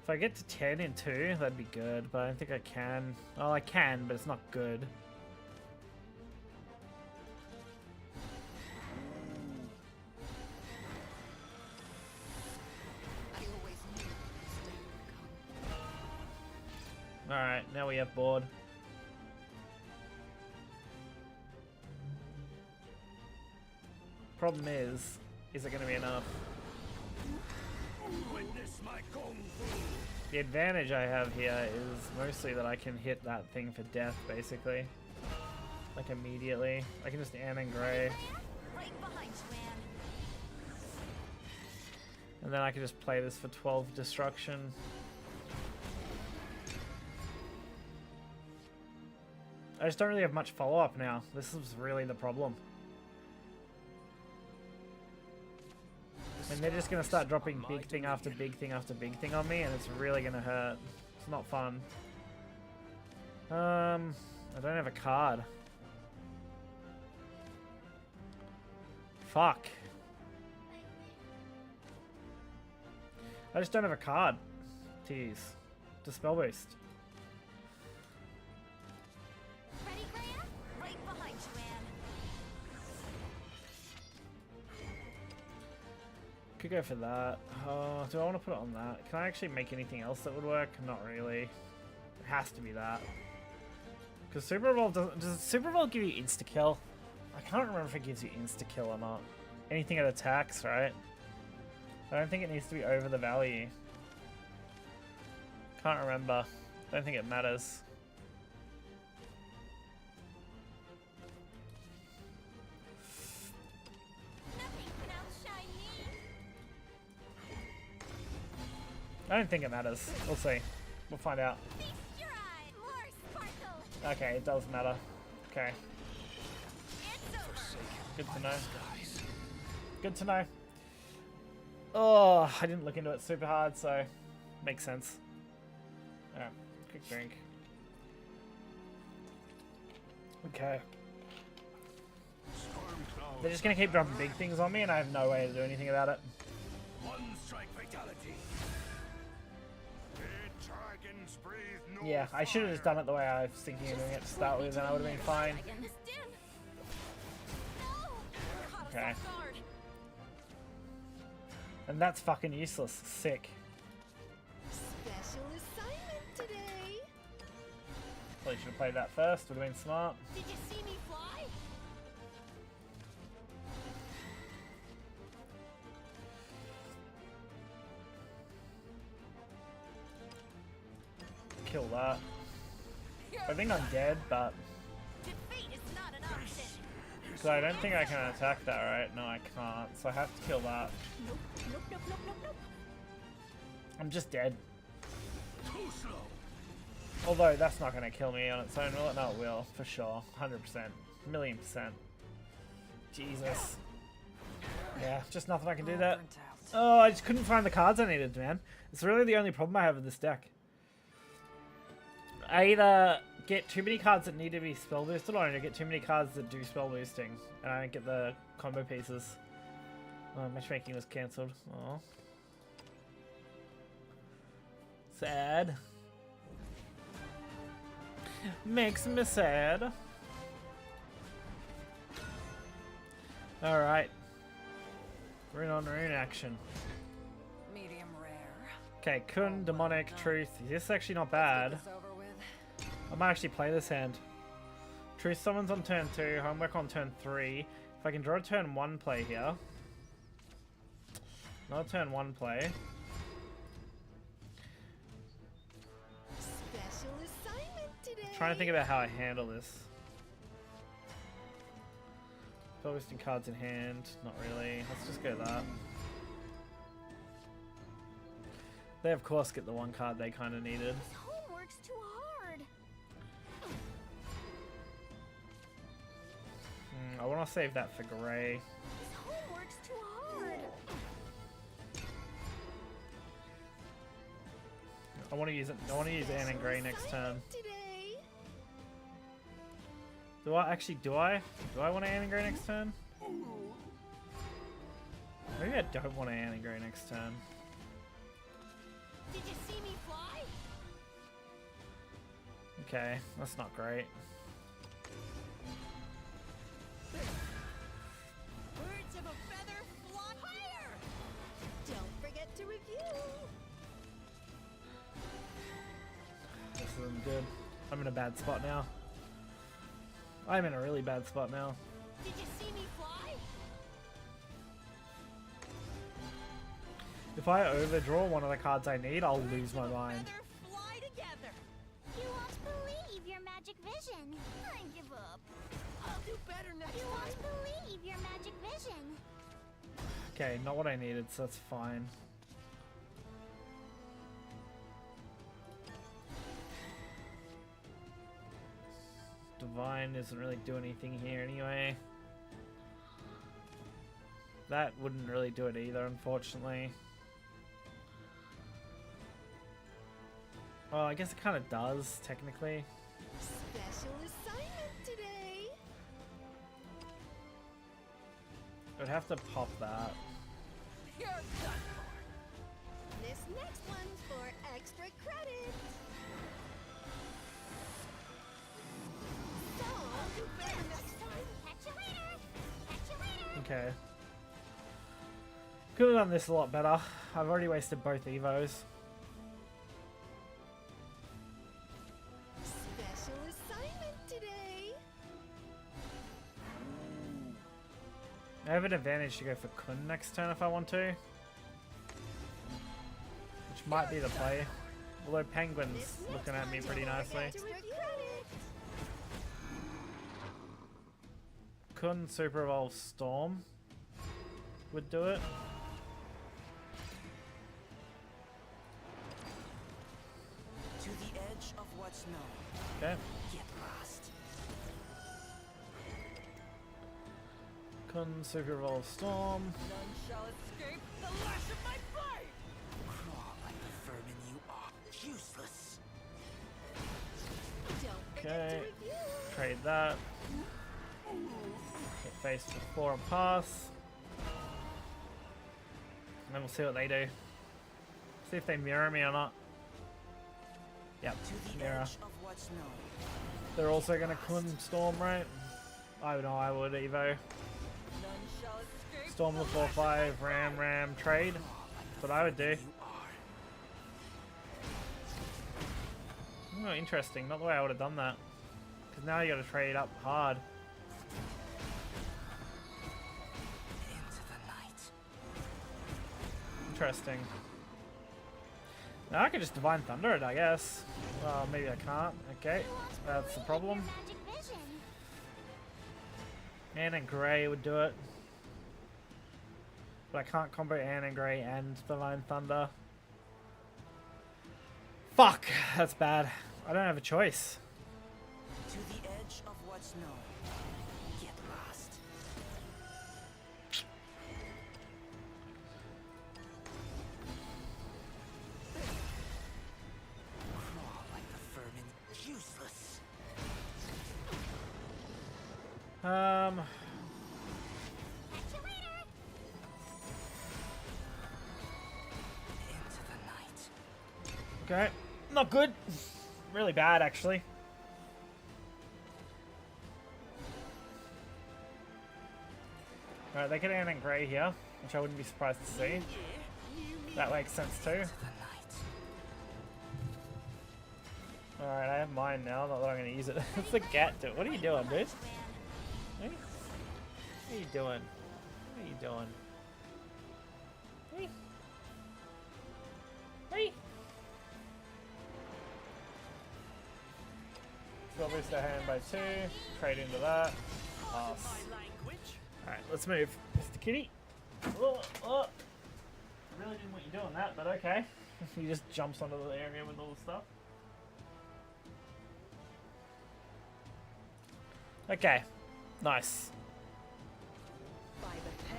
If I get to 10 in 2, that'd be good, but I don't think I can. Oh, I can, but it's not good. Alright, now we have board. Problem is it going to be enough? The advantage I have here is mostly that I can hit that thing for death, basically. Like immediately. I can just Ann and Grey. Right behind you, Anne. And then I can just play this for 12 destruction. I just don't really have much follow-up now. This is really the problem. And they're just going to start dropping big thing after big thing after big thing on me, and it's really going to hurt. It's not fun. I don't have a card. Fuck. I just don't have a card to use. Dispel Boost. Ready, Graham? Right behind you, Anne. Could go for that. Do I want to put it on that? Can I actually make anything else that would work? Not really. It has to be that. Because Super Evolve does Super Evolve give you insta-kill? I can't remember if it gives you insta-kill or not. Anything that attacks, right? I don't think it needs to be over the value. Can't remember. Don't think it matters. nothing can outshine me. I don't think it matters. We'll see. We'll find out. Feast your eye. More sparkle. Okay, it does matter. Okay. It's over. Good to know. Good to know. Oh, I didn't look into it super hard, so makes sense. Alright, quick drink. Okay. They're just gonna keep dropping big things on me, and I have no way to do anything about it. One strike fatality. Dragons breathe no Yeah, I should have just done it the way I was thinking of doing it to start with, and I would have been fine. Okay. And that's fucking useless. Sick. Special assignment today. Probably should have played that first. Would have been smart. Did you see me fly? Kill that. I think I'm dead, but Defeat is not an option. because I don't think I can attack that, right? No, I can't. So I have to kill that. Nope, nope, nope, nope, nope, nope. I'm just dead. too slow. Although that's not going to kill me on its own, will it? No, it will, for sure. 100%. $1,000,000%. Jesus. Yeah, just nothing I can do that. Oh, I just couldn't find the cards I needed, man. It's really the only problem I have with this deck. I either get too many cards that need to be spell boosted, or I get too many cards that do spell boosting, and I don't get the combo pieces. Oh, matchmaking was cancelled. Oh. Sad. Makes me sad. Alright. Rune on rune action. Medium rare. Okay, Kun, Demonic, Truth. This is actually not bad. Let's get this over with. I might actually play this hand. Truth Summons on turn 2, Homework on turn 3. If I can draw a turn 1 play here. Not a turn 1 play. Special assignment today. Trying to think about how I handle this. Focusing cards in hand. Not really. Let's just go that. They of course get the one card they kind of needed. This homework's too hard. I want to save that for Grey. This homework's too hard. I want to use it. I want to use Anne and Grey next turn. Today. Do I actually? Do I want to Anne and Grey next turn? Maybe I don't want to Anne and Grey next turn. Did you see me fly? Okay, that's not great. Birds of a feather flock higher. Don't forget to review. This isn't good. I'm in a bad spot now. I'm in a really bad spot now. Did you see me fly? If I overdraw one of the cards I need, I'll lose my mind. Fly together. You won't believe your magic vision. I give up. I'll do better next You time. won't believe your magic vision. Okay, not what I needed, so that's fine. Divine doesn't really do anything here anyway. That wouldn't really do it either, unfortunately. Well, I guess it kind of does, technically. Special assignment today. I would have to pop that. You're done for. This next one's for extra credit. So, I'll do better next time. Catch you later. Catch you later. Okay. Could have done this a lot better. I've already wasted both Evos. Special assignment today. I have an advantage to go for Kun next turn if I want to. Which might be the play. Although Penguin's looking at me pretty nicely. Extra credit. Kun Super Evolve Storm would do it. To the edge of what's known. Okay. Get lost. Kun Super Evolve Storm. None shall escape the lash of my blade. Crawl like the vermin you are. Useless. Don't Okay. forget to review. Trade that. Get face for 4 and pass. And then we'll see what they do. See if they mirror me or not. Yep, To the mirror. edge of what's known. They're also gonna Kun Storm, right? I know I would Evo. None shall escape Storm the 4/5, Ram, trade. That's what I would do. You are. Oh, interesting. Not the way I would have done that. Because now you gotta trade up hard. Into the night. Interesting. Now I could just Divine Thunder it, I guess. Well, maybe I can't. Okay, that's the problem. Magic vision. Anne and Grey would do it. But I can't combo Anne and Grey and Divine Thunder. Fuck! That's bad. I don't have a choice. To the edge of what's known. Get lost. Crawl like the vermin. Useless. Catch you later. Into the night. Okay. Not good. Really bad, actually. Alright, they get Anne and Grey here, which I wouldn't be surprised to see. That makes sense too. To the night. Alright, I have mine now, not that I'm gonna use it. It's the cat dude. What are you doing, dude? Hey? What are you doing? What are you doing? Hey? Hey? Still boost our hand by 2. Trade into that. Pass. Alright, let's move. Mr. Kitty. Oh, oh. I really didn't want you doing that, but okay. He just jumps onto the area with all the stuff. Okay. Nice. By the pen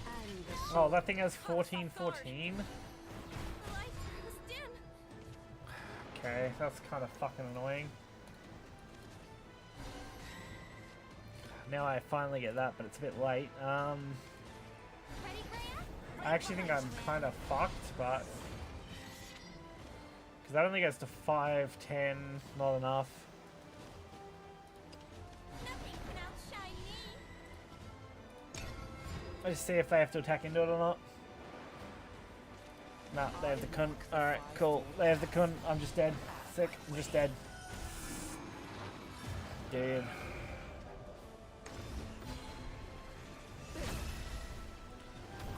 and the Oh, that thing has 14-14. Okay, that's kind of fucking annoying. Now I finally get that, but it's a bit late. I actually think I'm kind of fucked, but... Because that only goes to 5, 10, not enough. Let's see if they have to attack into it or not. No, they have the cunt. Alright, cool. They have the cunt. I'm just dead. Sick. I'm just dead. Dude.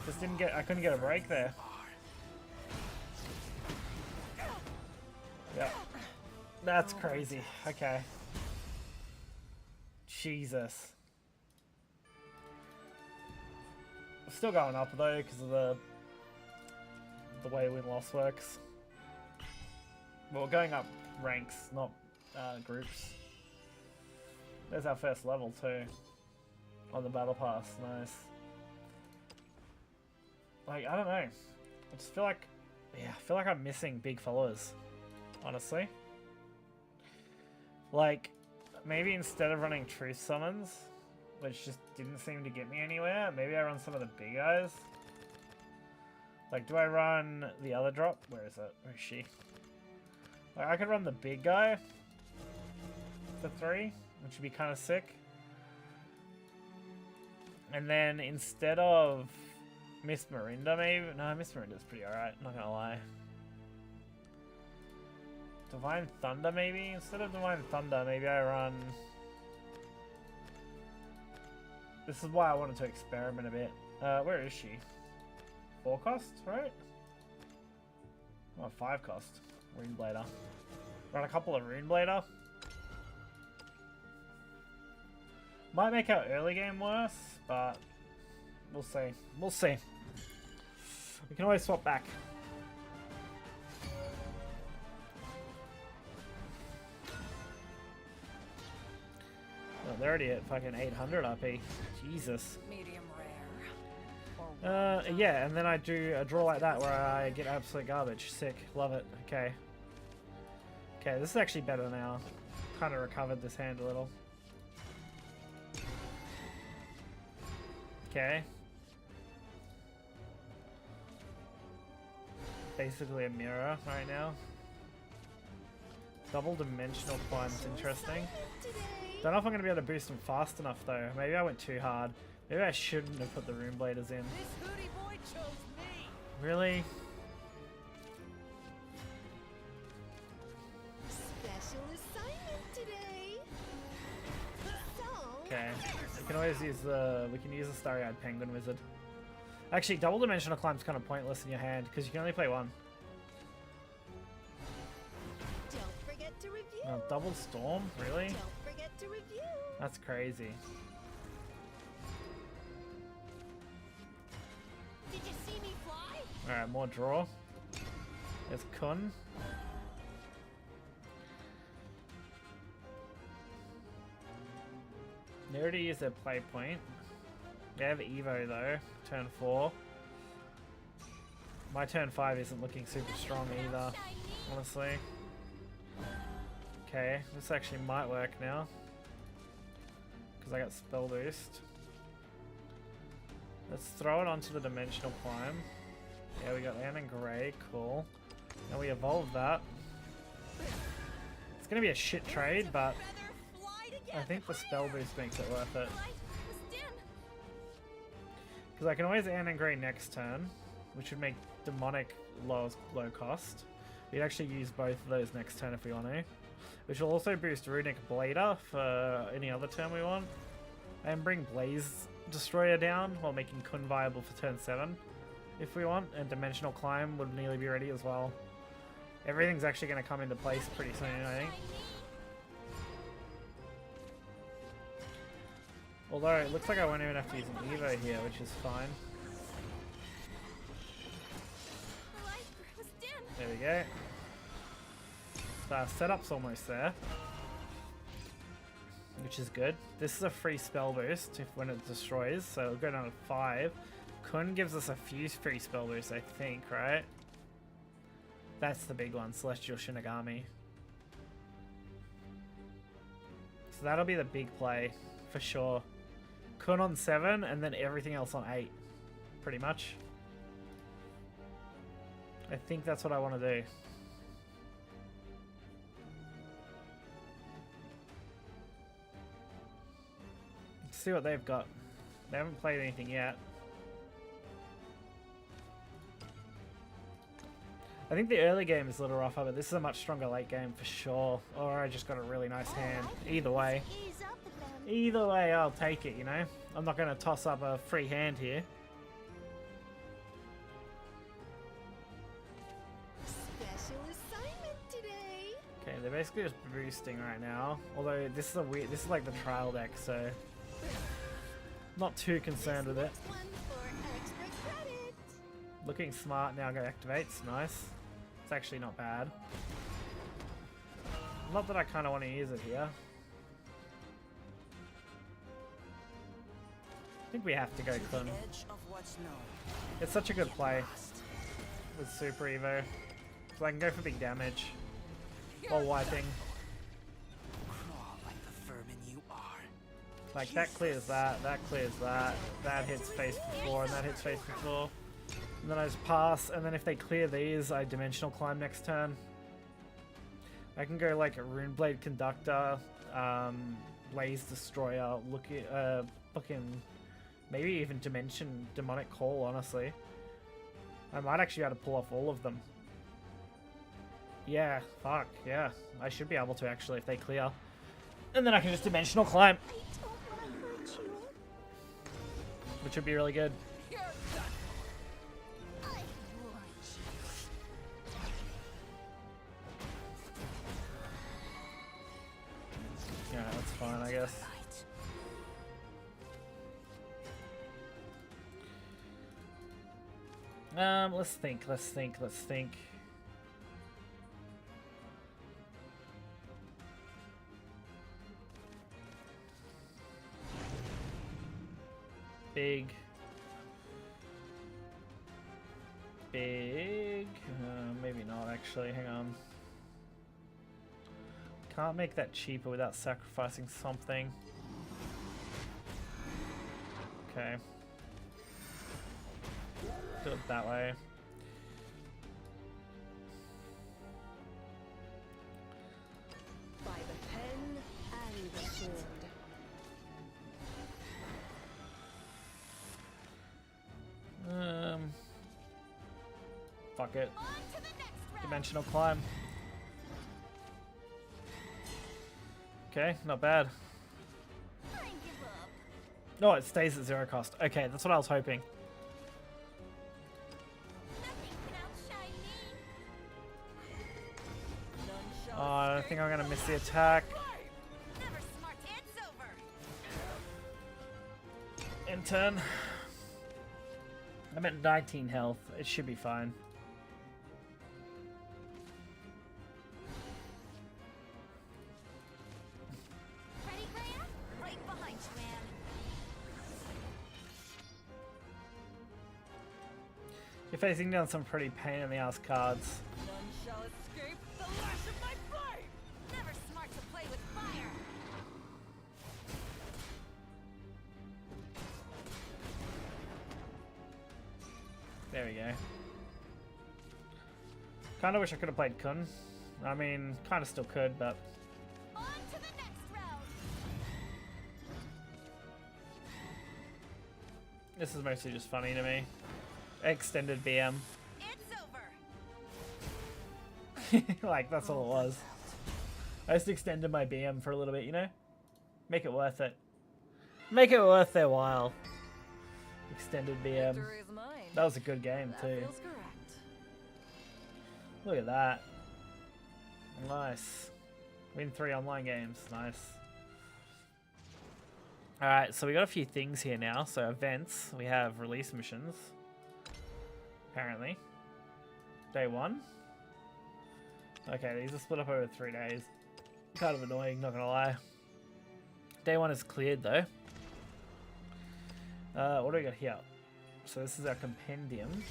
Just didn't get... I couldn't get a break there. Yeah. That's crazy. Okay. Jesus. Still going up though because of the way win-loss works. Well, we're going up ranks, not groups. There's our first level too on the battle pass. Nice. Like, I don't know. I just feel like, yeah, I feel like I'm missing big followers. Honestly. Like, maybe instead of running truth summons, which just didn't seem to get me anywhere, maybe I run some of the big guys. Like, do I run the other drop? Where is it? Where is she? Like, I could run the big guy for 3, which would be kind of sick. And then instead of Miss Mirinda, maybe? No, Miss Mirinda's pretty alright, not gonna lie. Divine Thunder, maybe? Instead of Divine Thunder, maybe I run... This is why I wanted to experiment a bit. Where is she? 4 cost, right? Oh, 5 cost. Runeblader. Run a couple of Runeblader. Might make our early game worse, but we'll see. We'll see. We can always swap back. Oh, they're already at fucking 800 RP. Jesus. Medium rare. Yeah, and then I do a draw like that where I get absolute garbage. Sick. Love it. Okay. Okay, this is actually better now. Kind of recovered this hand a little. Okay. Basically a mirror right now. Double dimensional climb's interesting. Don't know if I'm going to be able to boost them fast enough though. Maybe I went too hard. Maybe I shouldn't have put the Runebladers in. Really? special assignment today. So, Okay. We can always use the... We can use the Starry-Eyed Penguin Wizard. Actually, double dimensional climb's kind of pointless in your hand because you can only play one. don't forget to review. Oh, double Storm? Really? Don't forget to review. That's crazy. Did you see me fly? Alright, more draw. There's Kun. They already used their play point. They have Evo though, turn 4. My turn 5 isn't looking super strong either, honestly. Okay, this actually might work now. Because I got Spell Boost. Let's throw it onto the Dimensional Climb. Yeah, we got Anne and Grey, cool. Now we evolve that. It's gonna be a shit trade, but I think the Spell Boost makes it worth it. Because I can always Anne and Grey next turn, which would make Demonic low cost. We'd actually use both of those next turn if we want to. which will also boost Runic Blader for any other turn we want. And bring Blaze Destroyer down while making Kun viable for turn 7 if we want. And Dimensional Climb would nearly be ready as well. Everything's actually going to come into place pretty soon, I think. Although it looks like I won't even have to use an Evo here, which is fine. There we go. So our setup's almost there, which is good. This is a free spell boost when it destroys, so it'll go down to 5. Kun gives us a few free spell boosts, I think, right? That's the big one, Celestial Shinigami. So that'll be the big play, for sure. Kun on 7, and then everything else on 8, pretty much. I think that's what I want to do. Let's see what they've got. They haven't played anything yet. I think the early game is a little rougher, but this is a much stronger late game for sure. Or I just got a really nice hand. Either way. Either way, I'll take it, you know? I'm not going to toss up a free hand here. Special assignment today. Okay, they're basically just boosting right now. Although this is like the trial deck, so not too concerned with it. One for extra credit. Looking smart now. Go activates. Nice. It's actually not bad. Not that I kind of want to use it here. I think we have to go Kun. It's such a good play with Super Evo. So I can go for big damage while wiping. Like that clears that, that clears that, that hits face before, and that hits face before. And then I just pass, and then if they clear these, I Dimensional Climb next turn. I can go like a Runeblade Conductor, Blaze Destroyer, fucking maybe even Demonic Call, honestly. I might actually be able to pull off all of them. Yeah, fuck, yeah. I should be able to actually if they clear. And then I can just Dimensional Climb. Which would be really good. Yeah, that's fine, I guess. Let's think. Big. Maybe not actually, hang on. Can't make that cheaper without sacrificing something. Okay. Do it that way. By the pen and the sword. Fuck it. Dimensional Climb. Okay, not bad. No, it stays at 0 cost. Okay, that's what I was hoping. Oh, I think I'm gonna miss the attack. In turn. I'm at 19 health. It should be fine. Ready, Graham? Right behind you, man. You're facing down some pretty pain in the ass cards. None shall escape the lash of my flame! Never smart to play with fire. There we go. Kinda wish I could have played Kun. I mean, kinda still could, but... On to the next round. This is mostly just funny to me. Extended BM. It's over. Like, that's all it was. I just extended my BM for a little bit, you know? Make it worth it. Make it worth their while. Extended BM. Victory is mine. That was a good game That too. feels correct. Look at that. Nice. Win 3 online games. Nice. Alright, so we got a few things here now. So events. We have release missions. Apparently. Day 1. Okay, these are split up over 3 days. Kind of annoying, not gonna lie. Day 1 is cleared though. What do we got here? So this is our compendium.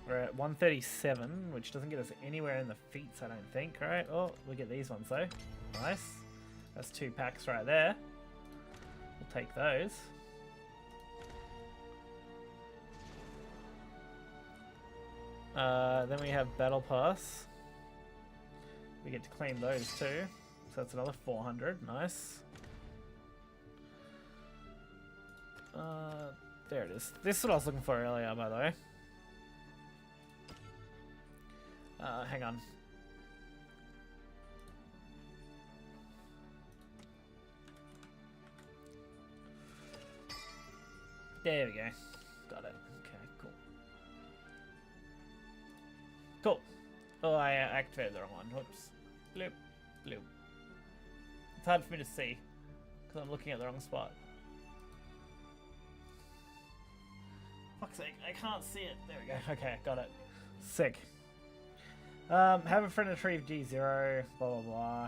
We're at 137, which doesn't get us anywhere in the feats, I don't think, right? Oh, we get these ones though. Nice. That's 2 packs right there. We'll take those. Then we have Battle Pass. We get to claim those too. So that's another 400. Nice. There it is. This is what I was looking for earlier, by the way. Hang on. There we go. Got it. Okay, cool. Cool. Oh, I activated the wrong one. Whoops. Bloop. Bloop. It's hard for me to see because I'm looking at the wrong spot. Fuck's sake, I can't see it. There we go. Okay, got it. Sick. Have a friend achieve D0, blah blah blah.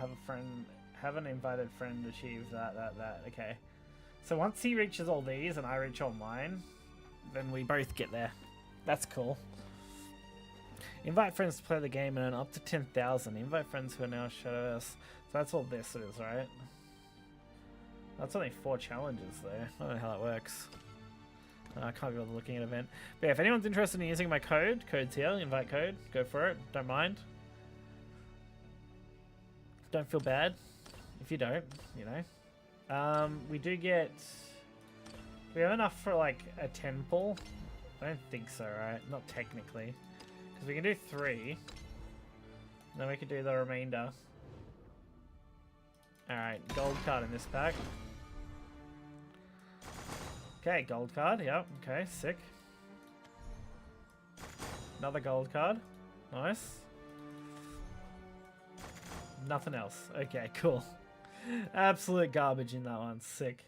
Have an invited friend achieve that. Okay. So once he reaches all these and I reach all mine, then we both get there. That's cool. Invite friends to play the game and earn up to 10,000. Invite friends who are now Shadowverse. So that's all this is, right? That's only 4 challenges though. I don't know how that works. I can't be bothered looking at event. But yeah, if anyone's interested in using my code's here, invite code, go for it. Don't mind. Don't feel bad if you don't, you know. We do get... Do we have enough for like a 10 pull? I don't think so, right? Not technically. Because we can do 3. And then we can do the remainder. Alright, gold card in this pack. Okay, gold card, yep, okay, sick. Another gold card, nice. Nothing else, okay, cool. Absolute garbage in that one, sick.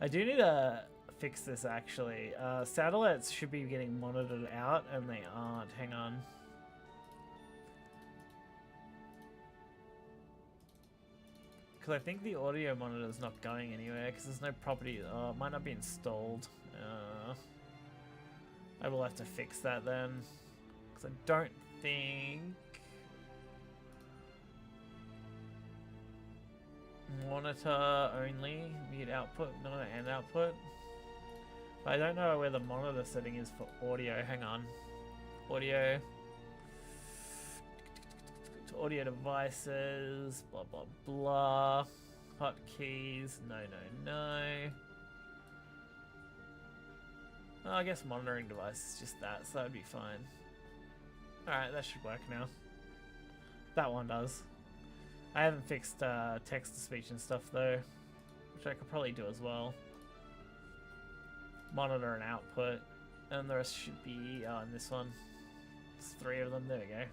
I do need to fix this actually. Satellites should be getting monitored out and they aren't, hang on. Because I think the audio monitor is not going anywhere because there's no property. Oh, it might not be installed. I will have to fix that then. Because I don't think... Monitor only. Mute output, monitor and output. But I don't know where the monitor setting is for audio. Hang on. Audio. Audio devices, blah blah blah, hotkeys, no. Oh, I guess monitoring device is just that, so that'd be fine. Alright, that should work now. That one does. I haven't fixed text-to-speech and stuff though, which I could probably do as well. Monitor and output, and the rest should be in this one. There's 3 of them, there we go.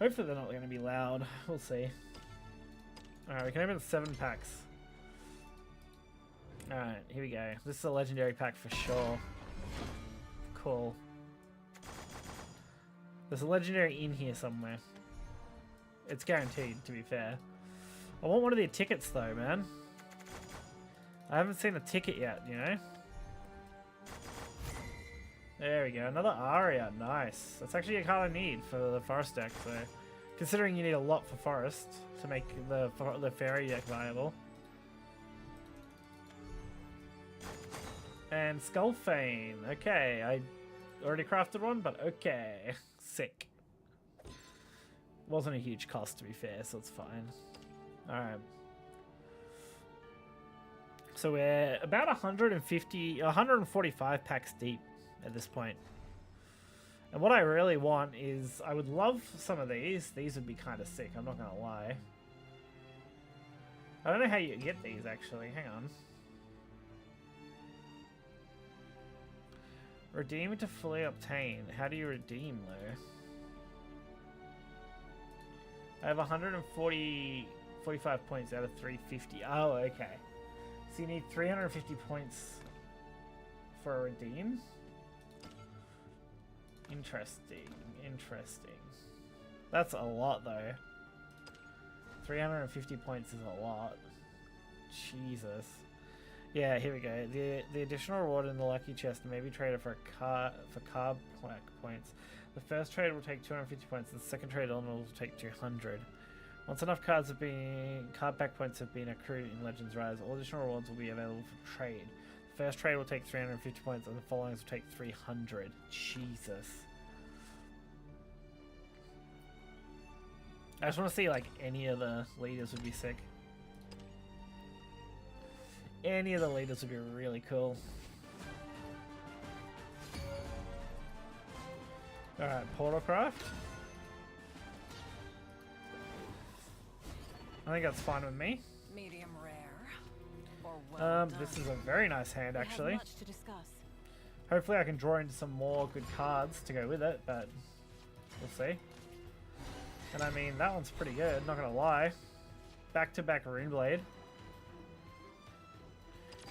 Hopefully they're not going to be loud. We'll see. Alright, we can open 7 packs. Alright, here we go. This is a legendary pack for sure. Cool. There's a legendary in here somewhere. It's guaranteed, to be fair. I want one of their tickets though, man. I haven't seen a ticket yet, you know? There we go, another Aria, nice. That's actually a card I need for the forest deck, so... Considering you need a lot for forest to make the fairy deck viable. And Skullfane, okay, I already crafted one, but okay. Sick. Wasn't a huge cost to be fair, so it's fine. Alright. So we're about 145 packs deep at this point. And what I really want is, I would love some of these. These would be kind of sick, I'm not going to lie. I don't know how you get these, actually. Hang on. Redeem to fully obtain. How do you redeem, though? I have 45 points out of 350. Oh, okay. So you need 350 points for a redeem? Interesting. Interesting. That's a lot, though. 350 points is a lot. Jesus. Yeah, here we go. The additional reward in the lucky chest may be traded for card points. The first trade will take 250 points, and the second trade on will take 200. Once enough card back points have been accrued in Legends Rise, all additional rewards will be available for trade. The first trade will take 350 points, and the following will take 300. Jesus. I just want to see, like, any of the leaders would be sick. Any of the leaders would be really cool. Alright, Portalcraft. I think that's fine with me. Medium rare. Or well done. This is a very nice hand, actually. We have much to discuss. Hopefully I can draw into some more good cards to go with it, but we'll see. And I mean, that one's pretty good, not gonna lie. Back-to-back Runeblade.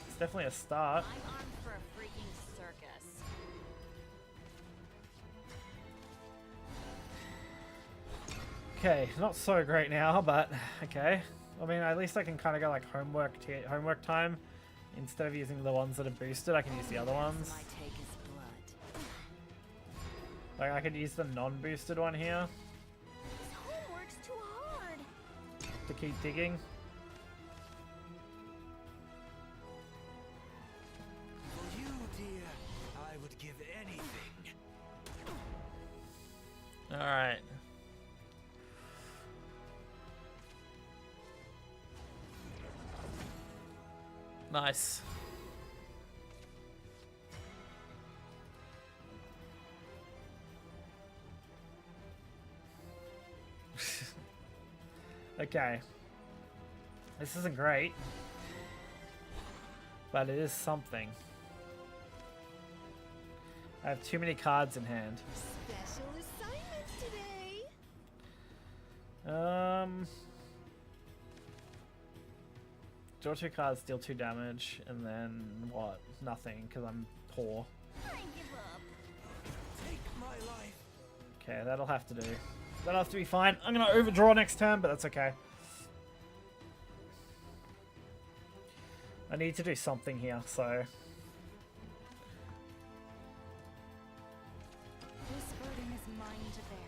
It's definitely a start. I'm armed for a freaking circus. Okay, not so great now, but okay. I mean, at least I can kind of go like homework time. Instead of using the ones that are boosted, I can use the other ones. My take is blood. Like, I could use the non-boosted one here This homework's too hard. to keep digging. For you, dear, I would give anything. Alright. Nice. Okay. This isn't great, but it is something. I have too many cards in hand. Special assignment today. Draw 2 cards, deal 2 damage, and then what? Nothing, because I'm poor. I give up. Take my life. Okay, that'll have to do. That'll have to be fine. I'm gonna overdraw next turn, but that's okay. I need to do something here, so... This burden is mine to bear.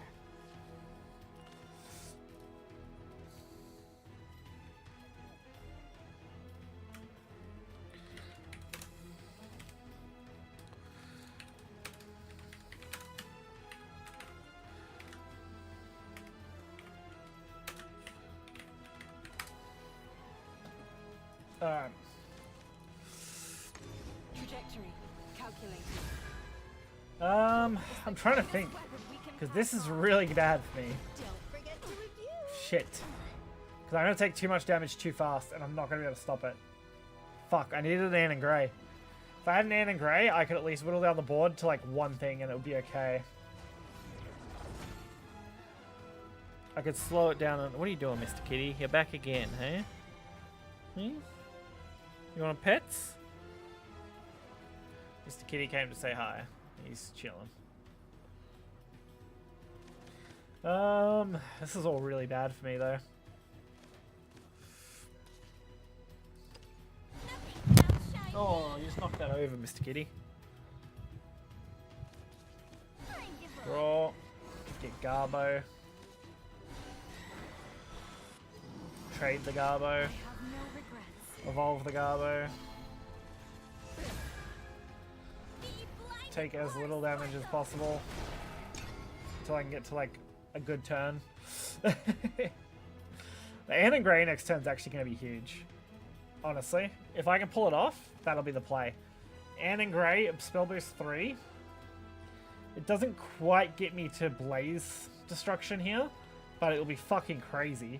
Alright. Trajectory calculated. I'm trying to think. Because this is really bad for me. Don't forget to review. Shit. Because I'm going to take too much damage too fast, and I'm not going to be able to stop it. Fuck, I needed an Ann and Grey. If I had an Ann and Grey, I could at least whittle down the board to like one thing, and it would be okay. I could slow it down. What are you doing, Mr. Kitty? You're back again, hey? Hmm? You want pets? Mr. Kitty came to say hi. He's chilling. This is all really bad for me though. Oh, you just knocked that over, Mr. Kitty. Draw. Get Garbo. Trade the Garbo. Evolve the Garbo. Take as little damage as possible until I can get to like a good turn. The Ann and Grey next turn is actually going to be huge. Honestly, if I can pull it off, that'll be the play. Ann and Grey, spell boost 3. It doesn't quite get me to Blaze Destruction here, but it'll be fucking crazy.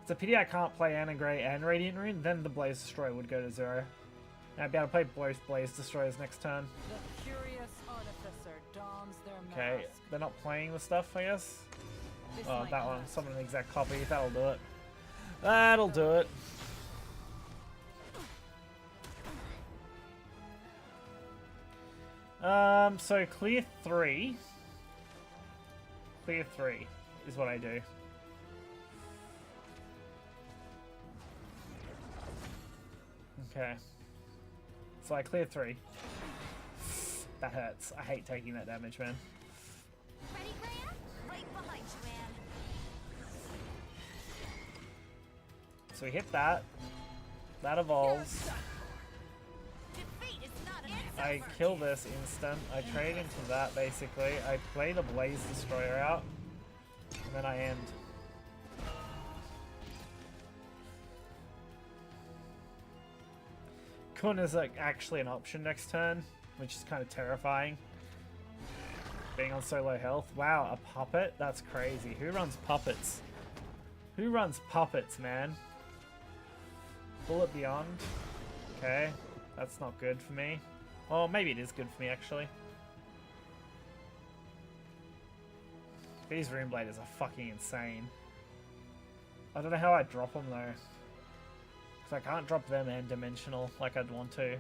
It's a pity I can't play Anna Grey and Radiant Rune, then the Blaze Destroyer would go to 0. And I'd be able to play both Blaze Destroyers next turn. The curious artificer dons their Okay, mask. they're not playing the stuff, I guess. This Oh, might that one. hurt. Summon an exact copy. That'll do it. That'll do it. So clear 3. Clear 3 is what I do. Okay. So I clear 3. That hurts. I hate taking that damage, man. Ready, Graham? Right behind you, Anne. So we hit that. That evolves. Defeat is not an I kill this instant. I trade into that, basically. I play the Blaze Destroyer out. And then I end. Kun is like actually an option next turn, which is kind of terrifying. Being on so low health. Wow, a puppet? That's crazy. Who runs puppets? Who runs puppets, man? Bullet Beyond. Okay, that's not good for me. Well, maybe it is good for me, actually. These Rune Bladers are fucking insane. I don't know how I drop them, though. Because I can't drop them and Dimensional like I'd want to.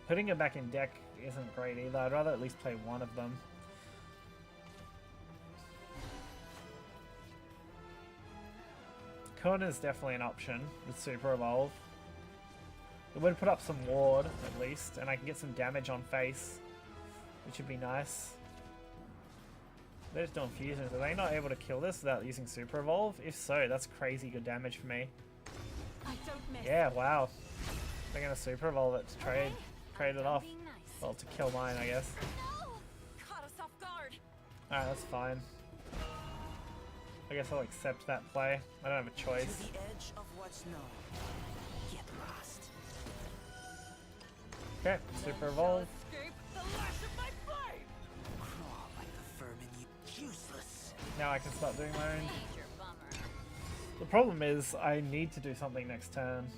Putting it back in deck isn't great either. I'd rather at least play one of them. Kun is definitely an option with Super Evolve. It would put up some ward, at least, and I can get some damage on face, which would be nice. They're just doing fusions. Are they not able to kill this without using Super Evolve? If so, that's crazy good damage for me. I don't miss. Yeah, wow. They're gonna Super Evolve it to trade it off. Well, to kill mine, I guess. No! Caught us off guard. Alright, that's fine. I guess I'll accept that play. I don't have a choice. To the edge of what's known. Get lost. Okay, Super Evolve. Escape the lash of my blade! Crawl like the vermin you useless. Now I can start doing my own. major bummer. The problem is I need to do something next turn.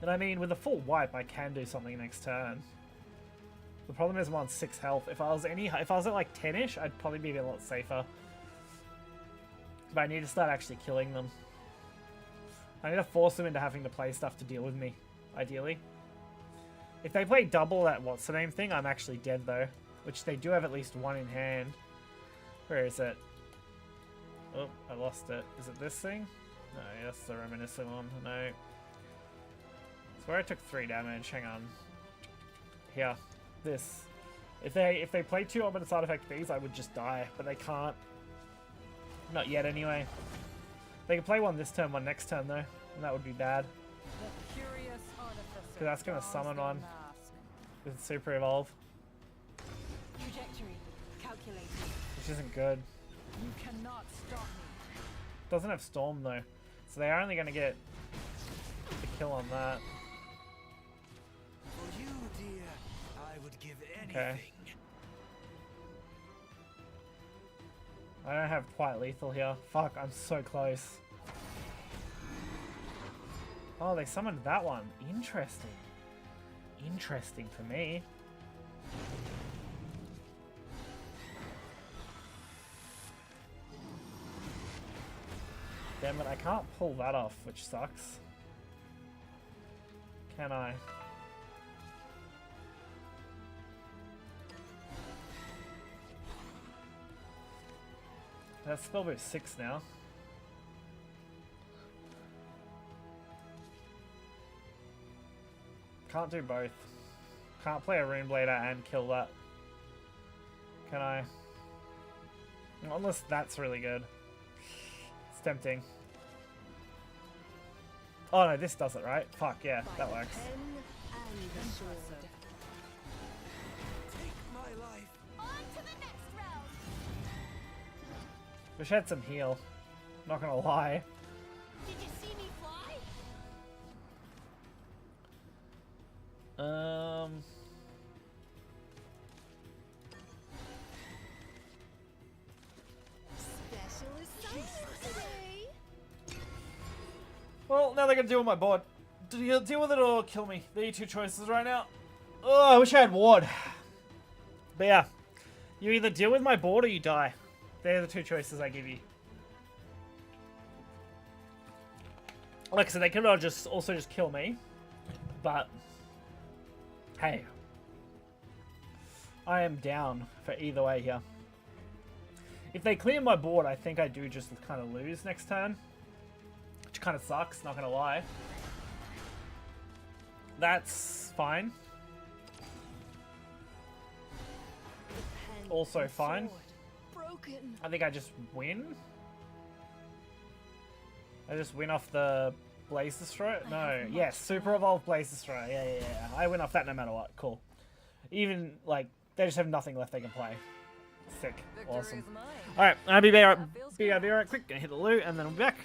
And I mean, with a full wipe, I can do something next turn. The problem is I'm on 6 health. If I was at like 10-ish, I'd probably be a lot safer. But I need to start actually killing them. I need to force them into having to play stuff to deal with me, ideally. If they play double that what's-the-name thing, I'm actually dead though. Which they do have at least one in hand. Where is it? Oh, I lost it. Is it this thing? No, that's the reminiscent one. No. It's where I took 3 damage. Hang on. Here. This. If they play 2 Ominous Artifact Bs, I would just die. But they can't. Not yet, anyway. They can play one this turn, one next turn, though. And that would be bad. The curious artificer. Because that's going to dons summon their one mask. with Super Evolve. Trajectory calculated. Which isn't good. You cannot stop me. Doesn't have Storm, though. So they are only going to get the kill on that. For you, dear, I would give anything. Okay. I don't have quite lethal here. Fuck, I'm so close. Oh, they summoned that one. Interesting. Interesting for me. Damn it, I can't pull that off, which sucks. Can I? That's spell boost 6 now. Can't do both. Can't play a Rune Blader and kill that. Can I? Unless that's really good. It's tempting. Oh no, this does it, right? Fuck yeah, that works. Pen and the sword. Take my life. On to the next round. Wish I had some heal. Not gonna lie. Did you see me fly? now they're gonna deal with my board. Deal with it or kill me. They're your two choices right now. Oh, I wish I had ward. But yeah, you either deal with my board or you die. They're the two choices I give you. Like I said, they could also just kill me. But hey, I am down for either way here. If they clear my board, I think I do just kind of lose next turn. Which kind of sucks, not gonna lie. That's fine. Also fine. I think I just win. I just win off the Blaze Destroyer? No, yes, Super Evolved Blaze Destroyer. Yeah. I win off that no matter what. Cool. Even, like, they just have nothing left they can play. Sick. Awesome. Alright, I'll be right quick. Gonna hit the loot and then we'll be back.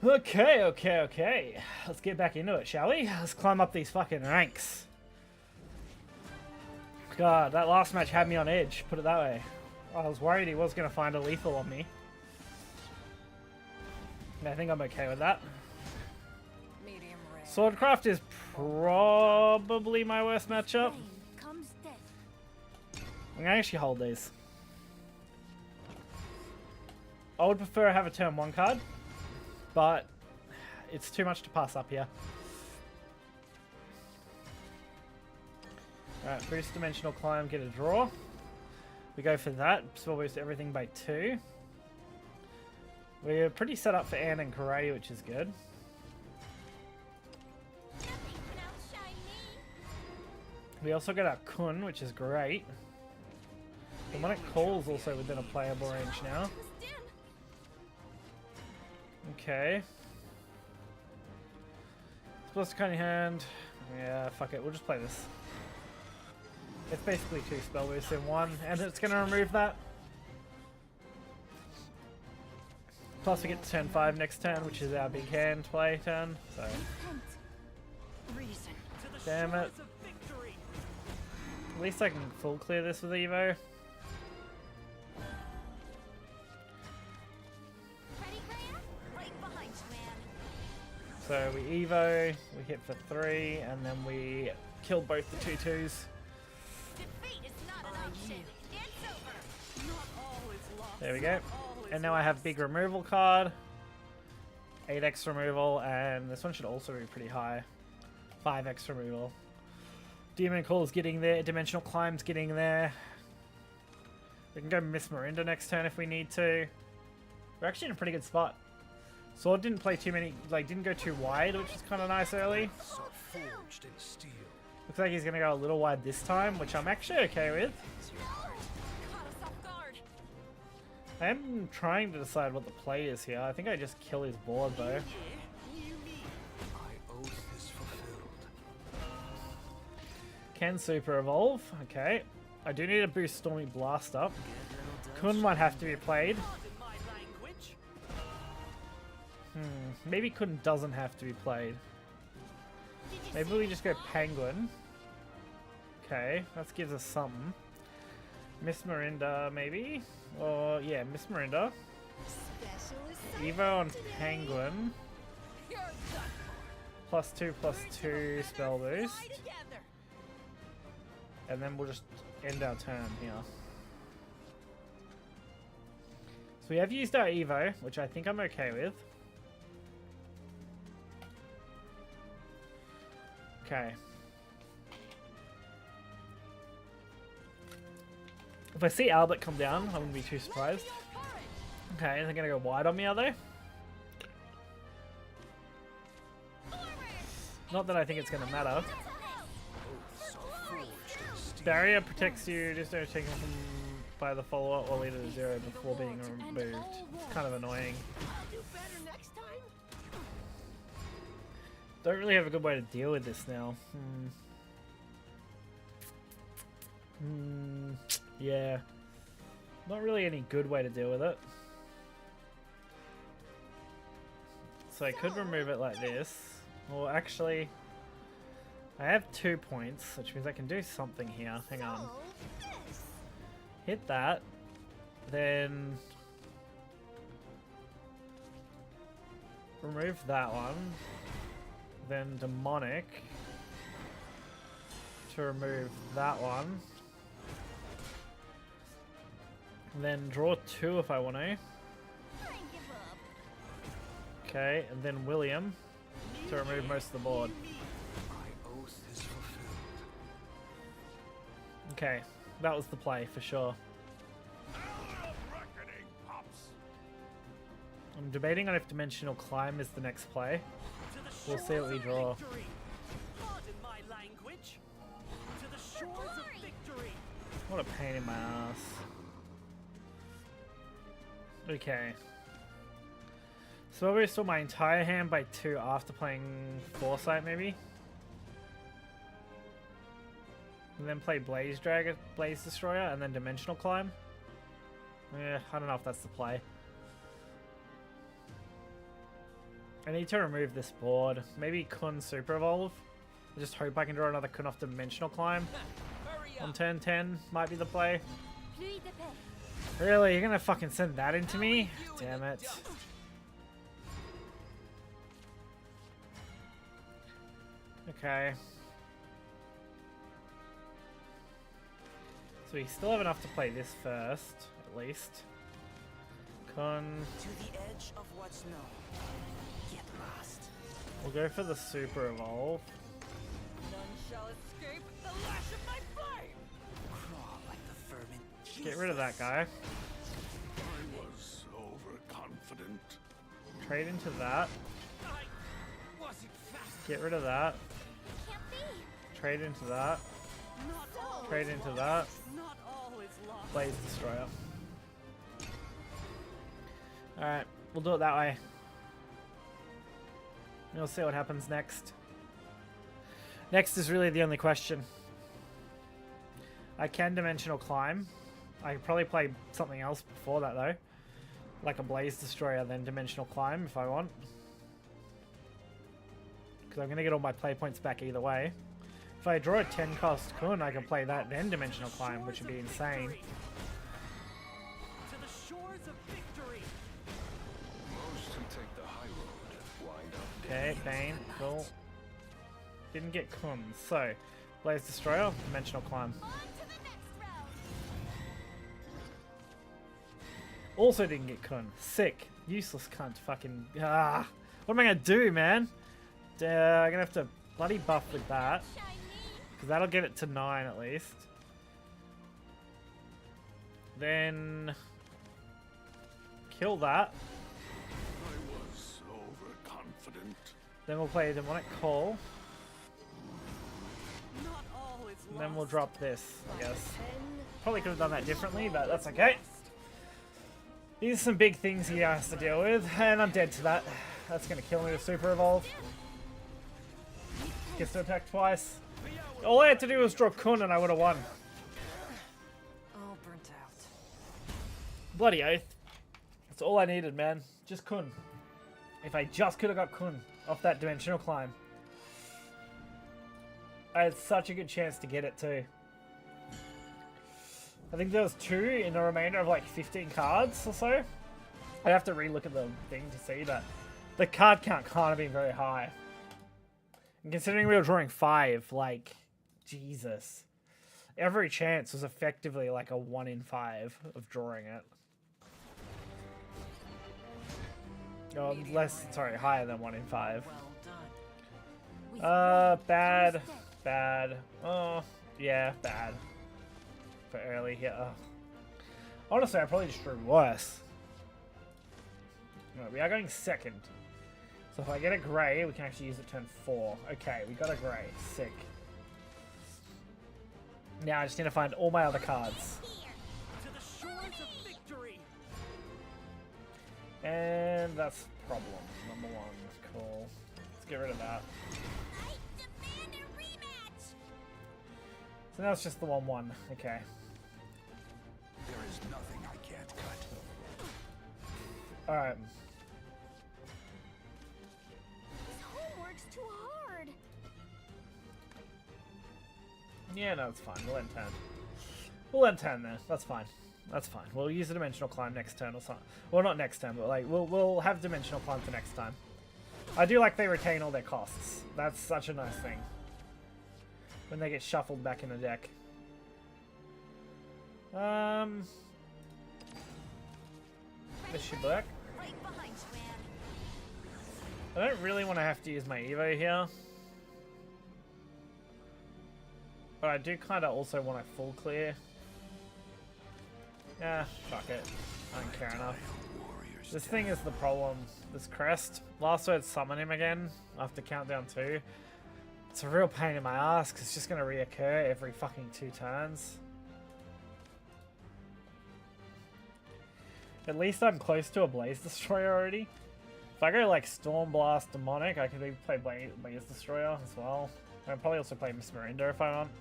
Okay. Let's get back into it, shall we? Let's climb up these fucking ranks. God, that last match had me on edge, put it that way. I was worried he was going to find a lethal on me. And I think I'm okay with that. Swordcraft is probably my worst matchup. I'm going to actually hold these. I would prefer to have a turn 1 card, but it's too much to pass up here. Alright, boost dimensional climb, get a draw. We go for that, so boost everything by 2. We're pretty set up for Anne and Karate, which is good. We also got our Kun, which is great. Demonic Call's also within a playable range now. Okay. Supposed to kind of hand. Yeah, fuck it. We'll just play this. It's basically 2 spell boosts in 1, and it's going to remove that. Plus we get to turn 5 next turn, which is our big hand play turn. So. Damn it. At least I can full clear this with Evo. So we Evo, we hit for 3, and then we kill both the 2/2s. There we go. And now I have big removal card, 8x removal, and this one should also be pretty high, 5x removal. Demon Call's getting there, Dimensional Climb's getting there. We can go Miss Mirinda next turn if we need to. We're actually in a pretty good spot. Sword didn't play too many, like didn't go too wide, which is kind of nice early. Looks like he's going to go a little wide this time, which I'm actually okay with. I am trying to decide what the play is here. I think I just kill his board though. Can super evolve. Okay. I do need to boost Stormy Blast up. Kun might have to be played. Maybe Kun doesn't have to be played. Maybe we just go Penguin. Okay, that gives us something. Miss Mirinda, maybe? Or, yeah, Miss Mirinda. Evo on Penguin. +2/+2 spell boost. And then we'll just end our turn here. So we have used our Evo, which I think I'm okay with. Okay. If I see Albert come down, I wouldn't be too surprised. Okay, they're gonna go wide on me, are they? Not that I think it's gonna matter. Barrier protects you, just don't take them by the follow-up or lead to 0 before being removed. It's kind of annoying. Don't really have a good way to deal with this now. Yeah. Not really any good way to deal with it. So I could remove it like this. Or actually, I have 2 points, which means I can do something here. Hang on. Hit that. Then remove that one. Then Demonic to remove that one. Then draw 2 if I want to. Okay, and then William to remove most of the board. Okay, that was the play for sure. I'm debating on if Dimensional Climb is the next play. We'll see what we draw. What a pain in my ass. Okay. So I'll restore my entire hand by 2 after playing Foresight, maybe? And then play Blaze Destroyer, and then Dimensional Climb? Yeah, I don't know if that's the play. I need to remove this board. Maybe Kun Super Evolve. I just hope I can draw another Kun off Dimensional Climb. On turn 10 might be the play. Really? You're gonna fucking send that into me? Damn it. Okay. So we still have enough to play this first, at least. Kun. To the edge of what's known. Get lost. We'll go for the Super Evolve. None shall escape the lash of my flame! Crawl like the vermin. Get rid of that guy. I was overconfident. Trade into that. I wasn't fast. Get rid of that. Can't be. Trade into that. Not all Trade is into lost. that. Not all is lost. Blaze Destroyer. Alright, we'll do it that way. We'll see what happens next. Next is really the only question. I can Dimensional Climb. I could probably play something else before that though. Like a Blaze Destroyer, then Dimensional Climb if I want. Because I'm going to get all my play points back either way. If I draw a 10 cost Kun, I can play that then Dimensional Climb, which would be insane. To the shores of victory. Most who take the high road wind up Okay, Bane, cool. Didn't get Kun, so Blaze Destroyer, Dimensional Climb. On to the next round. Also didn't get Kun. Sick. Useless cunt. Fucking. Ah. What am I gonna do, man? I'm gonna have to bloody buff with that. Because that'll get it to 9 at least. Then. Kill that. I was overconfident. Then we'll play a Demonic Call. Not all is And then we'll lost. drop this, I guess. 10, Probably could have done that differently, but that's okay. These are some big things he has to deal with, and I'm dead to that. That's going to kill me with Super Evolve. Gets to attack twice. All I had to do was draw Kun and I would have won. All burnt out. Bloody oath. That's all I needed, man. Just Kun. If I just could have got Kun off that Dimensional Climb. I had such a good chance to get it too. I think there was 2 in the remainder of like 15 cards or so. I'd have to relook at the thing to see, but the card count can't have been very high. And considering we were drawing 5, like, Jesus. Every chance was effectively like a 1 in 5 of drawing it. Oh, less, sorry, higher than 1 in 5. Well done. Bad. Bad. Oh, yeah, bad. For early here. Honestly, I probably just drew worse. No, we are going second. So if I get a grey, we can actually use it turn 4. Okay, we got a grey. Sick. Now I just need to find all my other cards. To the shores of victory. And that's problem number 1. Cool. Let's get rid of that. I demand a rematch. So now it's just the 1/1. Okay. There is nothing I can't cut. Alright. This homework's too hard. Yeah, no, it's fine. We'll end turn. We'll end turn there. That's fine. That's fine. We'll use a Dimensional Climb next turn or something. Well, not next turn, but like we'll have Dimensional Climb for next time. I do like they retain all their costs. That's such a nice thing. When they get shuffled back in the deck. This should work. Right behind you, man. I don't really want to have to use my Evo here. But I do kind of also want a full clear. Yeah, fuck it. I don't care enough. This thing is the problem. This crest. Last word, summon him again after countdown 2. It's a real pain in my ass because it's just going to reoccur every fucking 2 turns. At least I'm close to a Blaze Destroyer already. If I go like Storm Blast Demonic, I could maybe play Blaze Destroyer as well. I'll probably also play Miss Mirinda if I want.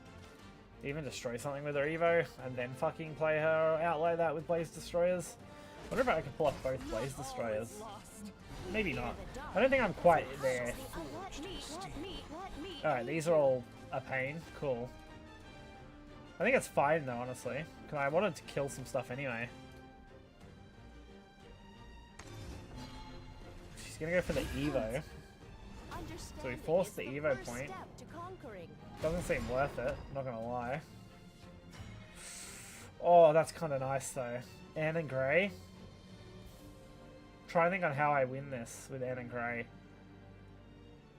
Even destroy something with her Evo, and then fucking play her out like that with Blaze Destroyers. I wonder if I could pull off both Blaze Destroyers. Maybe not. I don't think I'm quite there. Alright, these are all a pain. Cool. I think it's fine though, honestly. Because I wanted to kill some stuff anyway. She's gonna go for the Evo. So we forced the Evo point. Doesn't seem worth it, not gonna lie. Oh, that's kind of nice though. Anne and Grey. Try to think on how I win this with Anne and Grey.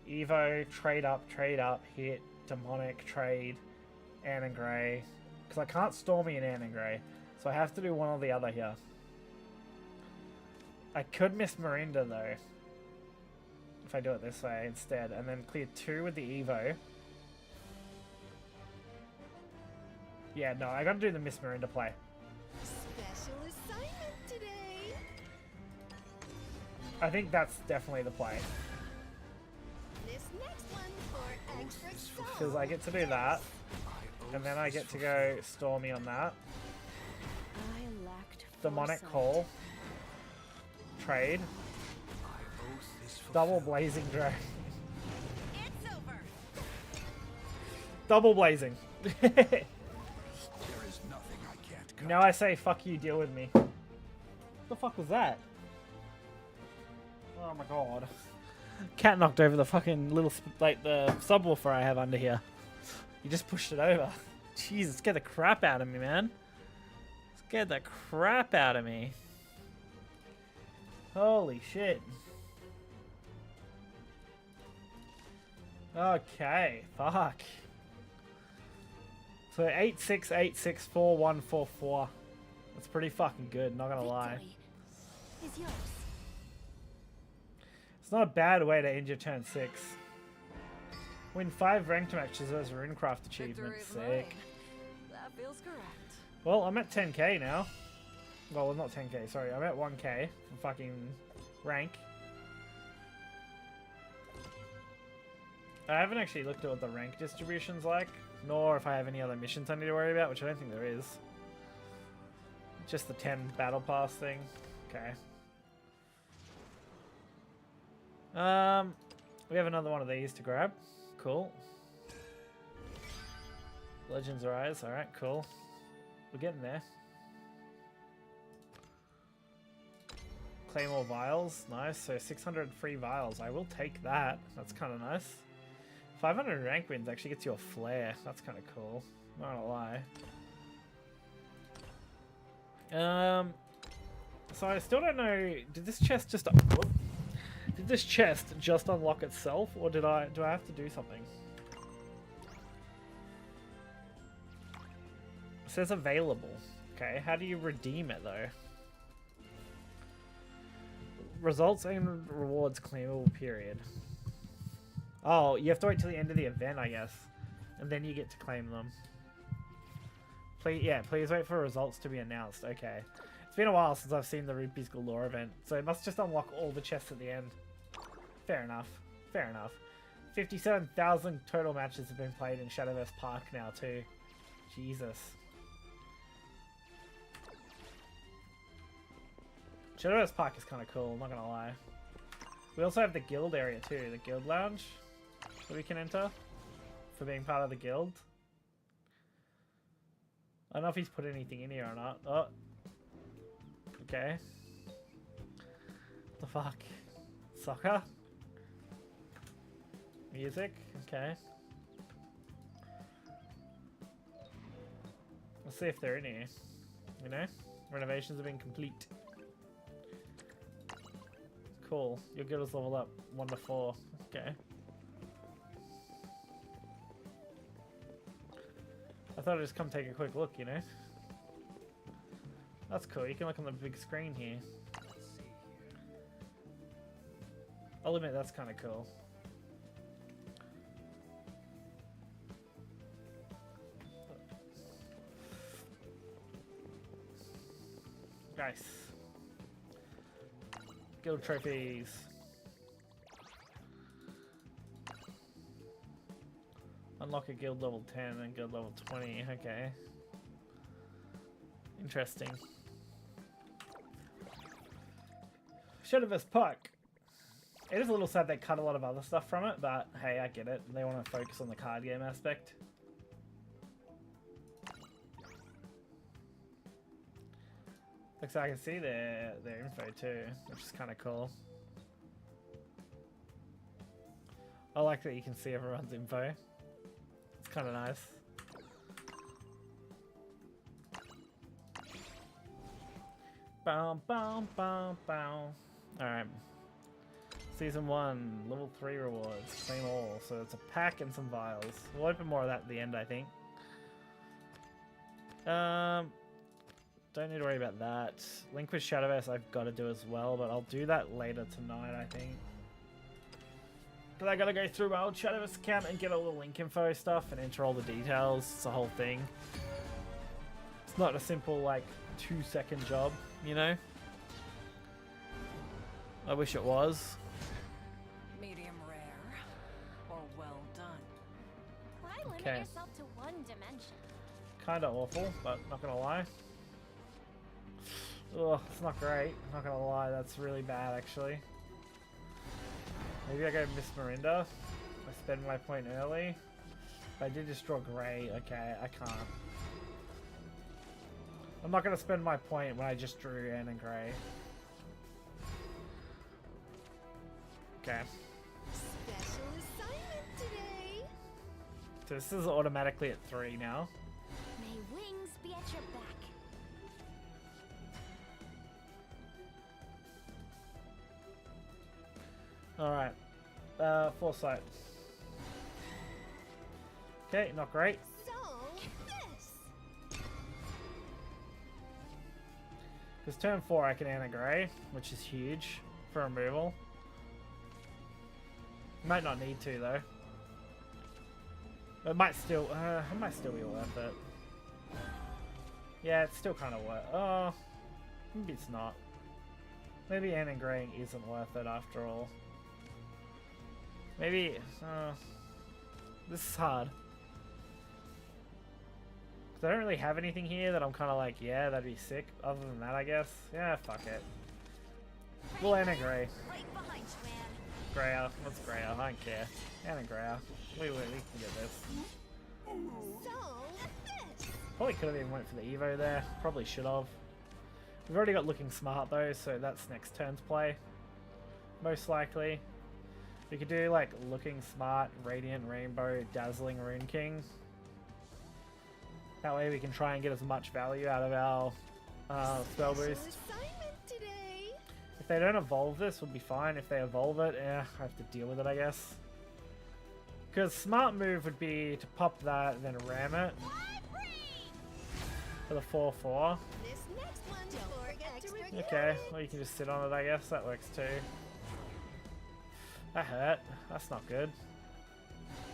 Evo, trade up, hit. demonic, trade, Anne and Grey. Because I can't Stormy and Anne and Grey. So I have to do one or the other here. I could miss Mirinda though. If I do it this way instead. And then clear 2 with the Evo. Yeah, no, I gotta do the Miss Mirinda play. Special assignment today. I think that's definitely the play. This next one's for extra Because I get to do that. And then I get to go Stormy on that. I lacked Demonic foresight. Call. Trade. Double Blazing Dragon. It's over. Double Blazing. There is nothing I can't cut. Now I say, fuck you, deal with me. What the fuck was that? Oh my god. Cat knocked over the fucking little, like, the subwoofer I have under here. You just pushed it over. Jeez, it scared the crap out of me, man. It scared the crap out of me. Holy shit. Okay, fuck. So 868644144. That's pretty fucking good, not gonna lie. Is yours. It's not a bad way to end your turn 6. Win 5 ranked matches as a Runecraft achievement. Victory is Sick. mine. That feels correct. Well, I'm at 10k now. Well, not 10k, sorry. I'm at 1k for fucking rank. I haven't actually looked at what the rank distribution's like, nor if I have any other missions I need to worry about, which I don't think there is. Just the 10 battle pass thing. Okay. We have another one of these to grab. Cool. Legends Rise. Alright, cool. We're getting there. Claymore Vials. Nice. So 600 free vials. I will take that. That's kind of nice. 500 rank wins actually gets you a flare. That's kind of cool. Not gonna lie. So I still don't know. Did this chest just unlock itself, or do I have to do something? It says available. Okay, how do you redeem it though? Results and rewards claimable period. Oh, you have to wait till the end of the event, I guess. And then you get to claim them. Please wait for results to be announced. Okay. It's been a while since I've seen the Rupees Galore event, so it must just unlock all the chests at the end. Fair enough. Fair enough. 57,000 total matches have been played in Shadowverse Park now, too. Jesus. Shadowverse Park is kind of cool, not gonna lie. We also have the guild area, too. The guild lounge that we can enter for being part of the guild. I don't know if he's put anything in here or not. Oh. Okay. What the fuck? Soccer? Music? Okay. Let's see if they're in here. You know? Renovations have been complete. Cool. Your guild is leveled up 1 to 4. Okay. I thought I'd just come take a quick look, you know? That's cool. You can look on the big screen here. I'll admit that's kind of cool. Nice. Guild trophies. Unlock a guild level 10 and guild level 20. Okay. Interesting. Shadowverse Park. It is a little sad they cut a lot of other stuff from it, but hey, I get it. They want to focus on the card game aspect. Looks like I can see their info too, which is kind of cool. I like that you can see everyone's info. It's kind of nice. Bow, bow, bow, bow. Alright. Season 1, level 3 rewards. Claim all. So it's a pack and some vials. We'll open more of that at the end, I think. Don't need to worry about that. Link with Shadowverse I've got to do as well, but I'll do that later tonight, I think. But I gotta go through my old Shadowverse account and get all the link info stuff and enter all the details. It's a whole thing. It's not a simple, like, 2-second job, you know? I wish it was. Medium rare or well done. Why limit Okay. yourself to one dimension? Kinda awful, but not gonna lie. Ugh, it's not great. Not gonna lie, that's really bad actually. Maybe I go Miss Mirinda. I spend my point early. If I did just draw grey, okay, I can't. I'm not gonna spend my point when I just drew Anne and Grey. Okay. Special assignment today. So this is automatically at 3 now. May wings be at your back. Alright. Foresight. Okay, not great. So, this. Because turn 4 I can Anna Grey, which is huge for removal. Might not need to though. It might still be worth it. Yeah, it's still kind of worth. Oh, maybe it's not. Maybe Anna Grey isn't worth it after all. Maybe. This is hard. Because I don't really have anything here that I'm kind of like, yeah, that'd be sick. Other than that, I guess. Yeah, fuck it. We'll Anna Grey. Right behind you, man. Greyer. What's Greyer? I don't care. Anna Greyer. We can get this. So, this. Probably could have even went for the Evo there. Probably should have. We've already got Looking Smart though, so that's next turn's play. Most likely. We could do like Looking Smart, Radiant Rainbow, Dazzling Rune King. That way we can try and get as much value out of our spell boost. Assignment today. If they don't evolve this, we'll be fine. If they evolve it, I have to deal with it, I guess. Because smart move would be to pop that and then ram it for the 4/4. This next one, don't forget to review. Okay, well you can just sit on it, I guess. That works too. That hurt. That's not good.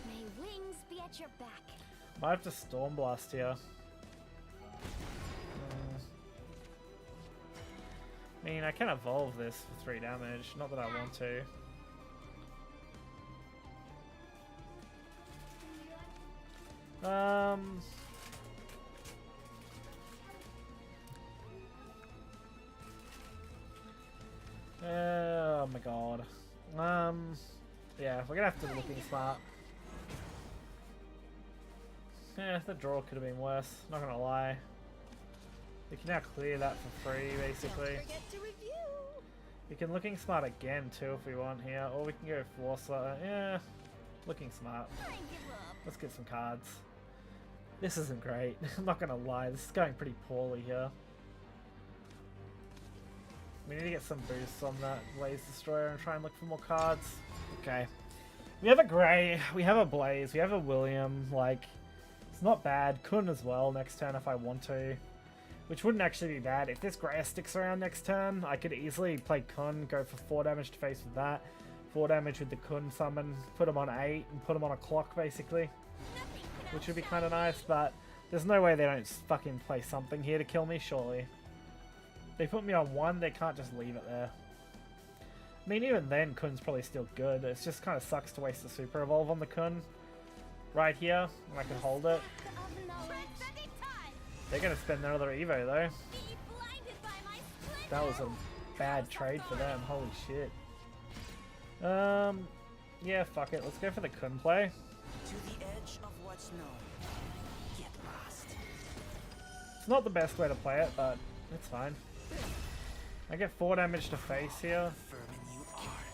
May wings be at your back. Might have to Storm Blast here. I mean, I can evolve this for 3 damage. Not that I want to. Oh my god. Yeah, we're gonna have to Looking Smart. Yeah, the draw could have been worse, not gonna lie. We can now clear that for free, basically. Don't forget to review. We can Looking Smart again too if we want here, or we can go Foresight. Yeah, Looking Smart. Let's get some cards. This isn't great. I'm not gonna lie, this is going pretty poorly here. We need to get some boosts on that Blaze Destroyer and try and look for more cards. Okay. We have a Grey, we have a Blaze, we have a William, like, it's not bad. Kun as well next turn if I want to. Which wouldn't actually be bad. If this Greyer sticks around next turn, I could easily play Kun, go for 4 damage to face with that. 4 damage with the Kun summon, put him on 8, and put him on a clock, basically. Which would be kind of nice, but there's no way they don't fucking play something here to kill me, surely. They put me on 1, they can't just leave it there. I mean, even then, Kun's probably still good. It just kind of sucks to waste the Super Evolve on the Kun. Right here, and I can hold it. They're going to spend another Evo, though. That was a bad trade for them. Holy shit. Yeah, fuck it. Let's go for the Kun play. To the edge of what's known. Get lost. It's not the best way to play it, but it's fine. I get 4 damage to face here. Vermin you are.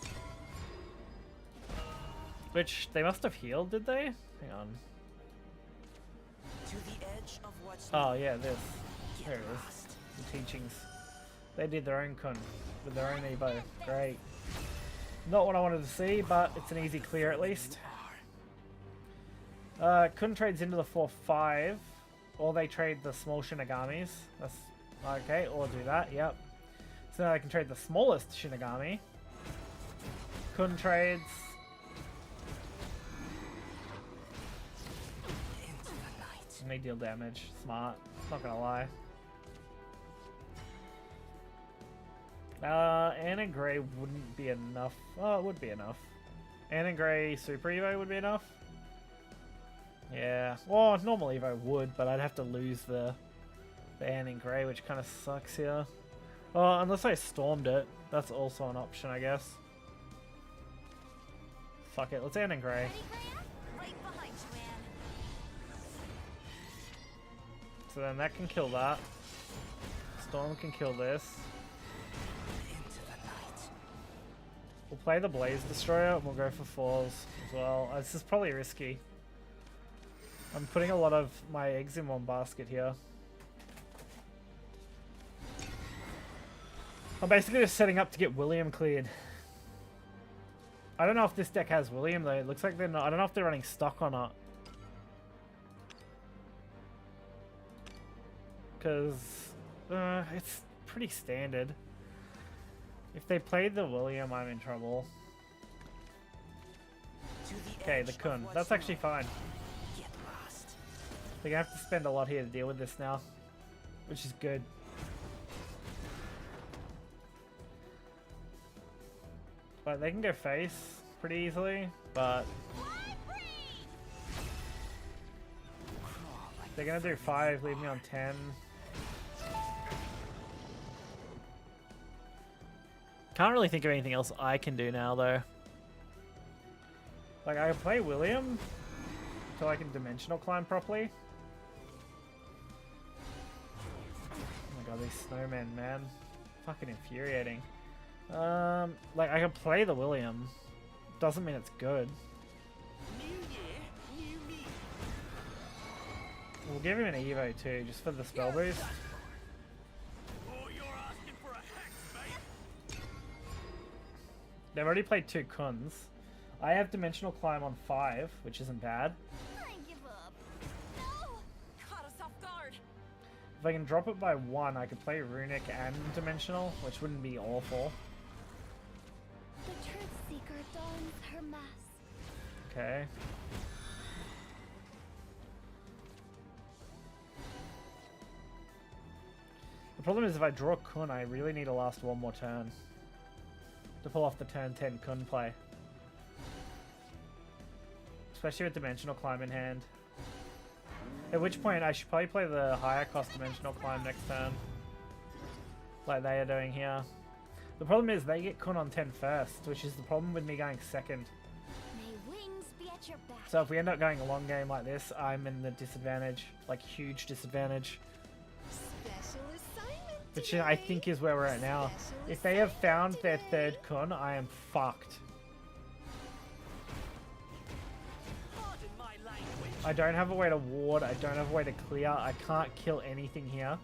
Which, they must have healed, did they? Hang on. To the edge of what's Oh, known. yeah, this. Get There it is. lost. The teachings. They did their own Kun with their own Evo. Great. Not what I wanted to see, but it's an easy clear at least. Kun trades into the 4/5, or they trade the small Shinigami's. That's okay, or do that, yep. So now I can trade the smallest Shinigami. Kun trades. And they deal damage. Smart. Not gonna lie. Anna Grey wouldn't be enough. Oh, it would be enough. Anna Grey Super Evo would be enough. Yeah. Well, normal Evo would, but I'd have to lose the Anna Grey, which kind of sucks here. Well, unless I stormed it. That's also an option, I guess. Fuck it. Let's Anna Grey. Right behind you, Anne. So then that can kill that. Storm can kill this. We'll play the Blaze Destroyer and we'll go for 4s as well. This is probably risky. I'm putting a lot of my eggs in one basket here. I'm basically just setting up to get William cleared. I don't know if this deck has William though. It looks like they're not. I don't know if they're running stock or not. Because it's pretty standard. If they played the William, I'm in trouble. Okay, the Kun. That's actually fine. They're gonna have to spend a lot here to deal with this now, which is good. Like, they can go face pretty easily, but they're gonna do 5, leave me on 10. Can't really think of anything else I can do now, though. Like, I can play William until I can dimensional climb properly. Oh my god, these snowmen, man. Fucking infuriating. Like, I can play the William. Doesn't mean it's good. We'll give him an Evo too, just for the spell boost. They've already played 2 Kuns. I have Dimensional Climb on 5, which isn't bad. I give up. No! Caught us off guard. If I can drop it by 1, I could play Runic and Dimensional, which wouldn't be awful. The Truth Seeker dons her mask. Okay. The problem is if I draw Kun, I really need to last one more turn to pull off the turn 10 Kun play. Especially with Dimensional Climb in hand. At which point I should probably play the higher cost Dimensional Climb next turn. Like they are doing here. The problem is they get Kun on 10 first, which is the problem with me going second. May wings be at your back. So if we end up going a long game like this, I'm in the disadvantage. Like huge disadvantage. Special assignment Which I think is where we're at now. If they have found their 3rd Kun, I am fucked. I don't have a way to ward, I don't have a way to clear, I can't kill anything here.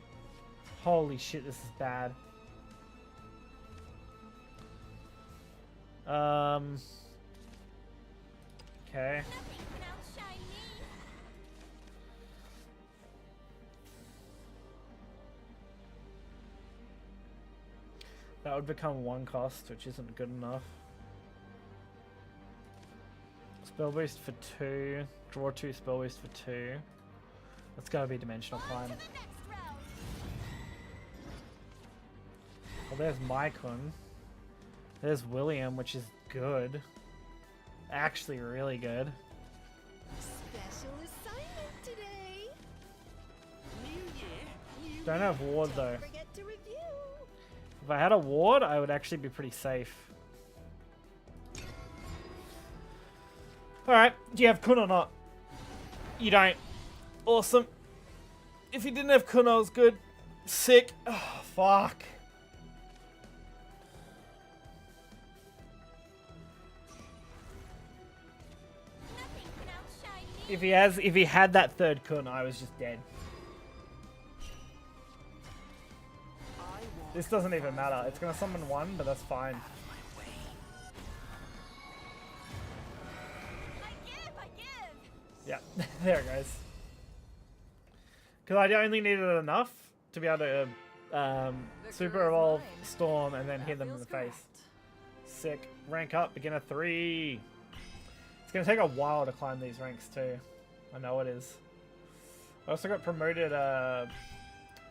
Holy shit, this is bad. Okay. Nothing can outshine me. That would become 1 cost, which isn't good enough. Spell boost for 2. Draw 2 spell boost for 2. That's gotta be Dimensional Climb. Well, there's my Kun. There's William, which is good. Actually, really good. Special assignment today. New year, new Don't have ward though. Don't forget to review. If I had a ward, I would actually be pretty safe. Alright, do you have Kun or not? You don't. Awesome. If you didn't have Kun, I was good. Sick. Oh, fuck. Nothing can outshine me. If he had that 3rd Kun, I was just dead. This doesn't even matter. It's gonna summon 1, but that's fine. Yeah, there it goes. Because I only needed enough to be able to super evolve Storm and then hit them in the face. Sick. Rank up, beginner 3. It's going to take a while to climb these ranks too. I know it is. I also got promoted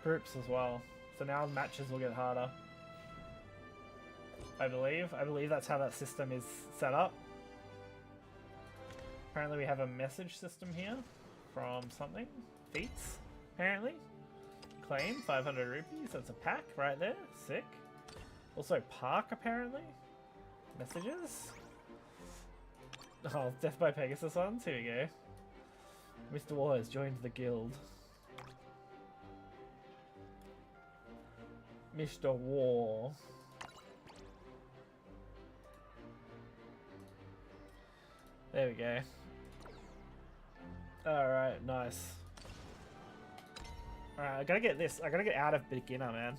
groups as well. So now matches will get harder. I believe that's how that system is set up. Apparently we have a message system here from something. Feats, apparently. Claim, 500 rupees. That's a pack right there. Sick. Also Park, apparently. Messages. Oh, Death by Pegasus ones. Here we go. Mr. War has joined the guild. Mr. War. There we go. Alright, nice. Alright, I gotta get this. I gotta get out of beginner, man.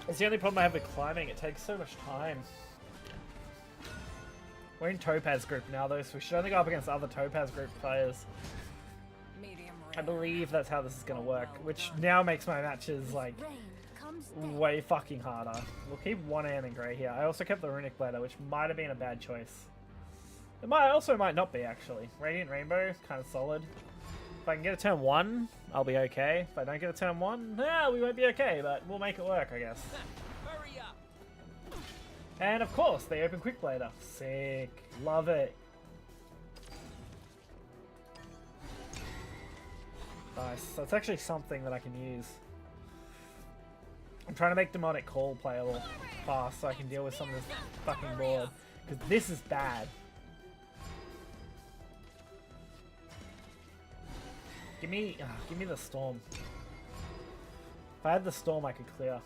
It's the only problem I have with climbing. It takes so much time. We're in Topaz group now, though, so we should only go up against other Topaz group players. I believe that's how this is gonna work, which now makes my matches, like, way fucking harder. We'll keep one Ann and Grey here. I also kept the Runic Bladder, which might have been a bad choice. It might not be, actually. Radiant Rainbow, kind of solid. If I can get a turn 1, I'll be okay. If I don't get a turn 1, we won't be okay, but we'll make it work, I guess. Hurry up. And of course, they open Quick Blader. Sick. Love it. Nice. That's actually something that I can use. I'm trying to make Demonic Call playable fast so I can deal with some of this fucking board. Because this is bad. Give me the Storm. If I had the Storm, I could clear.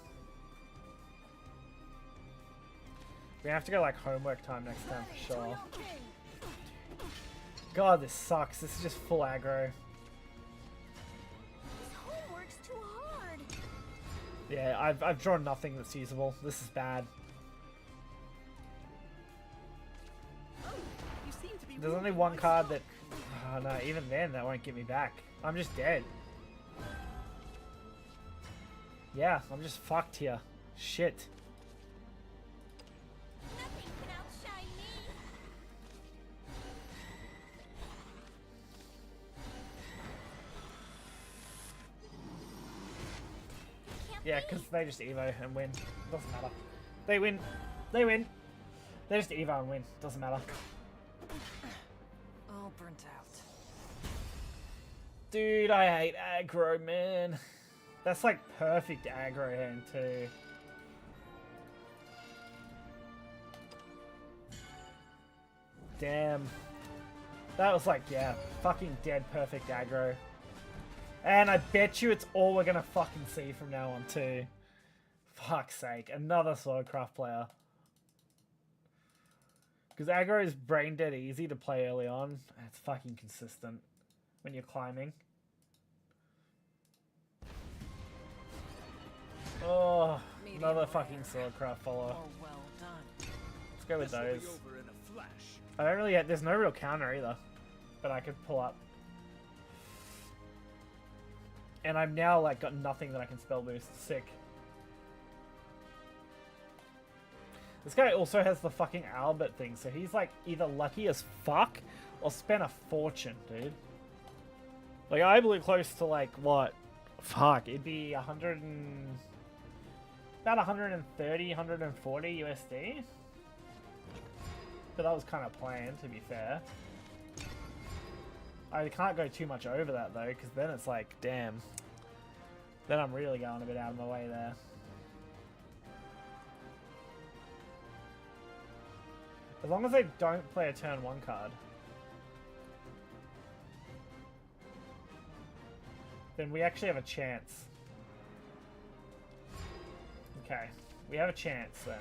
We have to go like homework time next time for sure. God, this sucks. This is just full aggro. Yeah, I've drawn nothing that's usable. This is bad. There's only one card that... Oh no, even then that won't get me back. I'm just dead. Yeah, I'm just fucked here. Shit. Yeah, because they just Evo and win. Doesn't matter. They win. They win. They just Evo and win. Doesn't matter. All burnt out. Dude, I hate aggro, man. That's like perfect aggro hand too. Damn. That was like, yeah, fucking dead perfect aggro. And I bet you it's all we're gonna fucking see from now on too. Fuck's sake, another Swordcraft player. Because aggro is brain dead easy to play early on. It's fucking consistent when you're climbing. Oh, another fucking Swordcraft follower. Let's go with those. I don't really there's no real counter either. But I could pull up. And I've now like got nothing that I can spell boost. Sick. This guy also has the fucking Albert thing, so he's like either lucky as fuck or spent a fortune, dude. Like I blew close to like what? Fuck, it'd be about 130, 140 USD. But that was kind of planned, to be fair. I can't go too much over that though, because then it's like, damn. Then I'm really going a bit out of my way there. As long as they don't play a turn 1 card, then we actually have a chance. Okay, we have a chance then.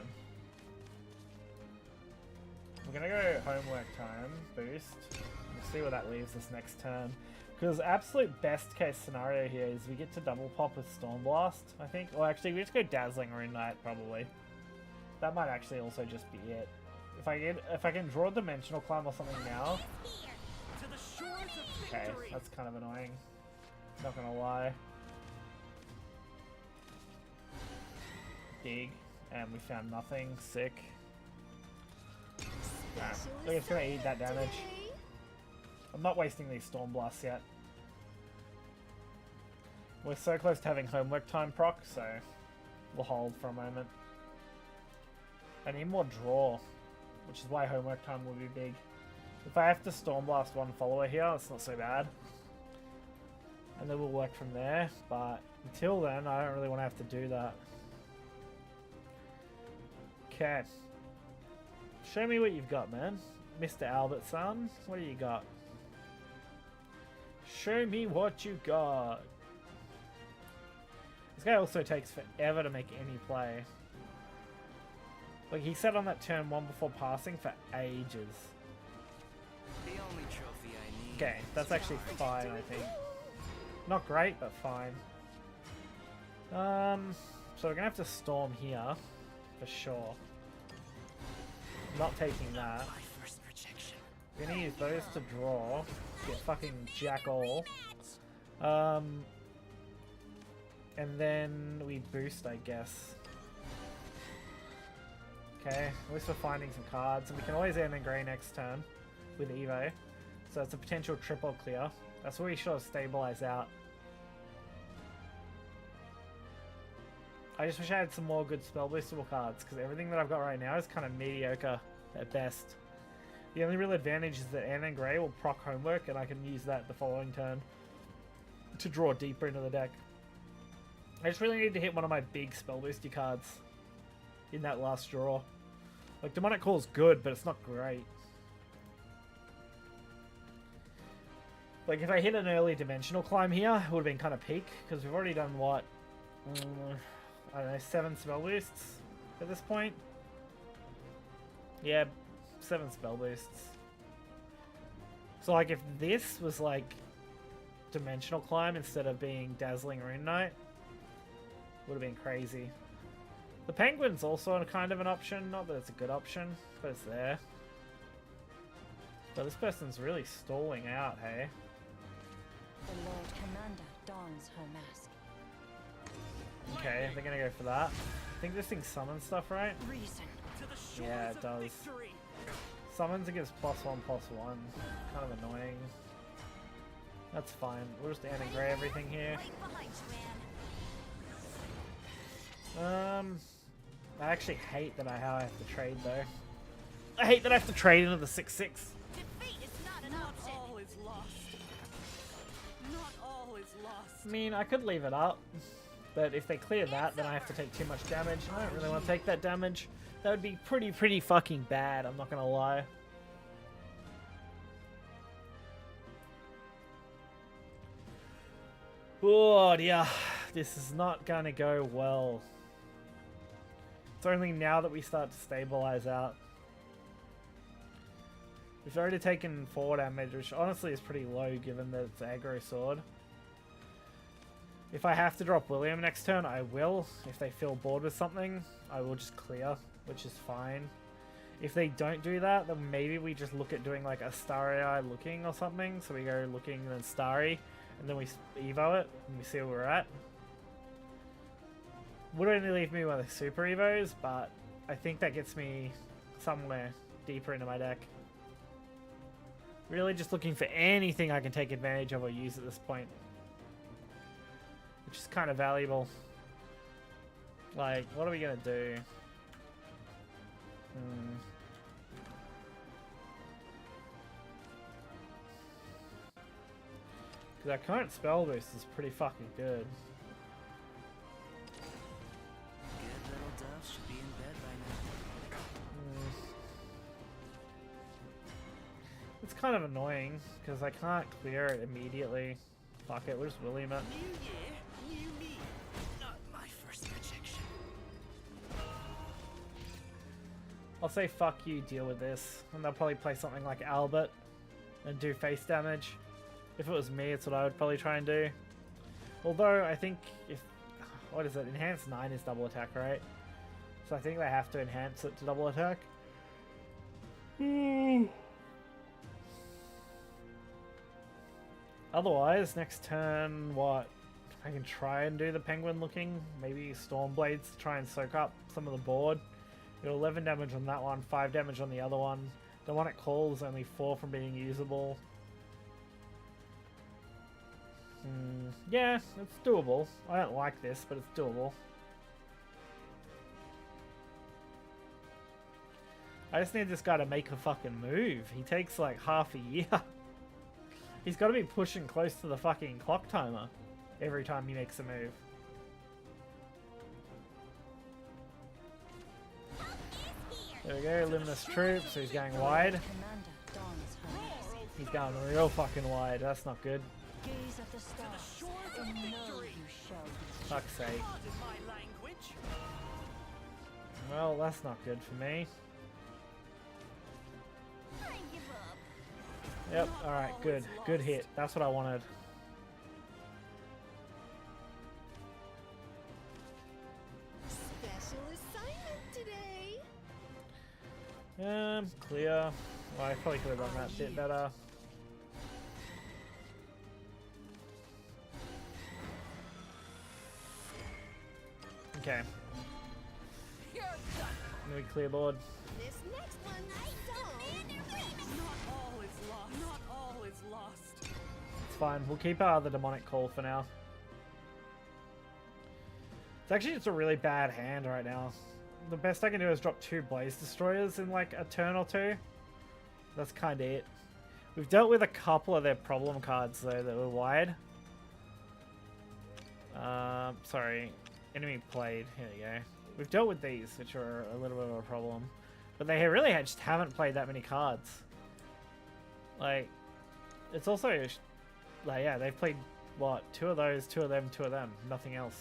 We're gonna go homework time, boost. We'll see where that leaves us next turn. Because absolute best case scenario here is we get to double pop with Stormblast, I think. Or actually, we just go Dazzling Rune Knight, probably. That might actually also just be it. If if I can draw a dimensional climb or something now. To the shores of Okay, victory. that's kind of annoying. Not gonna lie. Dig, and we found nothing. Sick. Nah, look, it's gonna eat that damage. I'm not wasting these Storm Blasts yet. We're so close to having homework time proc, so we'll hold for a moment. I need more draw, which is why homework time will be big. If I have to Storm Blast one follower here, it's not so bad. And then we'll work from there, but until then, I don't really want to have to do that. Okay. Show me what you've got, man. Mr. Albert-son, what do you got? Show me what you got. This guy also takes forever to make any play. Like, he sat on that turn 1 before passing for ages. The only trophy I need. Okay, that's actually fine, I think. Not great, but fine. So we're gonna have to storm here, for sure. Not taking that. We're gonna use those to draw. Get fucking jack all. And then we boost, I guess. Okay, at least we're finding some cards. And we can always end in grey next turn with Evo. So it's a potential triple clear. That's where we should have stabilized out. I just wish I had some more good spell boostable cards, because everything that I've got right now is kind of mediocre at best. The only real advantage is that Anna and Grey will proc homework, and I can use that the following turn to draw deeper into the deck. I just really need to hit one of my big spell boosty cards in that last draw. Like, Demonic Call is good, but it's not great. Like, if I hit an early dimensional climb here, it would have been kind of peak, because we've already done, what, I don't know, 7 spell boosts at this point? Yeah, 7 spell boosts. So, like, if this was, like, dimensional climb instead of being Dazzling Rune Knight, would have been crazy. The Penguin's also kind of an option, not that it's a good option, but it's there. But this person's really stalling out, hey? The Lord Commander dons her mask. Okay, they're gonna go for that. I think this thing summons stuff, right? Yeah, it does. Summons against +1/+1. Kind of annoying. That's fine. We'll just integrate everything here. I actually hate that how I have to trade though. I hate that I have to trade into the 6/6. I mean, I could leave it up, but if they clear that, then I have to take too much damage. I don't really want to take that damage. That would be pretty fucking bad, I'm not gonna lie. Oh dear, this is not gonna go well. It's only now that we start to stabilize out. We've already taken 4 damage, which honestly is pretty low given that it's aggro sword. If I have to drop William next turn, I will. If they feel bored with something, I will just clear, which is fine. If they don't do that, then maybe we just look at doing like a Starry Eye looking or something. So we go looking and then Starry, and then we Evo it, and we see where we're at. Would only leave me with the Super Evos, but I think that gets me somewhere deeper into my deck. Really just looking for anything I can take advantage of or use at this point. Which is kind of valuable. Like, what are we going to do? Because our current spell boost is pretty fucking good. Good little dove should be in bed by now. It's kind of annoying, because I can't clear it immediately. Fuck it, we'll just William it. New year, new me. Not my first projection. I'll say fuck you, deal with this. And they'll probably play something like Albert and do face damage. If it was me, it's what I would probably try and do. Although, I think if... What is it? Enhanced 9 is double attack, right? So I think they have to enhance it to double attack. Otherwise, next turn, what? I can try and do the penguin looking. Maybe Stormblades to try and soak up some of the board. Got 11 damage on that one, 5 damage on the other one. The one it calls only 4 from being usable. Yeah, it's doable. I don't like this, but it's doable. I just need this guy to make a fucking move. He takes like half a year. He's got to be pushing close to the fucking clock timer every time he makes a move. There we go, Luminous Troops, so he's going wide. He's going real fucking wide, that's not good. Fuck's sake. Well, that's not good for me. Yep, alright, good. Good hit. That's what I wanted. Special assignment today. Clear. Well, I probably could have done that bit better. Okay. Let me clear board. This next one, Not all is lost. Not all is lost. It's fine. We'll keep the demonic call for now. It's actually just a really bad hand right now. The best I can do is drop 2 Blaze Destroyers in like a turn or 2. That's kind of it. We've dealt with a couple of their problem cards though that were wide. Sorry. Enemy played. Here we go. We've dealt with these, which are a little bit of a problem. But they really just haven't played that many cards. Like, it's also, like, yeah, they've played, what, 2 of those, 2 of them, 2 of them. Nothing else.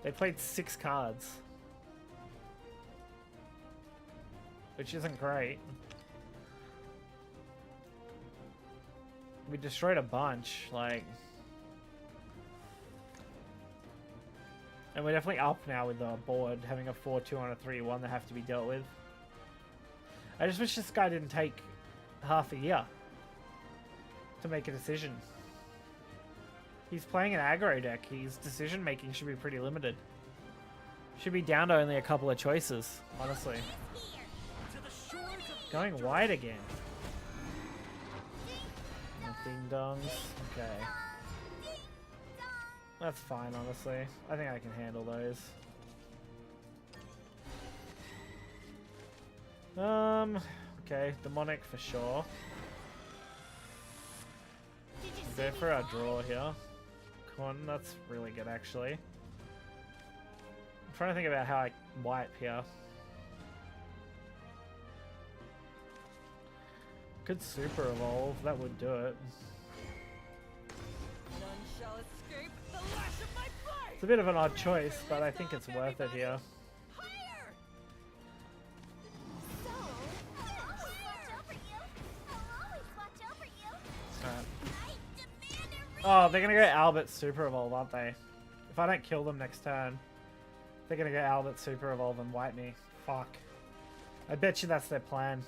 They played 6 cards. Which isn't great. We destroyed a bunch, like... And we're definitely up now with the board, having a 4-2 on a 3-1 that have to be dealt with. I just wish this guy didn't take half a year to make a decision. He's playing an aggro deck. His decision making should be pretty limited. Should be down to only a couple of choices, honestly. Going wide again. Ding dongs. Okay. That's fine, honestly. I think I can handle those. Okay, demonic for sure. Go for our draw here. Come on, that's really good actually. I'm trying to think about how I wipe here. Could super evolve, that would do it. It's a bit of an odd choice, but I think it's worth it here. Oh, they're gonna go Albert Super Evolve, aren't they? If I don't kill them next turn, they're gonna go Albert Super Evolve and wipe me. Fuck. I bet you that's their plan.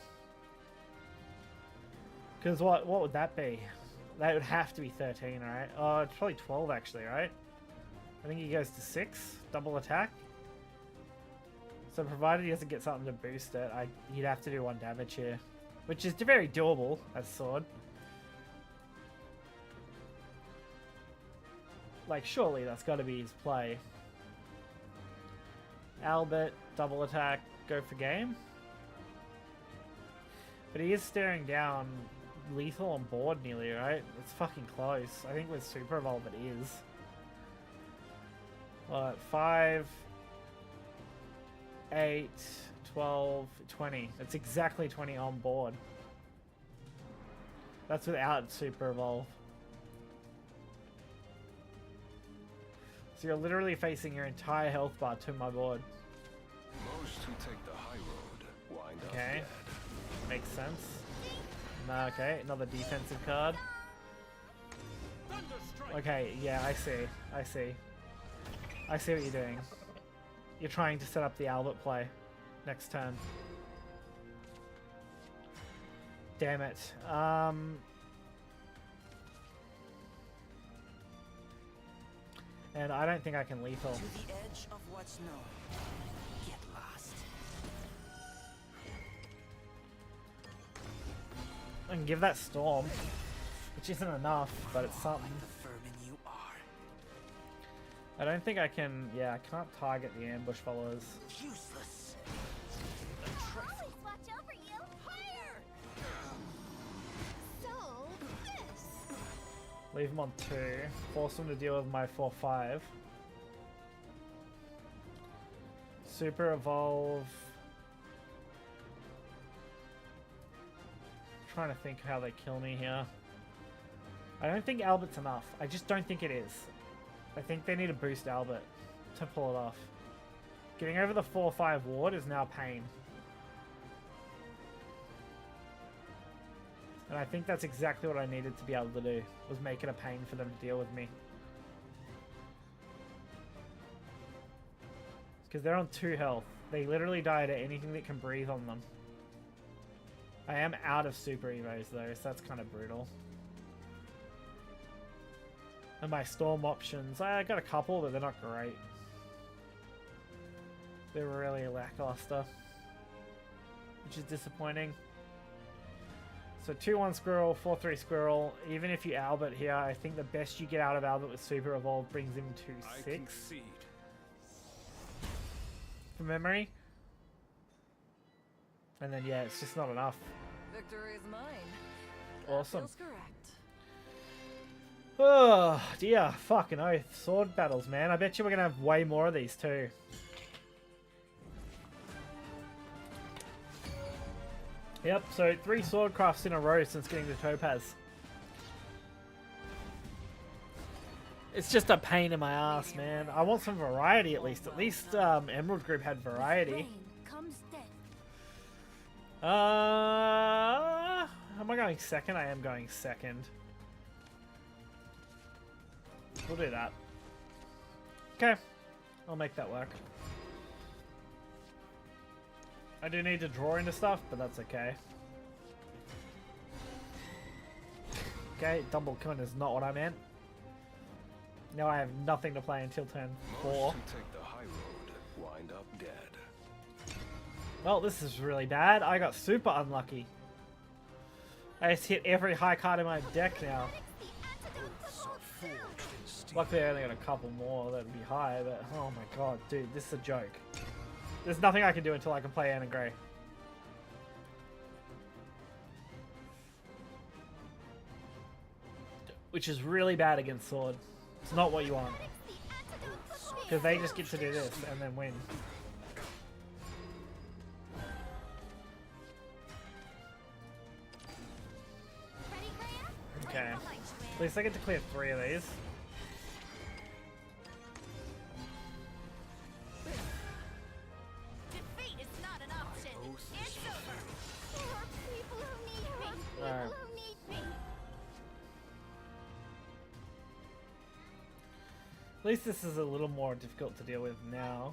Because what would that be? That would have to be 13, right? Oh, it's probably 12 actually, right? I think he goes to 6, double attack. So provided he doesn't get something to boost it, he'd have to do 1 damage here. Which is very doable as sword. Like, surely that's got to be his play. Albert, double attack, go for game. But he is staring down lethal on board nearly, right? It's fucking close. I think with Super Evolve it is. What, 5, 8, 12, 20. It's exactly 20 on board. That's without Super Evolve. So you're literally facing your entire health bar to my board. Most who take the high road wind up Okay. dead. Makes sense. No, okay, another defensive card. Okay, yeah, I see. I see. I see what you're doing. You're trying to set up the Albert play next turn. Damn it. And I don't think I can lethal. To the edge of what's known. Get lost. I can give that storm, which isn't enough, but it's something. Like the vermin you are. I don't think I can. Yeah, I can't target the ambush followers. Useless. Always watch over you. Higher. So this. Leave them on 2. Force them to deal with my 4/5. Super evolve. Trying to think how they kill me here. I don't think Albert's enough. I just don't think it is. I think they need to boost Albert to pull it off. Getting over the 4/5 ward is now pain. And I think that's exactly what I needed to be able to do, was make it a pain for them to deal with me. Because they're on 2 health. They literally die to anything that can breathe on them. I am out of super evos though, so that's kind of brutal. And my storm options, I got a couple, but they're not great. They're really lackluster, which is disappointing. So 2/1 squirrel, 4/3 squirrel. Even if you Albert here, I think the best you get out of Albert with super evolve brings him to 6 from memory. And then yeah, it's just not enough. Victory is mine. Awesome. Feels correct. Oh dear, fucking oath. Sword battles, man. I bet you we're gonna have way more of these too. Yep, so 3 sword crafts in a row since getting the Topaz. It's just a pain in my ass, man. I want some variety at least. At least Emerald Group had variety. Am I going second? I am going second. We'll do that. Okay. I'll make that work. I do need to draw into stuff, but that's okay. Okay, double coin is not what I meant. Now I have nothing to play until turn 4. Most who take the high road wind up dead. Well, this is really bad. I got super unlucky. I just hit every high card in my deck now. Luckily I only got a couple more that would be high, but oh my god, dude, this is a joke. There's nothing I can do until I can play Anna Grey. Which is really bad against Sword. It's not what you want. Because they just get to do this and then win. Okay. At least I get to clear 3 of these. Defeat is not an option. It's over. There are people who need me. People who need me. At least this is a little more difficult to deal with now.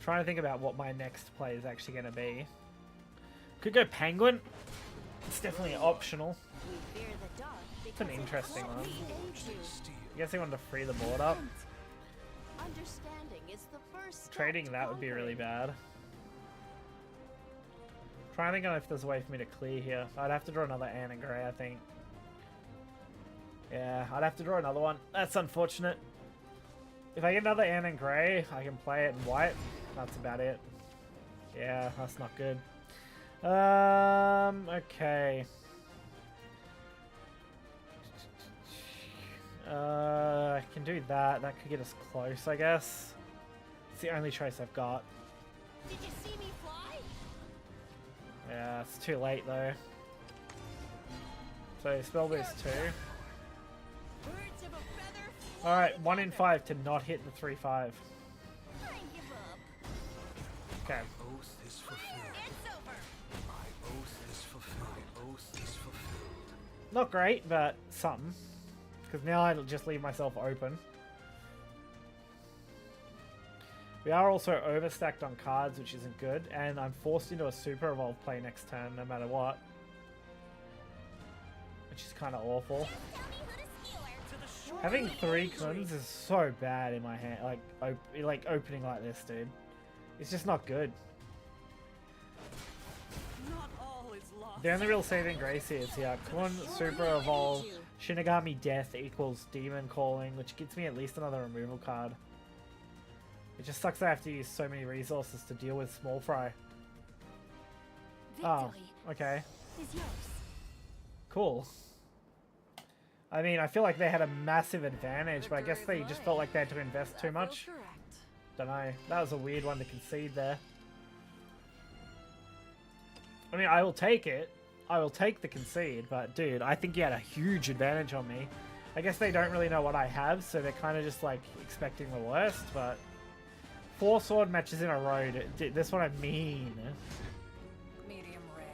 Trying to think about what my next play is actually going to be. Could go Penguin. It's definitely optional. It's an interesting one. I guess I wanted to free the board up. Understanding is the first Trading that would be really bad. Trying to think if there's a way for me to clear here. I'd have to draw another Anna Grey, I think. Yeah, I'd have to draw another one. That's unfortunate. If I get another Anna Grey, I can play it in white. That's about it. Yeah, that's not good. Okay. I can do that. That could get us close, I guess. It's the only choice I've got. Did you see me fly? Yeah, it's too late though. So spell boost 2. Alright, 1 in 5 to not hit the 3/5. I give up. Okay. Oath is fulfilled. It's over. My oath is fulfilled. My oath is fulfilled. Not great, but something. Because now I'll just leave myself open. We are also overstacked on cards, which isn't good, and I'm forced into a Super Evolve play next turn, no matter what. Which is kind of awful. Having 3 Kuns is so bad in my hand, like opening like this, dude. It's just not good. Not all is lost. The only real saving grace here is Kun, Super Evolve, Shinigami Death equals Demon Calling, which gets me at least another removal card. It just sucks I have to use so many resources to deal with Small Fry. Oh, okay. Cool. I mean, I feel like they had a massive advantage, but I guess they just felt like they had to invest too much. Don't know. That was a weird one to concede there. I mean, I will take it. I will take the concede, but dude, I think you had a huge advantage on me. I guess they don't really know what I have, so they're kind of just like expecting the worst, but 4 sword matches in a row. Dude, that's what I mean. Medium rare.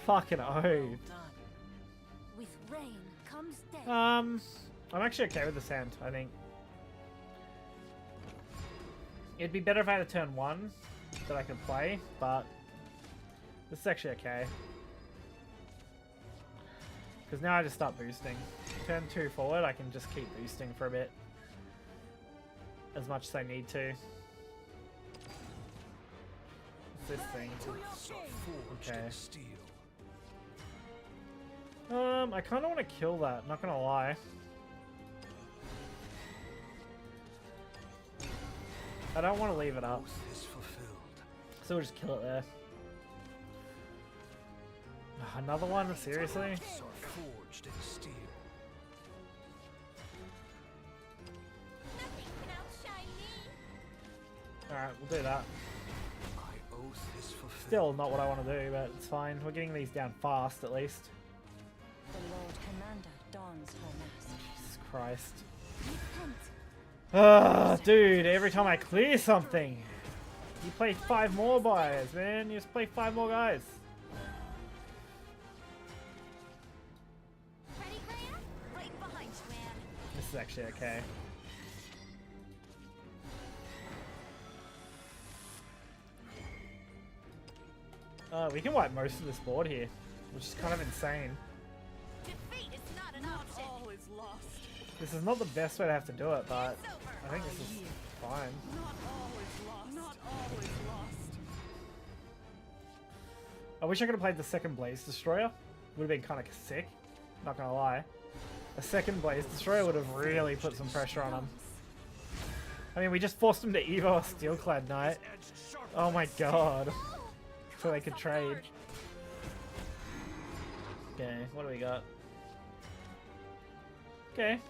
Fucking oath. With rain comes death. I'm actually okay with this hand, I think. It'd be better if I had a turn 1 that I could play, but this is actually okay. Because now I just start boosting. Turn 2 forward, I can just keep boosting for a bit. As much as I need to. What's this thing? Okay. I kind of want to kill that, not gonna lie. I don't want to leave it up. So we'll just kill it there. Another one? Seriously? Forged in steel. Alright, we'll do that. My oath is fulfilled. Still not what I want to do, but it's fine. We're getting these down fast, at least. The Lord Commander dons her mask. Jesus Christ. Ah, dude, every time I clear something, you play 5 more guys, man. You just play 5 more guys. Ready, Graham? Right behind you, man. This is actually okay. We can wipe most of this board here, which is kind of insane. Defeat is not an option. All is lost. This is not the best way to have to do it, but I think this is fine. Not all is lost. Not all is lost. I wish I could have played the second Blaze Destroyer. Would have been kind of sick. Not gonna lie. A second Blaze Destroyer would have really put some pressure on him. I mean, we just forced him to Evo a Steelclad Knight. Oh my god. So they could trade. Okay, what do we got? Okay.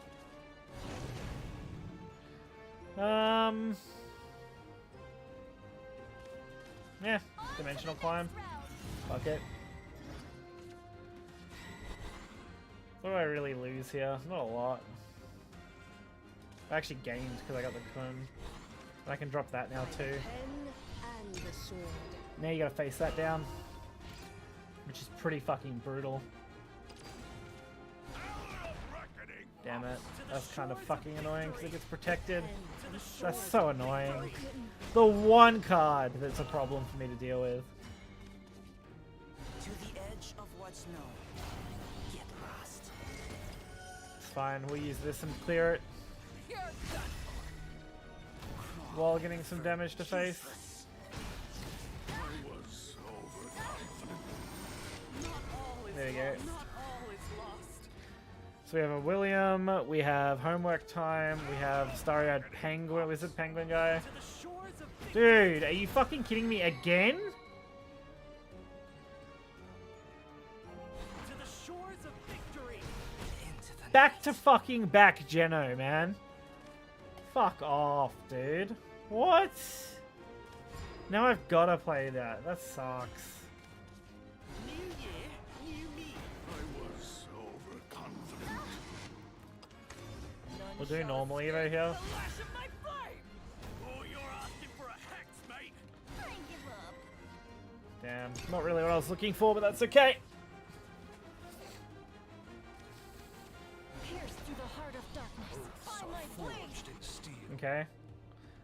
Yeah, dimensional climb. Fuck it. What do I really lose here? Not a lot. I actually gained because I got the Kun. I can drop that now too. Pen and the sword. Now you gotta face that down, which is pretty fucking brutal. Damn it. That's kind of fucking annoying because it gets protected. That's so annoying. The one card that's a problem for me to deal with. To the edge of what's known. Get lost. It's fine. We'll use this and clear it. While getting some damage to face. There you go. So we have a William, we have Homework Time, we have Starry-Eyed Penguin, Wizard Penguin guy. Dude, are you fucking kidding me again? Back to fucking back Geno, man. Fuck off, dude. What? Now I've gotta play that. That sucks. We'll do normal Evo here. Damn, not really what I was looking for, but that's okay. Pierce through the heart of darkness. By my blade. Okay.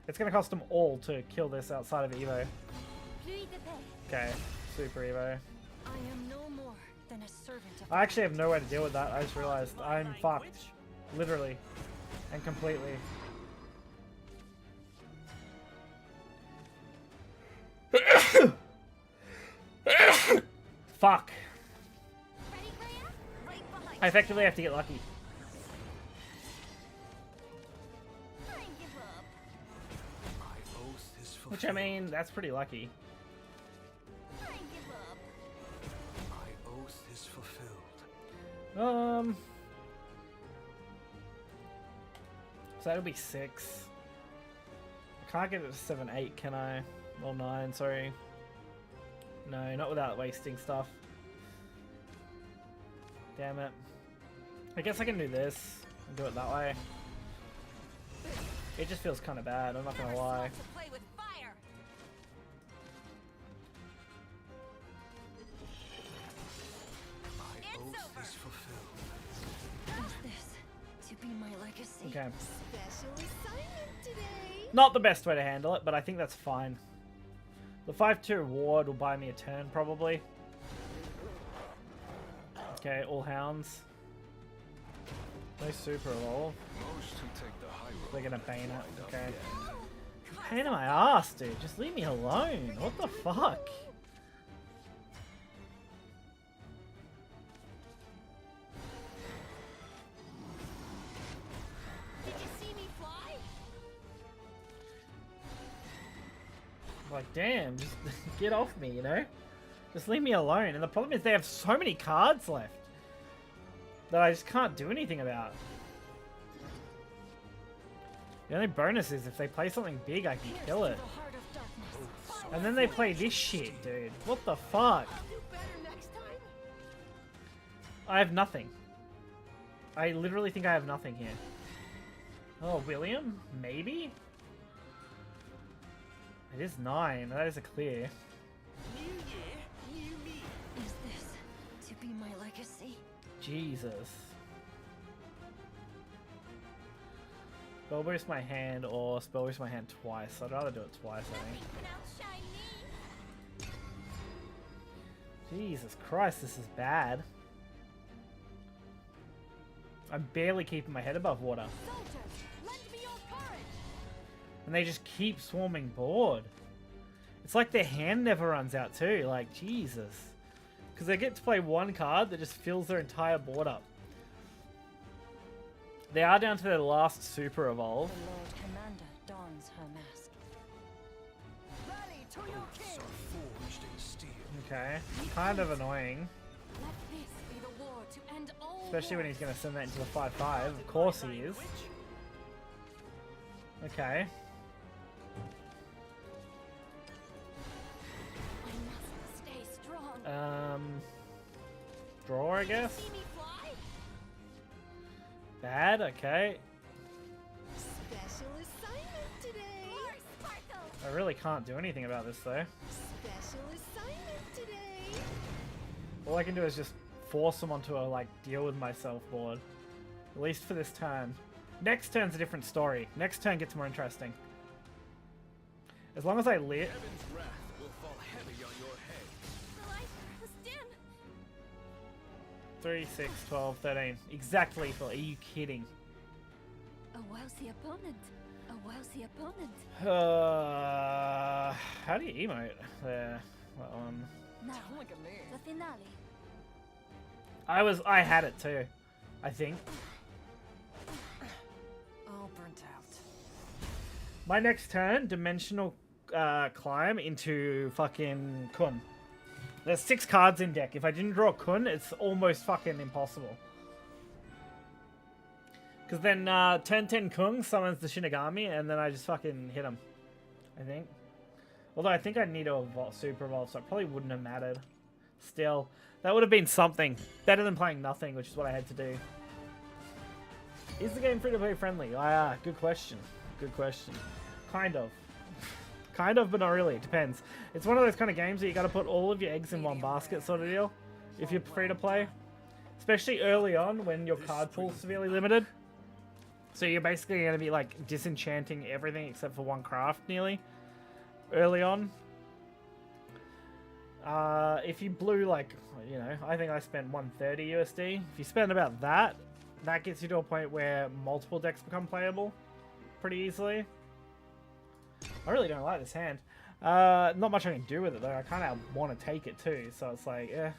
It's gonna cost them all to kill this outside of Evo. Okay, Super Evo. I am no more than a servant of I actually have no way to deal with that. I just realized I'm fucked. Literally. And completely. Fuck. I effectively have to get lucky. Which, I mean, that's pretty lucky. My oath is fulfilled. So that'll be 6. I can't get it to 7, 8, can I? Well, 9, sorry. No, not without wasting stuff. Damn it. I guess I can do this and do it that way. It just feels kind of bad, I'm not gonna lie. Okay. Not the best way to handle it, but I think that's fine. The 5-2 ward will buy me a turn, probably. Okay, all hounds. No super evolve. They're gonna bane it, okay. Pain in my ass, dude. Just leave me alone. What the fuck? Like, damn, just get off me, you know? Just leave me alone. And the problem is they have so many cards left that I just can't do anything about. The only bonus is if they play something big, I can kill it. And then they play this shit, dude. What the fuck? I have nothing. I literally think I have nothing here. Oh, William? Maybe? It is 9. That is a clear. New year, new me. Is this to be my legacy? Jesus. Spell boost my hand or spell boost my hand twice. I'd rather do it twice, I think. Jesus Christ, this is bad. I'm barely keeping my head above water. And they just keep swarming board. It's like their hand never runs out too. Like, Jesus. Because they get to play one card that just fills their entire board up. They are down to their last super evolve. The Lord Commander dons her mask. Rally to your king. Okay. Kind of annoying. Let this be the war to end all Especially when he's going to send that into the 5-5. Of course he is. Okay. Draw, I guess. Bad, okay. Special assignment today. I really can't do anything about this though. Special assignment today. All I can do is just force them onto a like deal with myself board. At least for this turn. Next turn's a different story. Next turn gets more interesting. As long as I live. 3, 6, 12, 13. Exact lethal. Are you kidding? A wealthy opponent. A wealthy opponent. How do you emote? There. That one. Now, look at me. The finale. I had it too. I think. All burnt out. My next turn, dimensional climb into fucking Kun. There's 6 cards in deck. If I didn't draw Kun, it's almost fucking impossible. Because then turn 10 Kung summons the Shinigami, and then I just fucking hit him. I think. Although I think I'd need to super evolve, so it probably wouldn't have mattered. Still, that would have been something. Better than playing nothing, which is what I had to do. Is the game free-to-play friendly? Good question. Good question. Kind of. Kind of, but not really. It depends. It's one of those kind of games that you got to put all of your eggs in one basket sort of deal. If you're free to play. Especially early on when your card pool's severely limited. So you're basically going to be like disenchanting everything except for one craft nearly early on. If you blew like, you know, I think I spent 130 USD. If you spend about that, that gets you to a point where multiple decks become playable pretty easily. I really don't like this hand. Not much I can do with it though. I kind of want to take it too, so it's like, yeah.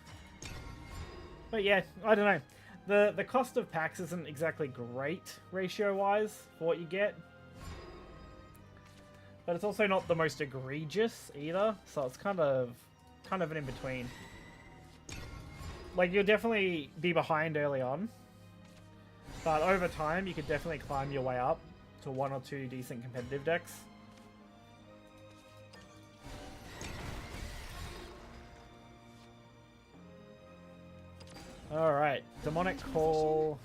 But yeah, I don't know. The cost of packs isn't exactly great ratio-wise for what you get. But it's also not the most egregious either, so it's kind of an in-between. Like, you'll definitely be behind early on, but over time you could definitely climb your way up to 1 or 2 decent competitive decks. Alright, Demonic Call.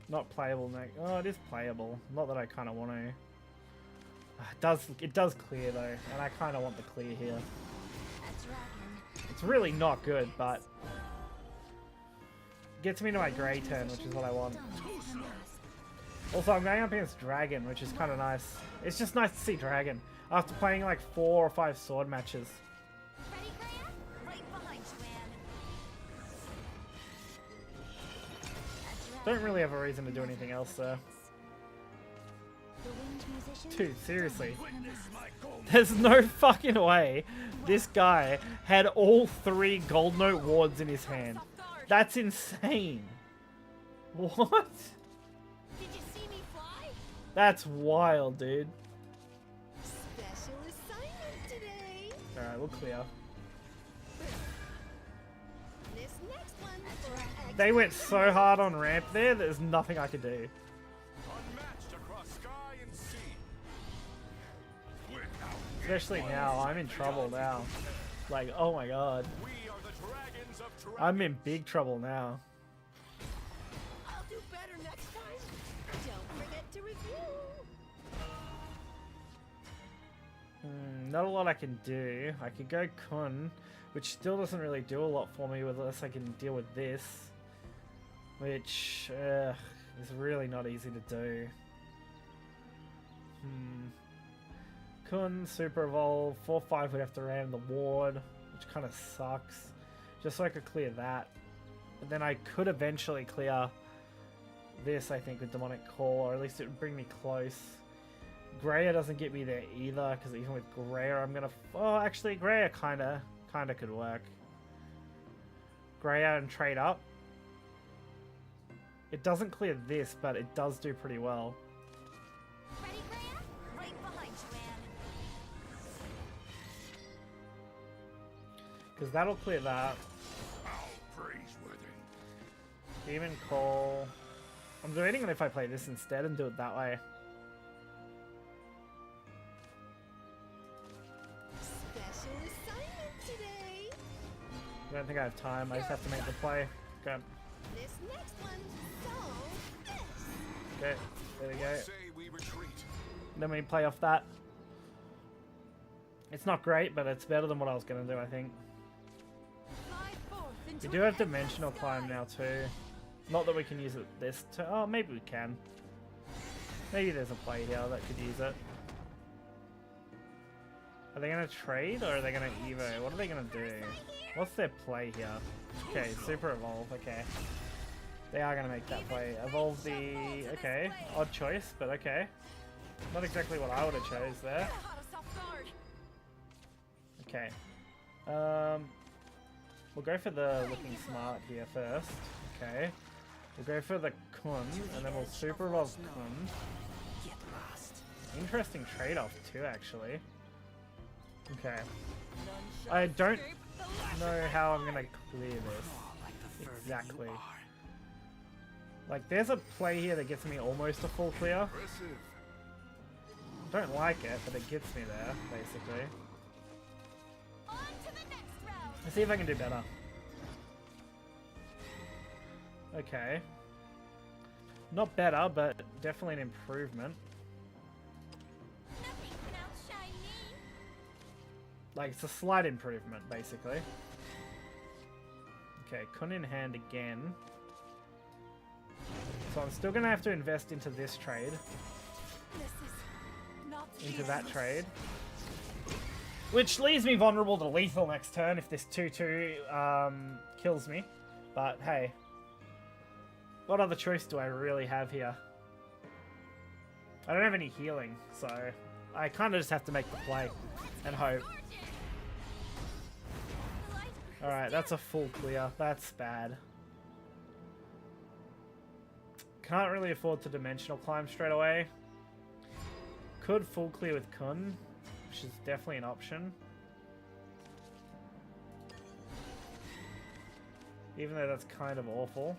Not playable next. Oh, it is playable. Not that I kind of want to. It does clear though, and I kind of want the clear here. It's really not good, but gets me to my grey turn, which is what I want. Also, I'm going up against Dragon, which is kind of nice. It's just nice to see Dragon after playing like 4 or 5 sword matches. Don't really have a reason to do anything else there. Dude, seriously. There's no fucking way this guy had all 3 Gold Note wards in his hand. That's insane. What? Did you see me fly? That's wild, dude. Special assignment today. Alright, we'll clear. This next one for They went so hard on ramp there, there's nothing I could do. Unmatched across sky and sea. Especially now, I'm in trouble now. Like, oh my god. We are the dragons of dragons. I'm in big trouble now. I'll do better next time. Don't forget to review. Not a lot I can do. I could go Kun, which still doesn't really do a lot for me unless I can deal with this. Which is really not easy to do. Kun, Super Evolve, 4-5 would have to ram the ward, which kind of sucks. Just so I could clear that. But then I could eventually clear this, I think, with Demonic Call, or at least it would bring me close. Greya doesn't get me there either, because even with Greya, I'm gonna... Oh, actually, Greya kinda could work. Greya and trade up. It doesn't clear this, but it does do pretty well. Ready, Greya? Right behind you, man. Because that'll clear that. How praiseworthy. Demon Call. I'm debating on if I play this instead and do it that way. Special assignment today. I don't think I have time. I just have to make the play. Okay. This next one, solve this. Okay. There we go. Say we retreat. Then we play off that. It's not great, but it's better than what I was going to do, I think. We do have Dimensional Climb now, too. Not that we can use it this turn. Oh, maybe we can. Maybe there's a play here that could use it. Are they going to trade, or are they going to Evo? What are they going to do? What's their play here? Okay, Super Evolve, okay. They are going to make that play. Evolve the... Okay, odd choice, but okay. Not exactly what I would have chose there. Okay. We'll go for the looking smart here first. Okay. We'll go for the Kun, and then we'll Super Evolve Kun. Interesting trade-off too, actually. Okay. I don't know how I'm gonna clear this. Exactly. Like, there's a play here that gets me almost a full clear. Don't like it, but it gets me there, basically. Let's see if I can do better. Okay. Not better, but definitely an improvement. Like, it's a slight improvement, basically. Okay, Kun in hand again. So I'm still going to have to invest into this trade. This is not Into that trade. Which leaves me vulnerable to lethal next turn if this 2-2 kills me. But hey. What other choice do I really have here? I don't have any healing, so I kind of just have to make the play and hope. Alright, that's a full clear. That's bad. Can't really afford to dimensional climb straight away. Could full clear with Kun, which is definitely an option. Even though that's kind of awful.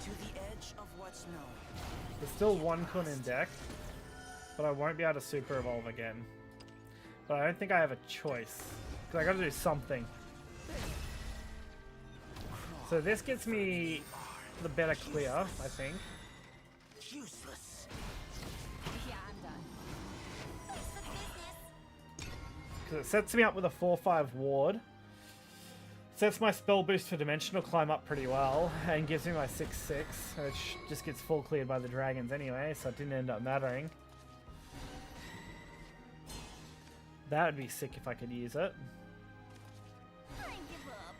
To the edge of what's known. There's still one Kun in deck, but I won't be able to super evolve again. But I don't think I have a choice, because I gotta do something. So this gets me the better clear, I think. Useless. Yeah, I'm done. Thanks for the business. Because it sets me up with a 4/5 ward. Sets my spell boost for dimensional climb up pretty well, and gives me my 6/6, which just gets full cleared by the dragons anyway, so it didn't end up mattering. That would be sick if I could use it. I give up.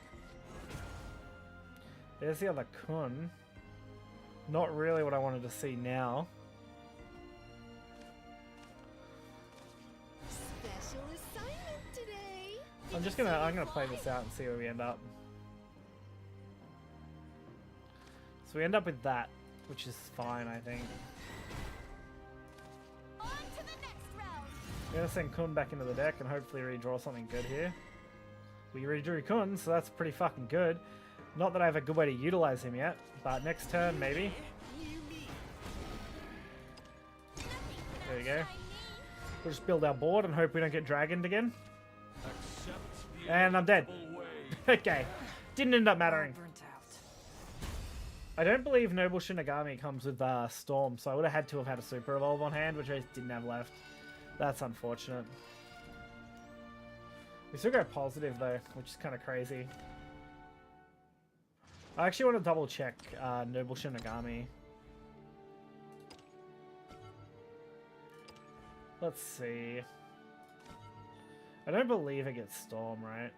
There's the other Kun. Not really what I wanted to see now. Special assignment today. I'm gonna play this out and see where we end up. So we end up with that, which is fine, I think. On to the next round. I'm gonna send Kun back into the deck and hopefully redraw something good here. We redrew Kun, so that's pretty fucking good. Not that I have a good way to utilize him yet, but next turn maybe. There we go. We'll just build our board and hope we don't get dragoned again. And I'm dead. Okay. Didn't end up mattering. I don't believe Noble Shinigami comes with Storm, so I would have had to have had a Super Evolve on hand, which I didn't have left. That's unfortunate. We still go positive though, which is kind of crazy. I actually want to double check Noble Shinigami. Let's see. I don't believe it gets Storm, right?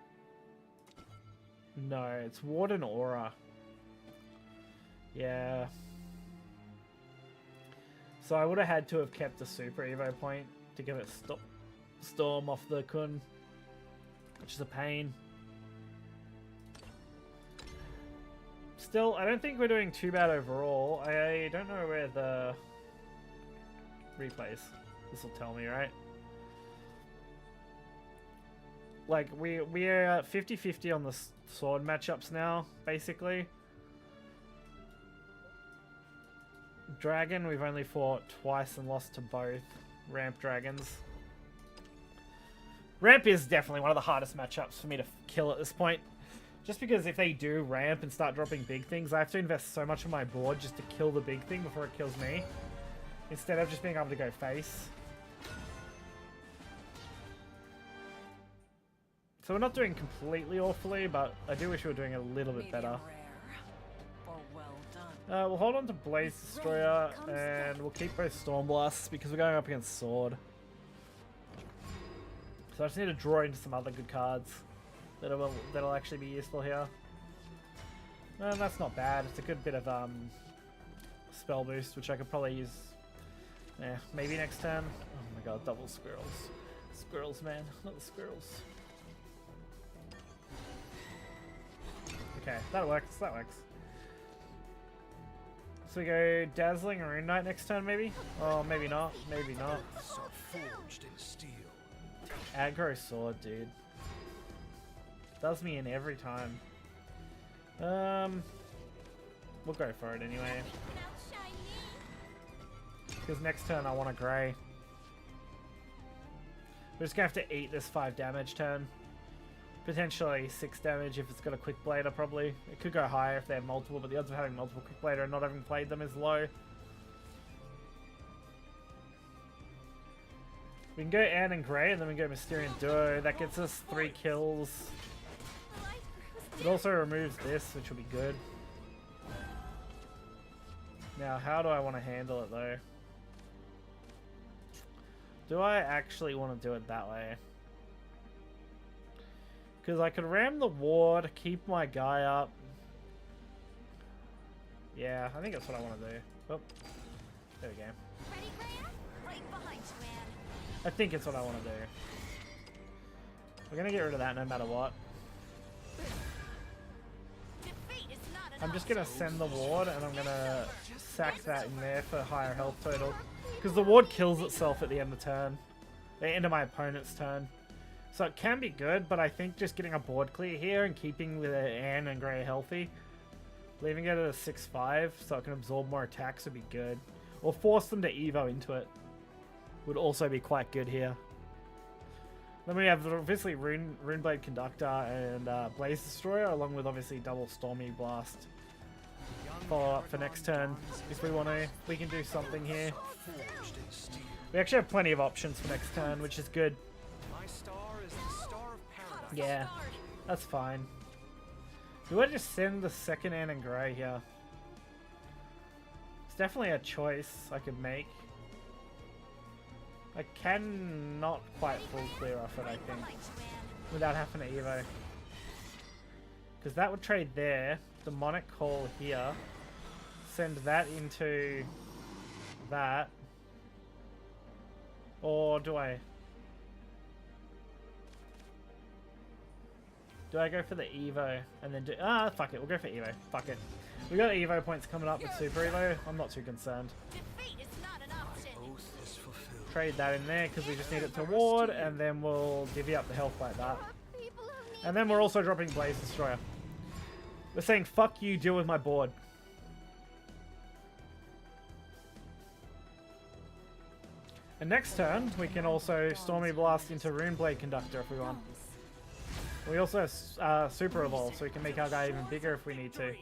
No, it's Ward and Aura. Yeah. So I would have had to have kept a Super Evo point to give it Storm off the Kun, which is a pain. Still, I don't think we're doing too bad overall. I don't know where the replays. This will tell me, right? Like, we're 50-50 on the sword matchups now, basically. Dragon, we've only fought twice and lost to both ramp dragons. Ramp is definitely one of the hardest matchups for me to kill at this point. Just because if they do ramp and start dropping big things, I have to invest so much of my board just to kill the big thing before it kills me. Instead of just being able to go face. So we're not doing completely awfully, but I do wish we were doing a little bit better. We'll hold on to Blaze Destroyer, and we'll keep both Storm Blasts because we're going up against Sword. So I just need to draw into some other good cards that'll actually be useful here. And that's not bad. It's a good bit of spell boost, which I could probably use. Yeah, maybe next turn. Oh my god, double squirrels. Squirrels, man, not the squirrels. Okay, that works. That works. So we go Dazzling Rune Knight next turn, maybe? Oh, maybe not. Maybe not. Forged in steel. Aggro Sword, dude. Does me in every time. We'll go for it anyway. Because next turn I want a Grey. We're just going to have to eat this 5 damage turn. Potentially 6 damage if it's got a Quick Blader, probably. It could go higher if they have multiple, but the odds of having multiple Quick Blader and not having played them is low. We can go Anne and Grey, and then we can go Mysterian Duo. That gets us 3 kills. It also removes this, which will be good. Now, how do I want to handle it, though? Do I actually want to do it that way? Because I could ram the ward, keep my guy up. Yeah, I think that's what I want to do. Oh, there we go. Ready, Graham? Right behind you, man. I think it's what I want to do. We're going to get rid of that no matter what. Defeat is not an I'm just going to send the ward and I'm going to sack that in there for higher health total. Because the ward kills itself at the end of turn. The end of my opponent's turn. So it can be good, but I think just getting a board clear here and keeping the Anne and Grey healthy, leaving it at a 6-5 so it can absorb more attacks would be good. Or force them to Evo into it would also be quite good here. Then we have obviously Runeblade Conductor and Blaze Destroyer, along with obviously double Stormy Blast. Follow up for next turn if we want to. We can do something here. We actually have plenty of options for next turn, which is good. My star is the star of paradise. Yeah, that's fine. Do I just send the second Anne and Grey here? It's definitely a choice I could make. I can not quite full clear off it, I think, without having to Evo. Because that would trade there, Demonic Call here, send that into that, or do I go for the Evo and then do... Ah, fuck it, we'll go for Evo. Fuck it. We got Evo points coming up with Super Evo. I'm not too concerned. Trade that in there because we just need it to ward, and then we'll divvy up the health like that. And then we're also dropping Blaze Destroyer. We're saying, fuck you, deal with my board. And next turn, we can also Stormy Blast into Runeblade Conductor if we want. We also have Super Evolve, so we can make our guy even bigger if we need to.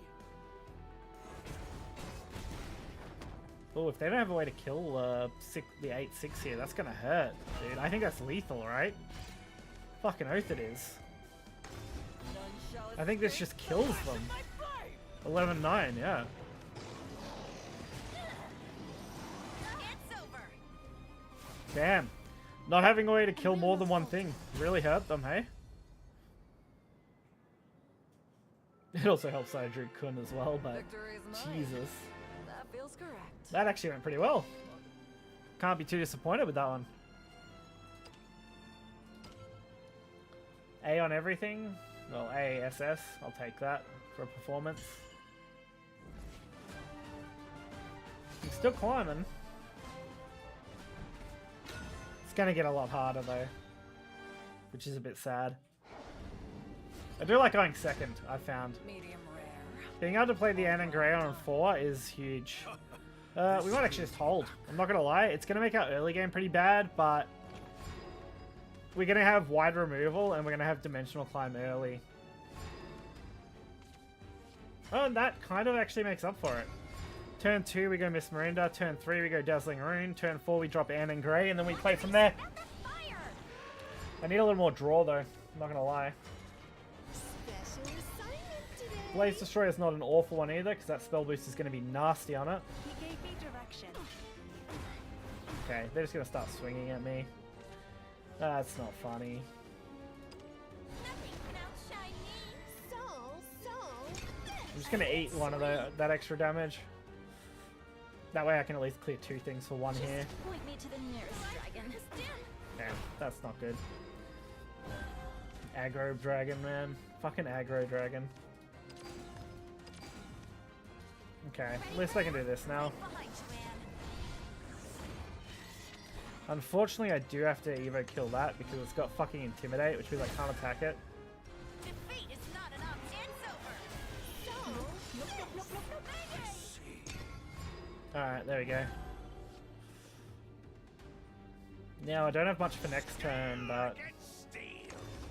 Oh, if they don't have a way to kill the 8-6 here, that's gonna hurt, dude. I think that's lethal, right? Fucking oath it is. I think this just kills them. 11-9, yeah. Damn. Not having a way to kill more than one thing really hurt them, hey? It also helps I drew Kun as well, but Jesus. That feels correct. That actually went pretty well. Can't be too disappointed with that one. A on everything. Well, ASS. I'll take that for a performance. I'm still climbing. It's gonna get a lot harder though, which is a bit sad. I do like going second, I found. Medium rare. Being able to play the Anne and Grey on 4 is huge. We might actually just hold. I'm not going to lie. It's going to make our early game pretty bad, but we're going to have wide removal and we're going to have dimensional climb early. Oh, and that kind of actually makes up for it. Turn 2, we go Miss Mirinda. Turn 3, we go Dazzling Rune. Turn 4, we drop Anne and Grey, and then we play from there. I need a little more draw, though. I'm not going to lie. Blaze Destroyer is not an awful one either, because that spell boost is going to be nasty on it. He gave me direction. Okay, they're just going to start swinging at me. That's not funny. I'm just going to eat one of that extra damage. That way I can at least clear 2 things for 1 here. Point me to the nearest dragon. Damn, that's not good. Aggro dragon, man. Fucking aggro dragon. Okay, at least I can do this now. Unfortunately, I do have to Evo kill that because it's got fucking Intimidate, which means I can't attack it. Alright, there we go. Now, I don't have much for next turn, but...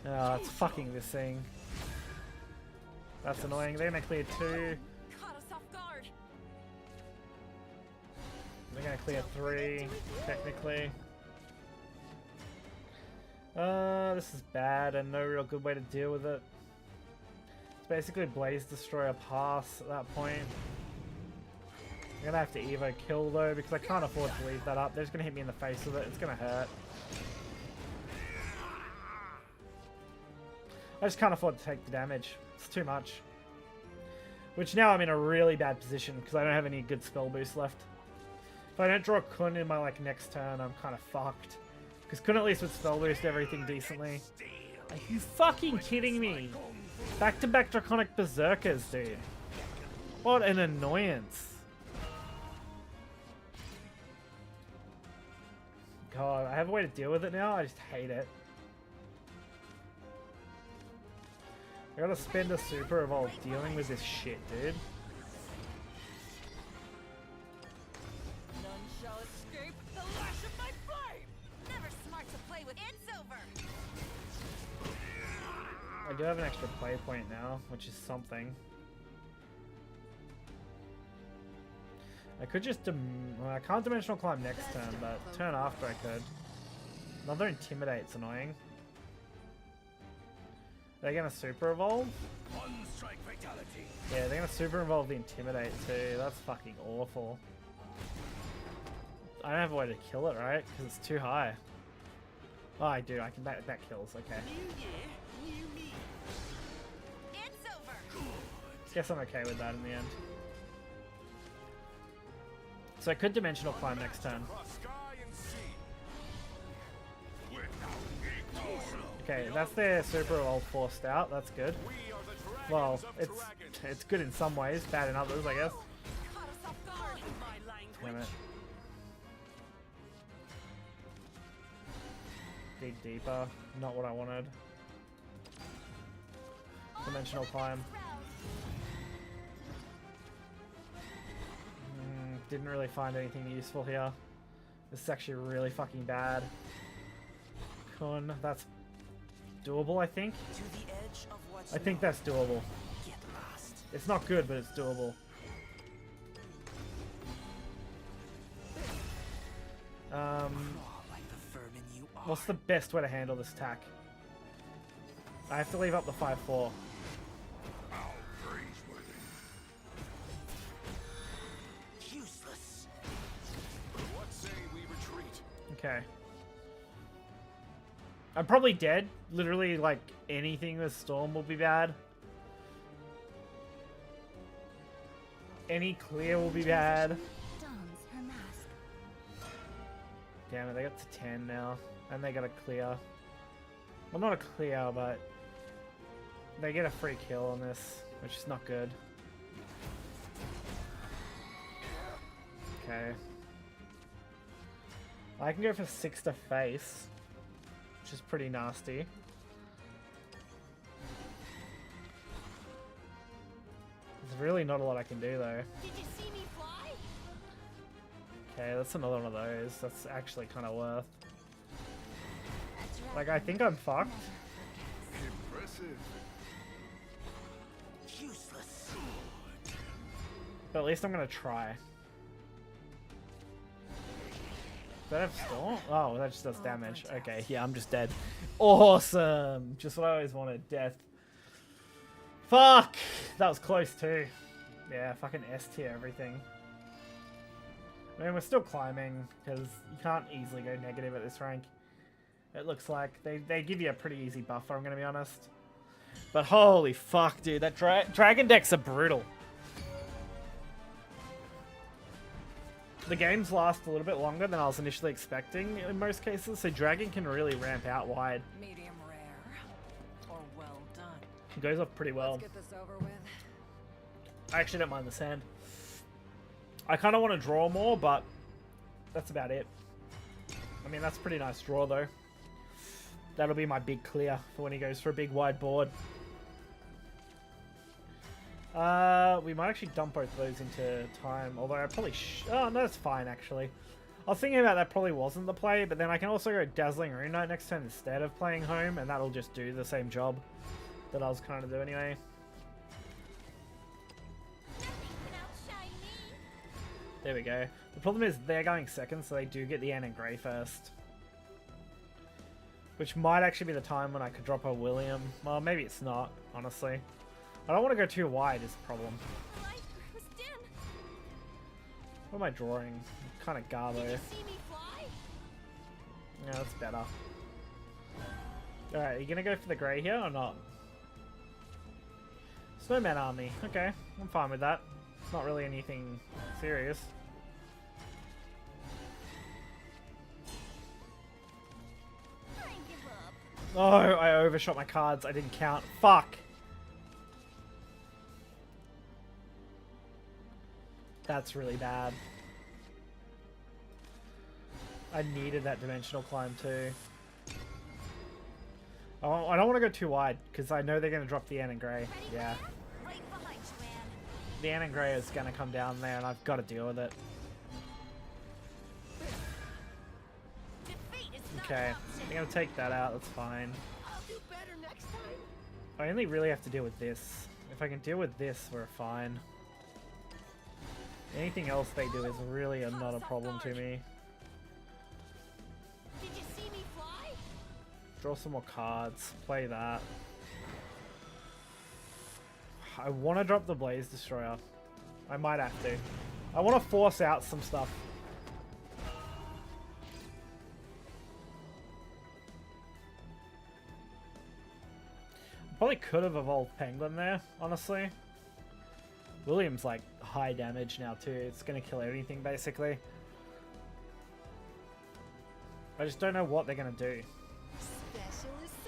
Oh, it's fucking this thing. That's annoying. They're gonna clear 2. They're gonna clear 3, technically. This is bad and no real good way to deal with it. It's basically Blaze Destroyer pass at that point. I'm gonna have to Evo kill though because I can't afford to leave that up. They're just gonna hit me in the face with it. It's gonna hurt. I just can't afford to take the damage. It's too much. Which now I'm in a really bad position because I don't have any good spell boost left. If I don't draw Kun in my like next turn, I'm kind of fucked. Because Kun at least would spell boost everything decently. Are you fucking kidding me? Back-to-back Draconic Berserkers, dude. What an annoyance. God, I have a way to deal with it now. I just hate it. I gotta spend a super evolve dealing with this shit, dude. None shall escape the lash of my flame. Never smart to play with. It's over. I do have an extra play point now, which is something. I could just well, I can't dimensional climb next turn, but turn after I could. Another Intimidate's annoying. They're gonna super evolve? One strike fatality. Yeah, they're gonna super evolve the Intimidate too. That's fucking awful. I don't have a way to kill it, right? Because it's too high. Oh, I do. I can that kills. Okay. New year, new me. It's over. Guess I'm okay with that in the end. So I could dimensional climb next turn. Okay, that's their super evolve forced out. That's good. Well, it's good in some ways, bad in others, I guess. Damn it. Dig deeper. Not what I wanted. Dimensional climb. Didn't really find anything useful here. This is actually really fucking bad. Kun, that's doable, I think. I think that's doable. It's not good, but it's doable. What's the best way to handle this attack? I have to leave up the 5-4. Okay. I'm probably dead. Literally, like, anything with Storm will be bad. Any clear will be bad. Damn it, they got to 10 now. And they got a clear. Well, not a clear, but they get a free kill on this, which is not good. Okay. I can go for 6 to face, which is pretty nasty. There's really not a lot I can do though. Did you see me fly? Okay, that's another one of those. That's actually kind of worth. Like, I think I'm fucked. Impressive. Useless. But at least I'm gonna try. Does that have Storm? Oh, that just does damage. Okay, yeah, I'm just dead. Awesome! Just what I always wanted. Death. Fuck! That was close too. Yeah, fucking S tier everything. I mean, we're still climbing, because you can't easily go negative at this rank. It looks like. They give you a pretty easy buffer, I'm going to be honest. But holy fuck, dude. That dragon decks are brutal. The games last a little bit longer than I was initially expecting in most cases, so dragon can really ramp out wide. Medium rare. Or well done. It goes off pretty well. Let's get this over with. I actually don't mind this hand. I kind of want to draw more, but that's about it. I mean, that's a pretty nice draw, though. That'll be my big clear for when he goes for a big wide board. We might actually dump both of those into time, although I probably oh, no, that's fine, actually. I was thinking about that probably wasn't the play, but then I can also go Dazzling Rune Knight next turn instead of playing home, and that'll just do the same job that I was trying to do anyway. There we go. The problem is they're going second, so they do get the Anne and Grey first. Which might actually be the time when I could drop a William. Well, maybe it's not, honestly. I don't want to go too wide is the problem. What am I drawing? Kind of garbo. Did you see me fly? Yeah, that's better. Alright, are you gonna go for the grey here or not? Snowman army. Okay, I'm fine with that. It's not really anything serious. I give up. Oh, I overshot my cards. I didn't count. Fuck! That's really bad. I needed that dimensional climb too. Oh, I don't want to go too wide because I know they're going to drop the Ann and Grey. Yeah. Right behind you, Anne. The Ann and Grey is going to come down there and I've got to deal with it. Defeat is not Okay, an option. I'm going to take that out. That's fine. I'll do better next time. I only really have to deal with this. If I can deal with this, we're fine. Anything else they do is really not a problem to me. Did you see me fly? Draw some more cards. Play that. I want to drop the Blaze Destroyer. I might have to. I want to force out some stuff. Probably could have evolved Penguin there, honestly. William's like high damage now too. It's going to kill anything basically. I just don't know what they're going to do.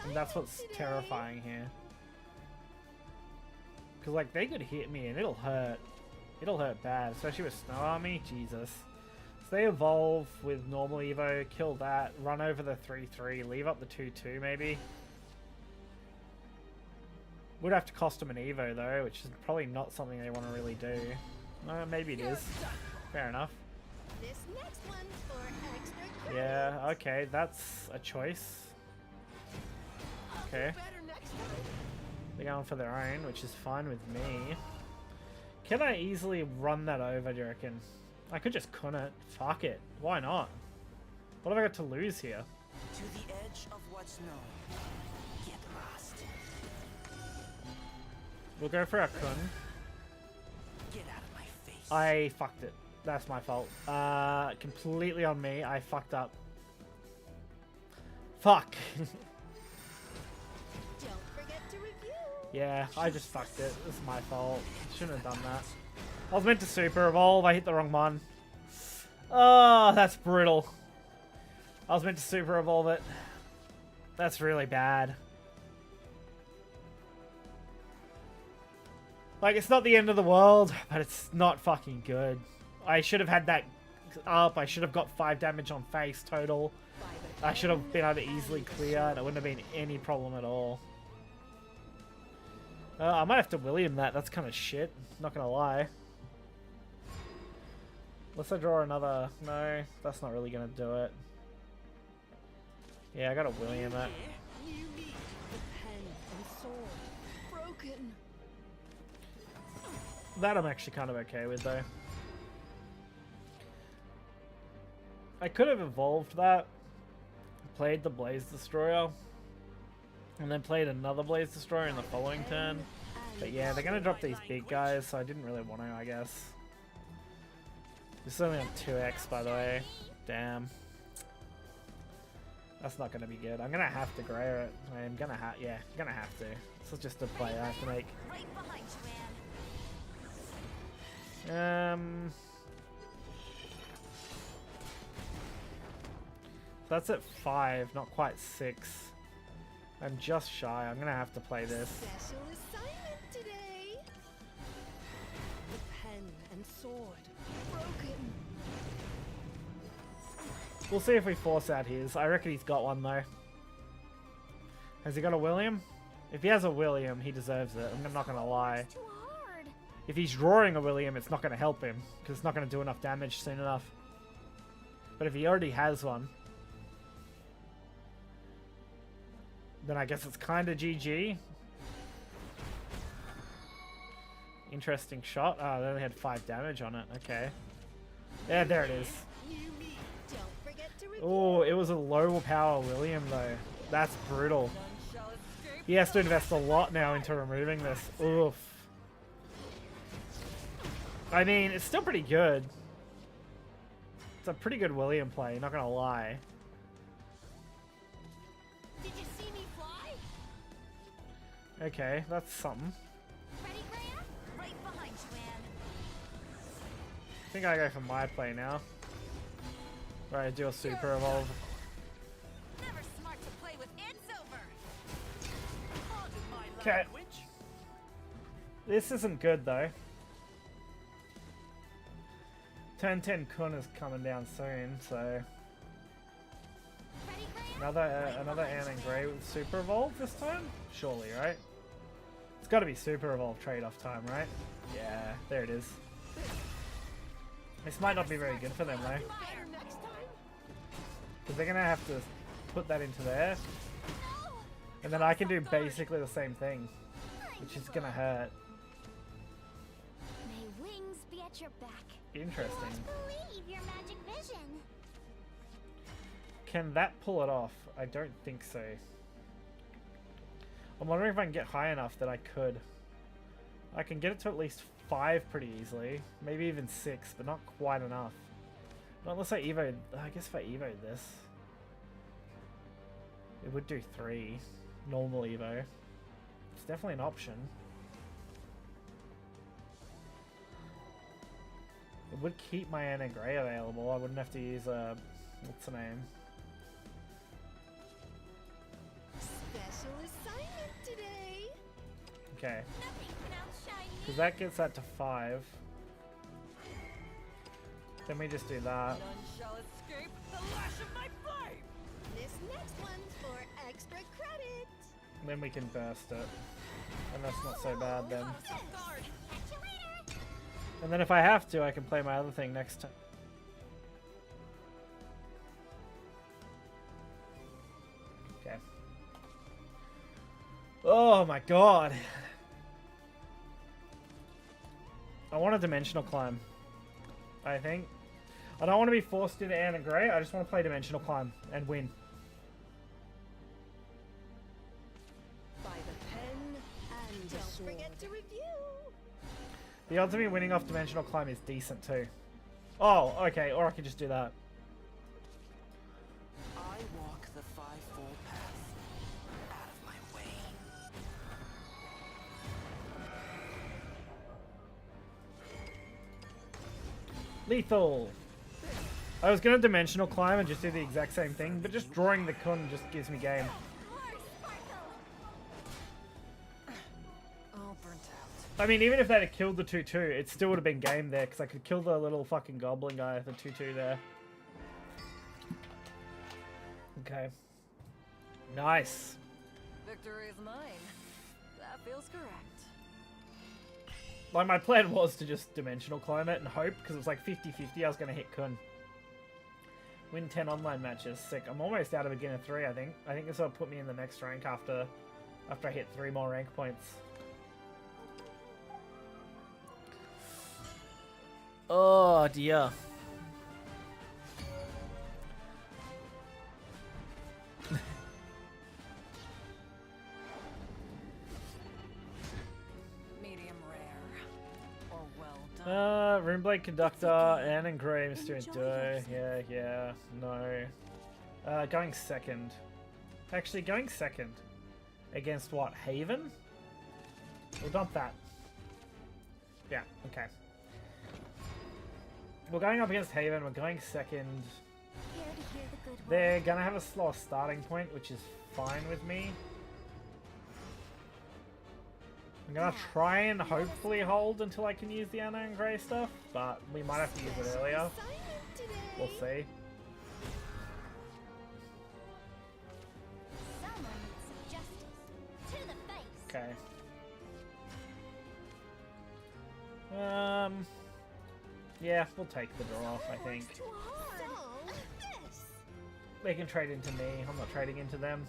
And that's what's terrifying here. Because, like, they could hit me and it'll hurt. It'll hurt bad, especially with Snow Army. Jesus. So they evolve with normal Evo, kill that, run over the 3-3, leave up the 2-2 maybe. Would have to cost them an Evo, though, which is probably not something they want to really do. Maybe it is. Fair enough. This next one's for extra credit. Yeah, okay, that's a choice. Okay. They're going for their own, which is fine with me. Can I easily run that over, do you reckon? I could just con it. Fuck it. Why not? What have I got to lose here? To the edge of what's known. Get lost. We'll go for our con. Get out of my face. I fucked it. That's my fault. Completely on me. I fucked up. Fuck. Don't forget to review. Yeah, I just fucked it. It's my fault. Shouldn't have done that. I was meant to super evolve. I hit the wrong one. Oh, that's brutal. I was meant to super evolve it. That's really bad. Like, it's not the end of the world, but it's not fucking good. I should have had that up. I should have got 5 damage on face total. I should have been able to easily clear, and it wouldn't have been any problem at all. I might have to William that. That's kind of shit. Not gonna lie. Unless I draw another... No, that's not really gonna do it. Yeah, I gotta William it. That I'm actually kind of okay with, though. I could have evolved that, played the Blaze Destroyer, and then played another Blaze Destroyer in the following turn. But yeah, they're going to drop these big guys, so I didn't really want to, I guess. This is only on 2x, by the way. Damn. That's not going to be good. I'm going to have to Grayer it. I'm going to have... Yeah, I'm going to have to. This is just a play I have to make. Right behind you, That's at 5, not quite 6. I'm just shy. I'm gonna have to play this. Special assignment today. The pen and sword broken. We'll see if we force out his. I reckon he's got one though. Has he got a William? If he has a William, he deserves it. I'm not gonna lie. Too hard. If he's drawing a William, it's not gonna help him because it's not gonna do enough damage soon enough. But if he already has one, then I guess it's kind of GG. Interesting shot. Oh, they only had 5 damage on it. Okay. Yeah, there it is. Don't forget to review. Oh, it was a low power William though. That's brutal. He has to invest a lot now into removing this. Oof. I mean, it's still pretty good. It's a pretty good William play, not gonna lie. Did you see me fly? Okay, that's something. Ready, Graham? Right behind you, Anne. I think I go for my play now. Where I do a super evolve. Never smart to play with It's over. Pardon my Okay. language. This isn't good though. Turn 10 Kun is coming down soon, so Ready, Graham? another Anne and Grey with super evolve this time? Surely, right? It's got to be super evolve trade-off time, right? Yeah, there it is. This might not be very good for them though, Fire next time. because they're gonna have to put that into there, and then I can do basically the same thing, which is gonna hurt. May wings be at your back. Interesting. Believe your magic vision. Can that pull it off? I don't think so. I'm wondering if I can get high enough that I could. I can get it to at least 5 pretty easily. Maybe even 6, but not quite enough. Not unless I evoed. I guess if I evoed this, it would do 3. Normal evo. It's definitely an option. It would keep my Anne and Grey available. I wouldn't have to use what's the name? Special assignment today. Okay. Nothing pronounced shiny. Because that gets that to 5. Then we just do that. None shall escape the lash of my flame. This next one's for extra credit. Then we can burst it. And that's not so bad then. Off guard. Catch you later. And then if I have to, I can play my other thing next time. Okay. Oh my god. I want a dimensional climb, I think. I don't want to be forced into Anne and Grey. I just want to play dimensional climb and win. By the pen and don't forget to review. The odds of me winning off dimensional climb is decent too. Oh, okay, or I can just do that. I walk the five-fold path out of my way. Lethal! I was gonna dimensional climb and just do the exact same thing, but just drawing the Kun just gives me game. All burnt out. I mean, even if they'd have killed the 2-2, it still would have been game there, because I could kill the little fucking goblin guy, the 2-2 there. Okay. Nice. Victory is mine. That feels correct. Like, my plan was to just dimensional climb it and hope, because it was like 50-50 I was going to hit Kun. Win 10 online matches. Sick. I'm almost out of beginner 3, I think. I think this will put me in the next rank after I hit 3 more rank points. Oh, dear. Medium rare. Or well done. Runeblade Conductor, Anne and Grey, Mr. Endure. Yeah, no. Going second. Actually, going second. Against what? Haven? We'll dump that. Yeah, okay. We're going up against Haven, we're going second. Here to hear the good They're gonna have a slower starting point, which is fine with me. I'm gonna try and hopefully hold until I can use the Anna and Grey stuff, but we might have to use it earlier. We'll see. Someone needs some justice. To the face. Okay. Yeah, we'll take the draw, I think. So, this. They can trade into me, I'm not trading into them.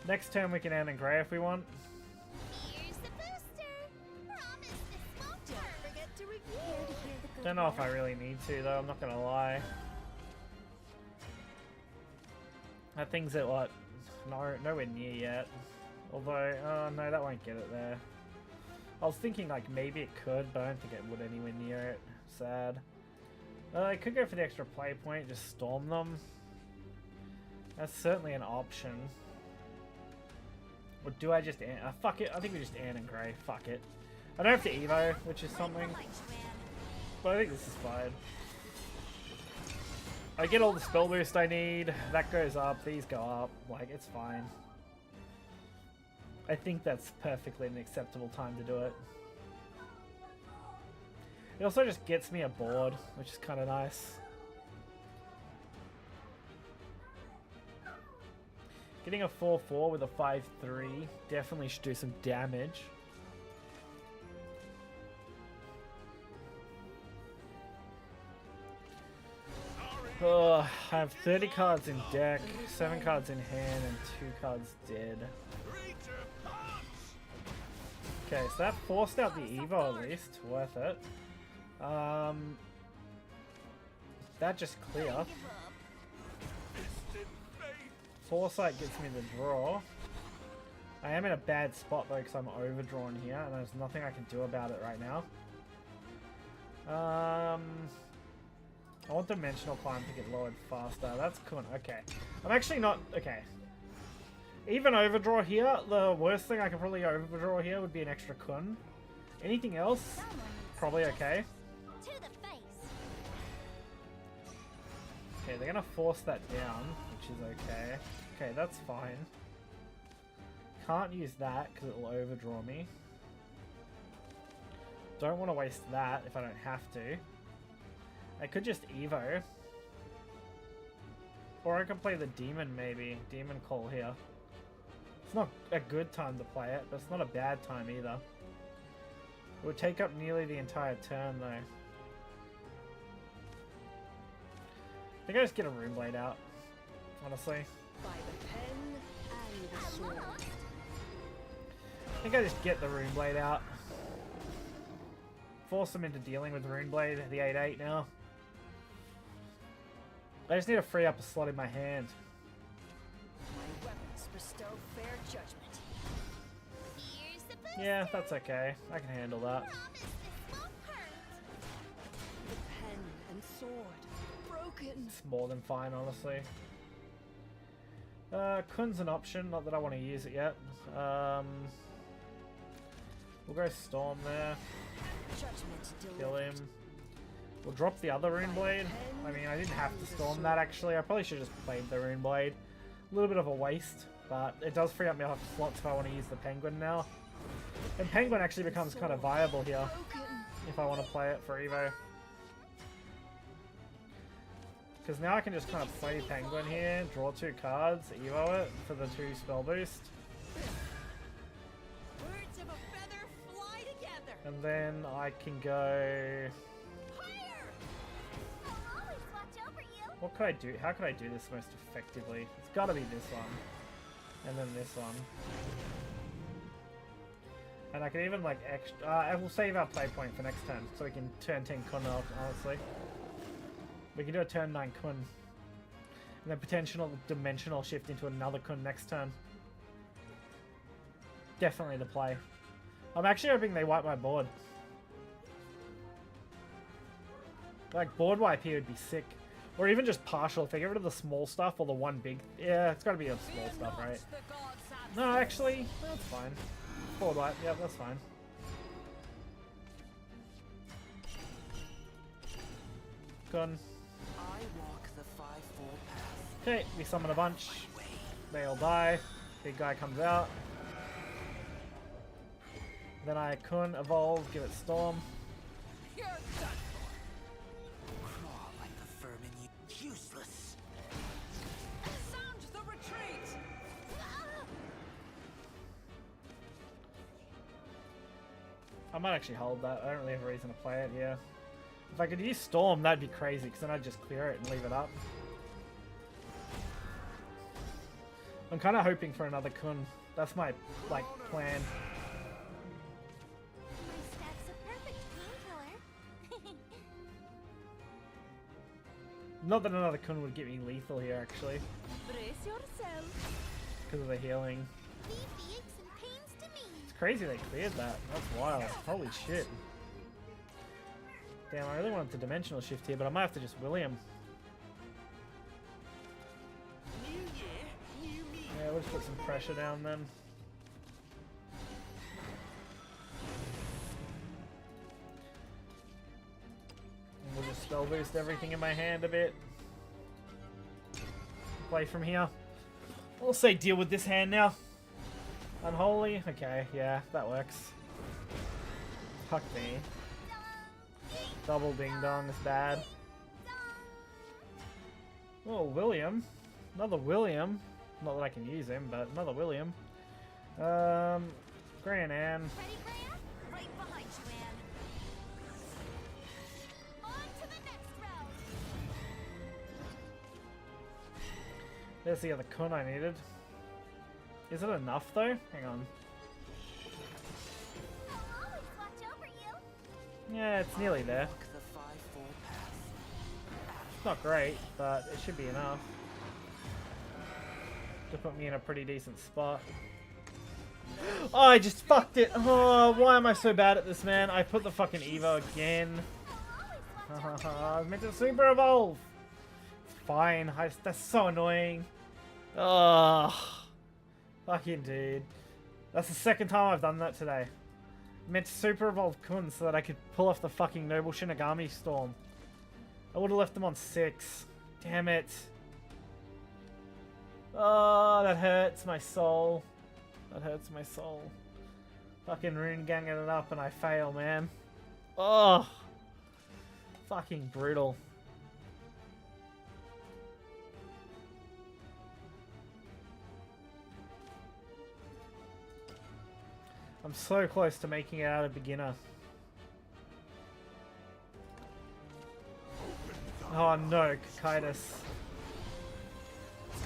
Next turn we can Anne and Grey if we want. Here's the booster. Promise this won't hurt. Forget to review. Here to hear the good Don't know if I word. really need to though, I'm not gonna lie. That thing's at what? No, nowhere near yet. Although, no, that won't get it there. I was thinking like maybe it could, but I don't think it would anywhere near it. Sad. I could go for the extra play point, just storm them. That's certainly an option. Or do I just fuck it, I think we just Ann and Grey. Fuck it. I don't have to Evo, which is something. But I think this is fine. I get all the spell boost I need. That goes up, these go up. Like, it's fine. I think that's perfectly an acceptable time to do it. It also just gets me a board, which is kind of nice. Getting a 4-4 with a 5-3 definitely should do some damage. Oh, I have 30 cards in deck, 7 cards in hand, and 2 cards dead. Okay, so that forced out the Evo at least. Worth it. That just clear. Foresight gets me the draw. I am in a bad spot though because I'm overdrawn here and there's nothing I can do about it right now. I want Dimensional Climb to get lowered faster. That's cool. Okay. I'm actually not... Okay. Even overdraw here, the worst thing I can probably overdraw here would be an extra Kun. Anything else? Probably okay. Okay, they're gonna force that down, which is okay. Okay, that's fine. Can't use that because it will overdraw me. Don't want to waste that if I don't have to. I could just Evo. Or I could play the Demon maybe. Demon Call here. It's not a good time to play it, but it's not a bad time either. It would take up nearly the entire turn though. I think I just get a Rune Blade out, honestly. By the pen and the sword. I think I just get the Rune Blade out. Force them into dealing with Rune Blade, the 8/8 now. I just need to free up a slot in my hand. My weapons bestow fair judgment. Yeah, that's okay. I can handle that. The pen and sword. Broken. It's more than fine, honestly. Kun's an option, not that I want to use it yet. We'll go Storm there. Kill him. We'll drop the other Rune Blade. I mean, I didn't have to Storm that actually. I probably should have just played the Rune Blade. A little bit of a waste, but it does free up my slots if I want to use the Penguin now. And Penguin actually becomes kind of viable here if I want to play it for Evo. Because now I can just kind of play Penguin here, draw 2 cards, Evo it for the 2 spell boost. Birds of a feather fly together. And then I can go... What could I do? How could I do this most effectively? It's got to be this one. And then this one. And I can even like extra... I will save our play point for next turn so we can turn 10 Kun out, honestly. We can do a turn 9 Kun. And then potential dimensional shift into another Kun next turn. Definitely the play. I'm actually hoping they wipe my board. Like, board wipe here would be sick. Or even just partial. If they get rid of the small stuff or the one big... Yeah, it's gotta be a small stuff, right? No, actually, that's fine. Board wipe, yeah, that's fine. Gun. Okay, we summon a bunch. They all die. Big guy comes out. Then I Kun evolve, give it Storm. You're done. Crawl like the vermin, you useless. Sound the retreat. I might actually hold that. I don't really have a reason to play it, yeah. If I could use Storm, that'd be crazy, because then I'd just clear it and leave it up. I'm kind of hoping for another Kun. That's my, like, plan. Not that another Kun would get me lethal here, actually. Brace yourself. Because of the healing. It's crazy they cleared that. That's wild. Holy shit. Damn, I really wanted to dimensional shift here, but I might have to just William. Yeah, we'll just put some pressure down then. And we'll just spell boost everything in my hand a bit. Play from here. We'll say deal with this hand now. Unholy? Okay, yeah, that works. Fuck me. Double ding dong is bad. Oh, William. Another William. Not that I can use him, but another William. Gran Ann. Ready, Gran? Right behind you, Ann. On to the next round. There's the other Kun I needed. Is it enough though? Hang on. I'll always watch over you. Yeah, it's nearly there. It's not great, but it should be enough to put me in a pretty decent spot. Oh, I just fucked it. Oh, why am I so bad at this, man? I put the fucking Evo again. I was meant to super evolve. It's fine. That's so annoying. Oh, fucking dude. That's the second time I've done that today. I meant to super evolve Kun so that I could pull off the fucking Noble Shinigami Storm. I would have left them on 6. Damn it. Oh, that hurts my soul. That hurts my soul. Fucking rune ganging it up and I fail, man. Oh, fucking brutal. I'm so close to making it out a beginner. Oh no, Kaitis.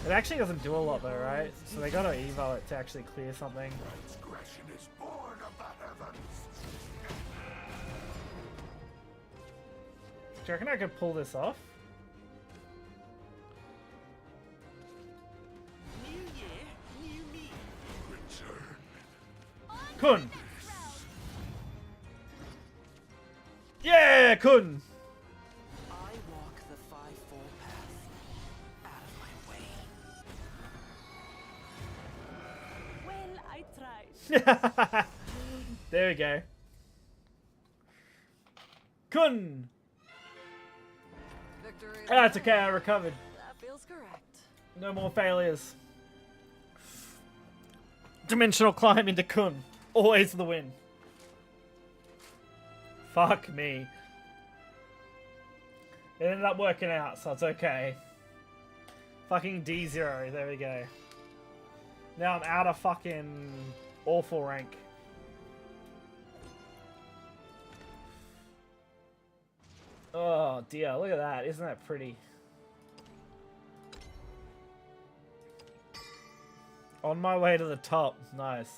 It actually doesn't do a lot though, right? So they gotta evo it to actually clear something. Transgression is born of the heavens. Do you reckon I could pull this off? New year, new me. Return. Kun! Yeah, Kun! I walk the 5-4 path. Out of my way. Well, I tried. There we go. Kun! Victory. Ah, it's okay, I recovered. That feels correct. No more failures. Dimensional climb into Kun. Always the win. Fuck me. It ended up working out, so it's okay. Fucking D0, there we go. Now I'm out of fucking awful rank. Oh dear, look at that. Isn't that pretty? On my way to the top. Nice.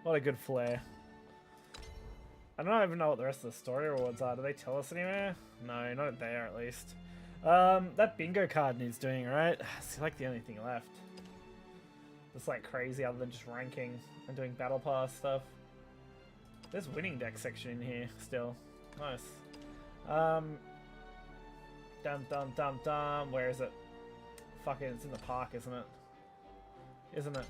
What a good flare. I don't even know what the rest of the story rewards are. Do they tell us anywhere? No, not there at least. That bingo card needs doing, right? It's like the only thing left. It's like crazy other than just ranking and doing battle pass stuff. There's winning deck section in here still. Nice. Dum dum dum dum. Where is it? Fucking, it's in the park, isn't it? Isn't it?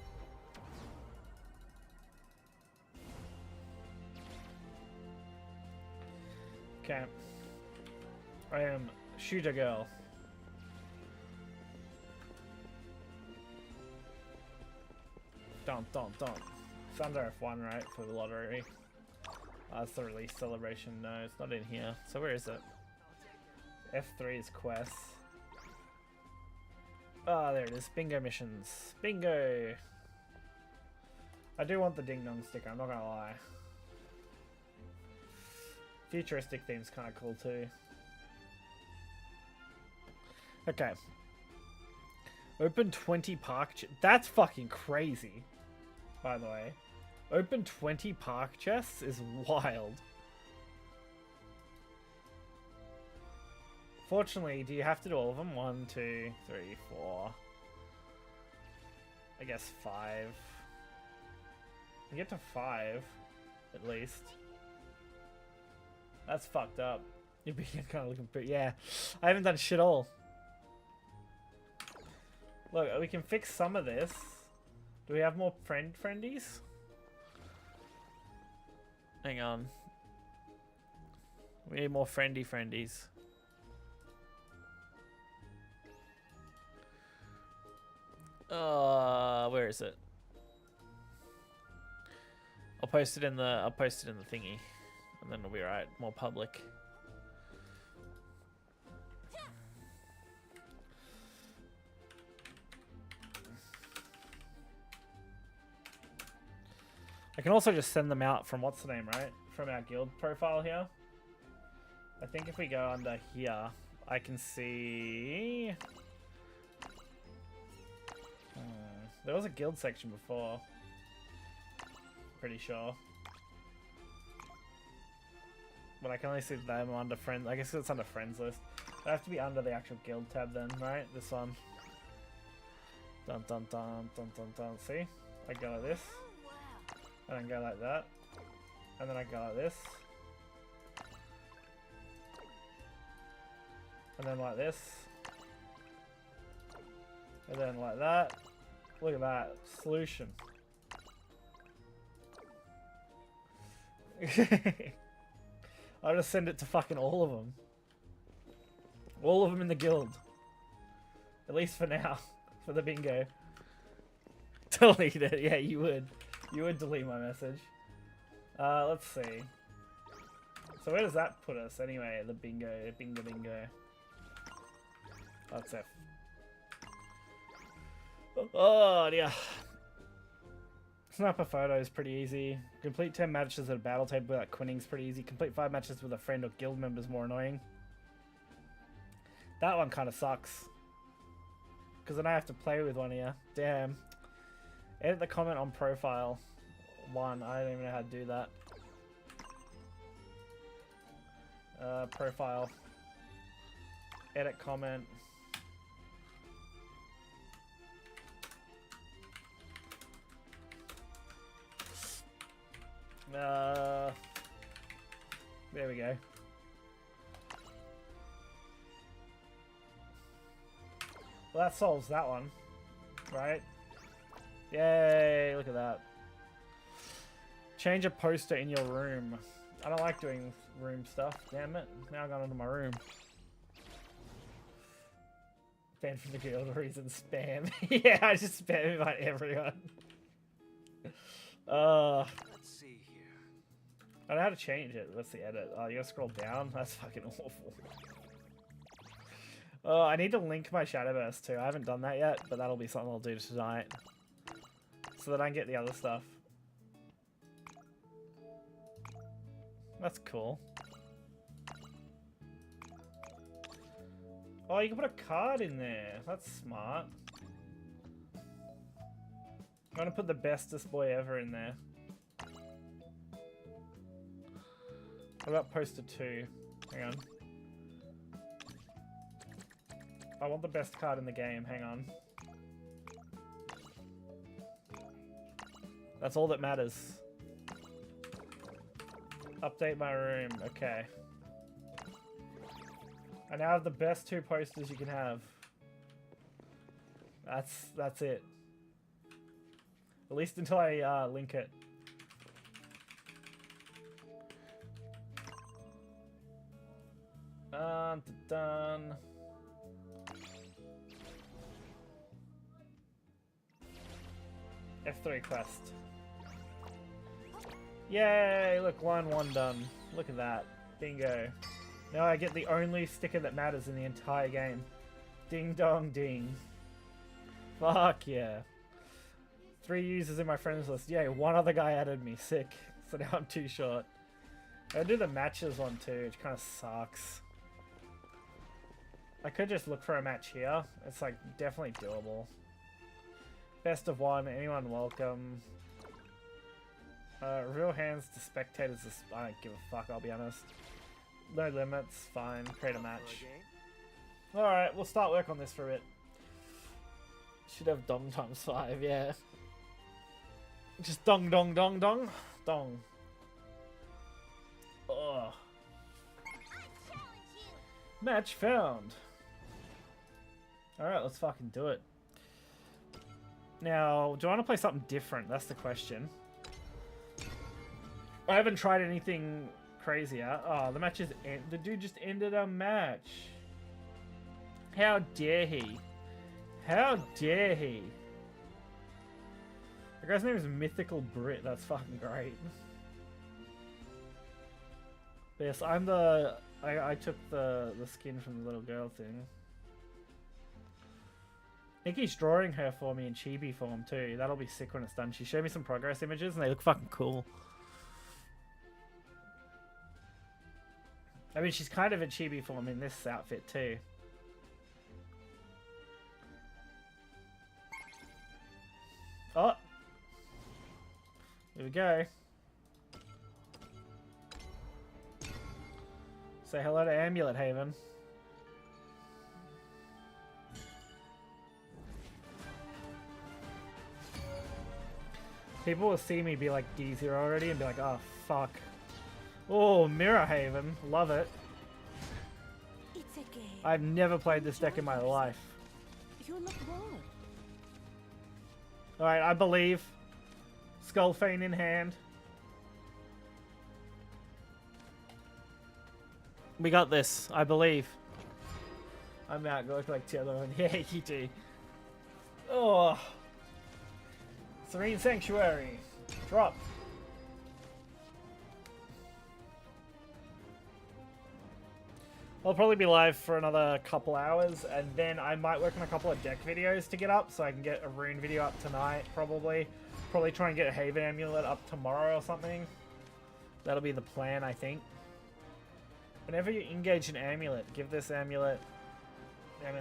Okay. I am Shooter Girl. Dun dun dun. It's under F1, right? For the lottery. That's the release celebration. No, it's not in here. So where is it? F3 is quests. Ah, there it is. Bingo missions. Bingo! I do want the Ding Dong sticker, I'm not gonna lie. Futuristic theme's kind of cool too. Okay. Open 20 park that's fucking crazy, by the way. Open 20 park chests is wild. Fortunately, do you have to do all of them? 1, 2, 3, 4. I guess 5. You get to 5, at least. That's fucked up. You're being kind of looking pretty. Yeah, I haven't done shit all. Look, we can fix some of this. Do we have more friendies? Hang on. We need more friendies. Where is it? I'll post it in the thingy, and then it'll be alright. More public. I can also just send them out from what's the name, right? From our guild profile here. I think if we go under here, I can see. There was a guild section before. Pretty sure. But I can only see them under friends. I guess it's under friends list. I have to be under the actual guild tab then, right? This one. Dun dun dun dun dun dun. See? I go like this. And then go like that. And then I go like this. And then like this. And then like that. Look at that. Solution. I'll just send it to fucking all of them. All of them in the guild. At least for now. For the bingo. Delete it. Yeah, you would. You would delete my message. Let's see. So where does that put us anyway? The bingo. Bingo. That's F. Oh, dear. Snap a photo is pretty easy. Complete 10 matches at a battle table without quitting is pretty easy. Complete 5 matches with a friend or guild member is more annoying. That one kind of sucks. Because then I have to play with one here. Damn. Edit the comment on profile. 1. I don't even know how to do that. Profile. Edit comment. There we go. Well, that solves that one, right? Yay, look at that. Change a poster in your room. I don't like doing room stuff, damn it. Now I've gone into my room. Banned from the guild reason spam. Yeah, I just spam about everyone. Let's see here. I don't know how to change it. What's the edit? Oh, you gotta scroll down? That's fucking awful. Oh, I need to link my Shadowverse too. I haven't done that yet, but that'll be something I'll do tonight. So that I can get the other stuff. That's cool. Oh, you can put a card in there. That's smart. I'm gonna put the bestest boy ever in there. What about poster 2? Hang on. I want the best card in the game. Hang on. That's all that matters. Update my room. Okay. I now have the best 2 posters you can have. That's it. At least until I link it. Done. F3 quest. Yay! Look, line 1 done. Look at that. Bingo. Now I get the only sticker that matters in the entire game. Ding dong ding. Fuck yeah. 3 users in my friends list. Yay, 1 other guy added me. Sick. So now I'm too short. I do the matches one too, which kind of sucks. I could just look for a match here. It's like definitely doable. Best of 1, anyone welcome. Real hands to spectators. I don't give a fuck, I'll be honest. No limits, fine. Create a match. Alright, we'll start work on this for a bit. Should have dong times 5, yeah. Just dong dong dong dong. Dong. Ugh. Match found. Alright, let's fucking do it. Now, do I want to play something different? That's the question. I haven't tried anything crazy yet. Oh, the match is the dude just ended a match. How dare he? How dare he? The guy's name is Mythical Brit. That's fucking great. But yes, I'm the... I took the skin from the little girl thing. I think he's drawing her for me in chibi form too. That'll be sick when it's done. She showed me some progress images and they look fucking cool. I mean, she's kind of in chibi form in this outfit too. Oh! Here we go. Say hello to Amulet Haven. People will see me be like D0 already and be like, oh fuck. Oh, Mirror Haven. Love it. It's a game. I've never played this deck in my life. You look bored. Alright, I believe. Skullfane in hand. We got this, I believe. I'm out, go look like the other one. Yeah, you do. Oh. Serene Sanctuary. Drop. I'll probably be live for another couple hours, and then I might work on a couple of deck videos to get up, so I can get a rune video up tonight, probably. Probably try and get a Haven Amulet up tomorrow or something. That'll be the plan, I think. Whenever you engage an amulet, give this amulet...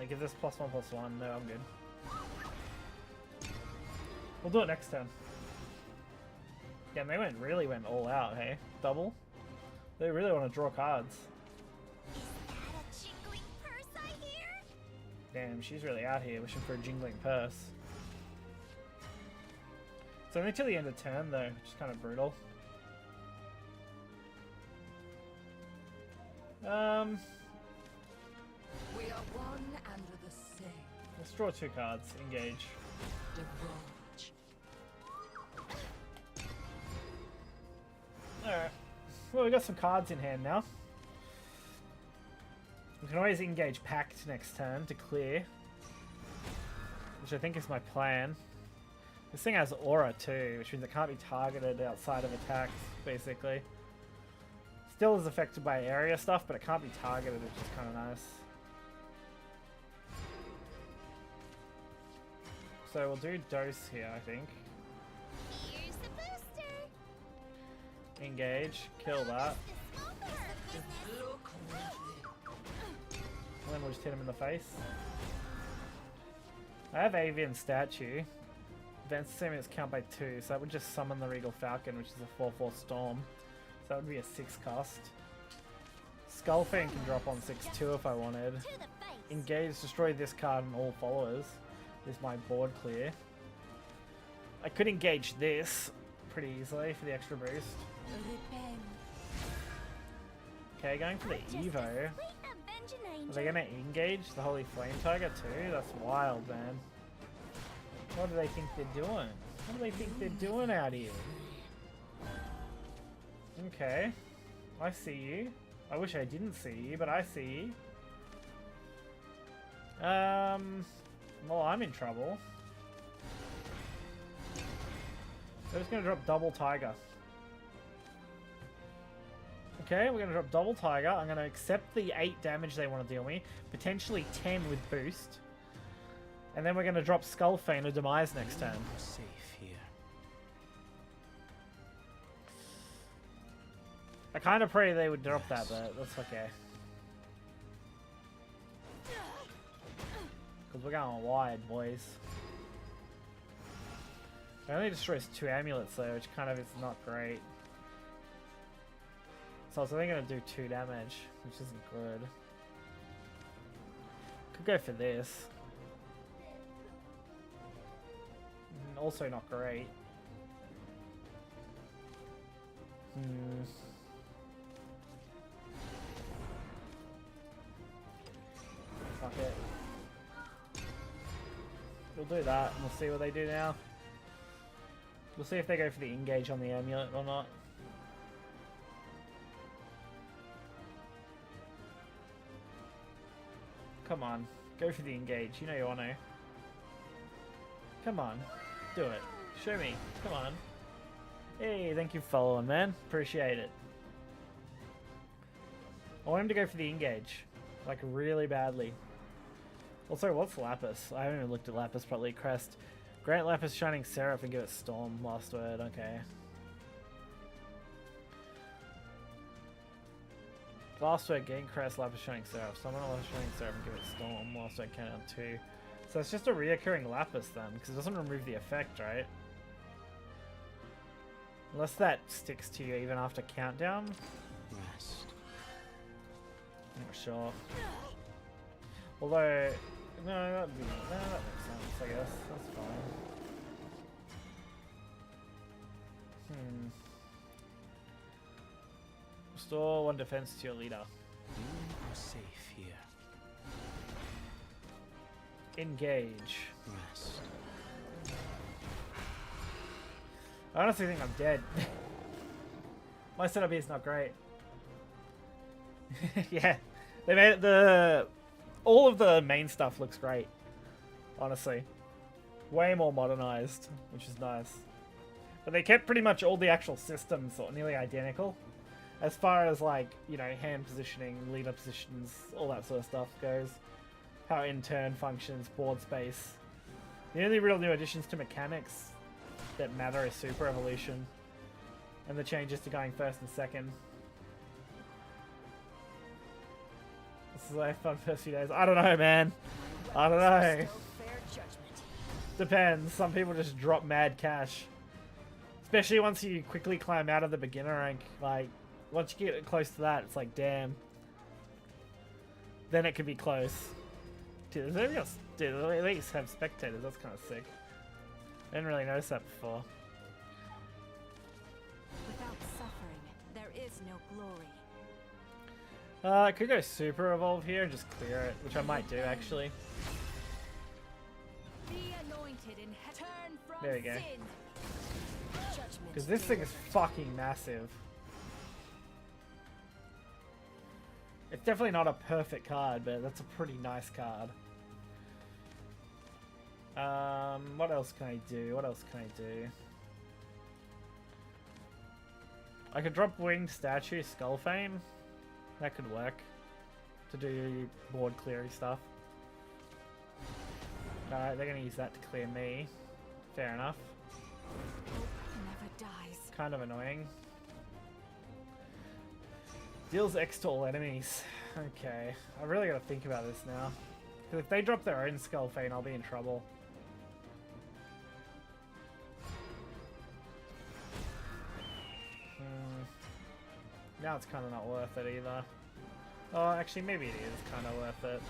give this +1/+1. No, I'm good. We'll do it next turn. Yeah, they really went all out, hey? Double? They really want to draw cards. Is that a jingling purse I hear? Damn, she's really out here wishing for a jingling purse. It's only till the end of turn though, which is kind of brutal. We are one and the same. Let's draw 2 cards. Engage. Divulge. Alright. Well, we got some cards in hand now. We can always engage Pact next turn to clear. Which I think is my plan. This thing has Aura too, which means it can't be targeted outside of attacks, basically. Still is affected by area stuff, but it can't be targeted, which is kind of nice. So we'll do Dose here, I think. Here's the booster. Engage, kill that. And then we'll just hit him in the face. I have Avian Statue. Advanced Samuels count by 2, so that would just summon the Regal Falcon, which is a 4/4 Storm. So that would be a 6 cost. Skullfang can drop on 6/2 if I wanted. Engage, destroy this card and all followers. Is my board clear? I could engage this pretty easily for the extra boost. Okay, going for the Evo. Are they gonna engage the Holy Flame Tiger too? That's wild, man. What do they think they're doing? What do they think they're doing out here? Okay. I see you. I wish I didn't see you, but I see you. Well, I'm in trouble. They're just gonna drop double Tiger. Okay, we're gonna drop double Tiger. I'm gonna accept the 8 damage they want to deal me. Potentially 10 with boost. And then we're gonna drop Skullfane or Demise next turn. Safe here. I kind of pray they would drop that, but that's okay. Because we're going wide, boys. It only destroys 2 amulets though, which kind of is not great. So I was only going to do 2 damage, which isn't good. Could go for this. Also not great. We'll do that, and we'll see what they do now. We'll see if they go for the engage on the amulet or not. Come on, go for the engage. You know you want to. Come on, do it. Show me. Come on. Hey, thank you for following, man. Appreciate it. I want him to go for the engage, like really badly. Also, what's Lapis? I haven't even looked at Lapis properly. Crest. Grant Lapis Shining Seraph and give it Storm. Last word. Okay. Last word, gain Crest, Lapis Shining Seraph. Summon a Lapis Shining Seraph and give it Storm. Last word, countdown 2. So it's just a reoccurring Lapis then, because it doesn't remove the effect, right? Unless that sticks to you even after countdown. Rest. Not sure. Although, no, that makes sense, I guess. That's fine. Restore 1 defense to your leader. You are safe here. Engage. Rest. I honestly think I'm dead. My setup here is not great. Yeah, they made it all of the main stuff looks great. Honestly, way more modernized, which is nice. But they kept pretty much all the actual systems sort of nearly identical, as far as like, you know, hand positioning, leader positions, all that sort of stuff goes. How in turn functions, board space. The only real new additions to mechanics that matter is super evolution and the changes to going first and second. This is a fun first few days. I don't know, man. I don't know. Depends. Some people just drop mad cash. Especially once you quickly climb out of the beginner rank. Like, once you get close to that, it's like, damn. Then it could be close. Dude, they at least have spectators. That's kind of sick. I didn't really notice that before. Without suffering, there is no glory. I could go super evolve here and just clear it, which I might do actually. Be anointed and turn from there we go. Sin. Because this thing is fucking massive. It's definitely not a perfect card, but that's a pretty nice card. What else can I do? What else can I do? I could drop Winged Statue, Skullfane. That could work. To do board clearing stuff. Alright, they're gonna use that to clear me. Fair enough. Never dies. Kind of annoying. Deals X to all enemies. Okay. I really gotta think about this now. Because if they drop their own Skullfane, I'll be in trouble. Now it's kind of not worth it either. Oh, actually, maybe it is kind of worth it.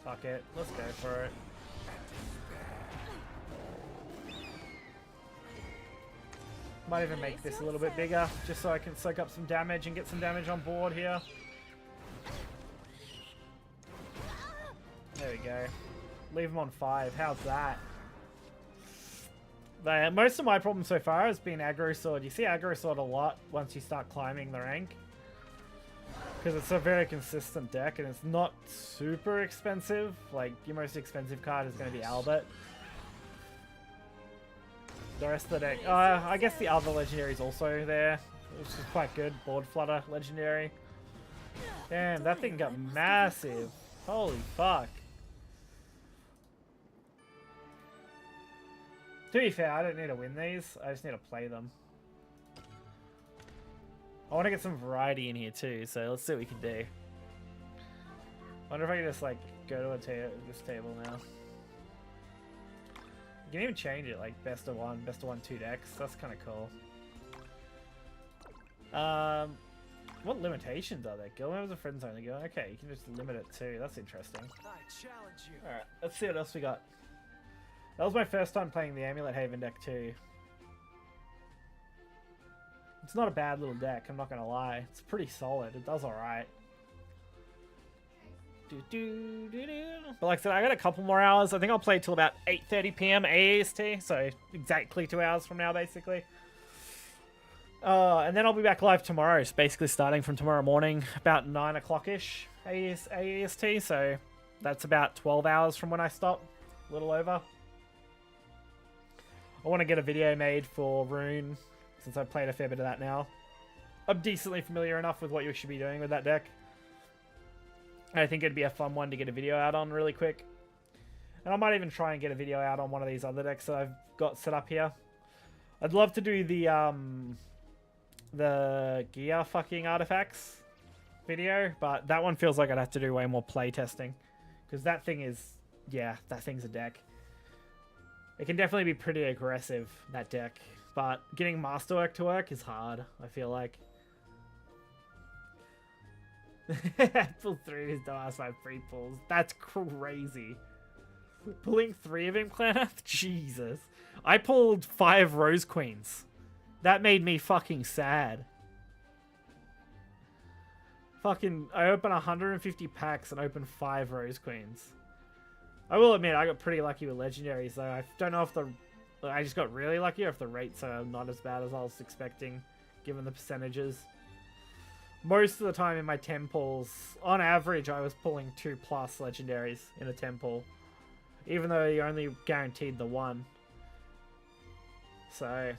Fuck it. Let's go for it. Might even make this a little bit bigger, just so I can soak up some damage and get some damage on board here. There we go. Leave him on 5. How's that? But most of my problem so far has been aggro sword. You see aggro sword a lot once you start climbing the rank. Because it's a very consistent deck and it's not super expensive. Like, your most expensive card is going to be Albert. The rest of the deck... I guess the other legendary is also there, which is quite good. Board Flutter legendary. Damn, that thing got massive. Holy fuck. To be fair, I don't need to win these. I just need to play them. I want to get some variety in here too, so let's see what we can do. Wonder if I can just like go to this table now. You can even change it, like best of one, 2 decks. That's kind of cool. What limitations are there? Go members of friends only. Go. Okay, you can just limit it too. That's interesting. I challenge you. All right, let's see what else we got. That was my first time playing the Amulet Haven deck too. It's not a bad little deck, I'm not gonna lie. It's pretty solid. It does alright. But like I said, I got a couple more hours. I think I'll play till about 8:30 p.m. AEST, so exactly 2 hours from now, basically. And then I'll be back live tomorrow, so basically starting from tomorrow morning, about 9 o'clock-ish AEST, so that's about 12 hours from when I stop, a little over. I want to get a video made for Rune, since I've played a fair bit of that now. I'm decently familiar enough with what you should be doing with that deck. I think it'd be a fun one to get a video out on really quick. And I might even try and get a video out on one of these other decks that I've got set up here. I'd love to do the gear fucking artifacts video, but that one feels like I'd have to do way more play testing. Because that thing is, yeah, that thing's a deck. It can definitely be pretty aggressive, that deck. But getting Masterwork to work is hard, I feel like. Pull 3 of his dumbass by free pulls. That's crazy. Pulling 3 of him, Claneth? Jesus. I pulled 5 Rose Queens. That made me fucking sad. Fucking, I opened 150 packs and opened 5 Rose Queens. I will admit, I got pretty lucky with legendaries, though. I don't know if I just got really lucky or if the rates are not as bad as I was expecting, given the percentages. Most of the time in my 10 pulls, on average, I was pulling 2+ legendaries in a 10 pull. Even though you're only guaranteed the 1. So,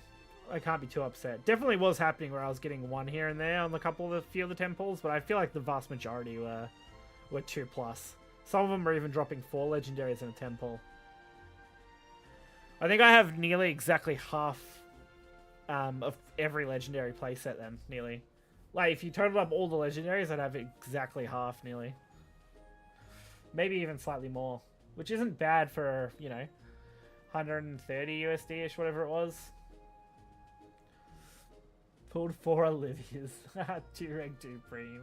I can't be too upset. Definitely was happening where I was getting 1 here and there on a few of the 10 pulls, but I feel like the vast majority were 2+. Some of them are even dropping 4 legendaries in a 10 pull. I think I have nearly exactly half of every legendary playset then, nearly. Like, if you totaled up all the legendaries, I'd have exactly half, nearly. Maybe even slightly more. Which isn't bad for, you know, 130 USD-ish, whatever it was. Pulled 4 Olivias. 2 rank 2 Preem.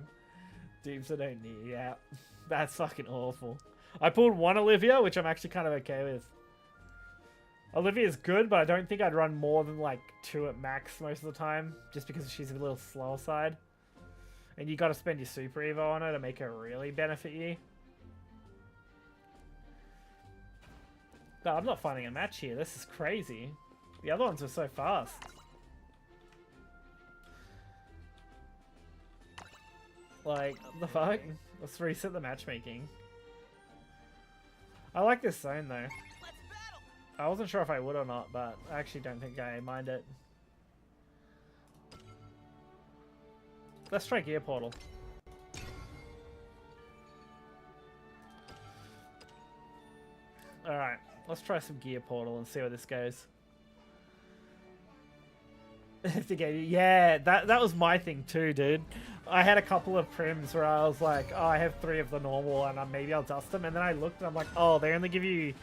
Dupes I don't need, yeah. That's fucking awful. I pulled 1 Olivia, which I'm actually kind of okay with. Olivia's good, but I don't think I'd run more than like 2 at max most of the time, just because she's a little slower side. And you gotta spend your Super Evo on her to make her really benefit you. No, I'm not finding a match here. This is crazy. The other ones were so fast. Like, what the fuck? Let's reset the matchmaking. I like this zone though. I wasn't sure if I would or not, but I actually don't think I mind it. Let's try Gear Portal. Alright, let's try some Gear Portal and see where this goes. Yeah, that was my thing too, dude. I had a couple of prims where I was like, oh, I have 3 of the normal and maybe I'll dust them. And then I looked and I'm like, oh, they only give you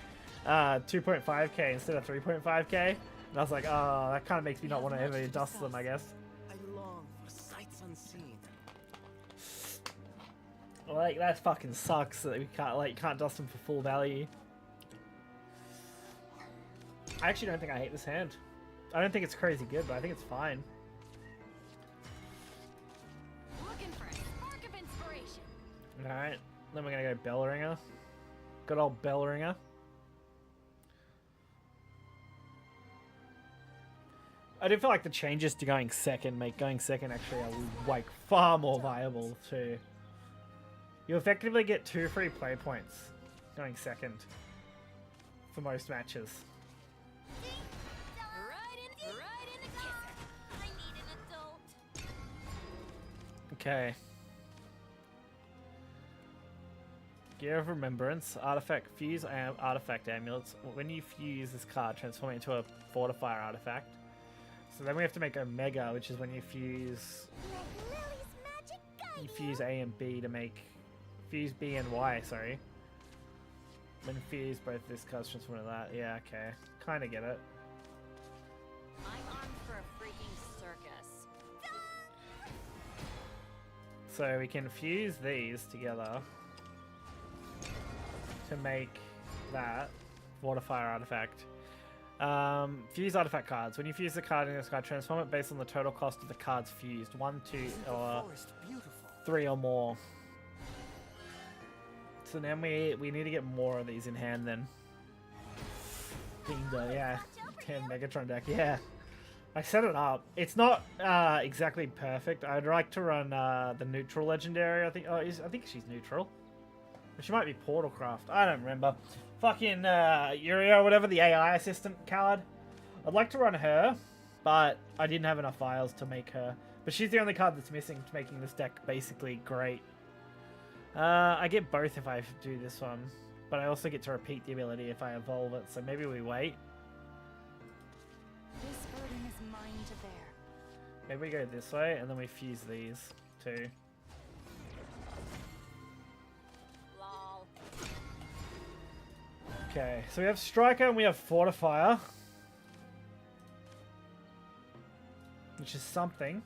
2.5k instead of 3.5k. And I was like, oh, that kind of makes me not want to ever dust them, I guess. I long for sights unseen. Like, that fucking sucks that we can't, like, you can't dust them for full value. I actually don't think I hate this hand. I don't think it's crazy good, but I think it's fine. Looking for a spark of inspiration. Alright, then we're gonna go Bellringer. Good old Bellringer. I do feel like the changes to going second make going second actually like far more viable too. You effectively get 2 free play points going second for most matches. Right in the kisser. I need an adult. Okay. Gear of Remembrance, Artifact Fuse, Artifact Amulets. When you fuse this card, transform it into a Fortifier artifact. So then we have to make Omega, which is when you fuse... You fuse A and B to make... Fuse B and Y, sorry. Then fuse both this card's transform into that. Yeah, okay. Kinda get it. I'm on for a freaking circus. So we can fuse these together to make that Fortifier artifact. Fuse artifact cards. When you fuse the card in this card, transform it based on the total cost of the cards fused. 1, 2, or 3 or more. So then we need to get more of these in hand then. Bingo, yeah. 10 Megatron deck, yeah. I set it up. It's not exactly perfect. I'd like to run the neutral legendary. I think she's neutral. Or she might be Portalcraft. I don't remember. Fucking Yuria, whatever, the AI assistant card. I'd like to run her, but I didn't have enough files to make her. But she's the only card that's missing to making this deck basically great. I get both if I do this one, but I also get to repeat the ability if I evolve it, so maybe we wait. This burden is mine to bear. Maybe we go this way, and then we fuse these two. Lol. Okay, so we have Striker and we have Fortifier, which is something.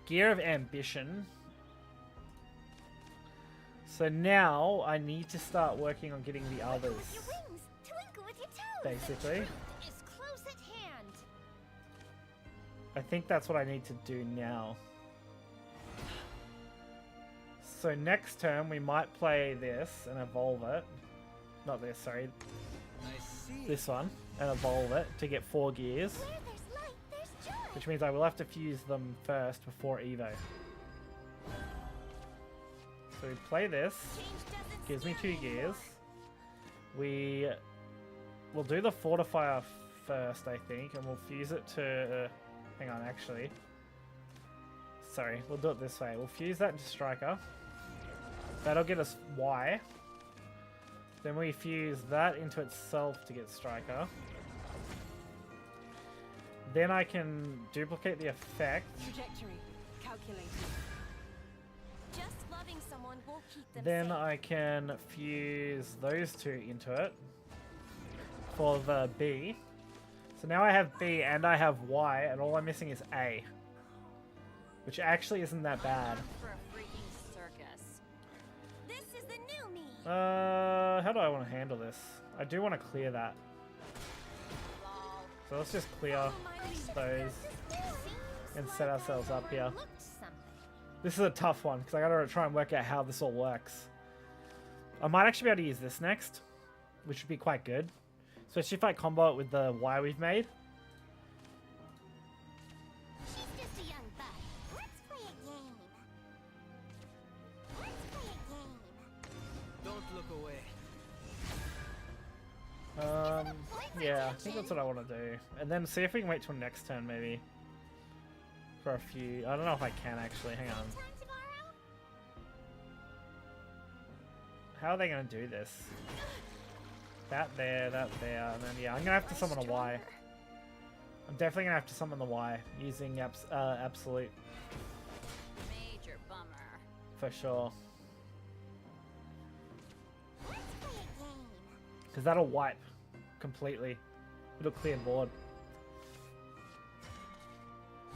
Gear of Ambition. So now I need to start working on getting the others. With your wings, twinkle with your toes. Basically. The truth is close at hand. I think that's what I need to do now. So next turn we might play this and evolve it. Not this, sorry. I see. This one. And evolve it to get 4 gears. Where there's light, there's joy. Which means I will have to fuse them first before Evo. So we play this. Gives me 2 gears. We'll do the Fortifier first, I think, and we'll fuse it to... hang on, actually. Sorry, we'll do it this way. We'll fuse that into Striker. That'll get us Y. Then we fuse that into itself to get Striker. Then I can duplicate the effect. Trajectory calculated. Just loving someone will keep them Then safe. I can fuse those two into it for the B. So now I have B and I have Y, and all I'm missing is A. Which actually isn't that bad. For a freaking circus. This is the new me. How do I want to handle this? I do want to clear that. Lol. So let's just clear those and set ourselves up here. This is a tough one, because I gotta try and work out how this all works. I might actually be able to use this next, which would be quite good. Especially if I combo it with the Y we've made. She's just a young bud. Let's play a game. Let's play a game. Don't look away. Yeah, I think that's what I want to do. And then see if we can wait till next turn, maybe. For a few. I don't know if I can actually. Hang on. Time tomorrow? How are they going to do this? That there, and then yeah, I'm going to have to summon a Y. I'm definitely going to have to summon the Y using Absolute. Major bummer. For sure. Let's play a game. Because that'll wipe completely. It'll clear board.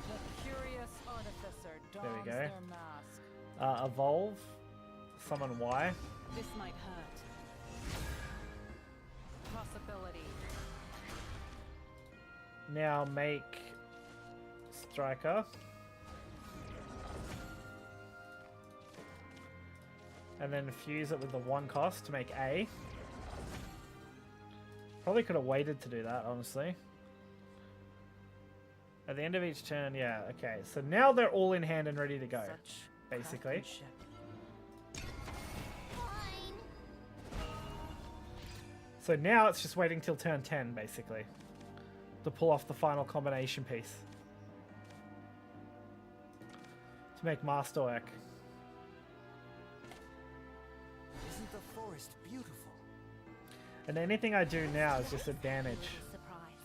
The curious artificer There we dons go. their mask. Evolve. Summon Y. This might hurt. Possibility. Now make Striker. And then fuse it with the 1 cost to make A. Probably could have waited to do that, honestly. At the end of each turn, yeah, okay. So now they're all in hand and ready to go, basically. Fine. So now it's just waiting till turn 10, basically, to pull off the final combination piece. To make Masterwork. Isn't the forest beautiful? And anything I do now is just advantage. Surprise.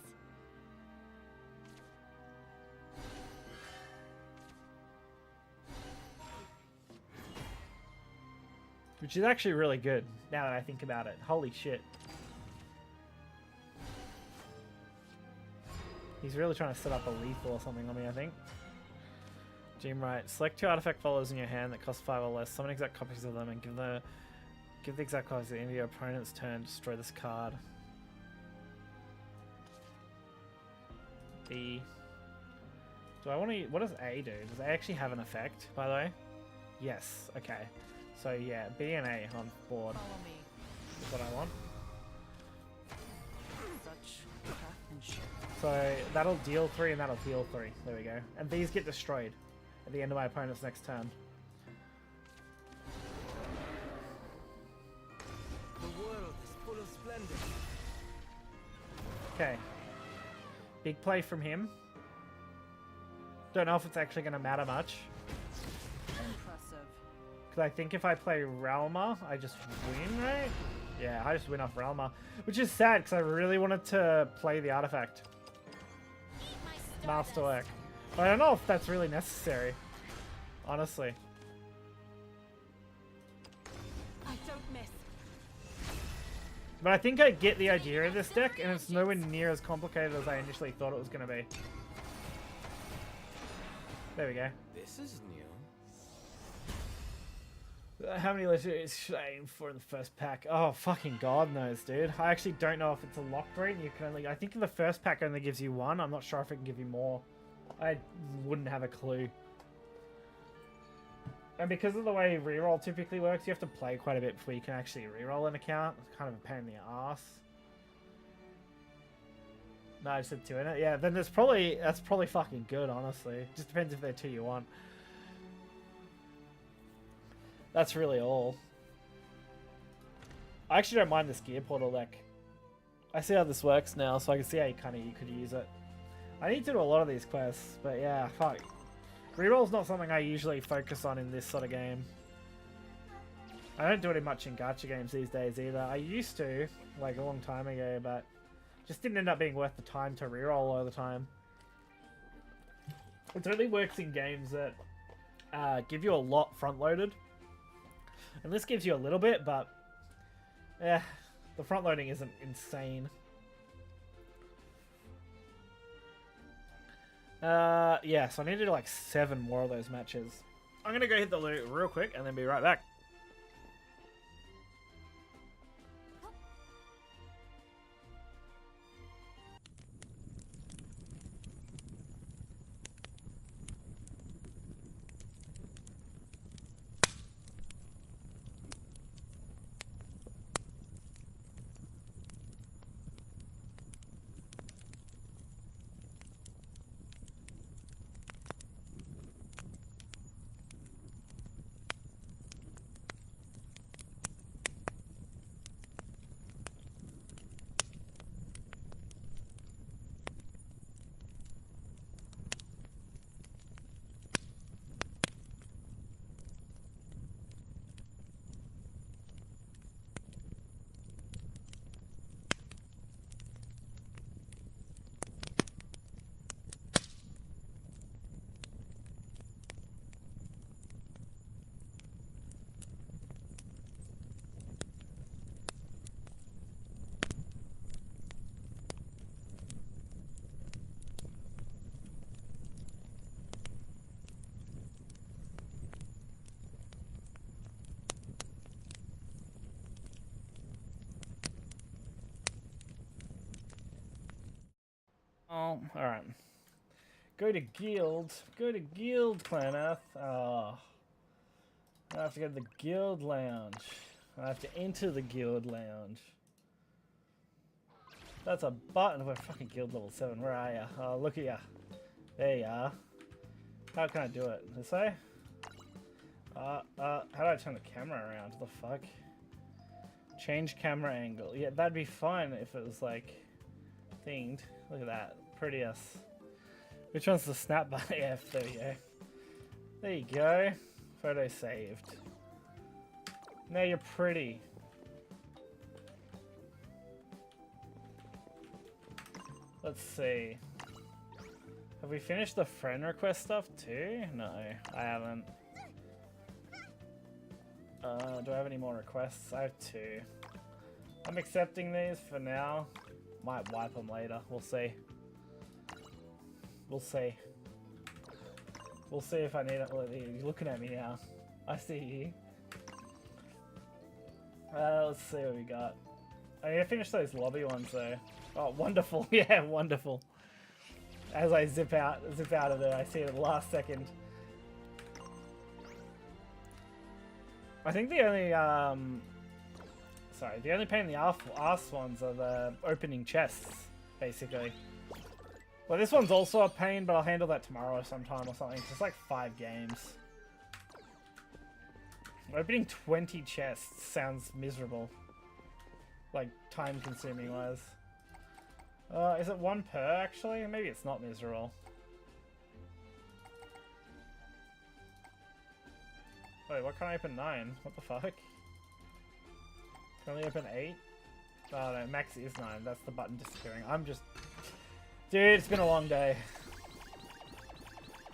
Which is actually really good, now that I think about it. Holy shit. He's really trying to set up a lethal or something on me, I think. Jim Wright. Select 2 artifact followers in your hand that cost 5 or less. Summon exact copies of them and give the exact copies at the end of your opponent's turn. Destroy this card. B. Do I want to... What does A do? Does A actually have an effect, by the way? Yes. Okay. So yeah, B and A on board Follow me. is what I want. Such craftsmanship. So that'll deal 3 and that'll heal 3. There we go. And these get destroyed at the end of my opponent's next turn. The world is full of splendor. Okay. Big play from him. Don't know if it's actually going to matter much. Impressive. Because I think if I play Realma, I just win, right? Yeah, I just win off Realma. Which is sad, because I really wanted to play the artifact. Masterwork. But I don't know if that's really necessary. Honestly. I don't miss. But I think I get the idea of this deck, and it's nowhere near as complicated as I initially thought it was going to be. There we go. This is new. How many legendaries should I aim for in the first pack? Oh, fucking God knows, dude. I actually don't know if it's a locked rate. You can only... I think the first pack only gives you 1. I'm not sure if it can give you more. I wouldn't have a clue. And because of the way reroll typically works, you have to play quite a bit before you can actually reroll an account. It's kind of a pain in the ass. No, I just had 2 in it. Yeah, then that's probably fucking good, honestly. Just depends if they're 2 you want. That's really all. I actually don't mind this gear portal deck. I see how this works now, so I can see how you could use it. I need to do a lot of these quests, but yeah, fuck. Reroll's not something I usually focus on in this sort of game. I don't do it much in gacha games these days either. I used to, like a long time ago, but just didn't end up being worth the time to reroll all the time. It only works in games that give you a lot front-loaded. And this gives you a little bit, but yeah, the front loading isn't insane. Yeah, so I need to do like 7 more of those matches. I'm gonna go hit the loot real quick and then be right back. Oh, alright. Go to guild. Go to guild, Claneth. Oh. I have to go to the guild lounge. I have to enter the guild lounge. That's a button. We're fucking guild level 7. Where are ya? Oh, look at ya. There you are. How can I do it? This way? How do I turn the camera around? What the fuck? Change camera angle. Yeah, that'd be fun if it was like thinged. Look at that. Pretty us. Which one's the snap button? F, there we go. There you go. Photo saved. Now you're pretty. Let's see. Have we finished the friend request stuff too? No, I haven't. Do I have any more requests? I have 2. I'm accepting these for now. Might wipe them later. We'll see. We'll see. We'll see if I need it. You're looking at me now. I see you. Let's see what we got. I need to finish those lobby ones though. Oh, wonderful. Yeah, wonderful. As I zip out of there, I see it at the last second. I think the only the only pain in the arse ones are the opening chests, basically. Well, this one's also a pain, but I'll handle that tomorrow sometime or something. It's like 5 games. Opening 20 chests sounds miserable. Like, time-consuming wise. Is it 1 per, actually? Maybe it's not miserable. Wait, what can I open 9? What the fuck? Can I only open 8? Oh no, max is 9. That's the button disappearing. I'm just... Dude, it's been a long day.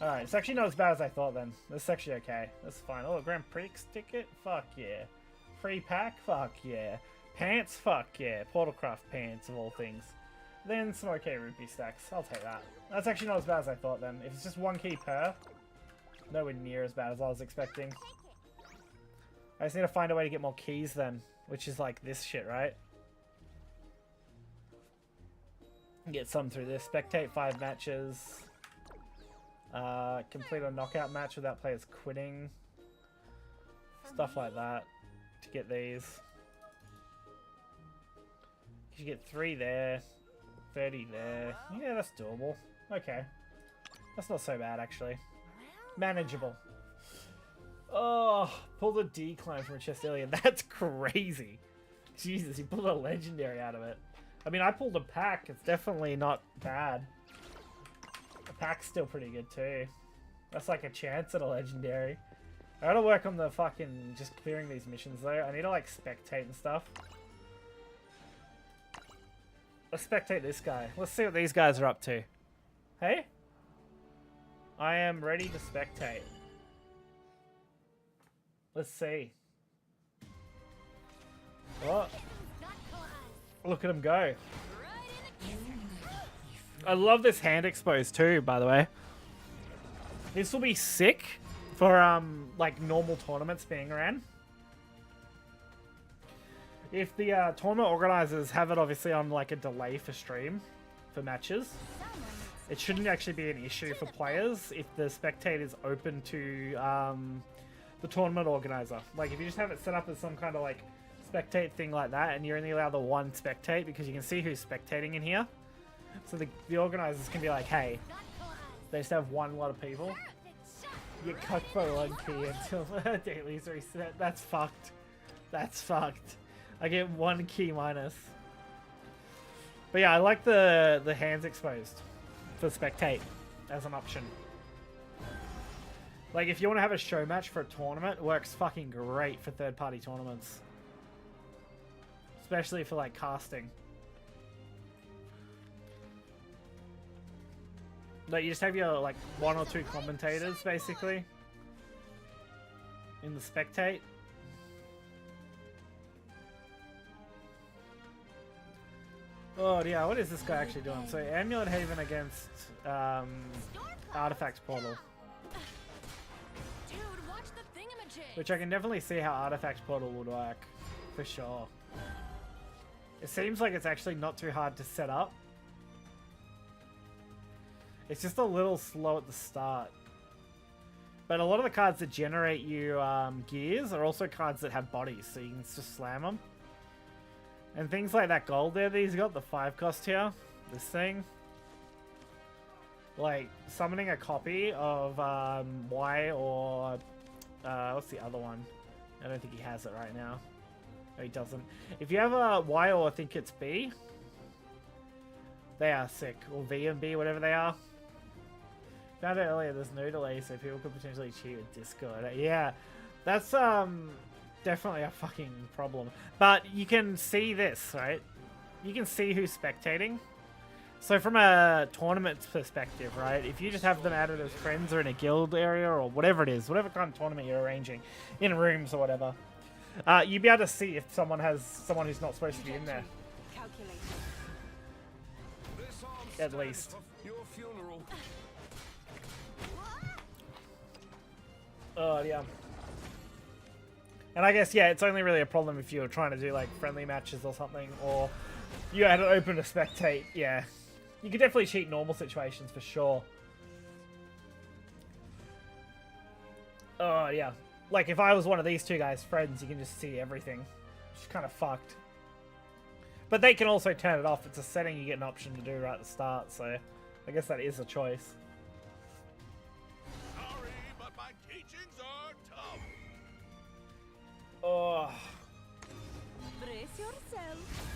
Alright, it's actually not as bad as I thought then. This is actually okay. That's fine. Oh, a Grand Prix ticket? Fuck yeah. Free pack? Fuck yeah. Pants? Fuck yeah. Portalcraft pants, of all things. Then some okay rupee stacks. I'll take that. That's actually not as bad as I thought then. If it's just 1 key per, nowhere near as bad as I was expecting. I just need to find a way to get more keys then, which is like this shit, right? Get some through this. Spectate 5 matches. Complete a knockout match without players quitting. Stuff like that to get these. You get 3 there. 30 there. Yeah, that's doable. Okay. That's not so bad, actually. Manageable. Oh, pulled a decline from a chest earlier. That's crazy. Jesus, he pulled a legendary out of it. I mean, I pulled a pack. It's definitely not bad. The pack's still pretty good, too. That's like a chance at a legendary. I gotta work on the fucking just clearing these missions, though. I need to, like, spectate and stuff. Let's spectate this guy. Let's see what these guys are up to. Hey? I am ready to spectate. Let's see. What? Look at him go. I love this hand exposed too, by the way. This will be sick for like normal tournaments being around. If the tournament organizers have it obviously on like a delay for stream for matches, it shouldn't actually be an issue for players if the spectate is open to the tournament organizer. Like if you just have it set up as some kind of like spectate thing like that and you're only allowed the 1 spectate because you can see who's spectating in here. So the organizers can be like, hey, they just have 1 lot of people. You get cut for 1 key until daily's reset. That's fucked. That's fucked. I get 1 key minus. But yeah, I like the hands exposed for spectate as an option. Like if you want to have a show match for a tournament, it works fucking great for third-party tournaments. Especially for like casting. Like you just have your like 1 or 2 commentators basically in the spectate. Oh yeah, what is this guy actually doing? So Amulet Haven against Artifact Portal. Dude, watch the thingamajig. Which I can definitely see how Artifact Portal would work. For sure. It seems like it's actually not too hard to set up. It's just a little slow at the start. But a lot of the cards that generate you gears are also cards that have bodies, so you can just slam them. And things like that gold there that he's got, the 5 cost here, this thing. Like, summoning a copy of Y or... what's the other one? I don't think he has it right now. No, he doesn't. If you have a Y or I think it's B, they are sick. Or V and B, whatever they are. Found out earlier there's no delay, so people could potentially cheat with Discord. Yeah, that's definitely a fucking problem. But you can see this, right? You can see who's spectating. So from a tournament perspective, right? If you just have them added as friends or in a guild area or whatever it is, whatever kind of tournament you're arranging, in rooms or whatever, you'll be able to see if someone has someone who's not supposed to be in there. At least. Oh, yeah. And I guess, yeah, it's only really a problem if you're trying to do, like, friendly matches or something, or you had it open to spectate, yeah. You could definitely cheat normal situations, for sure. Oh, yeah. Like, if I was one of these two guys' friends, you can just see everything. It's kind of fucked. But they can also turn it off. It's a setting you get an option to do right at the start, so I guess that is a choice. Sorry, but my teachings are tough. Oh. Brace yourself.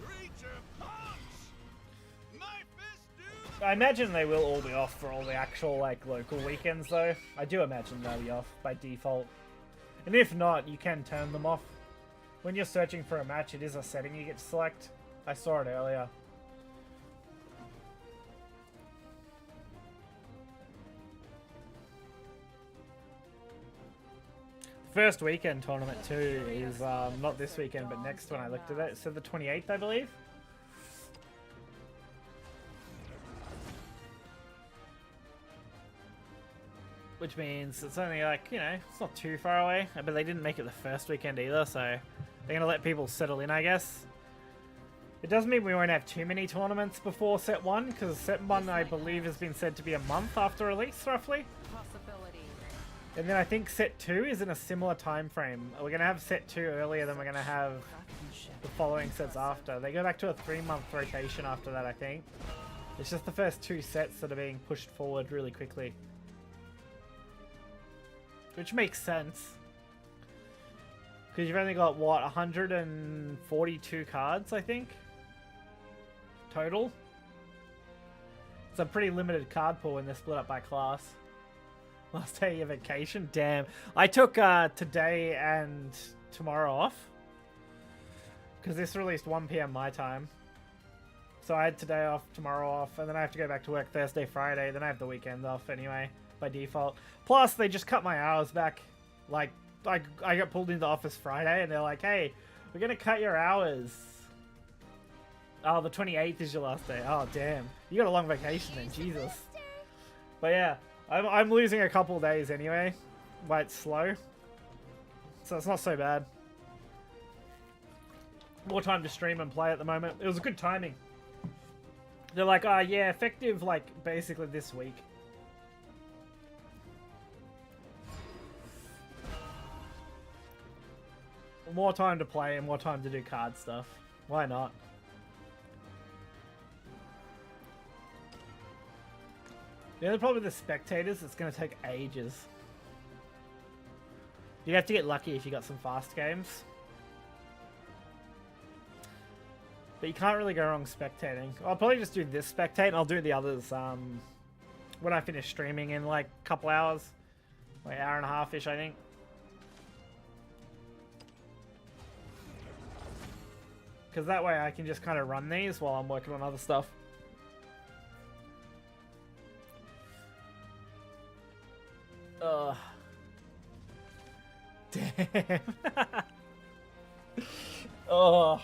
Creature punch! My fist do I imagine they will all be off for all the actual, like, local weekends, though. I do imagine they'll be off by default. And if not, you can turn them off. When you're searching for a match, it is a setting you get to select. I saw it earlier. First weekend tournament, too, is not this weekend, but next when I looked at it. So the 28th, I believe? Which means it's only like, you know, it's not too far away. But they didn't make it the first weekend either, so they're going to let people settle in, I guess. It does mean we won't have too many tournaments before set 1, because set 1, I believe, has been said to be a month after release, roughly. And then I think set 2 is in a similar time frame. We're going to have set 2 earlier than we're going to have the following sets after. They go back to a 3-month rotation after that, I think. It's just the first 2 sets that are being pushed forward really quickly. Which makes sense. Because you've only got, what, 142 cards, I think? Total? It's a pretty limited card pool when they're split up by class. Last day of vacation? Damn. I took today and tomorrow off. Because this released 1 PM my time. So I had today off, tomorrow off, and then I have to go back to work Thursday, Friday. Then I have the weekend off anyway, by default. Plus, they just cut my hours back. Like, I got pulled into the office Friday, and they're like, hey, we're going to cut your hours. Oh, the 28th is your last day. Oh, damn. You got a long vacation then, Jesus. But yeah, I'm losing a couple days anyway. But it's slow. So it's not so bad. More time to stream and play at the moment. It was a good timing. They're like, yeah, effective, like, basically this week. More time to play and more time to do card stuff. Why not? The only problem with the spectators, it's going to take ages. You'd have to get lucky if you got some fast games. But you can't really go wrong spectating. I'll probably just do this spectate and I'll do the others when I finish streaming in like a couple hours. Like hour and a half-ish, I think. Because that way I can just kind of run these while I'm working on other stuff. Damn. Oh.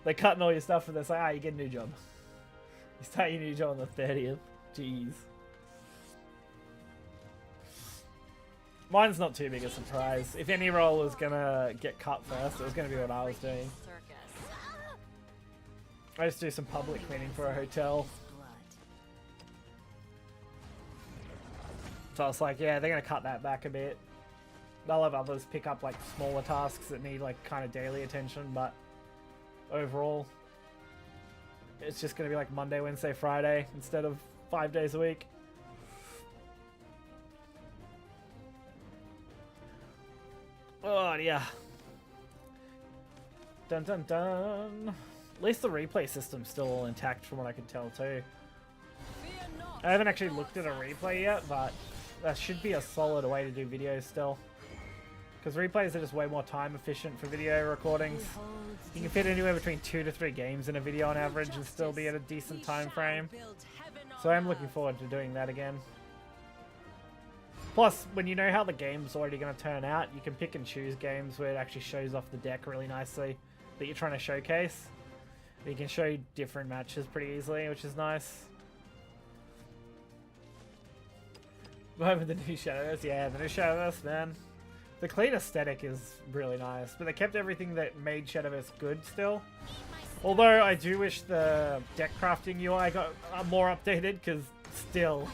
They're cutting all your stuff for this. Like, you get a new job. You start your new job on the 30th. Jeez. Mine's not too big a surprise. If any role was gonna get cut first, it was gonna be what I was doing. I just do some public cleaning for a hotel. So I was like, yeah, they're gonna cut that back a bit. They'll have others pick up like smaller tasks that need like kind of daily attention, but overall, it's just gonna be like Monday, Wednesday, Friday instead of 5 days a week. Oh yeah. Dun dun dun. At least the replay system's still all intact from what I can tell too. I haven't actually looked at a replay yet, but that should be a solid way to do videos still. Because replays are just way more time efficient for video recordings. You can fit anywhere between 2 to 3 games in a video on average and still be at a decent time frame. So I'm looking forward to doing that again. Plus, when you know how the game's already going to turn out, you can pick and choose games where it actually shows off the deck really nicely that you're trying to showcase. You can show different matches pretty easily, which is nice. What with the new Shadowverse? Yeah, the new Shadowverse, man. The clean aesthetic is really nice, but they kept everything that made Shadowverse good still. Although I do wish the deck crafting UI got more updated, because still,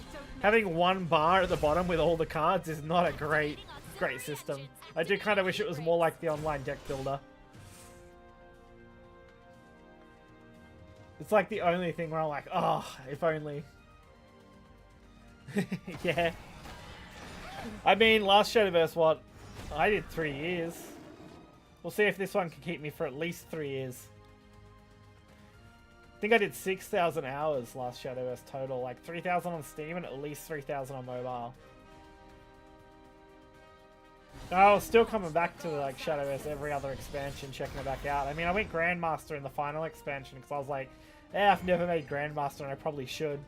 Having one bar at the bottom with all the cards is not a great system. I do kind of wish it was more like the online deck builder. It's like the only thing where I'm like, oh, if only. Yeah. I mean, last Shadowverse, what? I did 3 years. We'll see if this one can keep me for at least 3 years. I think I did 6,000 hours last Shadowverse total. Like 3,000 on Steam and at least 3,000 on mobile. I was still coming back to like Shadowverse every other expansion, checking it back out. I mean, I went Grandmaster in the final expansion because I was like, eh, I've never made Grandmaster and I probably should.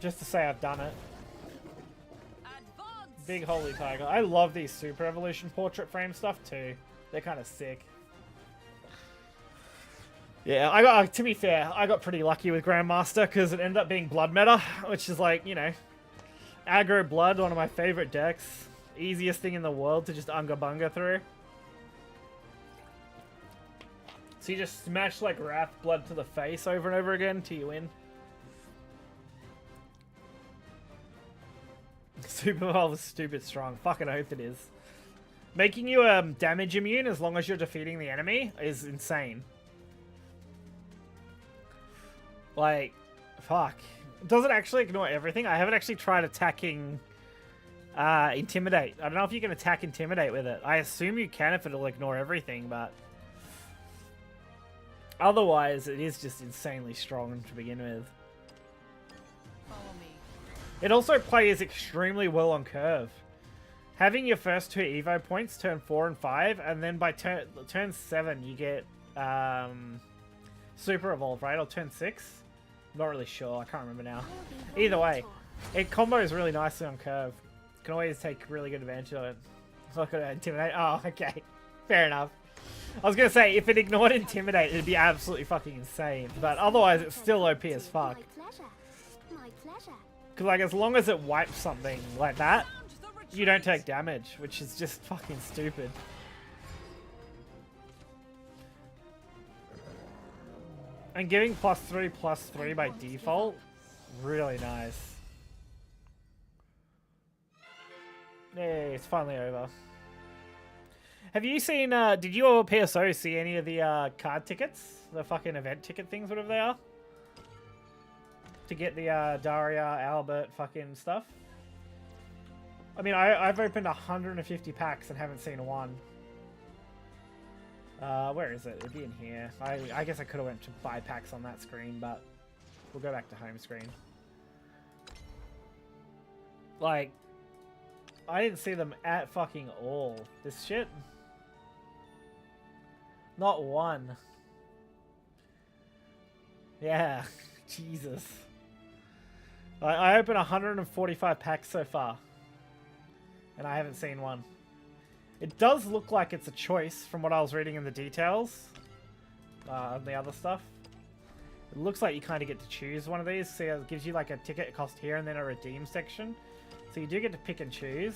Just to say I've done it. Big Holy Tiger. I love these Super Evolution portrait frame stuff too. They're kind of sick. Yeah, I got, to be fair, I got pretty lucky with Grandmaster because it ended up being Blood Meta, which is like, you know, aggro Blood, one of my favorite decks. Easiest thing in the world to just Unga Bunga through. So you just smash like Wrath Blood to the face over and over again till you win. Super Evolve is stupid strong. Fucking oath it is. Making you damage immune as long as you're defeating the enemy is insane. Like, fuck. Does it actually ignore everything? I haven't actually tried attacking Intimidate. I don't know if you can attack Intimidate with it. I assume you can if it'll ignore everything, but otherwise it is just insanely strong to begin with. It also plays extremely well on curve. Having your first 2 Evo points, turn 4 and 5, and then by turn 7 you get Super Evolve, right? Or turn 6? I'm not really sure, I can't remember now. Either way, it combos really nicely on curve. You can always take really good advantage of it. It's not gonna Intimidate. Oh, okay. Fair enough. I was gonna say, if it ignored Intimidate, it'd be absolutely fucking insane. But otherwise, it's still OP as fuck. My pleasure. Because, like, as long as it wipes something like that, you don't take damage, which is just fucking stupid. And giving +3/+3 by default, really nice. Yay, it's finally over. Have you seen, did you or PSO see any of the card tickets? The fucking event ticket things, whatever they are? To get the Daria, Albert fucking stuff. I mean, I've opened 150 packs and haven't seen one. Where is it? It'd be in here. I guess I could have went to buy packs on that screen, but we'll go back to home screen. Like, I didn't see them at fucking all. This shit? Not one. Yeah. Jesus. I opened 145 packs so far. And I haven't seen one. It does look like it's a choice from what I was reading in the details. And the other stuff. It looks like you kind of get to choose one of these. See, it gives you like a ticket cost here and then a redeem section. So you do get to pick and choose.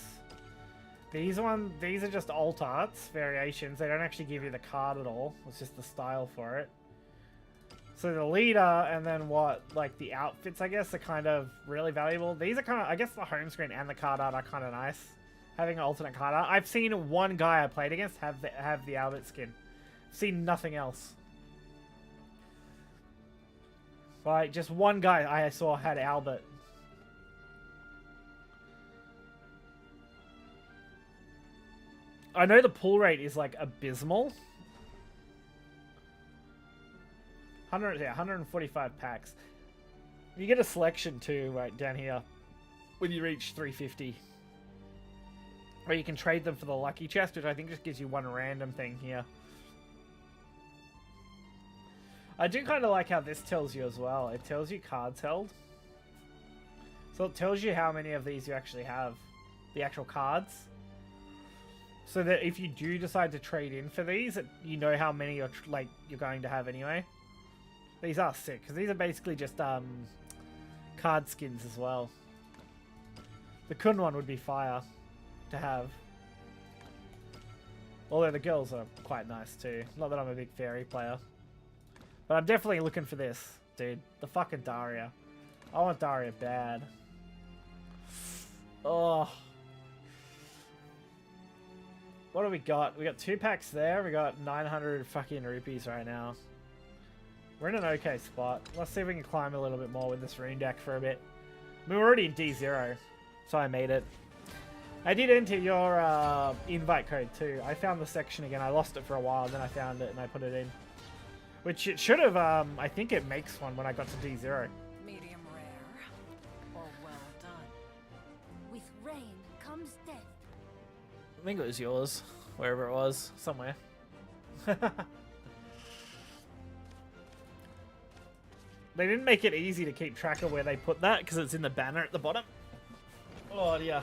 These are just alt arts, variations. They don't actually give you the card at all. It's just the style for it. So the leader and then what, like the outfits, I guess, are kind of really valuable. These are kind of, I guess the home screen and the card art are kind of nice. Having an alternate card art. I've seen one guy I played against have the Albert skin. I've seen nothing else. Like, just one guy I saw had Albert. I know the pull rate is like abysmal. 145 packs. You get a selection too, right down here, when you reach 350. Or you can trade them for the lucky chest, which I think just gives you one random thing here. I do kind of like how this tells you as well. It tells you cards held. So it tells you how many of these you actually have. The actual cards. So that if you do decide to trade in for these, you know how many you're going to have anyway. These are sick, because these are basically just card skins as well. The Kun one would be fire to have. Although the girls are quite nice too. Not that I'm a big fairy player. But I'm definitely looking for this. dude. The fucking Daria. I want Daria bad. Oh. What do we got? We got 2 packs there. We got 900 fucking rupees right now. We're in an okay spot. Let's see if we can climb a little bit more with this rune deck for a bit. We were already in D0, so I made it. I did enter your invite code too. I found the section again. I lost it for a while, then I found it and I put it in. Which it should have, I think it makes one when I got to D0. Medium rare. Or well done. With rain comes death. I think it was yours, wherever it was, somewhere. They didn't make it easy to keep track of where they put that because it's in the banner at the bottom. Oh dear.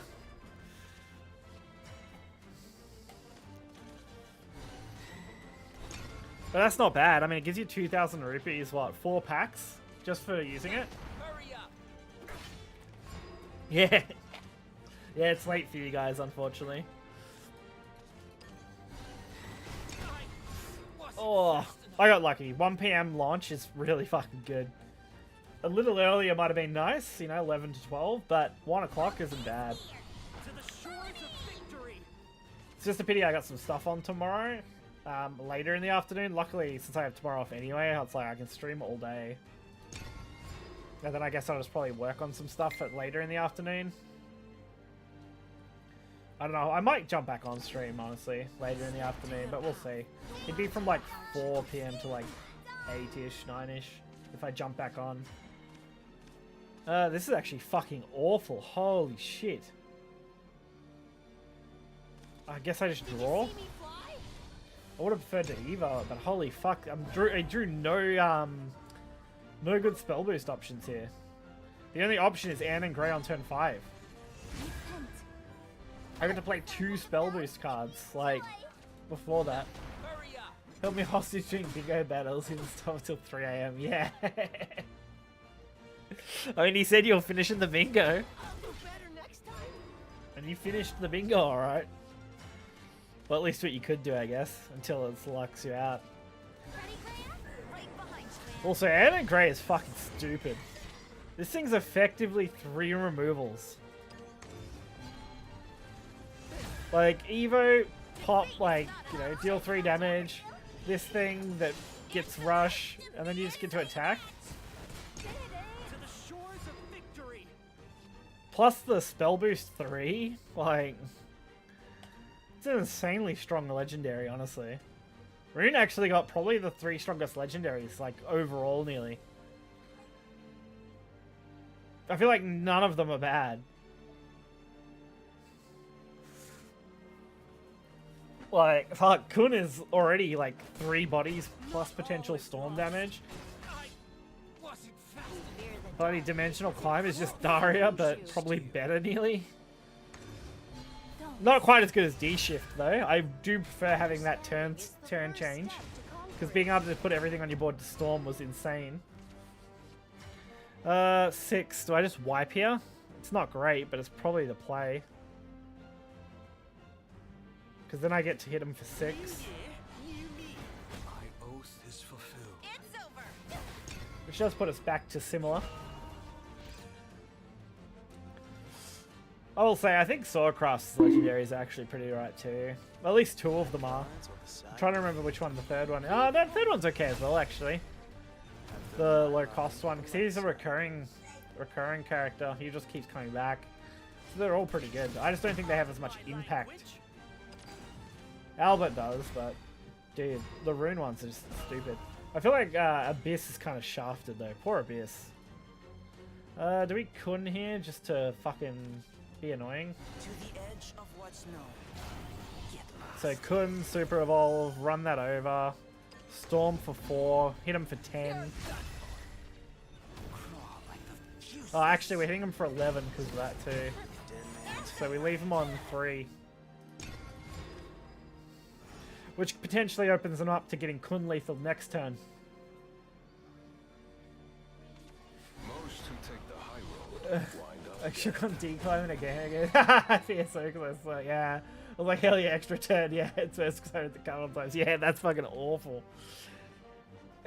But that's not bad. I mean, it gives you 2,000 rupees, what, 4 packs just for using it? Hurry up. Yeah. Yeah, it's late for you guys, unfortunately. Oh, I got lucky. 1 PM launch is really fucking good. A little earlier might have been nice, you know, 11 to 12, but 1 o'clock isn't bad. To the shores of victory. It's just a pity I got some stuff on tomorrow, later in the afternoon. Luckily, since I have tomorrow off anyway, it's like I can stream all day. And then I guess I'll just probably work on some stuff at later in the afternoon. I don't know, I might jump back on stream, honestly, later in the afternoon, but we'll see. It'd be from like 4 PM to like 8-ish, 9-ish, if I jump back on. This is actually fucking awful, holy shit. I guess I just draw? I would have preferred to Evo, but holy fuck, I drew no good spell boost options here. The only option is Anne and Grey on turn 5. I got to play 2 spell boost cards, like, before that. Help me hostage during bingo battles in stuff till 3 AM, yeah. I mean, he said you're finishing the bingo. And you finished the bingo, alright. Well, at least what you could do, I guess, until it lucks you out. Also, Anne and Grey is fucking stupid. This thing's effectively 3 removals. Like, Evo, pop, like, you know, deal 3 damage. This thing that gets rush, and then you just get to attack. Plus the spell boost 3, like, it's an insanely strong legendary, honestly. Rune actually got probably the 3 strongest legendaries, like, overall, nearly. I feel like none of them are bad. Like, fuck, Kun is already, like, 3 bodies plus potential storm damage. Bloody Dimensional Climb is just Daria, but probably better, nearly. Not quite as good as D-Shift, though. I do prefer having that turn change. Because being able to put everything on your board to storm was insane. 6. Do I just wipe here? It's not great, but it's probably the play. Because then I get to hit him for 6. My oath is fulfilled. Which does put us back to similar. I will say, I think Swordcraft's legendary is actually pretty right too. Well, at least 2 of them are. I'm trying to remember which one the 3rd one is. Oh, that 3rd one's okay as well, actually. The low cost one, because he's a recurring character. He just keeps coming back. So they're all pretty good. I just don't think they have as much impact. Albert does, but dude, the rune ones are just stupid. I feel like Abyss is kind of shafted though. Poor Abyss. Do we Kun here just to fucking be annoying? To the edge of what's known. So Kun, Super Evolve, run that over. Storm for 4, hit him for 10. Oh, actually we're hitting him for 11 because of that too. So we leave him on 3. Which potentially opens them up to getting Kun lethal next turn. Most who take the high road wind up. I shook on declining again. Yeah, so close. Like, yeah. I was like, hell yeah, extra turn. Yeah, it's first because I heard the couple of times. Yeah, that's fucking awful.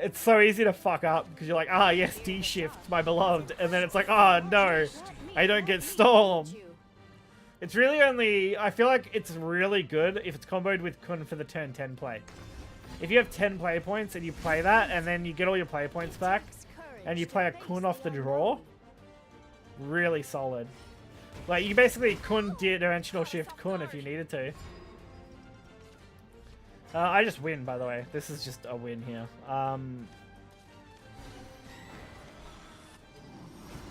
It's so easy to fuck up because you're like, ah, yes, D shift, my beloved, and then it's like, oh no, I don't get Storm. It's really only, I feel like it's really good if it's comboed with Kun for the turn 10 play. If you have 10 play points and you play that, and then you get all your play points back, and you play a Kun off the draw, really solid. Like, you basically Kun dimensional shift Kun if you needed to. I just win, by the way. This is just a win here.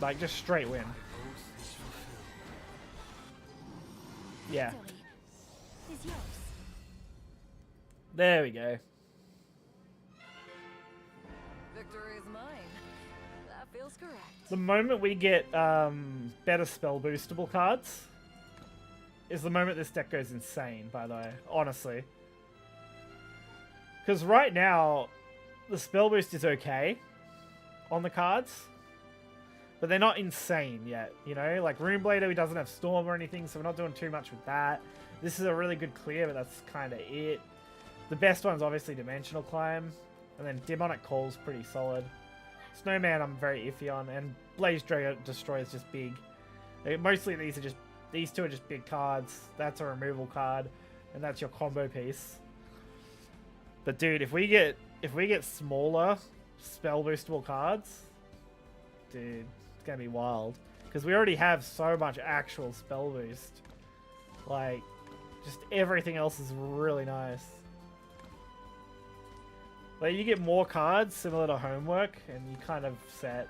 Like, just straight win. Yeah. There we go. Victory is mine. That feels correct. The moment we get better spell boostable cards is the moment this deck goes insane, by the way. Honestly. Because right now, the spell boost is okay on the cards. But they're not insane yet, you know? Like, Runeblader, he doesn't have Storm or anything, so we're not doing too much with that. This is a really good clear, but that's kind of it. The best one's obviously Dimensional Climb. And then Demonic Call's pretty solid. Snowman I'm very iffy on. And Blaze Destroy is just big. Mostly these two are just big cards. That's a removal card. And that's your combo piece. But dude, if we get smaller spell boostable cards, dude, it's gonna be wild. Because we already have so much actual spell boost. Like, just everything else is really nice. Like, you get more cards similar to Homework, and you kind of set.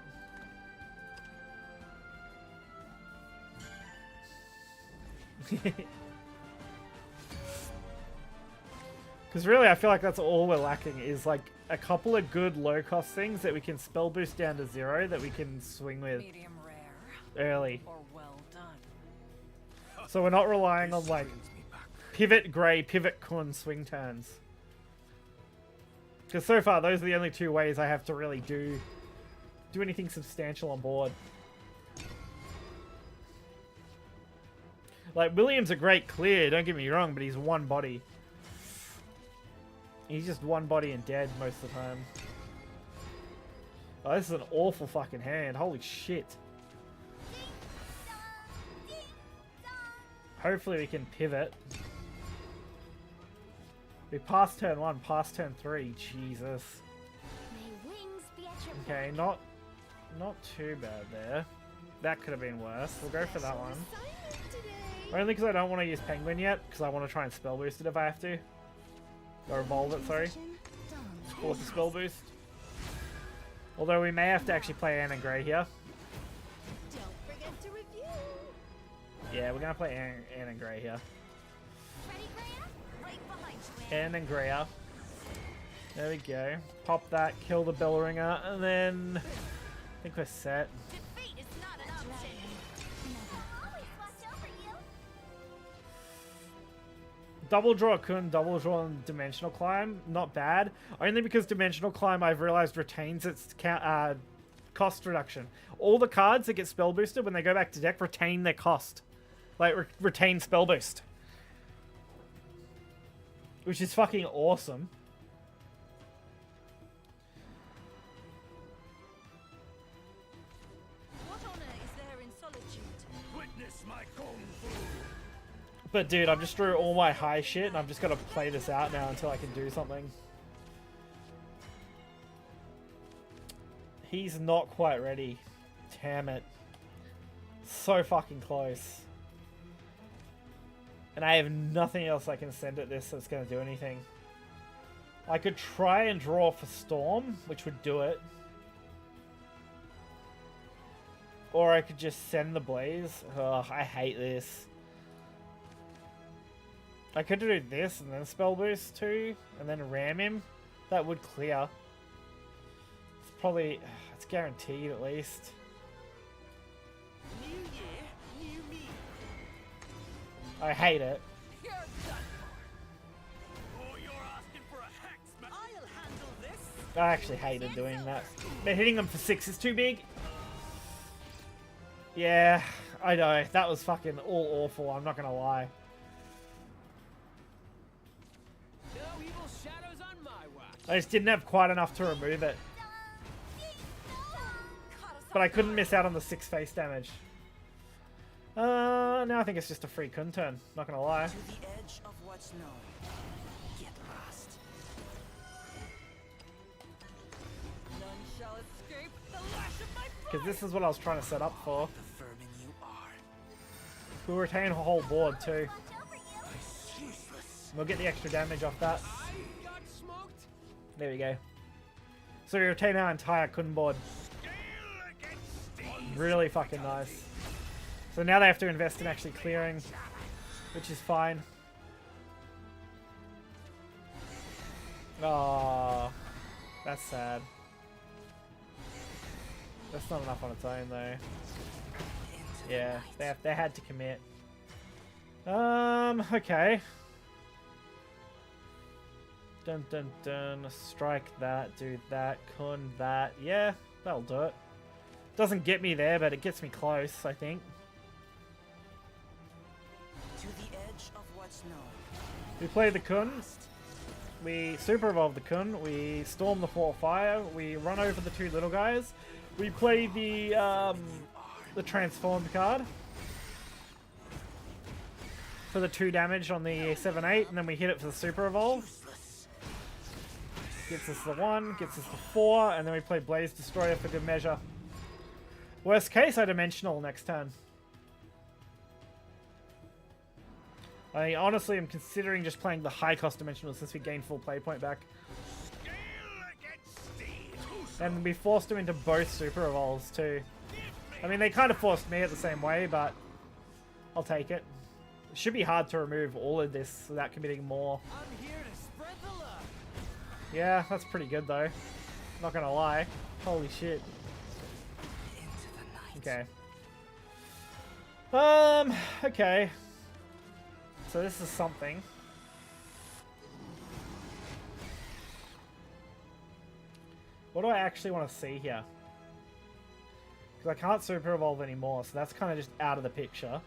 Because really, I feel like that's all we're lacking is like a couple of good low-cost things that we can spell boost down to 0 that we can swing with early. Or well done. So we're not relying on like Pivot Grey, Pivot Kun swing turns. Because so far, those are the only two ways I have to really do anything substantial on board. Like, William's a great clear, don't get me wrong, but he's one body. He's just one body and dead most of the time. Oh, this is an awful fucking hand. Holy shit. Hopefully we can pivot. We passed turn 1, past turn 3. Jesus. Okay, not too bad there. That could have been worse. We'll go for that one. Only because I don't want to use Penguin yet, because I want to try and spell boost it if I have to. Or evolve it, sorry. Force the spell boost. Although we may have to actually play Anne and Grey here. Yeah, we're going to play Anne and Grey here. Anne and Greya. There we go. Pop that, kill the bell ringer, and then I think we're set. Double draw Kun, double draw on Dimensional Climb, not bad. Only because Dimensional Climb, I've realized, retains its cost reduction. All the cards that get spell boosted when they go back to deck retain their cost. Like, retain spell boost. Which is fucking awesome. What honor is there in solitude? Witness my kung fu. But dude, I've just drew all my high shit and I've just got to play this out now until I can do something. He's not quite ready. Damn it. So fucking close. And I have nothing else I can send at this that's going to do anything. I could try and draw for Storm, which would do it. Or I could just send the Blaze. Ugh, I hate this. I could do this and then spell boost too, and then ram him. That would clear. It's probably, it's guaranteed at least. New year, new me. I hate it. You're done for. Oh, you're asking for a hex, man. I'll handle this. I actually hated doing that. But hitting them for 6 is too big. Yeah, I know. That was fucking all awful, I'm not gonna lie. No evil shadows on my watch. I just didn't have quite enough to remove it. But I couldn't miss out on the 6 face damage. Now I think it's just a free Kun turn, not gonna lie. To the edge of what's known. Get lost. None shall escape the lash of my Because this is what I was trying to set up for. The vermin you are. We'll retain a whole board too. Watch over you. Useless. We'll get the extra damage off that. I got smoked. There we go. So we retain our entire Kun board. Really fucking nice. So now they have to invest in actually clearing, which is fine. Oh, that's sad. That's not enough on its own though. Yeah, they had to commit. Okay. Dun dun dun. Strike that, do that, Kun that. Yeah, that'll do it. Doesn't get me there, but it gets me close, I think. To the edge of what's known. We play the Kun. We super evolve the Kun. We storm the Fort Fire. We run over the 2 little guys. We play the transformed card for the 2 damage on the 7/8, and then we hit it for the super evolve. Gets us the 1, gets us the 4, and then we play Blaze Destroyer for good measure. Worst case, I dimensional next turn. I honestly am considering just playing the high cost dimensional since we gain full play point back. And we forced him into both super evolves too. I mean, they kind of forced me at the same way, but I'll take it. It should be hard to remove all of this without committing more. I'm here to spread the love. Yeah, that's pretty good though. Not gonna lie. Holy shit. Okay. Okay. So this is something. What do I actually want to see here? Because I can't super evolve anymore, so that's kind of just out of the picture.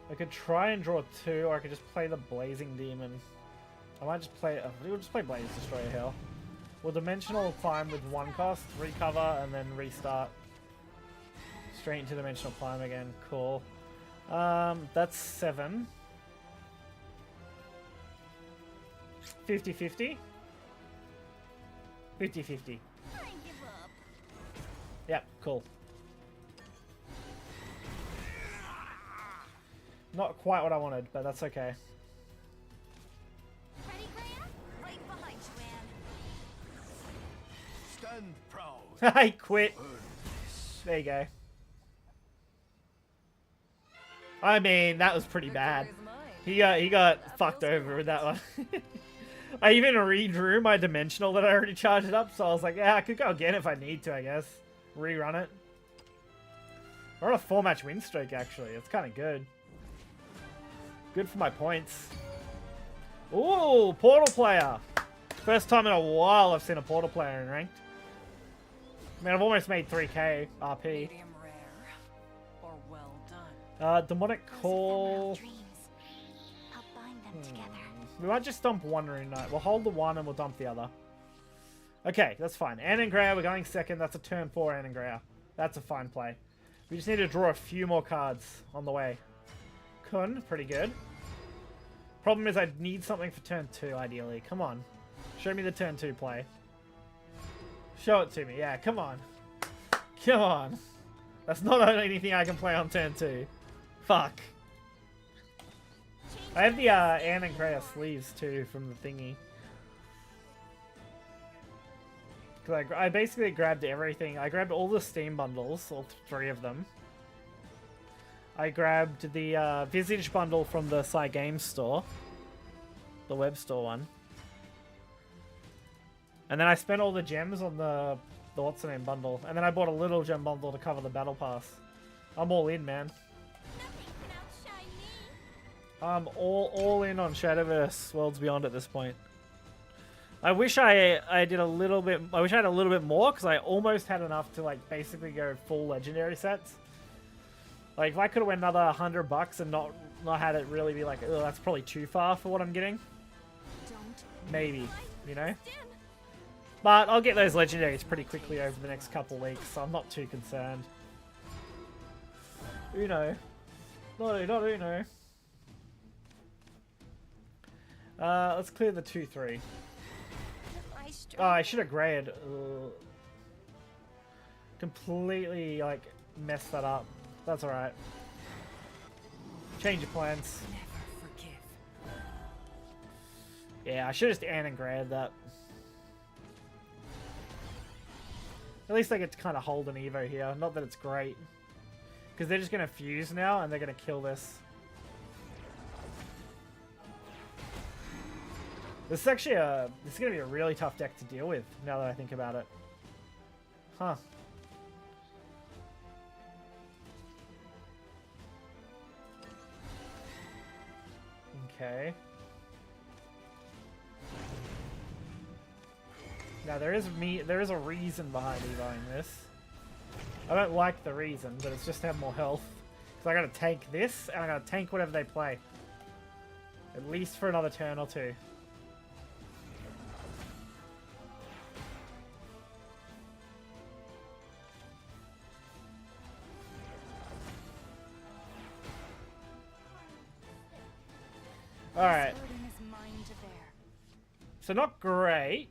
I could try and draw 2, or I could just play the Blazing Demon. I might just play... we'll just play Blaze Destroyer here. We'll Dimensional Climb with 1 cost, recover, and then restart. Straight into Dimensional Climb again. Cool. That's 7. 50-50. 50-50. I give up. Yep, cool. Not quite what I wanted, but that's okay. Ready, Graham? Right behind you, Anne. Stand proud. I quit. There you go. I mean, that was pretty bad. He got fucked over with that one. I even redrew my dimensional that I already charged up, so I was like, yeah, I could go again if I need to, I guess. Rerun it. We're on a 4-match win streak, actually. It's kind of good. Good for my points. Ooh, Portal player. First time in a while I've seen a Portal player in ranked. I mean, I've almost made 3k RP. Medium rare or well done. Demonic Call. I'll bind them together. We might just dump 1 Rune Knight. We'll hold the 1 and we'll dump the other. Okay, that's fine. Annangrea, we're going second. That's a turn 4 Annangrea. That's a fine play. We just need to draw a few more cards on the way. Kun, pretty good. Problem is I need something for turn 2, ideally. Come on. Show me the turn 2 play. Show it to me. Yeah, come on. Come on. That's not anything I can play on turn 2. Fuck. I have the Annangrea sleeves too from the thingy. Cause I basically grabbed everything. I grabbed all the Steam bundles, all 3 of them. I grabbed the Visage bundle from the Cygames store. The web store one. And then I spent all the gems on the what's the name bundle. And then I bought a little gem bundle to cover the battle pass. I'm all in, man. I'm all in on Shadowverse Worlds Beyond at this point. I wish I did a little bit. I wish I had a little bit more because I almost had enough to like basically go full legendary sets. Like if I could have went another $100 and not not had it really be like, oh, that's probably too far for what I'm getting. Maybe, you know? But I'll get those legendaries pretty quickly over the next couple weeks, so I'm not too concerned. Uno. Not Uno. Let's clear the 2-3. Oh, I should have graded. Completely, like, messed that up. That's alright. Change of plans. Never forgive. Yeah, I should have just and graded that. At least I get to kind of hold an Evo here. Not that it's great. Because they're just going to fuse now, and they're going to kill this. This is actually this is going to be a really tough deck to deal with, now that I think about it. Huh. Okay. Now there is a reason behind Evoing this. I don't like the reason, but it's just to have more health. Because I gotta tank this, and I gotta tank whatever they play. At least for another turn or two. Alright. So not great,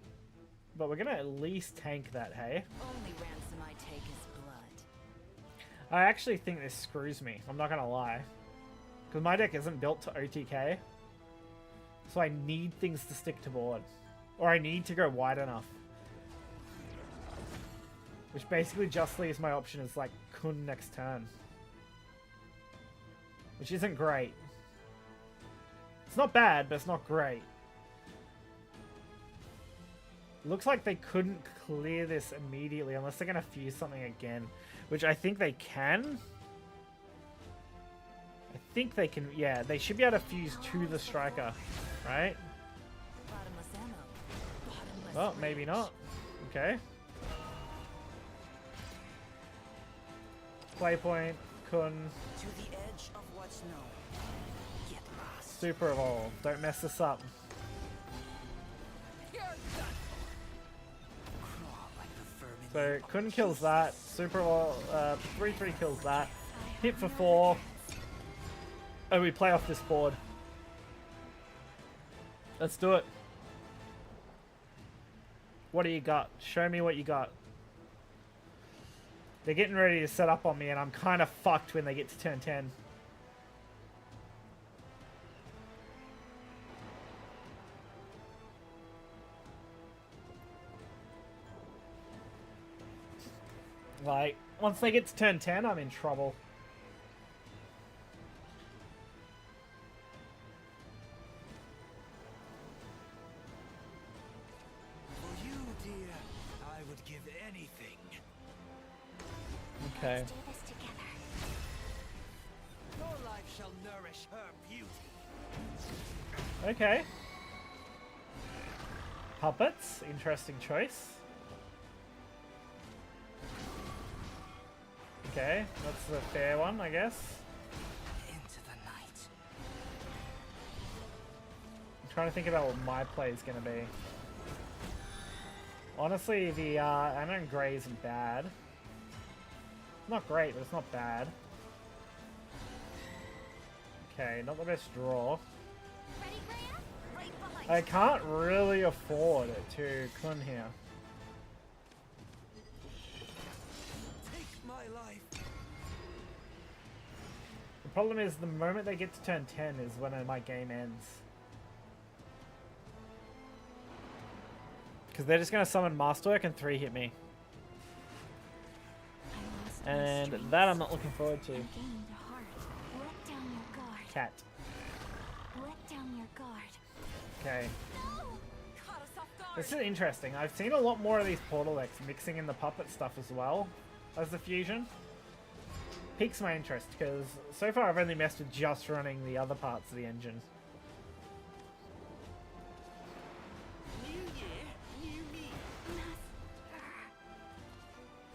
but we're gonna at least tank that, hey? Only ransom I take is blood. I actually think this screws me, I'm not gonna lie. Because my deck isn't built to OTK. So I need things to stick to board. Or I need to go wide enough. Which basically just leaves my option as like Kun next turn. Which isn't great. It's not bad, but it's not great. Looks like they couldn't clear this immediately unless they're going to fuse something again. Which I think they can. I think they can, yeah, they should be able to fuse to the striker, right? Well, maybe not. Okay. Playpoint, Kun. To the edge of what's known. Get lost. Super Evolve. Don't mess this up. So, Kun kills that. Super Evolve, 3-3 kills that. Hit for 4. Oh, we play off this board. Let's do it. What do you got? Show me what you got. They're getting ready to set up on me, and I'm kind of fucked when they get to turn 10. Like, once they get to turn 10, I'm in trouble. For you, dear, I would give anything. Okay. Let's do this together. Your life shall nourish her beauty. Okay. Puppets, interesting choice. Okay, that's the fair one, I guess. Into the night. I'm trying to think about what my play is going to be. Honestly, the Anon Grey isn't bad. Not great, but it's not bad. Okay, not the best draw. Ready, Graham? Right behind I can't really afford to Kun here. Take my life. The problem is the moment they get to turn 10 is when my game ends. Because they're just going to summon Masterwork and 3-hit me. And that I'm not looking forward to. Gained a heart. Let down your guard. Cat. Let down your guard. Okay. Caught us off guard. This is interesting. I've seen a lot more of these portal decks mixing in the puppet stuff as well as the fusion. Piques my interest because so far I've only messed with just running the other parts of the engine. New year, new me.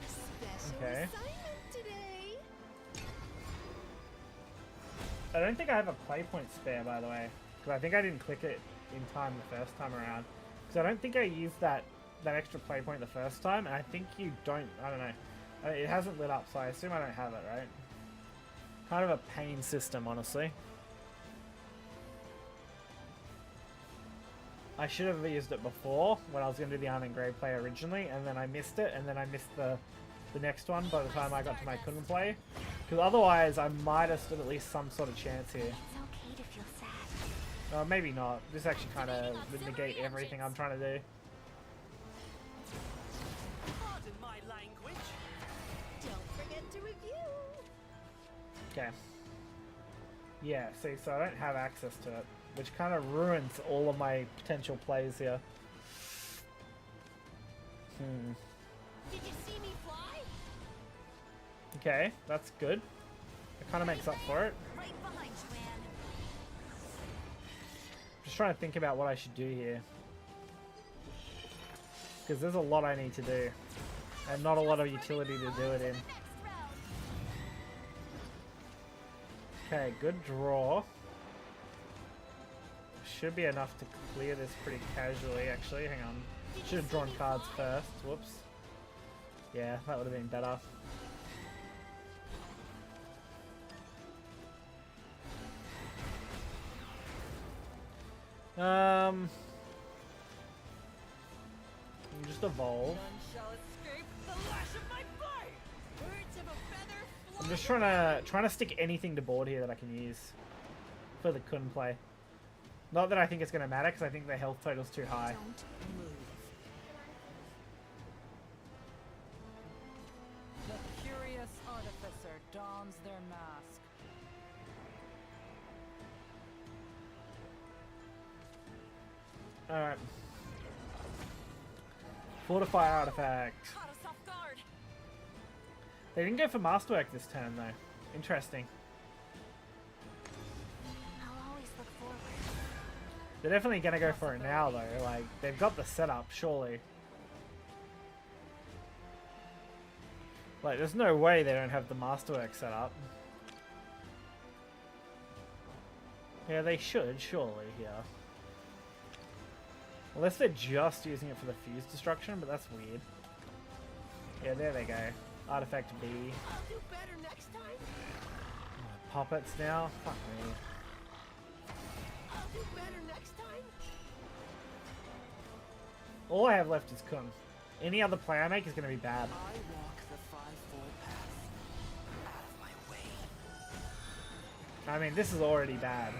Special Okay. assignment today. I don't think I have a play point spare, by the way, because I think I didn't click it in time the first time around. Because I don't think I used that extra play point the first time, and I think you don't. I don't know. It hasn't lit up, so I assume I don't have it, right? Kind of a pain system, honestly. I should have used it before when I was going to do the unengraved play originally, and then I missed it, and then I missed the next one by the time I got to my couldn't play. Because otherwise, I might have stood at least some sort of chance here. It's okay to feel sad. Maybe not. This actually kind of would negate everything I'm trying to do. Pardon my language. Don't forget to review. Okay. Yeah, see, so I don't have access to it, which kind of ruins all of my potential plays here. Did you see me fly? Okay, that's good. It kind of makes up for it. Right behind you, Anne. Just trying to think about what I should do here. Because there's a lot I need to do. And not a lot of utility to do it in. Okay, good draw. Should be enough to clear this pretty casually, actually. Hang on. Should have drawn cards first. Whoops. Yeah, that would have been better. Just evolve. None shall escape the lash of my blade. Birds of a feather fly. I'm just trying to stick anything to board here that I can use for the couldn't play. Not that I think it's going to matter, because I think the health total's too high. Don't move. The curious artificer dons their mask. Alright. Fortify artifact. Caught us off guard. They didn't go for masterwork this turn, though. Interesting. I'll always look forward. They're definitely going to go for it now, though. Like, they've got the setup, surely. Like, there's no way they don't have the masterwork set up. Yeah, they should, surely, here. Unless they're just using it for the fuse destruction, but that's weird. Yeah, there they go. Artifact B. I'll do better next time. Puppets now? Fuck me. I'll do better next time. All I have left is Kun. Any other play I make is going to be bad. I walk the five-fold path. Out of my way. I mean, this is already bad.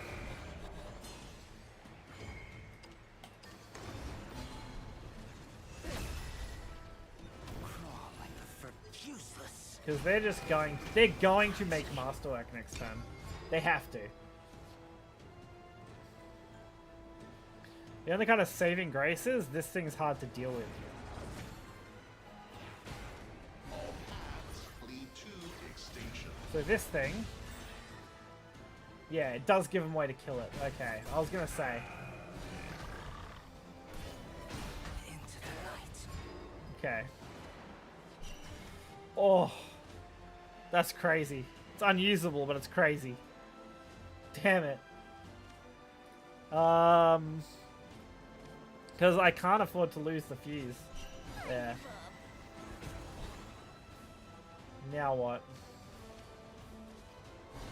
Crawl like the useless. Because they're going to make masterwork next turn. They have to. The only kind of saving grace is this thing's hard to deal with. So this thing, yeah, it does give them way to kill it. Okay, I was gonna say. Into the night. Okay. Oh, that's crazy. It's unusable, but it's crazy. Damn it. Because I can't afford to lose the fuse. Yeah. Now what?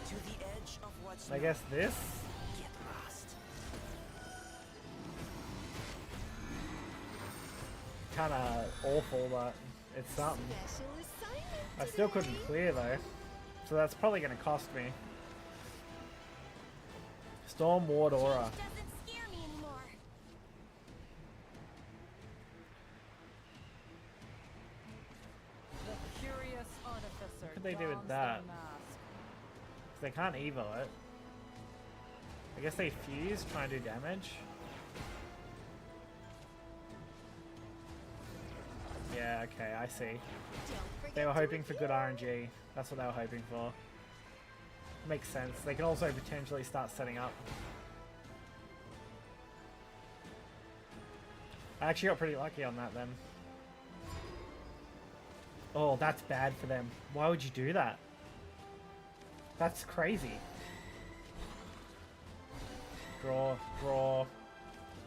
To the edge of what's I guess this? Get lost. Kinda awful, but it's something. Special assignment. I still couldn't clear though. So that's probably gonna cost me. Storm Ward Aura. Doesn't scare me anymore. The curious artificer. What could they do with dons that? their mask. They can't evo it. I guess they fuse, try and do damage. Yeah, okay, I see. They were hoping for good RNG. That's what they were hoping for. Makes sense. They can also potentially start setting up. I actually got pretty lucky on that then. Oh, that's bad for them. Why would you do that? That's crazy. Draw.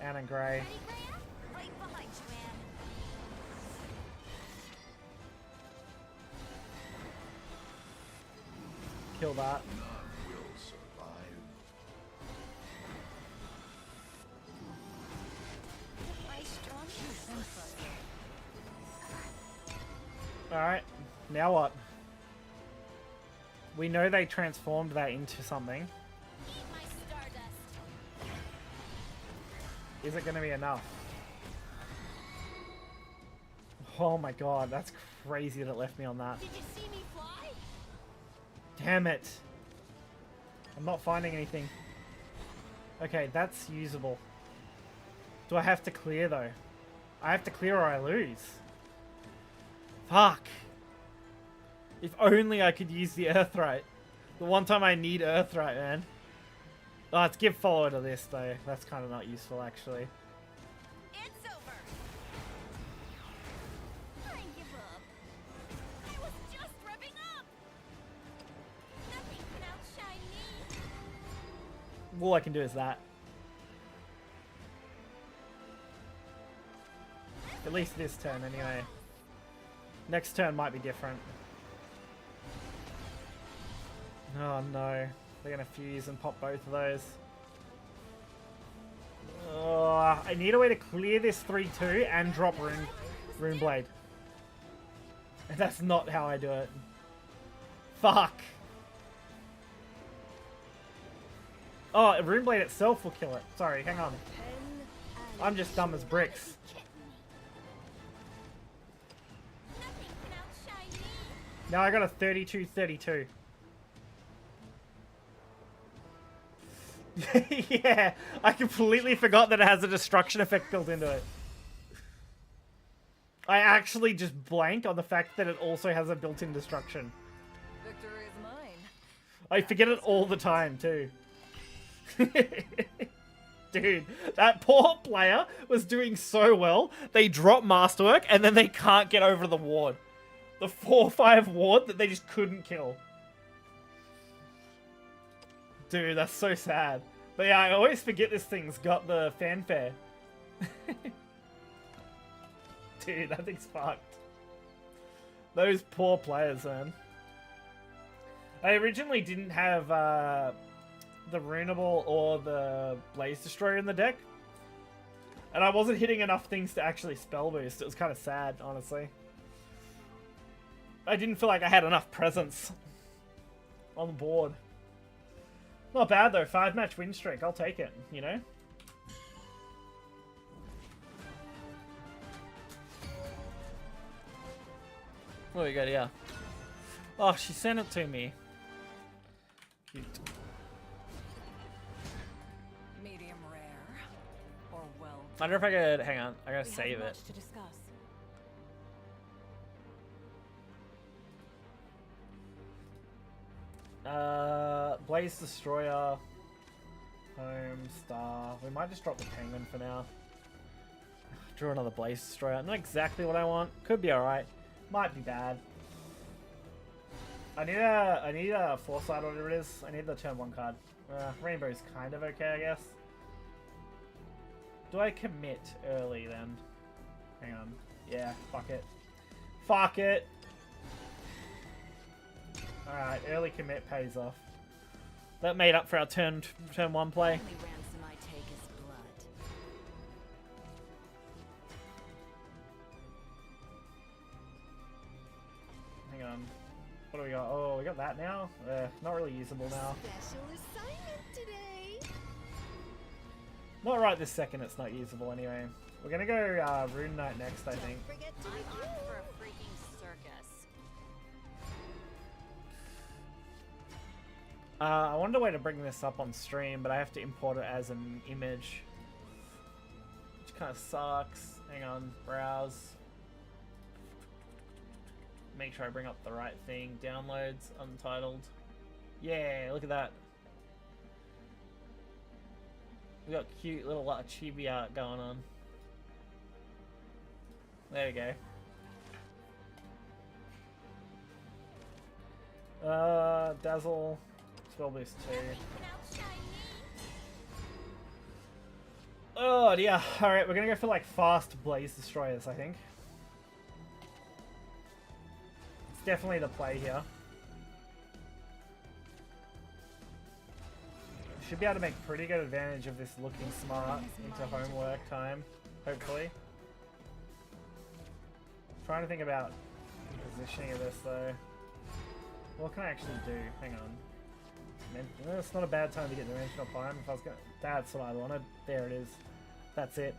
Anna Grey. Ready, Graham? Right behind you, Anne. Kill that. None will survive. My strong Alright, now what? We know they transformed that into something. Eat my stardust. Is it going to be enough? Oh my god, that's crazy that it left me on that. Did you see me fly? Damn it. I'm not finding anything. Okay, that's usable. Do I have to clear though? I have to clear or I lose. Fuck. If only I could use the Earthright. The one time I need Earthright, man. Oh, let's give follower to this though. That's kind of not useful actually. It's over. I give up. I was just revving up. Nothing can outshine me. All I can do is that. At least this turn anyway. Next turn might be different. Oh no. They're gonna fuse and pop both of those. Oh, I need a way to clear this 3-2 and drop Rune Blade. And that's not how I do it. Fuck. Oh, Rune Blade itself will kill it. Sorry, hang on. I'm just dumb as bricks. Nothing can outshine me. Now I got a 32-32. Yeah, I completely forgot that it has a destruction effect built into it. I actually just blank on the fact that it also has a built-in destruction. Victory is mine. I forget it all the time, too. Dude, that poor player was doing so well. They drop Masterwork, and then they can't get over the ward. The 4-5 ward that they just couldn't kill. Dude, that's so sad. But yeah, I always forget this thing's got the fanfare. Dude, that thing's fucked. Those poor players, man. I originally didn't have the Runeable or the Blaze Destroyer in the deck. And I wasn't hitting enough things to actually spell boost. It was kind of sad, honestly. I didn't feel like I had enough presence on the board. Not bad though, 5-match win streak. I'll take it, you know? What do we got here? Oh, she sent it to me. Cute. Medium rare or well. I wonder if I could. Hang on, I gotta We save have it. much to discuss. Blaze Destroyer. Home Star. We might just drop the Penguin for now. Draw another Blaze Destroyer. Not exactly what I want. Could be alright. Might be bad. I need a Foresight or whatever it is. I need the turn 1 card. Rainbow's kind of okay, I guess. Do I commit early then? Hang on. Yeah, fuck it. Fuck it! Alright, early commit pays off. That made up for our turn 1 play. Only ransom I take is blood. Hang on. What do we got? Oh, we got that now? Not really usable now. Special assignment today. Not right this second, it's not usable anyway. We're gonna go Rune Knight next, I think. Forget to I'm review. on for a freaking circus. I wanted a way to bring this up on stream, but I have to import it as an image. Which kind of sucks. Hang on, browse. Make sure I bring up the right thing. Downloads, untitled. Yeah, look at that. We got cute little chibi art going on. There we go. Dazzle. Spell boost 2. Nothing can outshine me. Oh dear. Alright, we're gonna go for like fast blaze destroyers, I think. It's definitely the play here. Should be able to make pretty good advantage of this looking smart into homework time, hopefully. Trying to think about the positioning of this though. What can I actually do? Hang on. It's not a bad time to get dimensional climb. If I was going, that's what I wanted. There it is. That's it.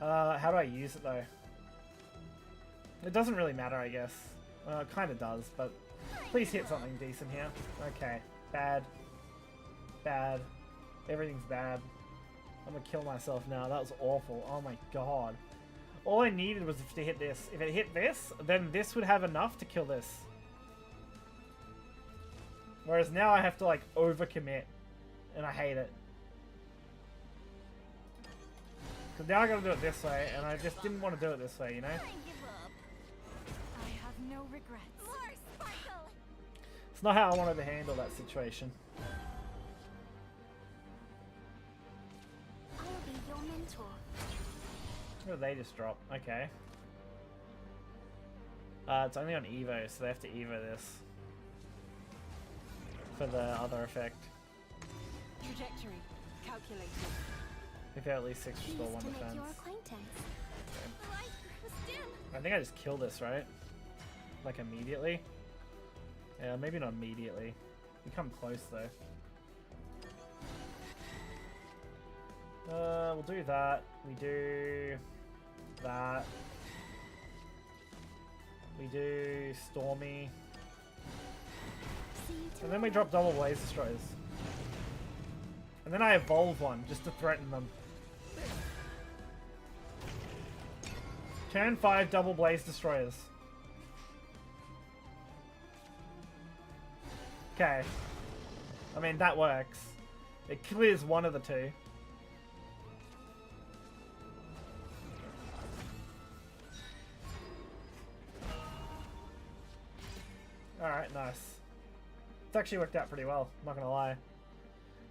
How do I use it though? It doesn't really matter, I guess. Well, it kind of does, but please hit something decent here. Okay, bad. Bad. Everything's bad. I'm gonna kill myself now. That was awful. Oh my god. All I needed was to hit this. If it hit this, then this would have enough to kill this. Whereas now I have to like overcommit. And I hate it. Because now I gotta do it this way, and I just didn't want to do it this way, you know? I have no regrets. More sparkle. It's not how I wanted to handle that situation. I'll be your mentor. What did they just drop? Okay. It's only on Evo, so they have to Evo this. For the other effect. Trajectory calculated. If they're at least 6 restore 1 defense. Your acquaintance. Okay. I think I just kill this, right? Like immediately? Yeah, maybe not immediately. We come close though. We'll do that. We do that. We do Stormy. And then we drop double blaze destroyers. And then I evolve one just to threaten them. Turn 5 double blaze destroyers. Okay. I mean, that works. It clears one of the two. Alright, nice. It's actually worked out pretty well, I'm not gonna lie.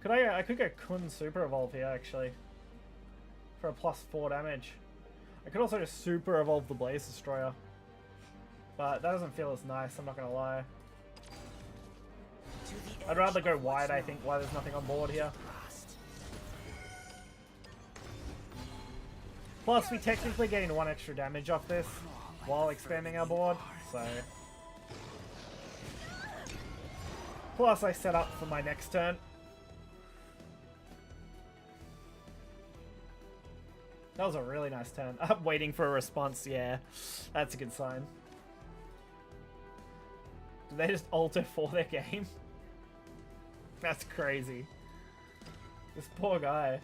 I could go Kun Super Evolve here, actually. For a +4 damage. I could also just Super Evolve the Blaze Destroyer. But that doesn't feel as nice, I'm not gonna lie. I'd rather go wide, I think, while there's nothing on board here. Plus, we technically gain 1 extra damage off this while expanding our board, so... Plus, I set up for my next turn. That was a really nice turn. I'm waiting for a response, yeah. That's a good sign. Did they just alter for their game? That's crazy. This poor guy.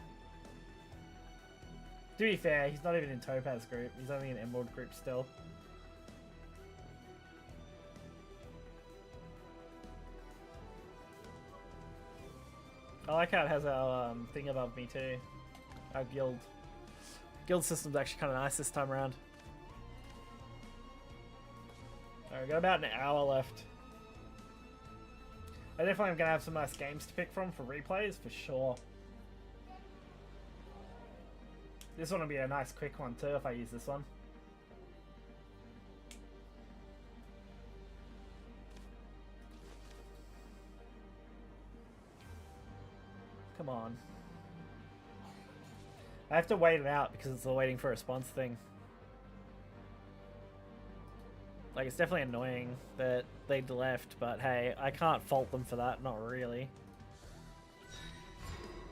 To be fair, he's not even in Topaz group. He's only in Emerald group still. I like how it has our thing above me too. Our guild. Guild system's actually kind of nice this time around. Alright, we've got about an hour left. I definitely am going to have some nice games to pick from for replays, for sure. This one will be a nice quick one too if I use this one. Come on. I have to wait it out because it's the waiting for a response thing. Like, it's definitely annoying that they'd left, but hey, I can't fault them for that, not really.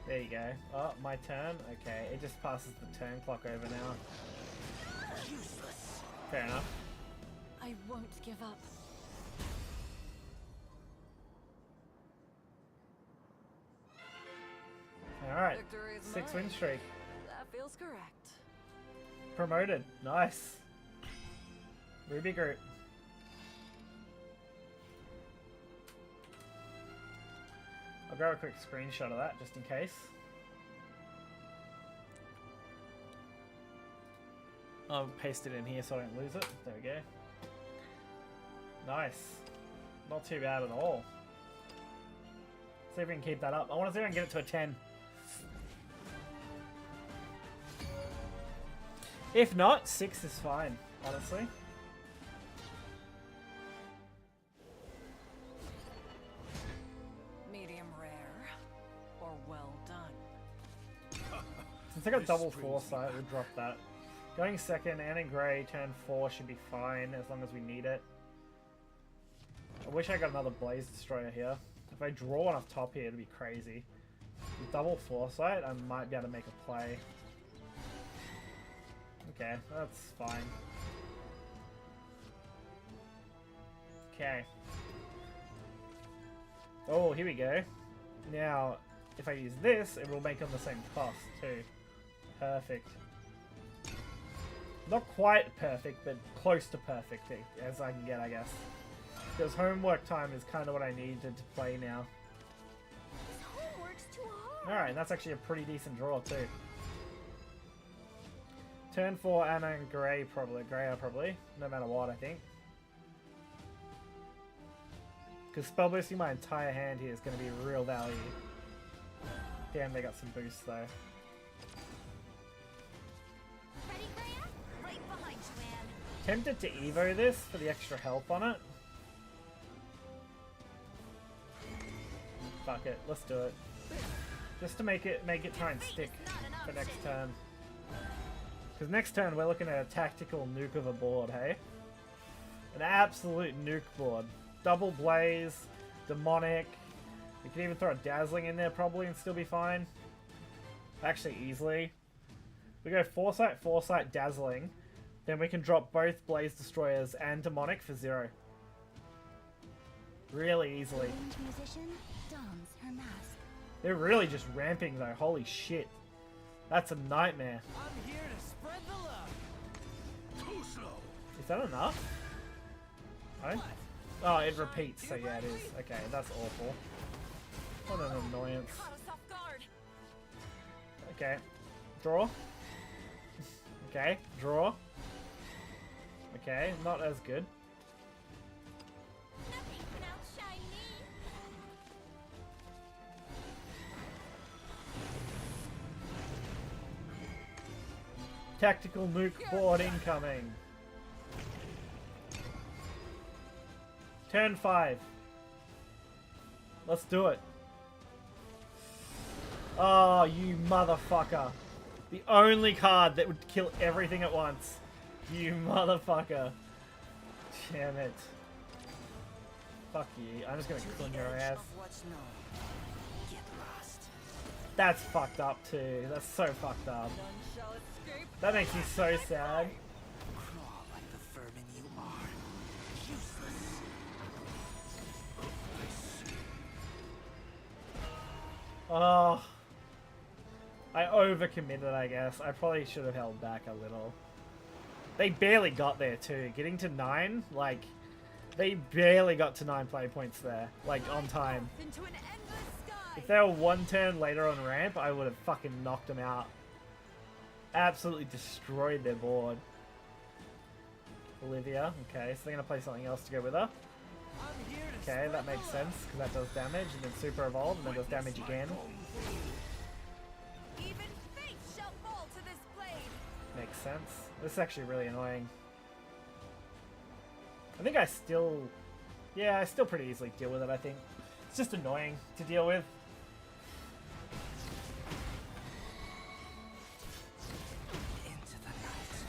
There you go. Oh, my turn? Okay, it just passes the turn clock over now. Useless. Fair enough. I won't give up. Alright, Victory is 6 mine. win streak. That feels correct. Promoted. Nice. Ruby group. I'll grab a quick screenshot of that just in case. I'll paste it in here so I don't lose it. There we go. Nice. Not too bad at all. See if we can keep that up. I want to see if I can get it to a 10. If not, 6 is fine, honestly. Medium rare or well done. Since I got double foresight, we'll drop that. Going second and in grey, turn 4 should be fine as long as we need it. I wish I got another Blaze Destroyer here. If I draw one off top here, it'd be crazy. With double foresight, I might be able to make a play. Okay, that's fine. Okay. Oh, here we go. Now, if I use this, it will make them the same cost too. Perfect. Not quite perfect, but close to perfect as I can get, I guess. Because homework time is kind of what I needed to play now. This homework's too hard. Alright, that's actually a pretty decent draw too. Turn 4, Anna and Grey probably. Greyer probably. No matter what, I think. Because spell boosting my entire hand here is going to be real value. Damn, they got some boosts though. Ready, Greyer? Right behind you, Anne. Tempted to Evo this for the extra health on it. Fuck it, let's do it. Just to make it try and stick for next turn. Because next turn we're looking at a tactical nuke of a board, hey? An absolute nuke board. Double Blaze, Demonic. We can even throw a Dazzling in there probably and still be fine. Actually, easily. We go Foresight, Foresight, Dazzling. Then we can drop both Blaze Destroyers and Demonic for 0. Really easily. Winged musician dons her mask. They're really just ramping though, holy shit. That's a nightmare. I'm here to spread the love. Too slow. Is that enough? Oh? Oh, it repeats, so yeah it is. Okay, that's awful. What an annoyance. Caught us off guard. Okay. Draw. Okay, draw. Okay, not as good. Nothing can outshine me. Tactical nuke board incoming. Turn 5. Let's do it. Oh, you motherfucker. The only card that would kill everything at once. You motherfucker. Damn it. Fuck you. I'm just gonna clean your ass. That's fucked up too. That's so fucked up. None shall escape. That makes me so sad. Crawl like the vermin you are. Useless. Oh. I overcommitted, I guess. I probably should have held back a little. They barely got there too. Getting to 9, like, they barely got to 9 play points there, like, on time. Into an endless sky. If they were 1 turn later on ramp, I would have fucking knocked them out. Absolutely destroyed their board. Olivia, okay, so they're gonna play something else to go with her. I'm here to Okay, spread that makes the sense, because that does damage, and then super evolve, and then does damage again. Even fate shall fall to this blade. Makes sense. This is actually really annoying. I think I still... Yeah, I still pretty easily deal with it, I think. It's just annoying to deal with. Into the night.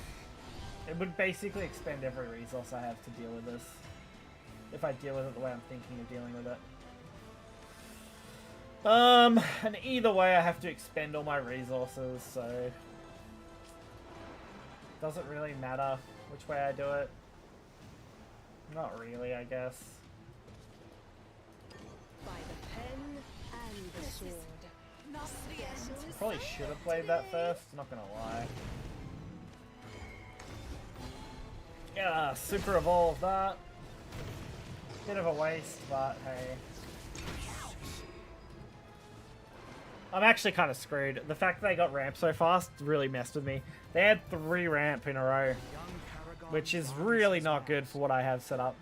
It would basically expend every resource I have to deal with this. If I deal with it the way I'm thinking of dealing with it. And either way I have to expend all my resources, so... Doesn't really matter which way I do it. Not really, I guess. By the pen and the sword. Not the end. Probably should have played that first, not gonna lie. Yeah, super evolve that. Bit of a waste, but hey. I'm actually kind of screwed. The fact that they got ramp so fast really messed with me. They had 3 ramp in a row, which is really not good for what I have set up.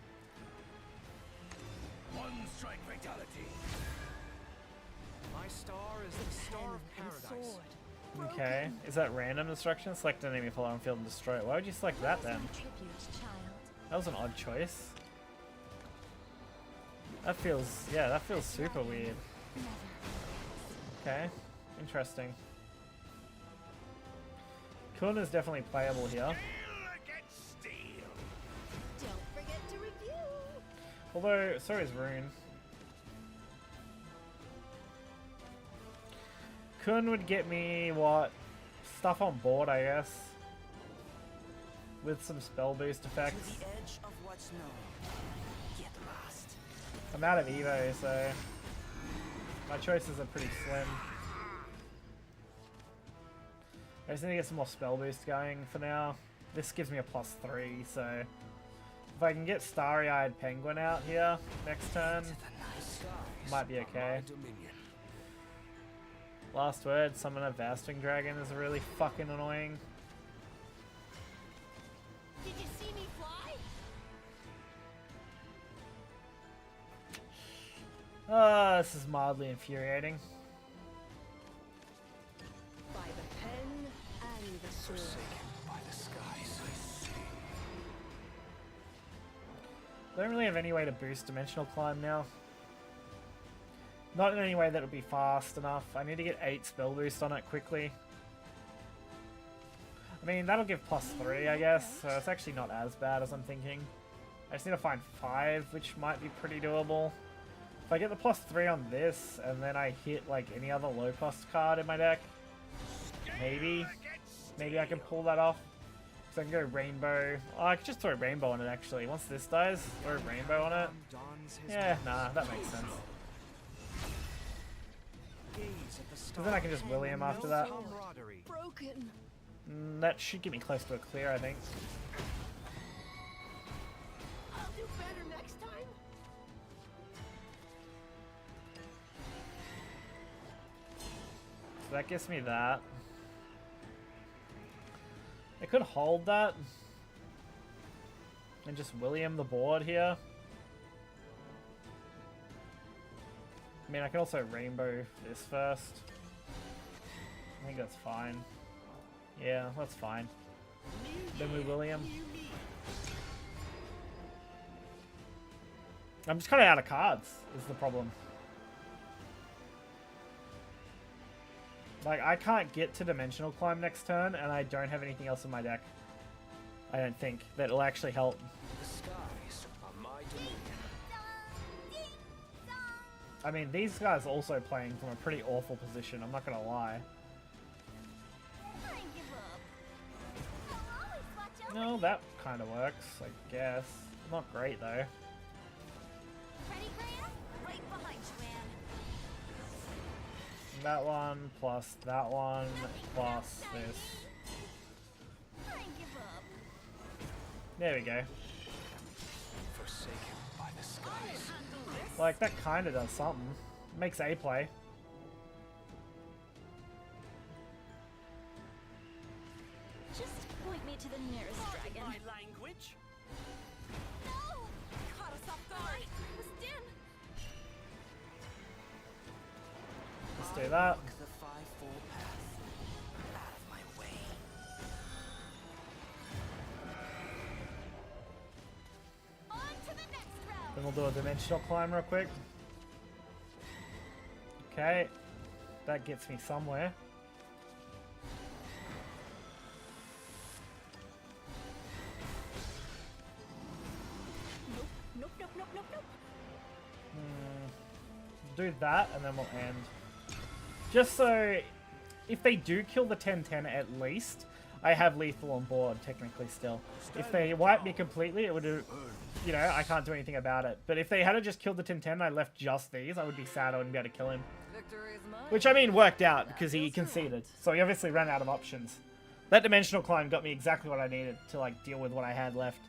One strike fatality. My star is the star of paradise. We're Okay, is that random destruction? Select an enemy follow on field and destroy it. Why would you select that then? That was an odd choice. That feels, yeah, that feels super weird. Okay, interesting. Kun is definitely playable here. Don't forget to review. Although, so is Rune. Kun would get me, what? Stuff on board, I guess. With some spell boost effects. To the edge of what's known. Get lost. I'm out of Evo, so my choices are pretty slim. I just need to get some more spell boost going for now. This gives me a +3, so if I can get Starry-Eyed Penguin out here next turn, might be okay. Last word, summon a Vasting Dragon is really fucking annoying. Did you see me fly? This is mildly infuriating. By the pen and the sword. By the skies, I see. I don't really have any way to boost Dimensional Climb now. Not in any way that would be fast enough. I need to get 8 spell boost on it quickly. I mean, that'll give +3, I guess, so it's actually not as bad as I'm thinking. I just need to find 5, which might be pretty doable. If I get the +3 on this, and then I hit, like, any other low-cost card in my deck, maybe I can pull that off. So I can go Rainbow. Oh, I could just throw Rainbow on it, actually. Once this dies, throw Rainbow on it. Yeah, nah, that makes sense. Because then I can just William after that. Broken. That should get me close to a clear, I think. I'll do better next time. So that gives me that. I could hold that. And just William the board here. I mean, I can also Rainbow this first. I think that's fine. Yeah, that's fine. Then we William. I'm just kind of out of cards, is the problem. Like, I can't get to Dimensional Climb next turn, and I don't have anything else in my deck. I don't think that'll actually help. The skies are my domain. I mean, these guys are also playing from a pretty awful position, I'm not gonna lie. No, that kind of works, I guess. Not great, though. Ready, Graham? Right behind you, Anne. That one, plus that one, plus this. I give up. There we go. Forsaken by the skies. Like, that kind of does something. Makes A play. Just point me to the nearest dragon. My language? No! Caught us off guard. It was dim. Let's do that. Walk the 5-4 path. Out of my way. On to the next round. Then we'll do a Dimensional Climb real quick. Okay. That gets me somewhere. Nope, nope, nope, nope, nope. Do that, and then we'll end. Just so, if they do kill the 10-10 at least, I have lethal on board, technically still. If they wipe me completely, it would do, you know, I can't do anything about it. But if they had just killed the 10-10 and I left just these, I would be sad I wouldn't be able to kill him. Victory is mine. Which, I mean, worked out, because he conceded. So he obviously ran out of options. That Dimensional Climb got me exactly what I needed to, like, deal with what I had left.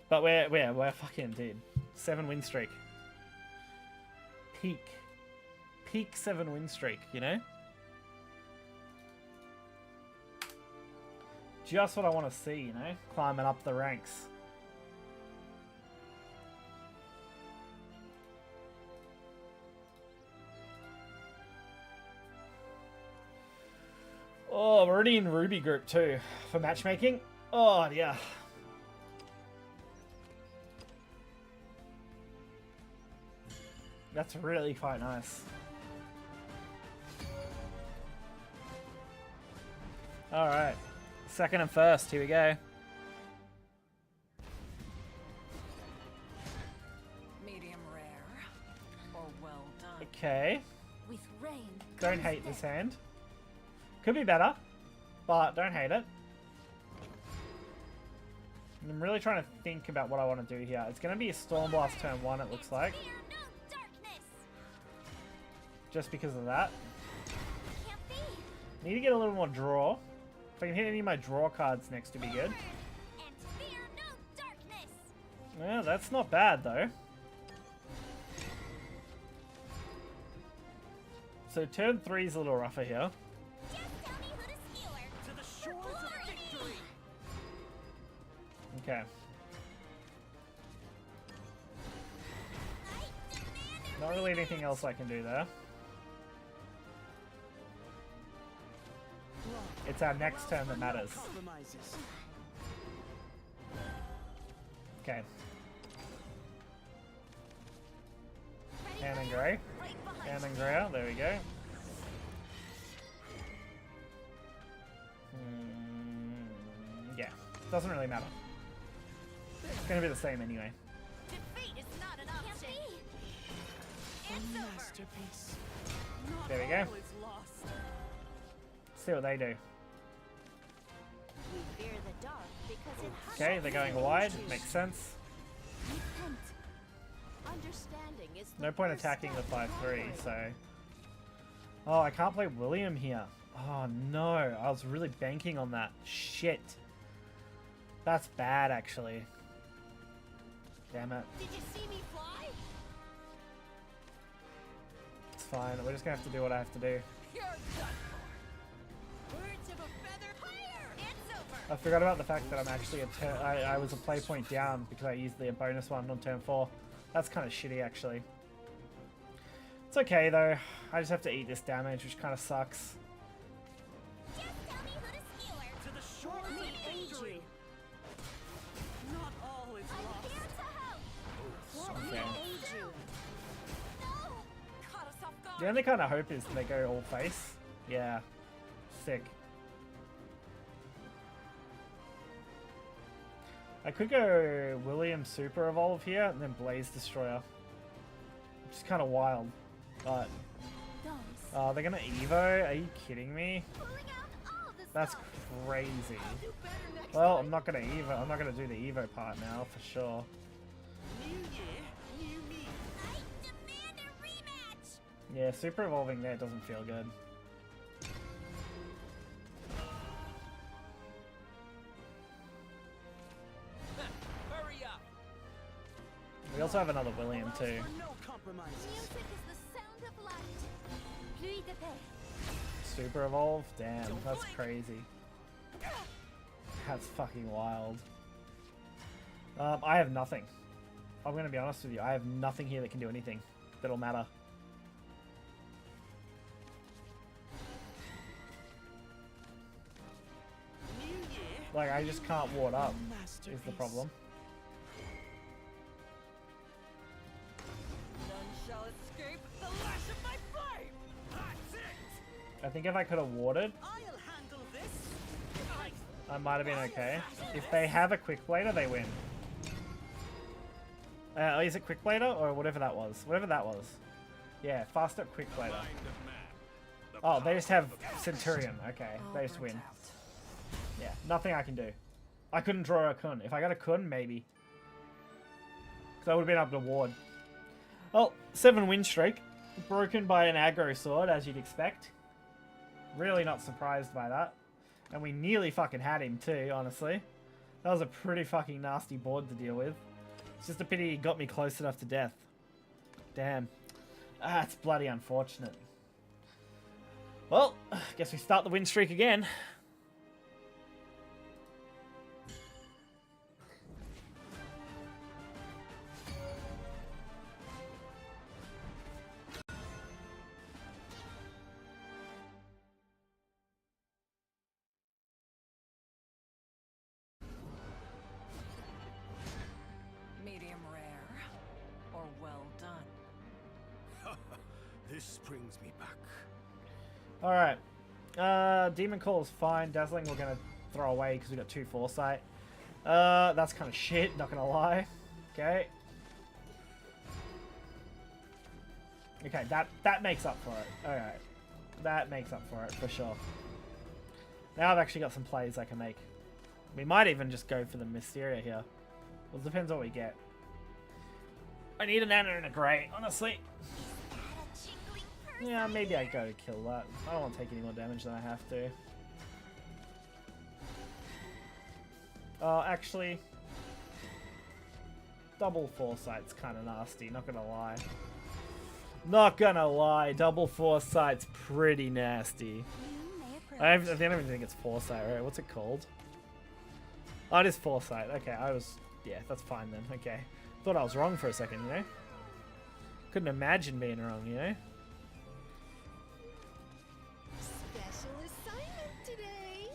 But we're fucking, dude. 7 win streak. Peak 7 win streak, you know? Just what I want to see, you know? Climbing up the ranks. Oh, we're already in Ruby group too for matchmaking. Oh, yeah. That's really quite nice. Alright. Second and first, here we go. Medium rare. Or well done. Okay. With rain. Don't hate this hand. Could be better, but don't hate it. I'm really trying to think about what I want to do here. It's going to be a Stormblast turn 1, it looks like. Just because of that. Need to get a little more draw. If I can hit any of my draw cards next to be good. Well, that's not bad though. So turn 3 is a little rougher here. Okay. Not really anything else I can do there. It's our next turn that matters. Okay. And then grey. And then grey. There we go. Yeah. Doesn't really matter. It's gonna be the same anyway. There we go. See what they do. Okay, they're going wide. Makes sense. No point attacking the 5-3, so... Oh, I can't play William here. Oh no, I was really banking on that. Shit. That's bad, actually. Damn it. Did you see me fly? It's fine. We're just gonna have to do what I have to do. You're done for. Birds of a feather higher. It's over. I forgot about the fact that I'm actually I was a play point down because I used the bonus one on turn 4. That's kind of shitty, actually. It's okay though. I just have to eat this damage, which kind of sucks. Just tell me who to skewer. To the shore of victory. Not all is I'm lost. here to help. Okay. No. Caught us off guard. The only kind of hope is they go all face. Yeah. Sick. I could go William Super Evolve here and then Blaze Destroyer. Which is kind of wild. But... they're gonna Evo? Are you kidding me? That's crazy. Well, I'm not gonna Evo. I'm not gonna do the Evo part now, for sure. New year, new me. I demand a rematch. Yeah, Super Evolving there doesn't feel good. Hurry up! We also have another William too. No compromises. Music is the sound of light. Pluie de paix. Super Evolve? Damn, that's crazy. That's fucking wild. I have nothing. I'm gonna be honest with you, I have nothing here that can do anything that'll matter. New year. Like, I just can't ward up, is the problem. None shall escape the lash of my flame. That's it. I think if I could have warded, I'll handle this. I might have been okay. If they have a Quick Blader, they win. Is it Quick Blader or whatever that was? Whatever that was. Yeah, fast up Quick Blader. Oh, they just have Centurion. Okay, they just win. Yeah, nothing I can do. I couldn't draw a Kun. If I got a Kun, maybe. Because I would have been able to ward. Well, 7 win streak. Broken by an aggro sword, as you'd expect. Really not surprised by that. And we nearly fucking had him too, honestly. That was a pretty fucking nasty board to deal with. It's just a pity he got me close enough to death. Damn. That's bloody unfortunate. Well, guess we start the win streak again. Get me back. Alright. Demon Call is fine. Dazzling we're going to throw away because we got 2 Foresight. That's kind of shit, not going to lie. Okay. Okay, that makes up for it. Alright. That makes up for it, for sure. Now I've actually got some plays I can make. We might even just go for the Mysteria here. Well, it depends what we get. I need an Anna and a Grey, honestly. Yeah, maybe I go to kill that. I don't want to take any more damage than I have to. Oh, actually... Double Foresight's kind of nasty, not gonna lie. Not gonna lie, double Foresight's pretty nasty. I don't even think it's Foresight, right? What's it called? Oh, it is Foresight. Okay, yeah, that's fine then. Okay. Thought I was wrong for a second, you know? Couldn't imagine being wrong, you know? Special assignment today.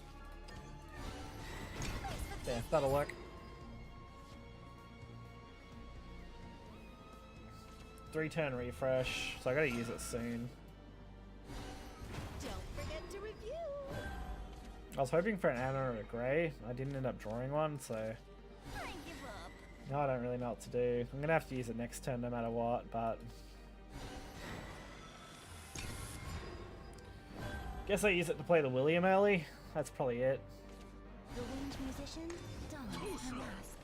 Yeah, that'll work. 3-turn refresh, so I gotta use it soon. Don't forget to review. I was hoping for an Anna or a Grey. I didn't end up drawing one, so... Now I don't really know what to do. I'm gonna have to use it next turn no matter what, but... Guess I use it to play the William early. That's probably it. The winged musician dons her mask.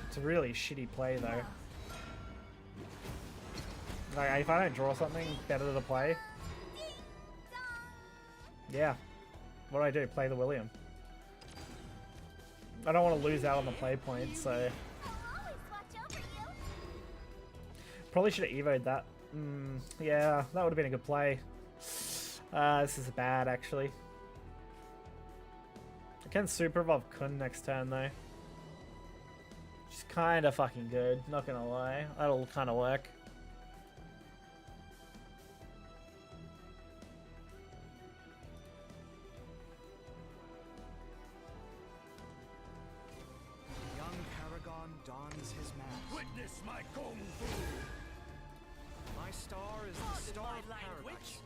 It's a really shitty play though. Like, if I don't draw something better to play... Yeah. What do I do? Play the William. I don't want to lose out on the play points, so... Probably should have evoed that. Yeah, that would have been a good play. This is bad, actually. I can Super Evolve Kun next turn, though. Which is kind of fucking good, not gonna lie. That'll kind of work. Witness my kung fu. My star is the star of paradise.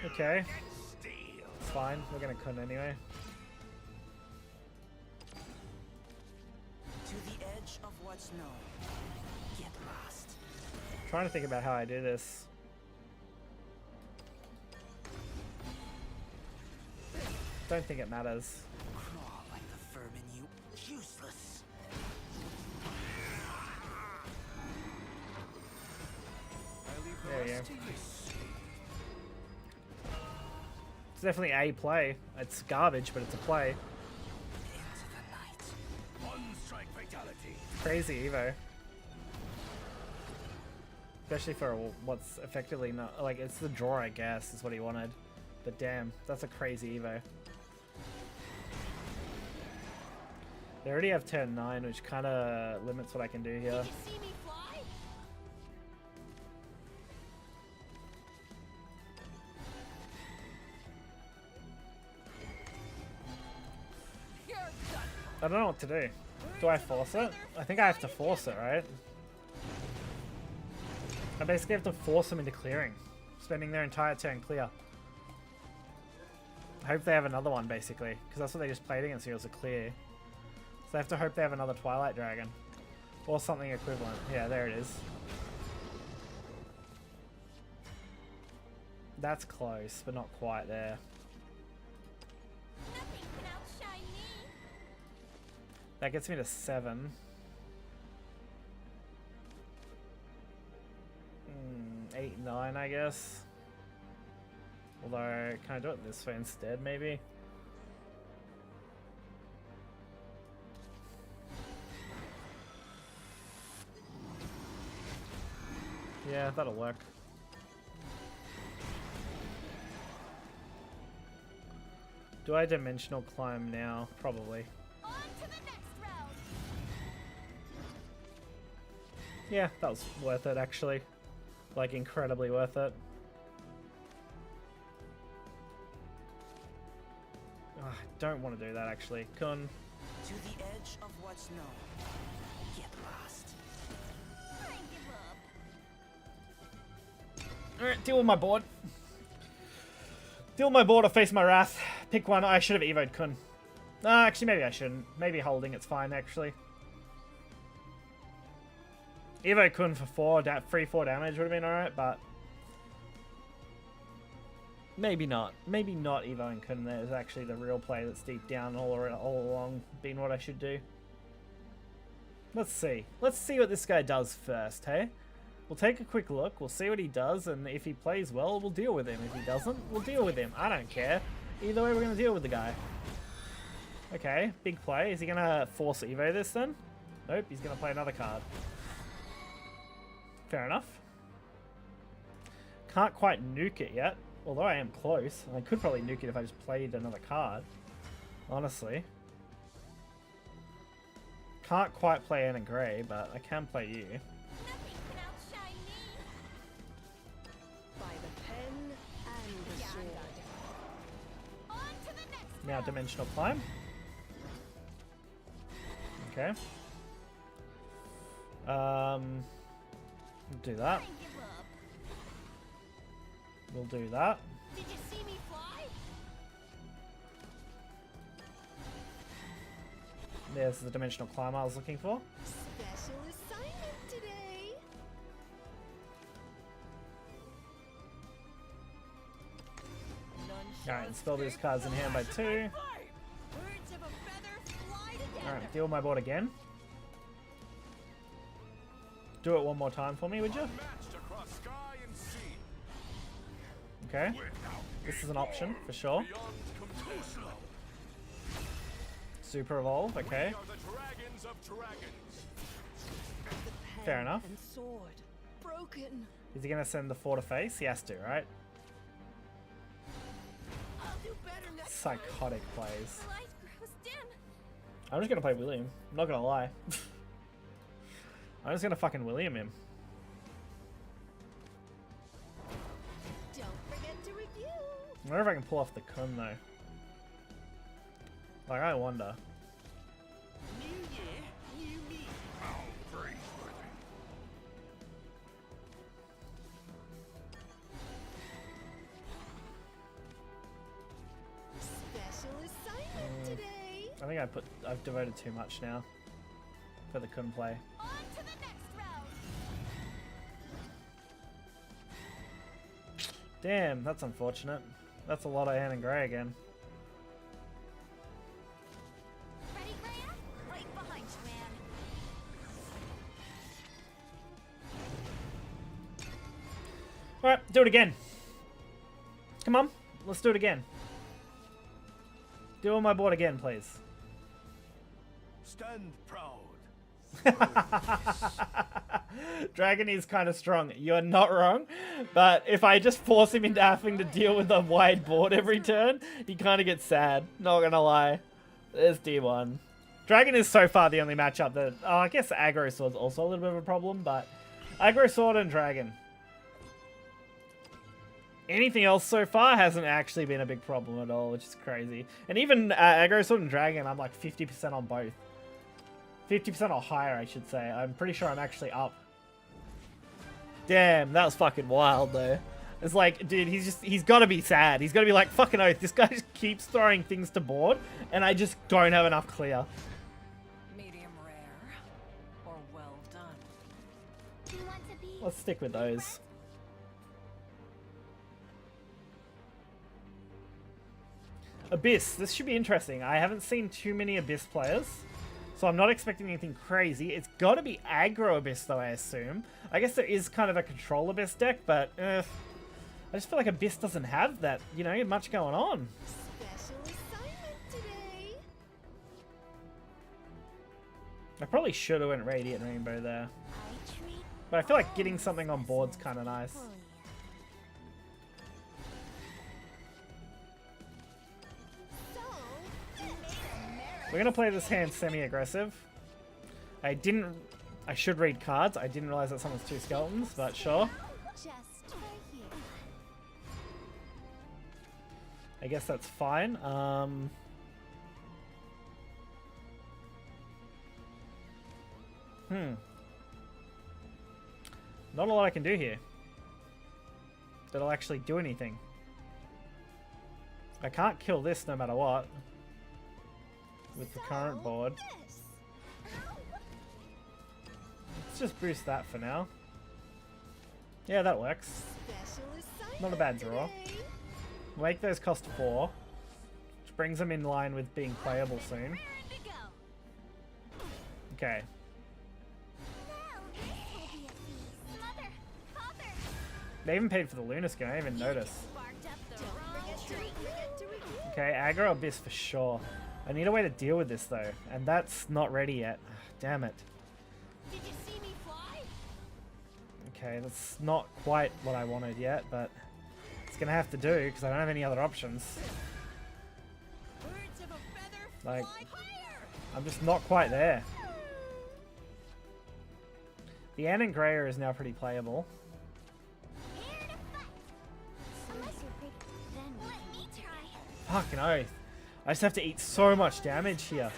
Okay. It's fine. We're gonna Kun anyway. To the edge of what's known. Get lost. Trying to think about how I do this. Don't think it matters. Crawl like the vermin, you useless. There we go. It's definitely a play. It's garbage, but it's a play. One strike fatality. Crazy Evo. Especially for what's effectively not... Like, it's the draw, I guess, is what he wanted. But damn, that's a crazy Evo. They already have turn 9, which kind of limits what I can do here. Did you see me fly? I don't know what to do. Do I force it? I think I have to force it, right? I basically have to force them into clearing. Spending their entire turn clear. I hope they have another one, basically. Because that's what they just played against here, was a clear. So I have to hope they have another Twilight Dragon. Or something equivalent. Yeah, there it is. That's close, but not quite there. Nothing can outshine me. That gets me to 7. 8, 9, I guess. Although, can I do it this way instead, maybe? Yeah, that'll work. Do I dimensional climb now? Probably. On to the next round. Yeah, that was worth it, actually. Like, incredibly worth it. Oh, I don't want to do that, actually. Kun. To the edge of what's known. Get lost. I give up. Alright, deal with my board. Deal with my board or face my wrath. Pick one. I should have evoed Kun. Actually, maybe I shouldn't. Maybe holding it's fine, actually. Evo Kun for 4 damage would have been alright, but... maybe not. Maybe not Evo and Kun there is actually the real play that's deep down all along been what I should do. Let's see. Let's see what this guy does first, hey? We'll take a quick look, we'll see what he does, and if he plays well, we'll deal with him. If he doesn't, we'll deal with him. I don't care. Either way, we're going to deal with the guy. Okay, big play. Is he going to force Evo this then? Nope, he's going to play another card. Fair enough. Can't quite nuke it yet, although I am close. I could probably nuke it if I just played another card, honestly. Can't quite play Anna Grey, but I can play you. Now Dimensional Climb. Okay. Do that. We'll do that. Did you see me fly? There's the Dimensional Climb I was looking for. Special assignment today. Alright, spell these cards in hand by 2. Alright, deal with my board again. Do it one more time for me, would you? Okay. This is an option, for sure. Super Evolve, okay. Fair enough. Is he going to send the 4 to face? He has to, right? Psychotic plays. I'm just going to play William. I'm not going to lie. I'm just going to fucking William him. Don't forget to review. I wonder if I can pull off the Kun though. Like, I wonder. New year, new me. Special assignment today. I think I've devoted too much now for the Kun play. On to the next round. Damn, that's unfortunate. That's a lot of Anne and Grey again. Ready, Graham? Right behind you, Anne. Alright, do it again. Come on, let's do it again. Do it on my board again, please. Stand proud. Dragon is kind of strong. You're not wrong. But if I just force him into having to deal with a wide board every turn, he kind of gets sad. Not gonna lie. There's D1. Dragon is so far the only matchup that... oh, I guess Aggro Sword's also a little bit of a problem, but... Aggro Sword and Dragon. Anything else so far hasn't actually been a big problem at all, which is crazy. And even Aggro Sword and Dragon, I'm like 50% on both. 50% or higher, I should say. I'm pretty sure I'm actually up. Damn, that was fucking wild, though. It's like, dude, he's got to be sad. He's got to be like, fucking oath, this guy just keeps throwing things to board, and I just don't have enough clear. Medium rare or well done. Do you want to be... Let's stick with those. Abyss. This should be interesting. I haven't seen too many Abyss players, so I'm not expecting anything crazy. It's got to be aggro Abyss, though, I assume. I guess there is kind of a control Abyss deck, but I just feel like Abyss doesn't have that, you know, much going on. Special assignment today. I probably should have went Radiant Rainbow there. But I feel like getting something on board's kind of nice. We're going to play this hand semi-aggressive. I should read cards. I didn't realize that someone's 2 skeletons, but sure. I guess that's fine. Not a lot I can do here. that'll actually do anything. I can't kill this no matter what with the current board. Let's just boost that for now. Yeah, that works. Not a bad draw. Make those cost 4, which brings them in line with being playable soon. Okay. They even paid for the Lunar skin, I didn't even notice. Okay, aggro Abyss for sure. I need a way to deal with this though, and that's not ready yet. Damn it. Did you see me fly? Okay, that's not quite what I wanted yet, but it's gonna have to do because I don't have any other options. Like, I'm just not quite there. The Ann and Greyer is now pretty playable. Fucking oath. I just have to eat so much damage here.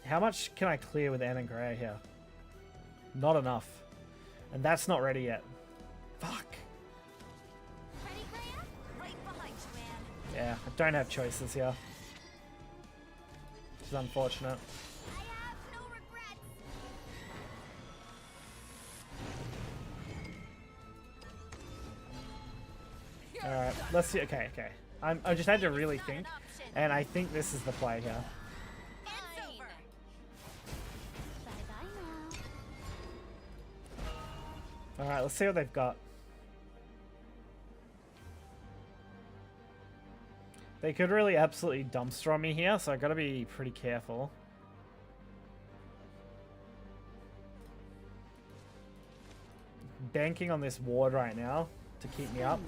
How much can I clear with Ann and Greyer here? Not enough. And that's not ready yet. Fuck. Ready, Greyer? Right behind you, Ann. Yeah, I don't have choices here. Which is unfortunate. I have no regrets. Alright, let's see. Okay, okay. I just had to really think, and I think this is the play here. Alright, let's see what they've got. They could really absolutely dumpster on me here, so I gotta be pretty careful. Banking on this ward right now to keep me up.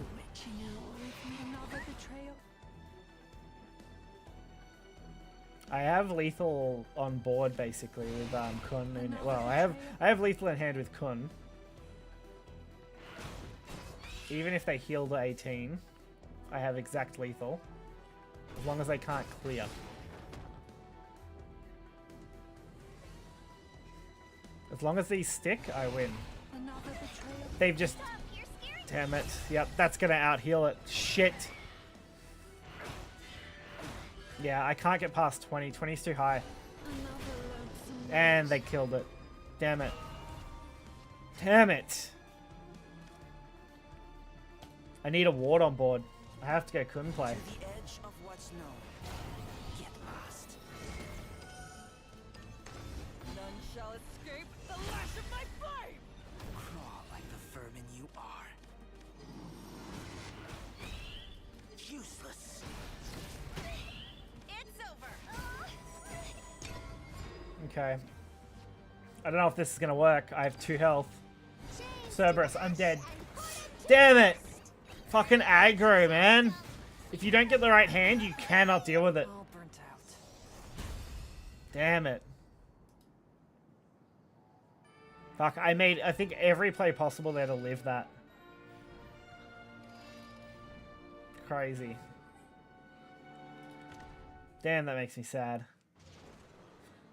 I have lethal on board basically with Kun. And, well, I have lethal in hand with Kun. Even if they heal to 18, I have exact lethal. As long as they can't clear. As long as these stick, I win. They've just... Damn it. Yep, that's gonna out-heal it. Shit. Yeah, I can't get past 20. 20's too high. And they killed it. Damn it. Damn it. I need a ward on board. I have to go Kun play. To the edge of what's known. Get lost. None shall escape the lash of my flame! Crawl like the vermin you are. Useless. It's over. Okay. I don't know if this is gonna work. I have 2 health. Cerberus, I'm dead. Damn it! Fucking aggro, man. If you don't get the right hand, you cannot deal with it. All burnt out. Damn it. Fuck, I made, I think, every play possible there to live that. Crazy. Damn, that makes me sad.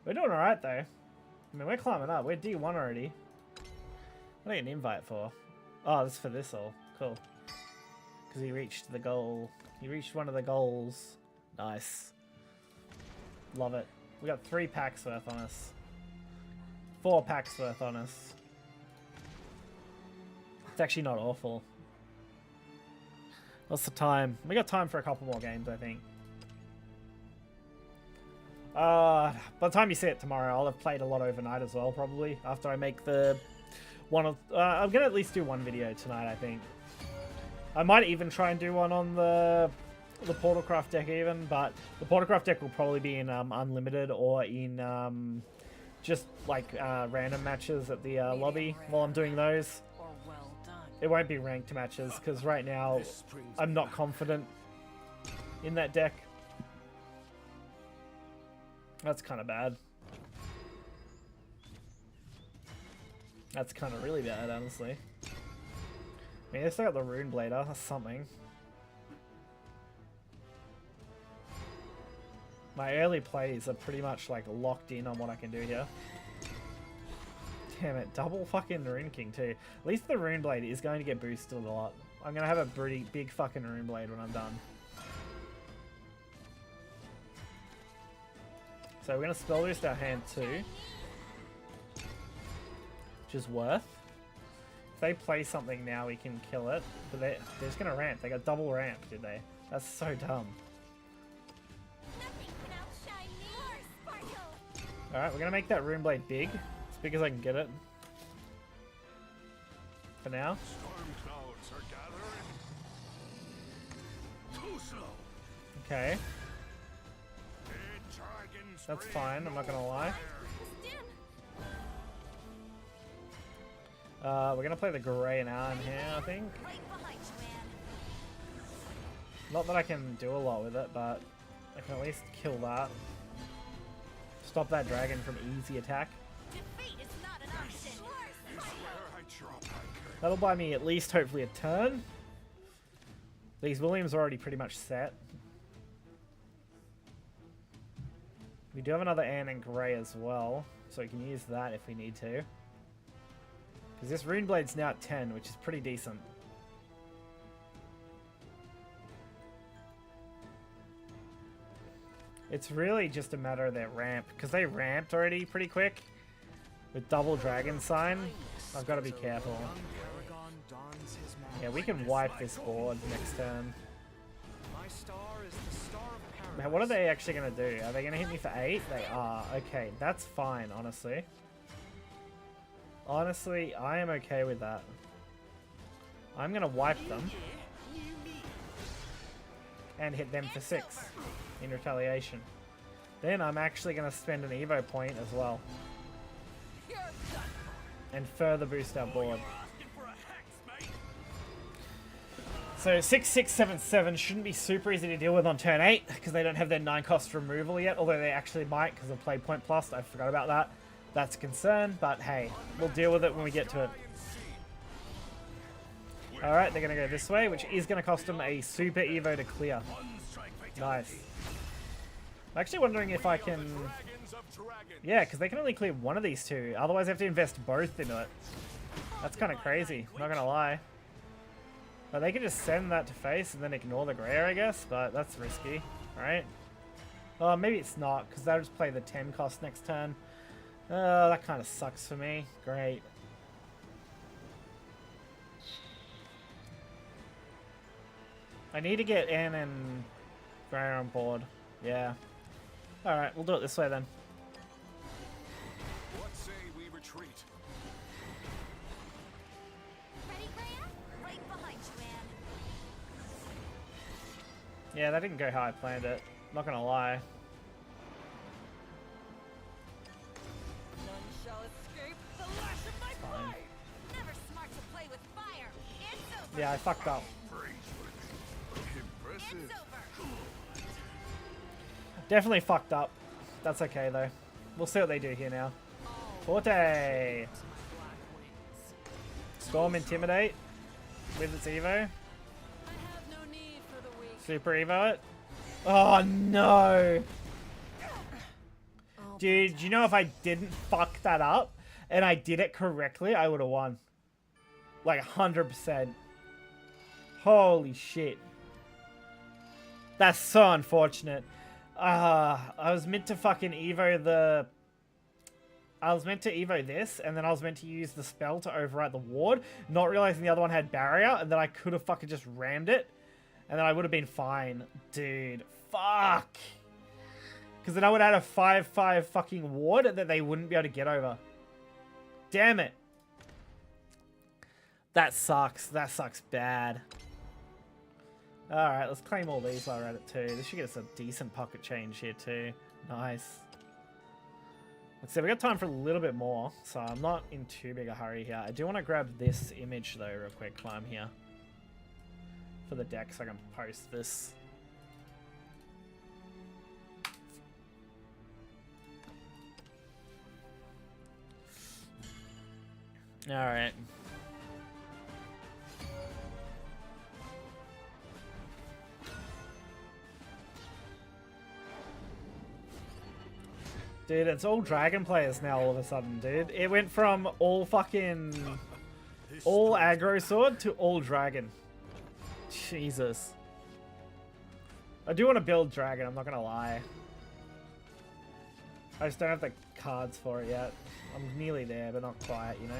We're doing alright, though. I mean, we're climbing up. We're D1 already. What do I get an invite for? Oh, this is for this all. Cool. Because he reached the goal. He reached one of the goals. Nice. Love it. We got 3 packs worth on us. 4 packs worth on us. It's actually not awful. What's the time? We got time for a couple more games, I think. By the time you see it tomorrow, I'll have played a lot overnight as well, probably. After I make the one of... I'm going to at least do one video tonight, I think. I might even try and do one on the Portalcraft deck even, but the Portalcraft deck will probably be in Unlimited or in just like random matches at the lobby while I'm doing those. It won't be ranked matches because right now I'm not confident in that deck. That's kind of bad. That's kind of really bad, honestly. I mean, they still got the Rune Blader. That's something. My early plays are pretty much like locked in on what I can do here. Damn it, double fucking Rune King too. At least the Rune Blade is going to get boosted a lot. I'm going to have a pretty big fucking Rune Blade when I'm done. So we're going to spell boost our hand too. Which is worth. If they play something now, we can kill it. But they're just going to ramp. They got double ramp, did they? That's so dumb. Alright, we're going to make that Rune Blade big. As big as I can get it. For now. Storm clouds are gathering. Too slow. Okay. That's fine, I'm not going to lie. We're going to play the Grey and Arn here, I think. Not that I can do a lot with it, but I can at least kill that. Stop that dragon from easy attack. That'll buy me at least, hopefully, a turn. These Williams are already pretty much set. We do have another Anne and Grey as well, so we can use that if we need to. Because this Rune Blade's now at 10, which is pretty decent. It's really just a matter of their ramp, because they ramped already pretty quick. With double Dragon Sign, I've got to be careful. Yeah, we can wipe this board next turn. Man, what are they actually going to do? Are they going to hit me for 8? They are. Okay, that's fine, honestly. Honestly, I am okay with that. I'm going to wipe them. And hit them for 6 in retaliation. Then I'm actually going to spend an Evo point as well. And further boost our board. So 6, 6, 7, 7 shouldn't be super easy to deal with on turn 8 because they don't have their 9 cost removal yet, although they actually might because of play point plus. I forgot about that. That's a concern, but hey, we'll deal with it when we get to it. Alright, they're going to go this way, which is going to cost them a super Evo to clear. Nice. I'm actually wondering if I can... Yeah, because they can only clear one of these two. Otherwise, I have to invest both into it. That's kind of crazy, not going to lie. But they can just send that to face and then ignore the Greyer, I guess, but that's risky, right? Oh, maybe it's not, because they'll just play the 10 cost next turn. That kind of sucks for me. Great. I need to get Anne and Greyer on board. Yeah. Alright, we'll do it this way then. What say we retreat? Ready, Greyer? Right behind you, Anne. Yeah, that didn't go how I planned it. Not gonna lie. None shall escape the lash of my flame. Never smart to play with fire. It's over. Yeah, I fucked up. Impressive. It's over. Definitely fucked up. That's okay though. We'll see what they do here now. Forte! Storm Intimidate with its Evo. I have no need for the weak. Super Evo it. Oh no! Dude, you know if I didn't fuck that up and I did it correctly, I would have won. Like 100%. Holy shit. That's so unfortunate. I was meant to fucking Evo the... I was meant to Evo this, and then I was meant to use the spell to overwrite the ward, not realizing the other one had barrier, and then I could have fucking just rammed it, and then I would have been fine. Dude, fuck! Because then I would have had a 5-5 fucking ward that they wouldn't be able to get over. Damn it. That sucks. That sucks bad. Alright, let's claim all these while we're at it too. This should get us a decent pocket change here too. Nice. Let's see, we got time for a little bit more, so I'm not in too big a hurry here. I do want to grab this image though real quick while I'm here. For the deck so I can post this. Alright. Dude, it's all dragon players now all of a sudden, dude. It went from all fucking... all aggro sword to all dragon. Jesus. I do want to build dragon, I'm not gonna lie. I just don't have the cards for it yet. I'm nearly there, but not quite, you know?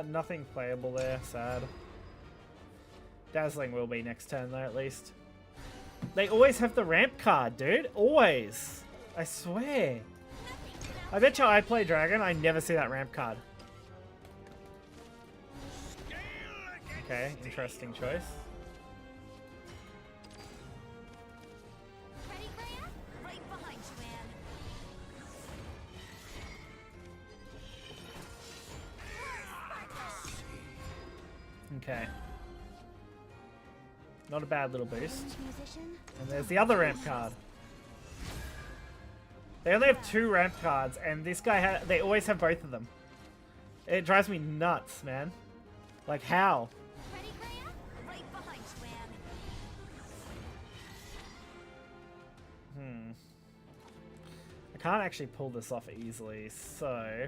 Nothing playable there, sad. Dazzling will be next turn though, at least. They always have the ramp card, dude. Always. I swear. I bet you I play dragon, I never see that ramp card. Okay, interesting choice. Ready, Freya? Right behind you, Anne. Okay. Not a bad little boost. And there's the other ramp card. They only have 2 ramp cards, and this guy they always have both of them. It drives me nuts, man. Like, how? Ready, Freya? Right behind you, Anne. I can't actually pull this off easily, so...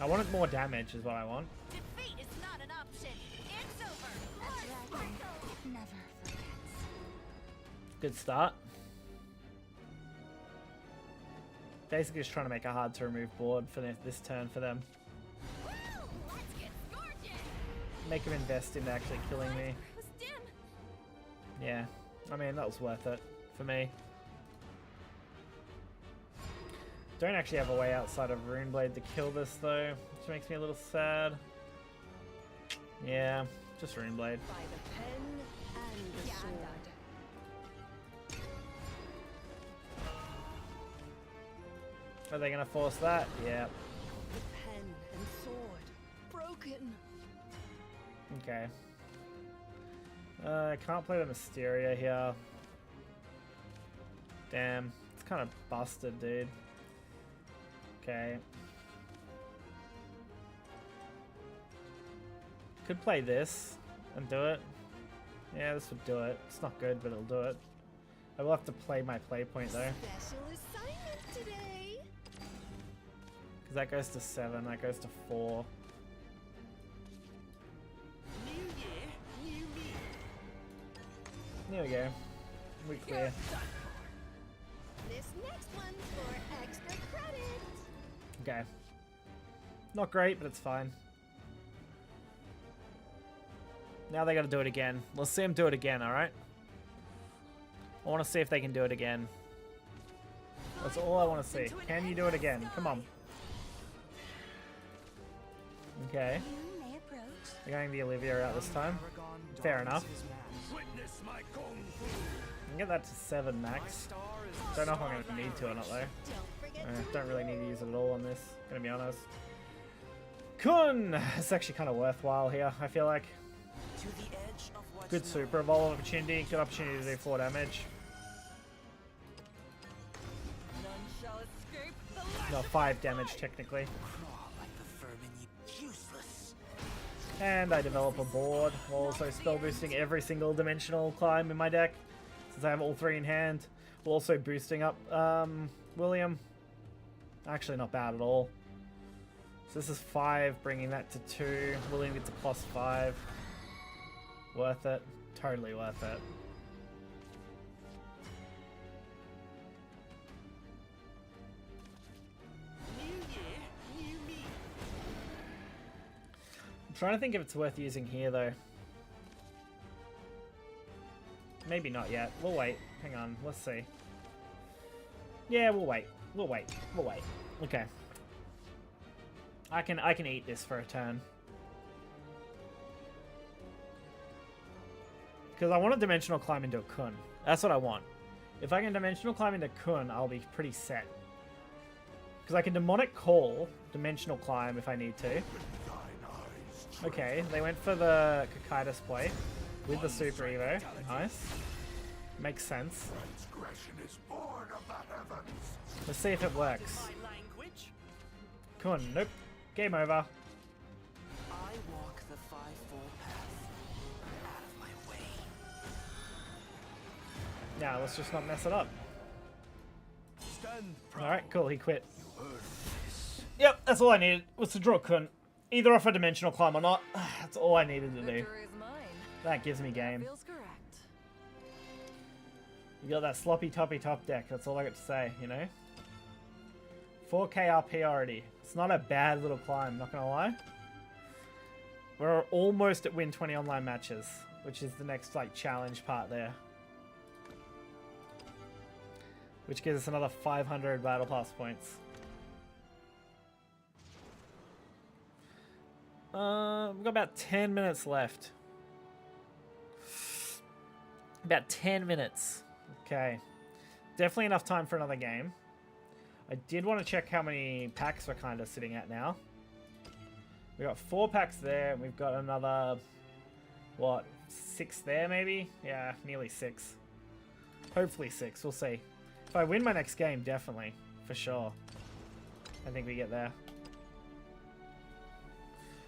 I wanted more damage is what I want. Defeat is not an option. It's over. Never forgets. Good start. Basically just trying to make a hard to remove board for this turn for them. Woo! Let's get gorgeous. Make them invest in actually killing me. It was dim. Yeah, I mean that was worth it for me. Don't actually have a way outside of Runeblade to kill this though, which makes me a little sad. Yeah, just Runeblade. By the pen and the sword. Are they gonna force that? Yeah. The pen and sword. Broken. Okay. I can't play the Mysteria here. Damn, it's kind of busted, dude. Okay. Could play this and do it. Yeah, this would do it. It's not good, but it'll do it. I will have to play my play point though. Special assignment today. Because that goes to 7, that goes to 4. New year, new me. There we go. We clear. This next one's for extra credit. Okay. Not great, but it's fine. Now they gotta do it again. Let's see them do it again, alright? I want to see if they can do it again. That's all I want to see. Can you do it again? Come on. Okay. They're going the Olivia out this time. Fair enough. Witness my kung fu. I can get that to 7 max. Don't know if I'm going to need to or not though. Don't really need to use it at all on this, gonna be honest. Kun! It's actually kind of worthwhile here, I feel like. Good super evolve opportunity, good opportunity to do 4 damage. No, 5 damage technically. And I develop a board, while also spell boosting every single dimensional climb in my deck, since I have all 3 in hand. While also boosting up William. Actually not bad at all. So this is 5, bringing that to 2. William gets a +5. Worth it. Totally worth it. New year, new me. I'm trying to think if it's worth using here though. Maybe not yet. We'll wait. Hang on. Let's see. Yeah, we'll wait. We'll wait. We'll wait. Okay. I can eat this for a turn. Because I want to dimensional climb into a Kun. That's what I want. If I can dimensional climb into Kun, I'll be pretty set. Because I can demonic call, dimensional climb if I need to. Okay, they went for the Kakaitis play with the Super Evo. Nice. Makes sense. Let's see if it works. Kun, nope. Game over. I walk Now let's just not mess it up. Stand proud. Alright, cool, he quit. You heard this. Yep, that's all I needed, was to draw Kun. Either off a dimensional climb or not. That's all I needed to do. Victory is mine. That gives me game. Feels correct. You got that sloppy toppy top deck, that's all I got to say, you know? 4k RP already. It's not a bad little climb, not gonna lie. We're almost at win 20 online matches, which is the next like challenge part there. Which gives us another 500 battle pass points. We've got about 10 minutes left. About 10 minutes. Okay. Definitely enough time for another game. I did want to check how many packs we're kind of sitting at now. We got 4 packs there, and we've got another, what, 6 there maybe? Yeah, nearly 6. Hopefully 6, we'll see. If I win my next game, definitely, for sure. I think we get there.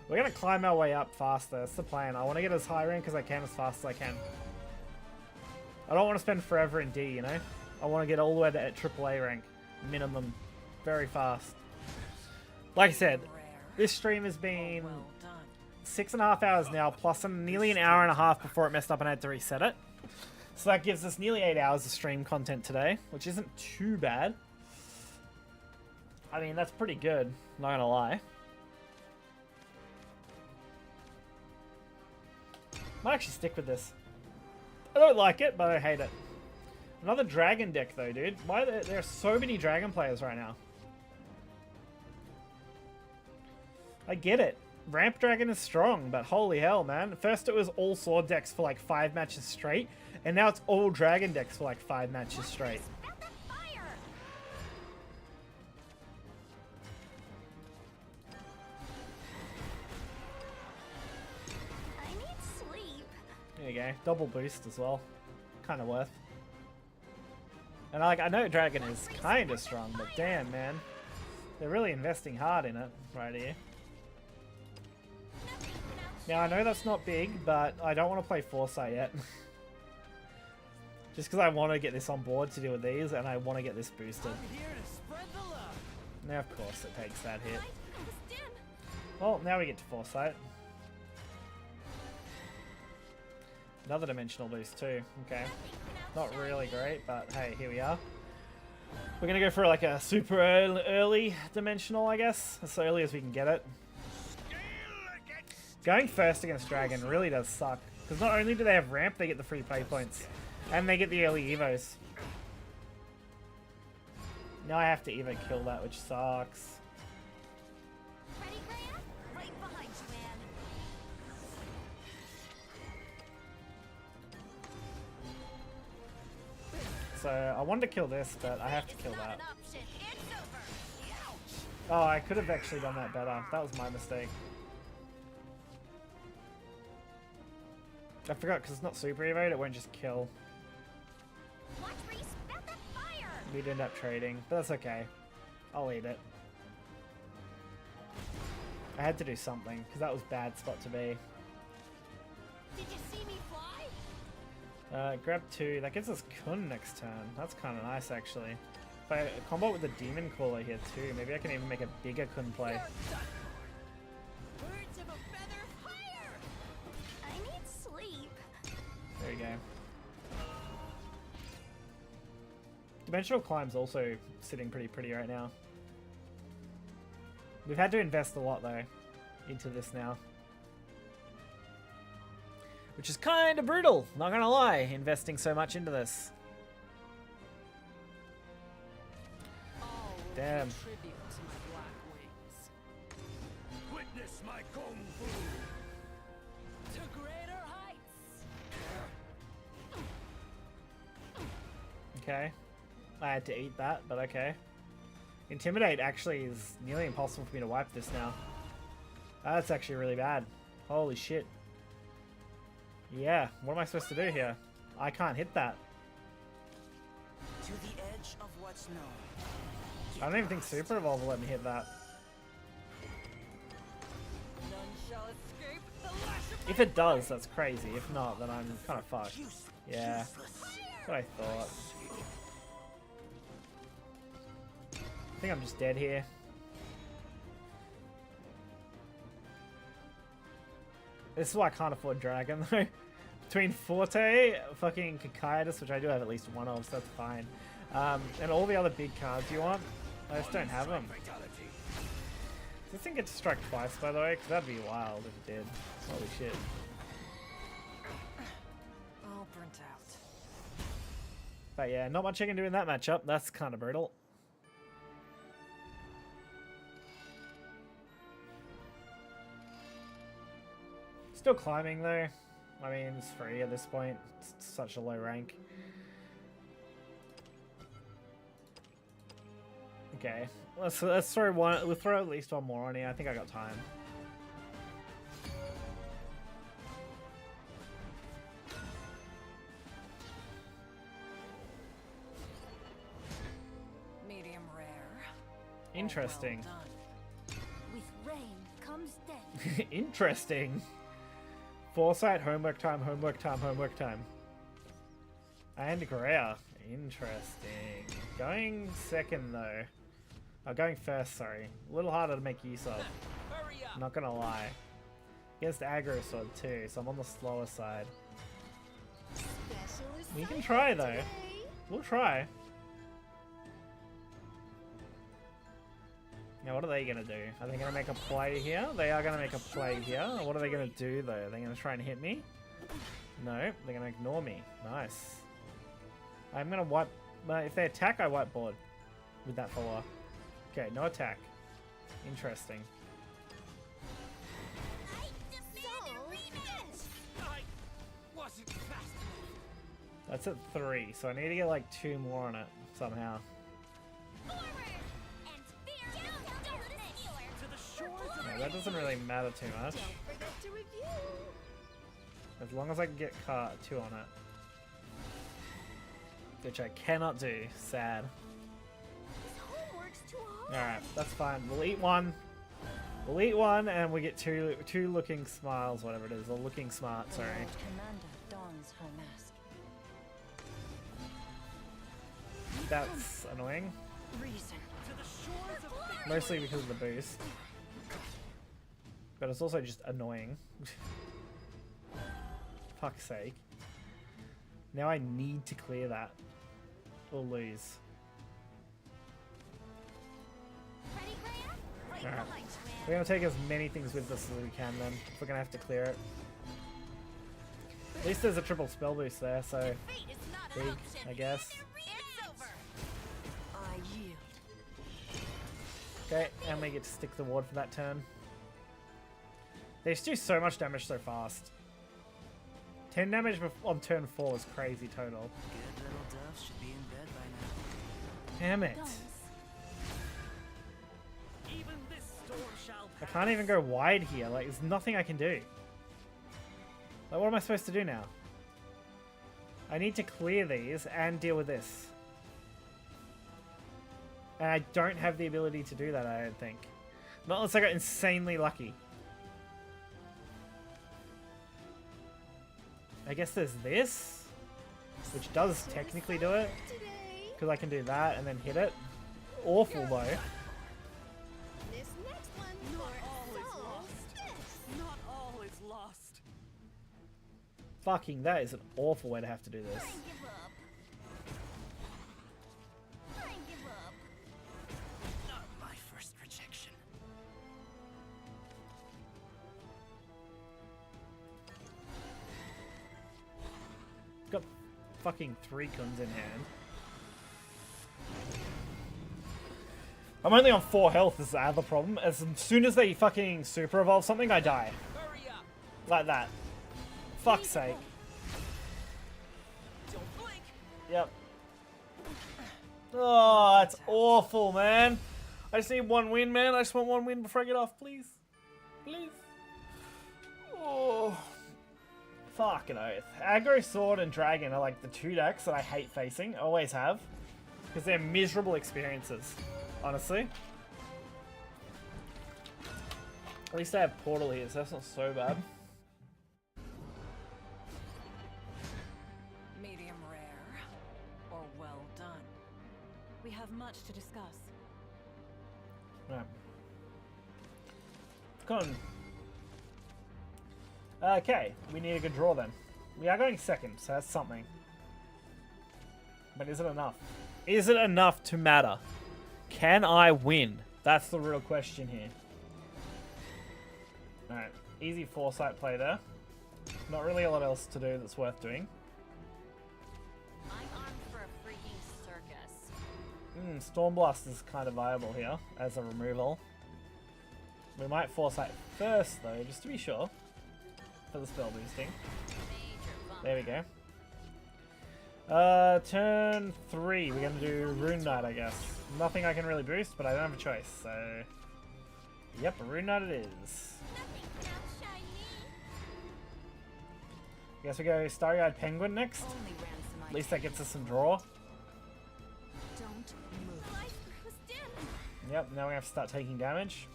We're going to climb our way up faster, that's the plan. I want to get as high rank as I can as fast as I can. I don't want to spend forever in D, you know? I want to get all the way to AAA rank. Minimum. Very fast. Like I said, this stream has been 6.5 hours now, plus nearly an hour and a half before it messed up and I had to reset it. So that gives us nearly 8 hours of stream content today, which isn't too bad. I mean, that's pretty good, not gonna lie. Might actually stick with this. I don't like it, but I hate it. Another dragon deck though, dude. Why are there are so many dragon players right now? I get it. Ramp Dragon is strong, but holy hell, man. First it was all sword decks for like 5 matches straight, and now it's all dragon decks for like 5 matches straight. I need sleep. There you go. Double boost as well. Kind of worth. And I know Dragon is kind of strong, but damn, man. They're really investing hard in it right here. Now, I know that's not big, but I don't want to play Foresight yet. Just because I want to get this on board to deal with these, and I want to get this boosted. Now, of course, it takes that hit. Well, now we get to Foresight. Another dimensional boost too. Okay. Not really great, but hey, here we are. We're going to go for like a super early dimensional, I guess. As early as we can get it. Going first against Dragon really does suck. Because not only do they have ramp, they get the free play points. And they get the early evos. Now I have to evo kill that, which sucks. Ready, Graham? Right behind you, man. So I wanted to kill this, but I have to kill that. Oh, I could have actually done that better. That was my mistake. I forgot, because it's not super evade, it won't just kill. We'd end up trading, but that's okay. I'll eat it. I had to do something, because that was a bad spot to be. Did you see me fly? Grab 2. That gives us Kun next turn. That's kind of nice, actually. If I combo with the Demon Caller here too, maybe I can even make a bigger Kun play. Birds of a feather higher. I need sleep. There you go. Dimensional Climb's also sitting pretty right now. We've had to invest a lot though into this now. Which is kind of brutal, not gonna lie, investing so much into this. Damn. Witness my kung fu to greater heights. Okay. I had to eat that, but okay. Intimidate actually is nearly impossible for me to wipe this now. That's actually really bad. Holy shit. Yeah, what am I supposed to do here? I can't hit that. To the edge of what's known. I don't even think Super Evolve will let me hit that. None shall escape the lash of If it does, that's crazy. If not, then I'm kind of fucked. Yeah. That's what I thought. I think I'm just dead here. This is why I can't afford Dragon though. Between Forte, fucking Kakaitis, which I do have at least one of, so that's fine. And all the other big cards you want, I just don't have them. Does this thing get to strike twice, by the way? Because that'd be wild if it did. Holy shit. All burnt out. But yeah, not much I can do in that matchup. That's kind of brutal. Still climbing though. I mean, it's free at this point. It's such a low rank. Okay, let's throw one. We'll throw at least one more on here. I think I got time. Medium rare. Interesting. Well done. With rain comes death. Interesting. Foresight, homework time, homework time, homework time. And Greer. Interesting. Going second though. Oh, going first, sorry. A little harder to make use of. Not gonna lie. Against aggro sword too, so I'm on the slower side. We can try though. We'll try. Now what are they gonna do? Are they gonna make a play here? They are gonna make a play here. What are they gonna do though? Are they gonna try and hit me? No, they're gonna ignore me. Nice. I'm gonna wipe. If they attack, I wipe board with that follower. Okay, no attack. Interesting. That's at 3, so I need to get like 2 more on it somehow. Yeah, that doesn't really matter too much. As long as I can get 2 on it. Which I cannot do. Sad. Alright, that's fine. We'll eat one. We'll eat one and we get two looking smiles, whatever it is. Or looking smart, sorry. That's annoying. Mostly because of the boost. But it's also just annoying. Fuck's sake. Now I need to clear that. Or lose. Alright. We're gonna take as many things with us as we can then, if we're gonna have to clear it. At least there's a triple spell boost there, so big, I guess. Okay, and we get to stick the ward for that turn. They just do so much damage so fast. 10 damage on turn 4 is crazy total. Damn it. I can't even go wide here. Like, there's nothing I can do. Like, what am I supposed to do now? I need to clear these and deal with this. And I don't have the ability to do that, I don't think. Not unless I got insanely lucky. I guess there's this, which does technically do it. Because I can do that and then hit it. Awful though. This next one, not all is lost. Not all is lost. Fucking, that is an awful way to have to do this. Not my first rejection. Got fucking 3 guns in hand. I'm only on 4 health is the other problem. As soon as they fucking super evolve something, I die. Like that. Fuck's sake. Yep. Oh, that's awful, man. I just need 1 win, man. I just want 1 win before I get off, please. Please. Oh. Fucking oath. Aggro, Sword, and Dragon are like the 2 decks that I hate facing. Always have. Because they're miserable experiences. Honestly. At least I have Portal here, so that's not so bad. Medium rare. We have much to discuss. Right. Con. Okay, we need a good draw then. We are going second, so that's something. But is it enough? Is it enough to matter? Can I win? That's the real question here. Alright, easy foresight play there. Not really a lot else to do that's worth doing. I'm armed for a freaking circus. Stormblast is kind of viable here as a removal. We might foresight first though, just to be sure. For the spell boosting. There we go. Turn 3. We're gonna do Rune Knight, I guess. Nothing I can really boost, but I don't have a choice, so... Yep, Rune Knight it is. I guess we go Starry-Eyed Penguin next. At least that gets us some draw. Don't move. Yep, now we have to start taking damage.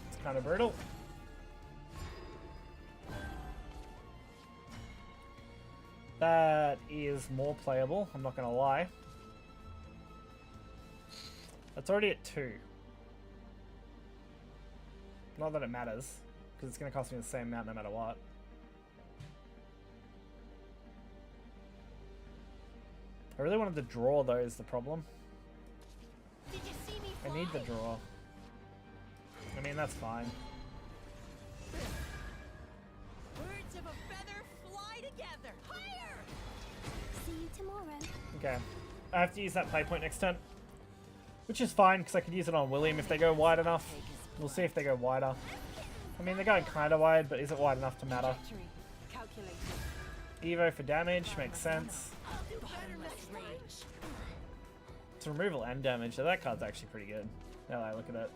It's kind of brutal. That is more playable, I'm not going to lie. That's already at 2. Not that it matters, because it's going to cost me the same amount no matter what. I really wanted to draw though is the problem. Did you see me fly? I need the draw. I mean, that's fine. Birds of a feather fly together. Higher! See you tomorrow. Okay. I have to use that play point next turn. Which is fine, because I could use it on William if they go wide enough. We'll see if they go wider. I mean, they're going kind of wide, but is it wide enough to matter? Evo for damage, makes sense. It's removal and damage, so that card's actually pretty good. Now that I look at it.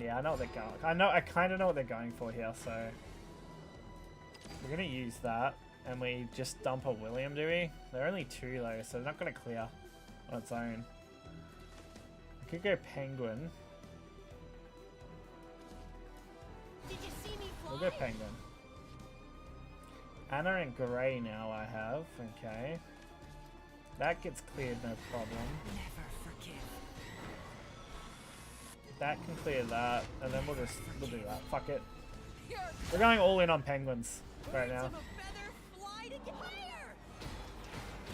Yeah, I know what they're going. I kind of know what they're going for here, so we're gonna use that, and we just dump a William, do we? They're only 2 though, so they're not gonna clear on its own. I could go Penguin. Did you see me fly? We'll go Penguin. Anna and Grey now I have. Okay. That gets cleared, no problem. Never forgive. That can clear that, and then we'll do that. Fuck it. We're going all in on Penguins right now.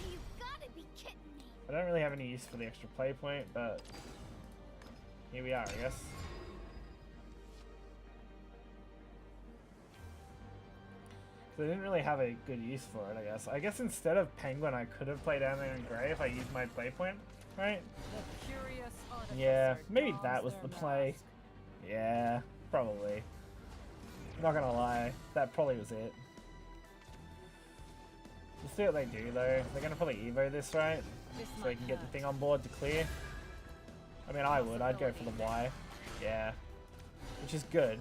You gotta be kidding me. I don't really have any use for the extra play point, but here we are, I guess. I didn't really have a good use for it, I guess. I guess instead of Penguin, I could have played Anna and Grey if I used my play point, right? Yeah, maybe that was the play. Yeah, probably. Not gonna lie, that probably was it. We'll see what they do though. They're gonna probably Evo this, right? So they can get the thing on board to clear. I mean, I would. I'd go for the Y. Yeah. Which is good.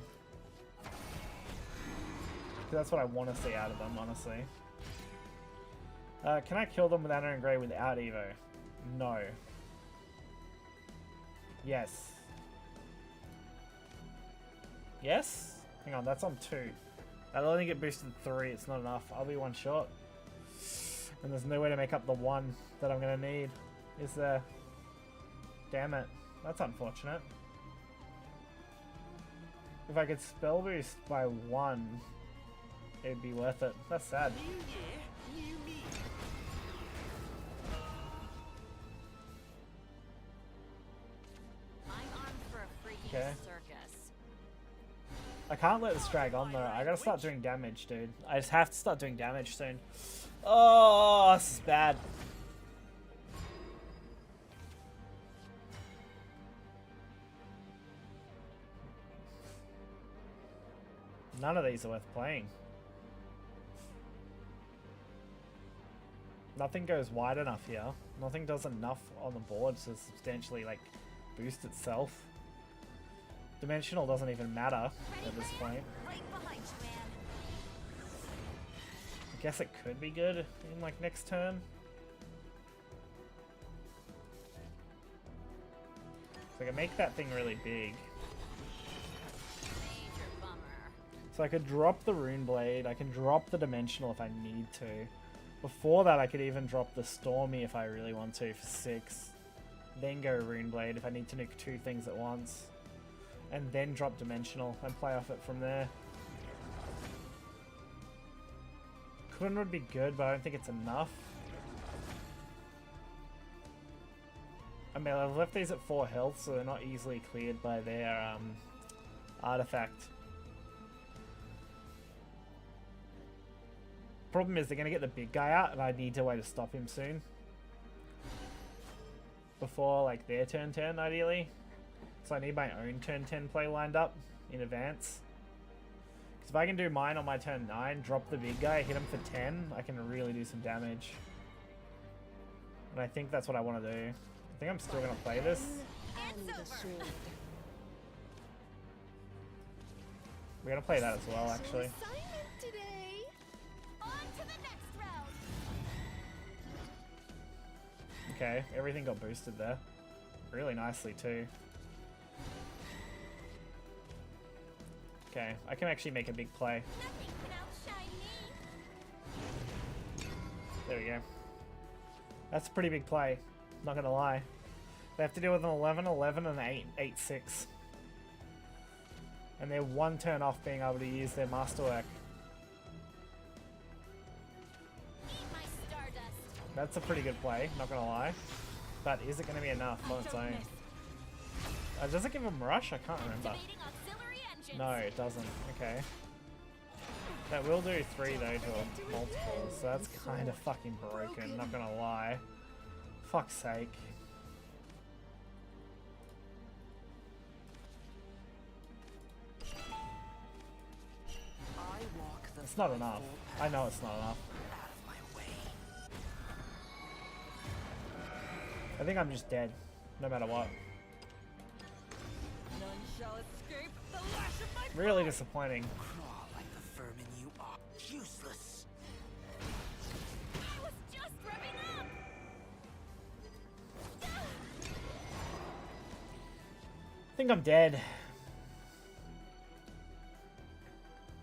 That's what I want to see out of them, honestly. Can I kill them with Anna and Grey without Evo? No. Yes. Yes? Hang on, that's on 2. I'll only get boosted 3, it's not enough. I'll be 1 short. And there's no way to make up the 1 that I'm going to need. Is there? Damn it. That's unfortunate. If I could spell boost by 1... it'd be worth it. That's sad. Okay. I can't let this drag on though. I gotta start doing damage, dude. I just have to start doing damage soon. Oh, this is bad. None of these are worth playing. Nothing goes wide enough here. Nothing does enough on the board to substantially, like, boost itself. Dimensional doesn't even matter at this point. I guess it could be good in, like, next turn. So I can make that thing really big. So I could drop the Rune Blade, I can drop the Dimensional if I need to. Before that, I could even drop the Stormy if I really want to for 6. Then go Rune Blade if I need to nuke 2 things at once. And then drop Dimensional and play off it from there. Kun would be good, but I don't think it's enough. I mean, I've left these at 4 health, so they're not easily cleared by their artifact. Problem is they're going to get the big guy out, and I need a way to stop him soon. Before, like, their turn 10, ideally. So I need my own turn 10 play lined up in advance. Because if I can do mine on my turn 9, drop the big guy, hit him for 10, I can really do some damage. And I think that's what I want to do. I think I'm still going to play this. We're going to play that as well, actually. Okay, everything got boosted there. Really nicely, too. Okay, I can actually make a big play. There we go. That's a pretty big play, not gonna lie. They have to deal with an 11, 11, and 8, 8, 6. And they're 1 turn off being able to use their Masterwork. That's a pretty good play, not gonna lie. But is it gonna be enough on its own? Does it give them rush? I can't remember. No, it doesn't. Okay. That will do 3 though to a multiple, so that's kind of fucking broken, not gonna lie. Fuck's sake. It's not enough. I know it's not enough. I think I'm just dead, no matter what. None shall escape the lash of my Really disappointing. Crawl like the vermin you are. Useless. I was just revving up. I think I'm dead.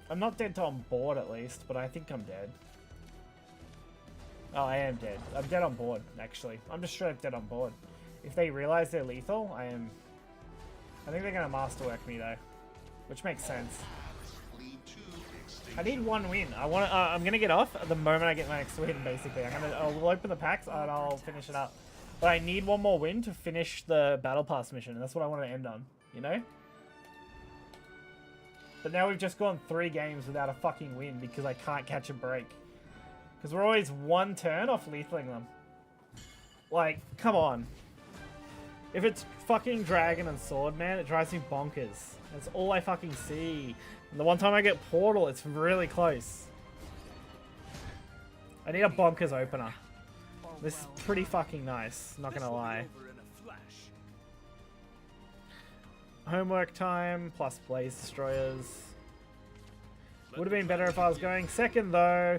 I'm not dead till I'm bored at least, but I think I'm dead. Oh, I am dead. I'm dead on board, actually. I'm just straight up dead on board. If they realize they're lethal, I think they're gonna Masterwork me though, which makes sense. I need 1 win. I'm gonna get off the moment I get my next win. Basically, I'll open the packs and I'll finish it up. But I need 1 more win to finish the Battle Pass mission, and that's what I want to end on. You know. But now we've just gone 3 games without a fucking win because I can't catch a break. Because we're always 1 turn off lethaling them. Like, come on. If it's fucking Dragon and Sword, man, it drives me bonkers. That's all I fucking see. And the one time I get Portal, it's really close. I need a bonkers opener. This is pretty fucking nice, not gonna lie. Homework time, plus Blaze Destroyers. Would have been better if I was going second, though.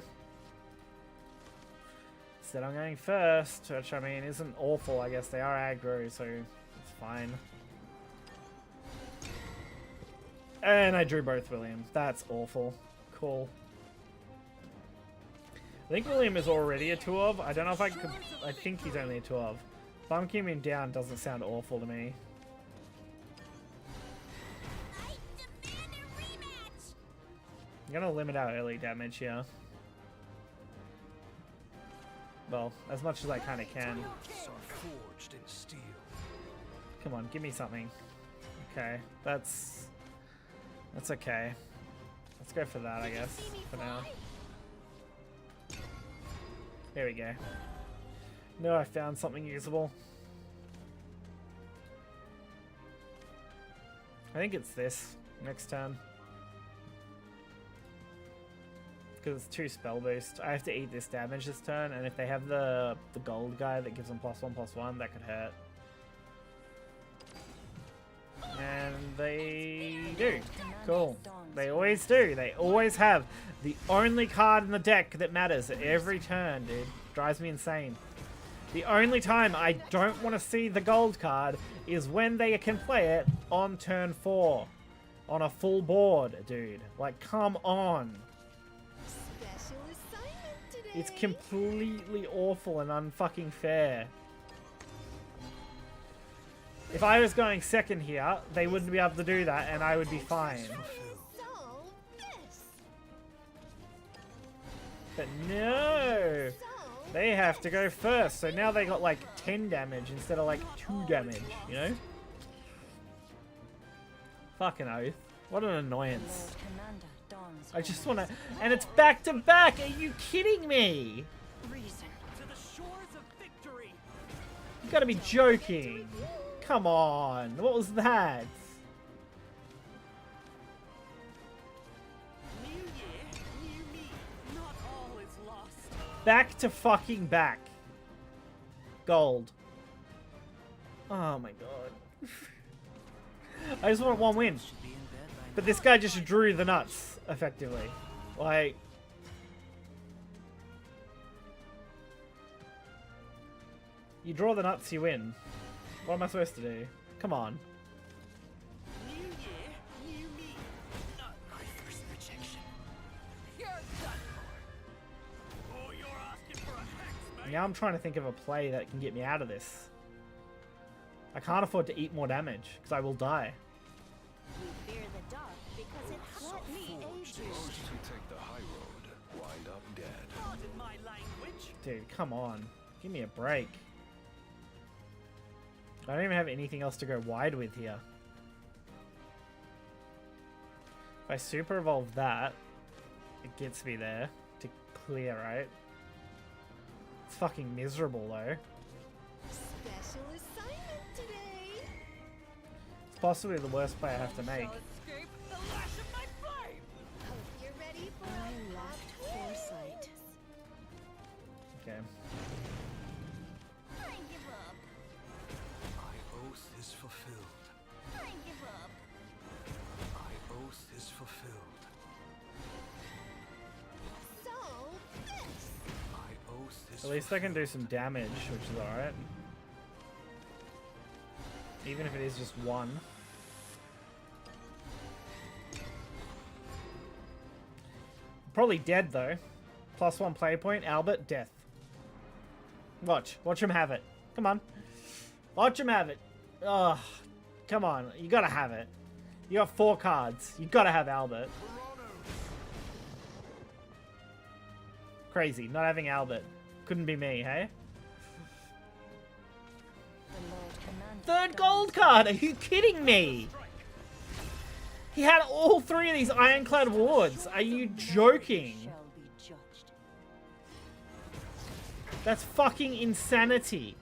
Instead I'm going first, which, I mean, isn't awful, I guess. They are aggro, so it's fine. And I drew both William. That's awful. Cool. I think William is already a 2 of. I don't know if I could... I think he's only a 2 of. Bumping him down doesn't sound awful to me. I'm gonna limit our early damage here. Well, as much as I kind of can. Forged in steel. Come on, give me something. Okay, that's okay. Let's go for that, I guess, for now. There we go. No, I found something usable. I think it's this next turn. Because it's 2 spell boost. I have to eat this damage this turn, and if they have the gold guy that gives them +1/+1, that could hurt. And they do. Cool. They always do. They always have the only card in the deck that matters every turn, dude. Drives me insane. The only time I don't want to see the gold card is when they can play it on turn 4. On a full board, dude. Like, come on. Special assignment today. It's completely awful and unfucking fair. If I was going second here, they wouldn't be able to do that and I would be fine. But no! They have to go first, so now they got like 10 damage instead of like 2 damage, you know? Fucking oath. What an annoyance. I just wanna... And it's back to back! Are you kidding me? You gotta be joking. Come on. What was that? Back to fucking back. Gold. Oh my god. I just want one win. But this guy just drew the nuts, effectively. Like... You draw the nuts, you win. What am I supposed to do? Come on. New year, new me. Not my first rejection. You're done for. Oh, you're asking for a hex, mate. Now I'm trying to think of a play that can get me out of this. I can't afford to eat more damage, because I will die. We fear the dark because it let me aid you. Those who take the high road wind up dead. Pardon my language. Dude, come on. Give me a break. I don't even have anything else to go wide with here. If I super evolve that, it gets me there to clear, right? It's fucking miserable though. Special assignment today. It's possibly the worst play I have to make. Escape the lash of my flame. Hope you're ready for I lacked foresight. Okay. I give up. My oath is fulfilled. I give up. My oath is fulfilled. So, this. My oath is At least I can do some damage, which is alright. Even if it is just one. Probably dead though. +1 play point, Albert, death. Watch. Watch him have it. Come on. Watch him have it. Ugh. Come on. You gotta have it. You got 4 cards. You gotta have Albert. Crazy. Not having Albert. Couldn't be me, hey? Third gold card! Are you kidding me? He had all 3 of these ironclad wards. Are you joking? That's fucking insanity.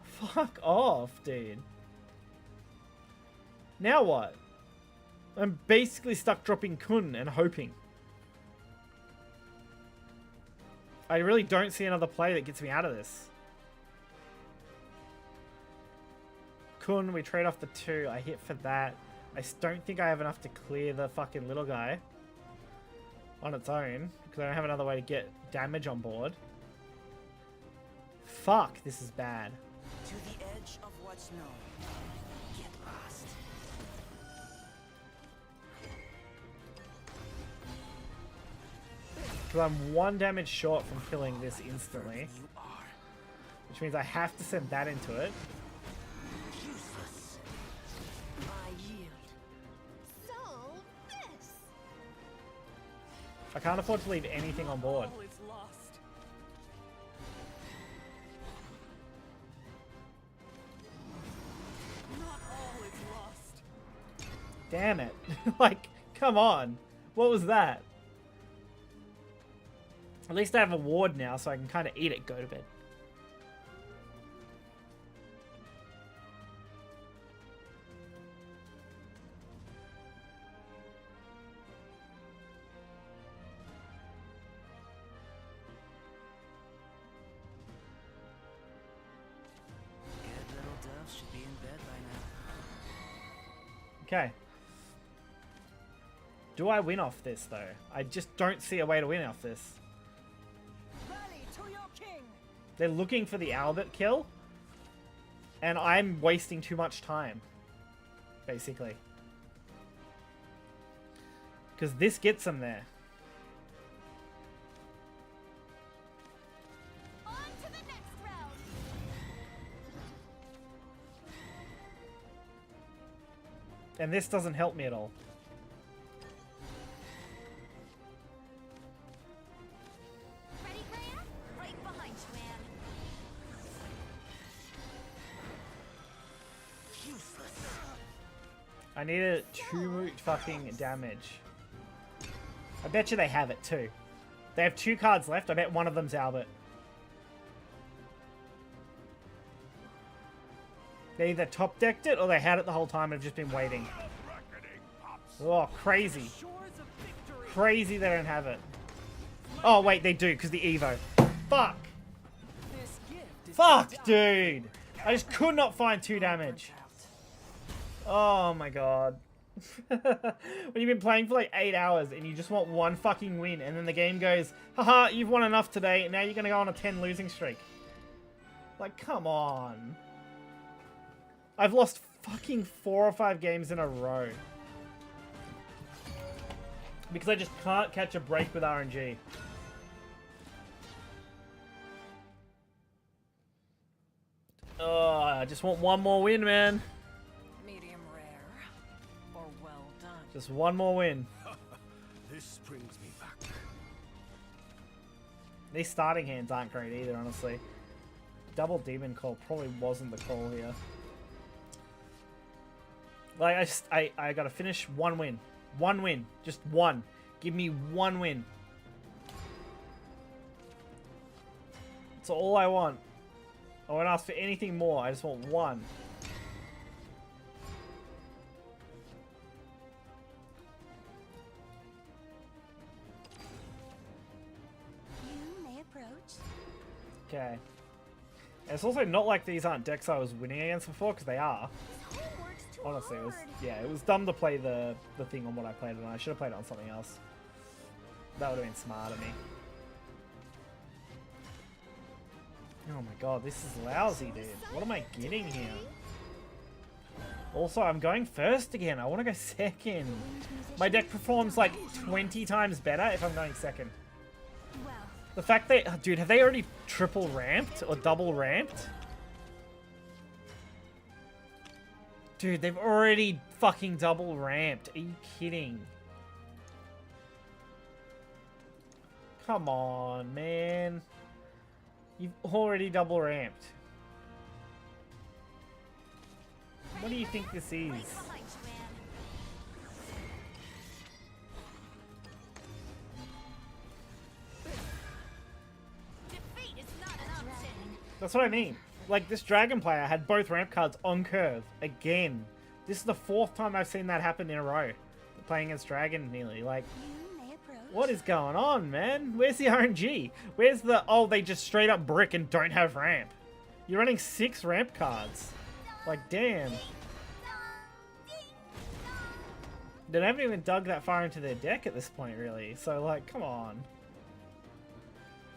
Fuck off, dude. Now what? I'm basically stuck dropping Kun and hoping. I really don't see another play that gets me out of this. Kun, we trade off the 2. I hit for that. I don't think I have enough to clear the fucking little guy on its own, because I don't have another way to get damage on board. Fuck, this is bad. To the edge of what's known. Get lost. Because I'm 1 damage short from killing this instantly. Which means I have to send that into it. Useless. I yield. So, this. I can't afford to leave anything on board. All is lost. Not all is lost. Damn it. Like, come on. What was that? At least I have a ward now, so I can kind of eat it, go to bed. Good little doves should be in bed by now. Okay. Do I win off this, though? I just don't see a way to win off this. Rally to your king. They're looking for the Albert kill, and I'm wasting too much time, basically. Because this gets them there. And this doesn't help me at all. Ready, Freya? Right behind you, Anne. Useless. I needed 2 fucking damage. I bet you they have it too. They have 2 cards left. I bet one of them's Albert. They either top decked it or they had it the whole time and have just been waiting. Oh, crazy. Crazy they don't have it. Oh, wait, they do because the Evo. Fuck. Fuck, dude. I just could not find 2 damage. Oh my god. When you've been playing for like 8 hours and you just want 1 fucking win and then the game goes, haha, you've won enough today and now you're gonna go on a 10 losing streak. Like, come on. I've lost fucking 4 or 5 games in a row. Because I just can't catch a break with RNG. Oh, I just want 1 more win, man. Medium rare. Or well done. Just 1 more win. This brings me back. These starting hands aren't great either, honestly. Double Demon Call probably wasn't the call here. Like, I gotta finish 1 win. 1 win. Just 1. Give me 1 win. That's all I want. I won't ask for anything more. I just want 1. You may approach. Okay. And it's also not like these aren't decks I was winning against before, because they are. Honestly, it was, yeah, it was dumb to play the thing on what I played on. I should have played it on something else. That would have been smart of me. Oh my god, this is lousy, dude. What am I getting here? Also, I'm going first again. I want to go second. My deck performs like 20 times better if I'm going second. The fact that... Dude, have they already triple ramped or double ramped? Dude, they've already fucking double ramped. Are you kidding? Come on, man. You've already double ramped. What do you think this is? That's what I mean. Like, this dragon player had both ramp cards on curve again. This is the 4th time I've seen that happen in a row. Playing against dragon nearly. Like, what is going on, man? Where's the RNG? Where's the, oh, they just straight up brick and don't have ramp. You're running 6 ramp cards. Like, damn. They haven't even dug that far into their deck at this point, really. So, like, come on.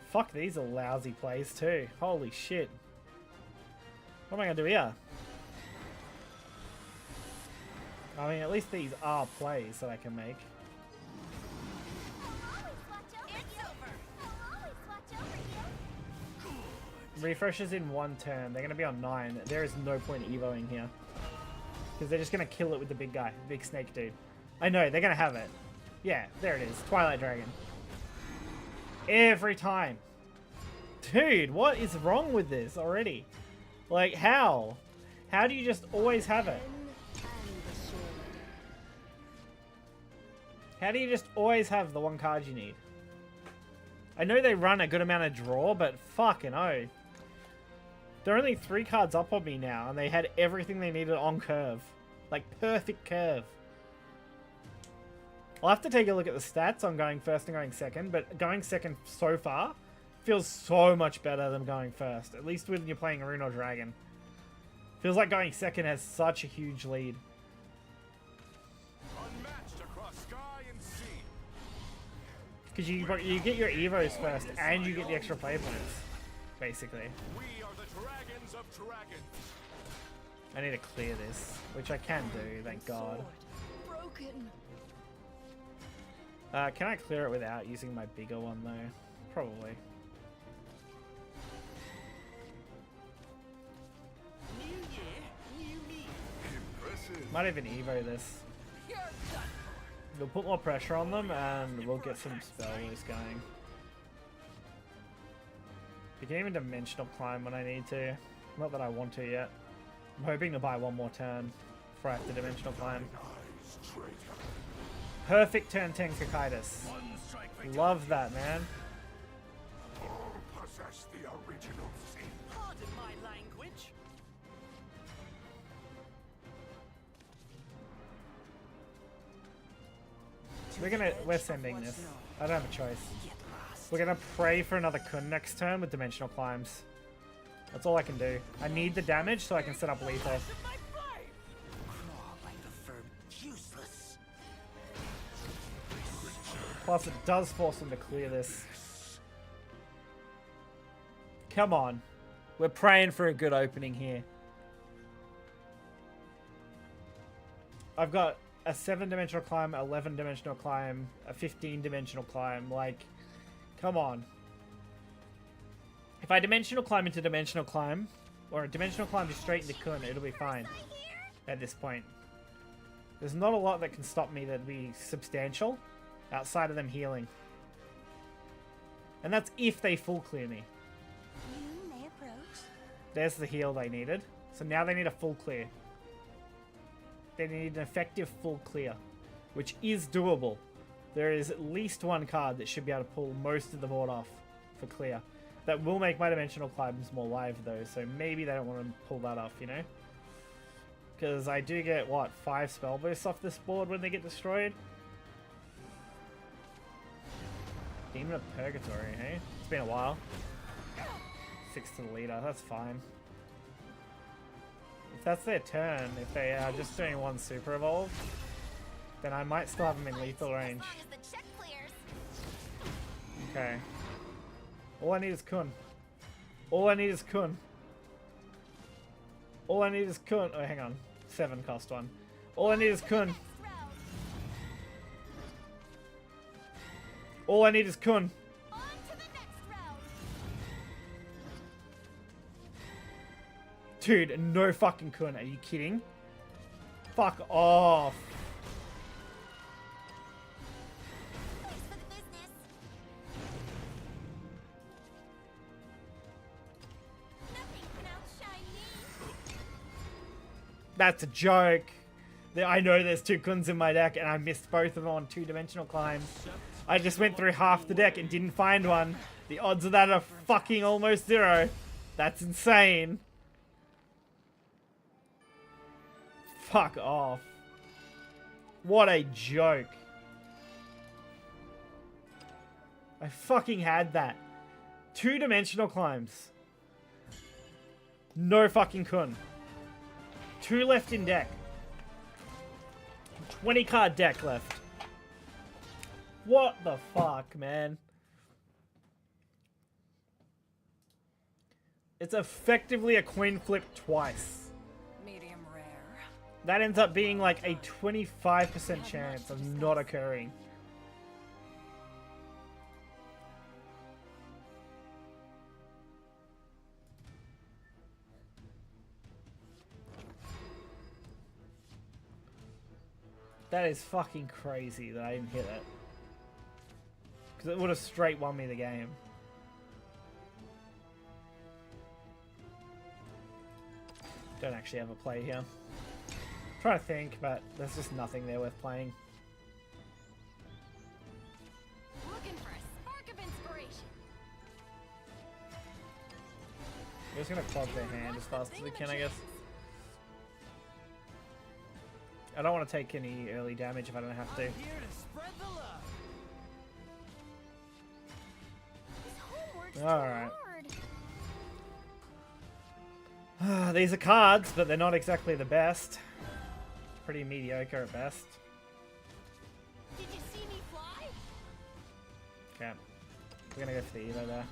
Fuck, these are lousy plays too. Holy shit. What am I going to do here? I mean, at least these are plays that I can make. Refreshes in 1 turn. They're going to be on 9. There is no point evoing here. Because they're just going to kill it with the big guy. Big snake dude. I know, they're going to have it. Yeah, there it is. Twilight Dragon. Every time. Dude, what is wrong with this already? Like, how? How do you just always have it? How do you just always have the 1 card you need? I know they run a good amount of draw, but fucking oath. They're only 3 cards up on me now, and they had everything they needed on curve. Like, perfect curve. I'll have to take a look at the stats on going first and going second, but going second so far feels so much better than going first. At least when you're playing Rune or Dragon. Feels like going second has such a huge lead. Unmatched across sky and sea. Because you get your Evos first, and you get the extra play points, basically. We are the dragons of dragons. I need to clear this, which I can do, thank God. Broken. Can I clear it without using my bigger one, though? Probably. Might even Evo this. We'll put more pressure on them and we'll get some spell boost going. You can even dimensional climb when I need to. Not that I want to yet. I'm hoping to buy one more turn before I have to dimensional climb. Perfect turn 10 Kakaitis. Love that, man. Possess the original sin. Pardon my language. We're sending this. I don't have a choice. We're gonna pray for another Kun next turn with dimensional climbs. That's all I can do. I need the damage so I can set up lethal. Plus it does force them to clear this. Come on. We're praying for a good opening here. I've got a 7-dimensional climb, 11-dimensional climb, a 15-dimensional climb. Like, come on. If I dimensional climb into dimensional climb, or a dimensional climb just straight into Kun, it'll be fine at this point. There's not a lot that can stop me that'd be substantial outside of them healing. And that's if they full clear me. You may approach. There's the heal they needed. So now they need a full clear. They need an effective full clear, which is doable. There is at least one card that should be able to pull most of the board off for clear. That will make my dimensional climbs more live though, so maybe they don't want to pull that off, you know? Because I do get, what, 5 spell bursts off this board when they get destroyed? Demon of Purgatory, hey? It's been a while. 6 to the leader, that's fine. If that's their turn, if they are just doing one super evolve, then I might still have them in lethal range. Okay. All I need is Kun. All I need is Kun. All I need is Kun. Oh, hang on. 7 cost one. All I need is Kun. All I need is Kun. Dude, no fucking Kun. Are you kidding? Fuck off. That's a joke. I know there's 2 Kuns in my deck and I missed both of them on 2-dimensional climbs. I just went through half the deck and didn't find one. The odds of that are fucking almost 0. That's insane. Fuck off. What a joke. I fucking had that. 2-dimensional climbs. No fucking Kun. 2 left in deck. 20 card deck left. What the fuck, man? It's effectively a coin flip twice. Medium rare. That ends up being like a 25% chance of not occurring. That is fucking crazy that I didn't hit it. Because it would have straight won me the game. Don't actually have a play here. I'm trying to think, but there's just nothing there worth playing. Looking for a spark of inspiration. We're just gonna clog their hand as fast as we can, I guess. I don't want to take any early damage if I don't have to. Alright. These are cards, but they're not exactly the best. Pretty mediocre at best. Did you see me fly? Okay. We're gonna go for the Evo there.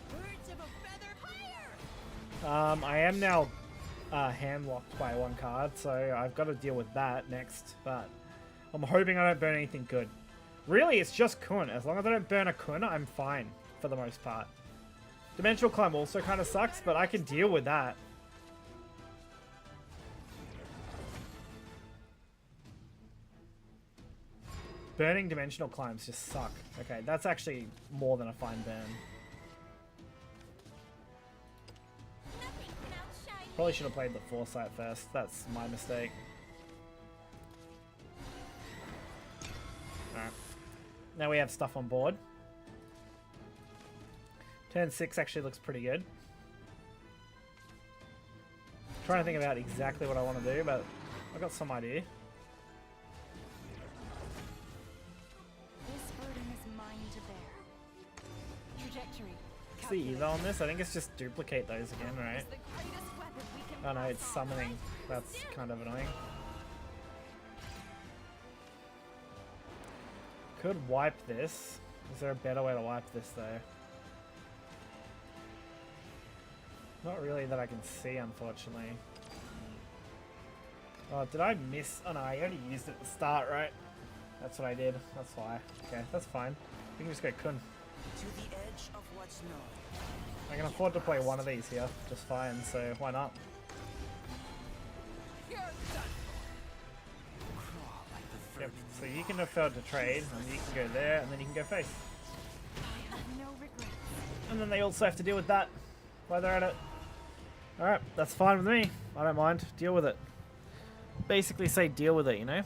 Birds of a feather higher! I am now hand-locked by 1 card, so I've got to deal with that next, but I'm hoping I don't burn anything good. Really, it's just Kun. As long as I don't burn a Kun, I'm fine, for the most part. Dimensional Climb also kind of sucks, but I can deal with that. Burning dimensional climbs just suck. Okay, that's actually more than a fine burn. Probably should have played the Foresight first. That's my mistake. Alright. Now we have stuff on board. Turn 6 actually looks pretty good. Trying to think about exactly what I want to do, but I got some idea. This burden is mine to bear. Trajectory. What's the either on this? I think it's just duplicate those again, right? Oh no, it's summoning. That's kind of annoying. Could wipe this. Is there a better way to wipe this though? Not really that I can see, unfortunately. Oh, did I miss? Oh no, I only used it at the start, right? That's what I did. That's why. Okay, that's fine. We can just go Kun. To the edge of what's known. I can afford to play one of these here just fine, so why not? You're done. Crawl like the Yep, so you can afford to trade, and you can go there, and then you can go face. I have no regrets. And then they also have to deal with that while they're at it. Alright, that's fine with me. I don't mind. Deal with it. Basically say deal with it, you know?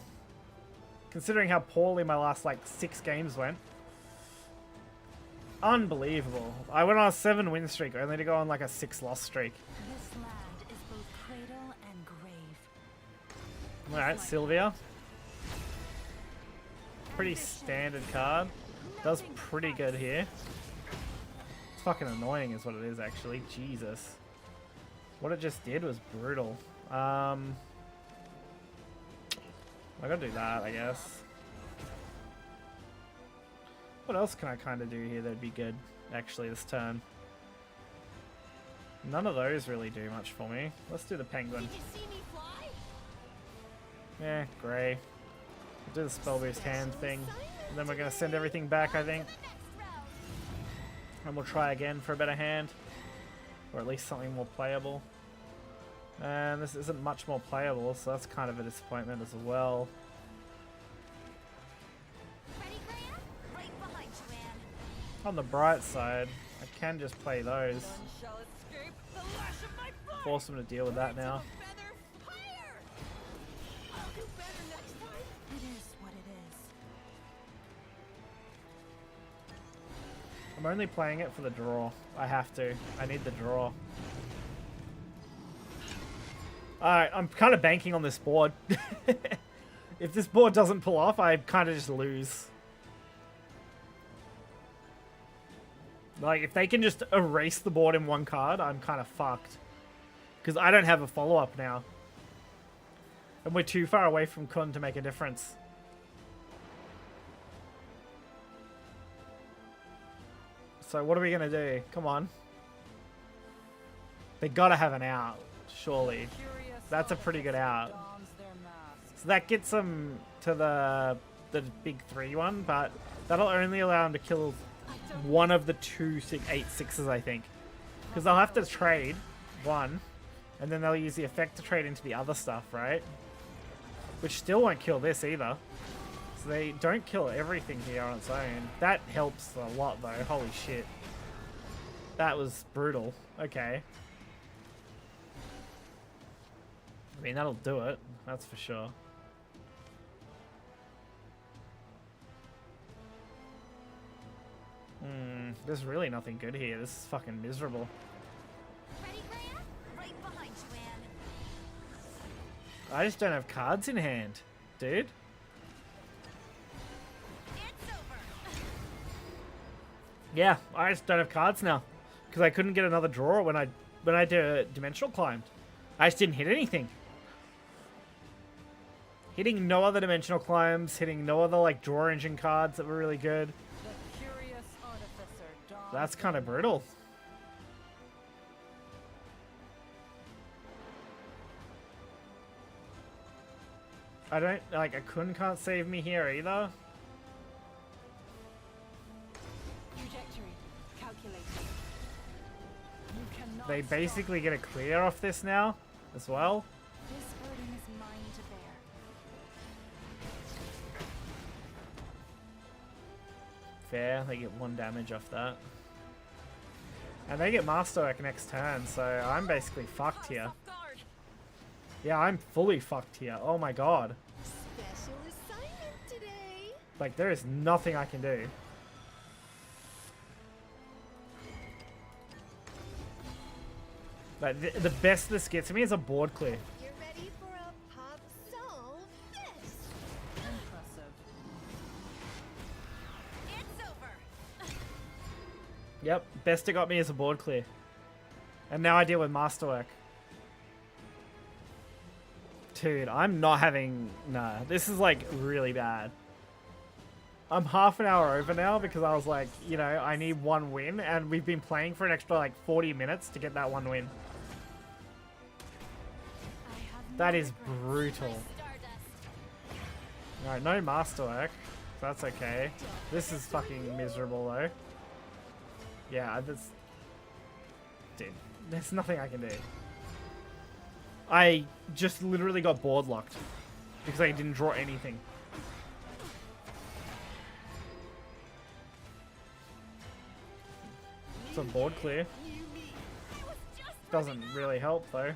Considering how poorly my last, like, 6 games went. Unbelievable. I went on a 7 win streak, only to go on, like, a 6 loss streak. This land is both cradle and grave. Alright, Sylvia. Pretty standard card. Does pretty good here. It's fucking annoying is what it is, actually. Jesus. What it just did was brutal. I gotta do that, I guess. What else can I kind of do here that'd be good, actually, this turn? None of those really do much for me. Let's do the penguin. Did you see me fly? Yeah, grey. We'll do the spell boost hand thing. And then we're gonna send everything back, I think. And we'll try again for a better hand. Or at least something more playable. And this isn't much more playable, so that's kind of a disappointment as well. On the bright side, I can just play those. Force them to deal with that now. It is what it is. I'm only playing it for the draw. I have to. I need the draw. Alright, I'm kind of banking on this board. If this board doesn't pull off, I kind of just lose. Like, if they can just erase the board in one card, I'm kind of fucked. Because I don't have a follow-up now. And we're too far away from Kun to make a difference. So what are we going to do? Come on. They got to have an out, surely. That's a pretty good out. So that gets them to the big 3-1, but that'll only allow them to kill one of the 2 8/6s, I think. Because they'll have to trade one, and then they'll use the effect to trade into the other stuff, right? Which still won't kill this either. So they don't kill everything here on its own. That helps a lot, though. Holy shit. That was brutal. Okay. I mean, that'll do it. That's for sure. There's really nothing good here. This is fucking miserable. Ready, Graham? Right behind you, Anne. I just don't have cards in hand, dude. It's over. Yeah, I just don't have cards now. Because I couldn't get another draw when I did Dimensional Climbed. I just didn't hit anything. Hitting no other Dimensional Climbs, hitting no other like draw engine cards that were really good. That's kind of brutal. I don't, like, a Kun can't save me here either. Trajectory calculated. You cannot They basically get a clear off this now as well. This burden is mine to bear. fair. They get 1 damage off that. And they get Masterwork next turn, so I'm basically fucked here. Yeah, I'm fully fucked here. Oh my god. Special assignment today. Like, there is nothing I can do. Like, the best this gets me is a board clear. You're ready for a pop solve this. Impressive. It's over. Yep, best it got me is a board clear. And now I deal with Masterwork. Dude, I'm not having... Nah, this is like really bad. I'm half an hour over now because I was like, you know, I need 1 win, and we've been playing for an extra like 40 minutes to get that 1 win. That is brutal. Alright, no Masterwork. That's okay. This is fucking miserable though. Yeah, that's... Dude, there's nothing I can do. I just literally got board locked because I didn't draw anything. It's a board clear. Doesn't really help though.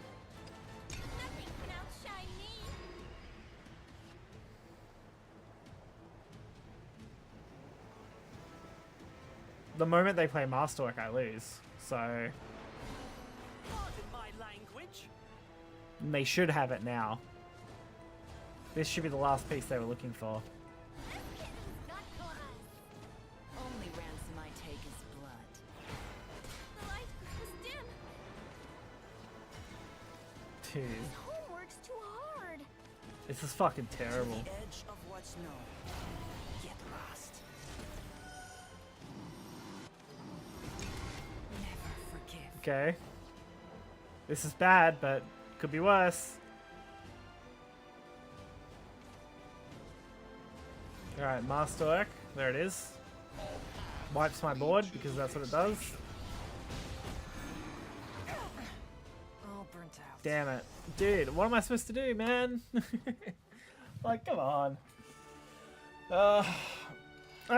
The moment they play Masterwork, I lose. So... Pardon my language. They should have it now. This should be the last piece they were looking for. Only ransom I take is blood. The light was dim. Dude, Homework's too hard. this is fucking terrible. The edge of what's known. Get lost. Never forgive. Okay. This is bad, but could be worse. Alright, Masterwork. There it is. Wipes my board because that's what it does. All burnt out. Damn it. Dude, what am I supposed to do, man? Like, come on. I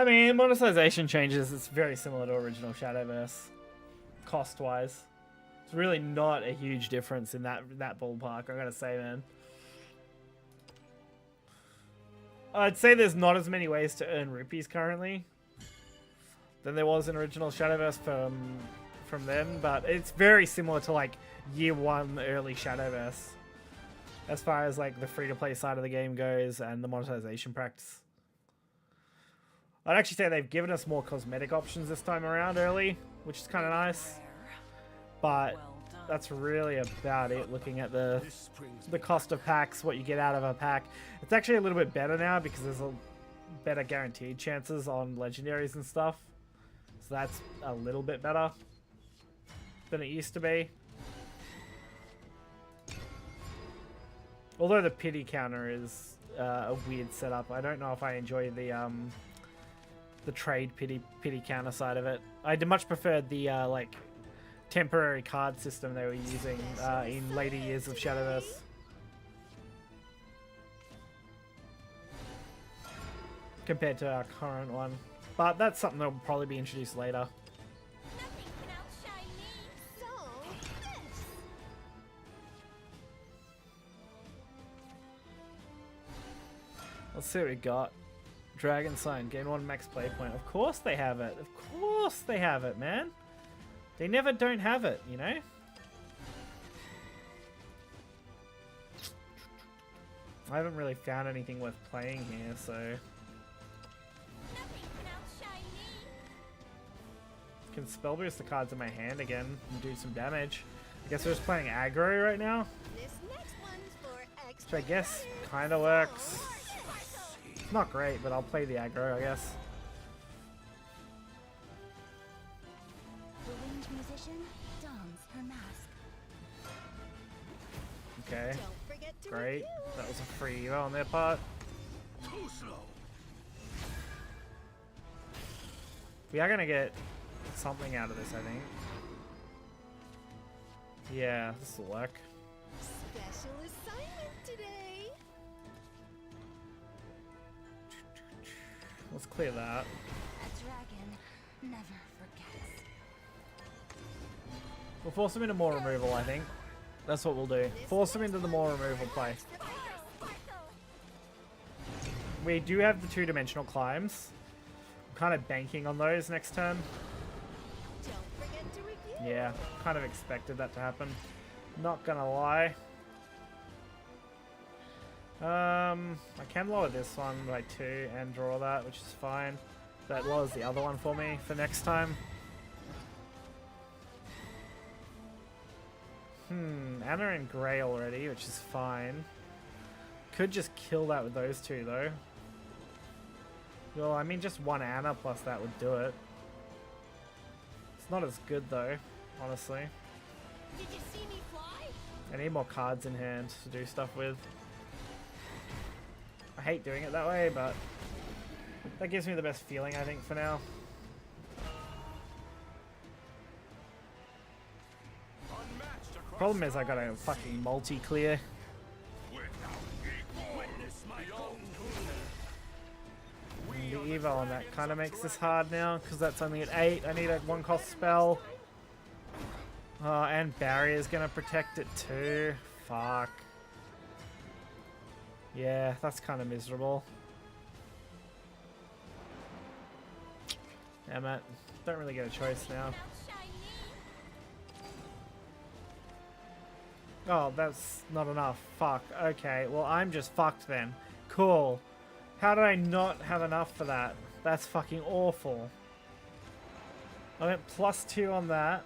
mean, monetization changes. It's very similar to original Shadowverse. Cost-wise. It's really not a huge difference in that ballpark, I gotta say, man. I'd say there's not as many ways to earn rupees currently than there was in original Shadowverse from them, but it's very similar to like year 1 early Shadowverse as far as like the free-to-play side of the game goes and the monetization practice. I'd actually say they've given us more cosmetic options this time around early, which is kind of nice, but that's really about it. Looking at the cost of packs, what you get out of a pack, it's actually a little bit better now because there's a better guaranteed chances on legendaries and stuff, so that's a little bit better than it used to be. Although the pity counter is a weird setup, I don't know if I enjoy the trade pity counter side of it. I much preferred the like temporary card system they were using in later years of Shadowverse. Compared to our current one. But that's something that will probably be introduced later. Nothing can outshine me. So, this. Let's see what we got. Dragon Sign, gain 1 max play point. Of course they have it. Of course they have it, man. They never don't have it, you know? I haven't really found anything worth playing here, so... Nothing can outshine me. Can spell boost the cards in my hand again and do some damage. I guess we're just playing aggro right now, This next one's for which extra. I guess kind of works. It's not great, but I'll play the aggro, I guess. The winged musician dons her mask. Okay, Don't forget to great. review. That was a free evo on their part. Too slow. We are gonna get something out of this, I think. Yeah, this will work. Special assignment today. Let's clear that. That's dragon never forgets. We'll force him into more removal, I think. That's what we'll do. Force him into the more removal play. We do have the two-dimensional climbs. I'm kind of banking on those next turn. Yeah, kind of expected that to happen. Not gonna lie. I can lower this one by 2 and draw that, which is fine. That lowers the other one for me for next time. Anna and Grey already, which is fine. Could just kill that with those two, though. Well, I mean, just one Anna plus that would do it. It's not as good, though, honestly. Did you see me fly? I need more cards in hand to do stuff with. I hate doing it that way, but that gives me the best feeling, I think, for now. Problem is I gotta fucking multi-clear. The evo on that kind of makes this hard now, because that's only at 8. I need a 1-cost spell. And Barrier's gonna protect it too. Fuck. Yeah, that's kind of miserable. Damn it. Don't really get a choice now. Oh, that's not enough. Fuck. Okay, well, I'm just fucked then. Cool. How did I not have enough for that? That's fucking awful. I went +2 on that.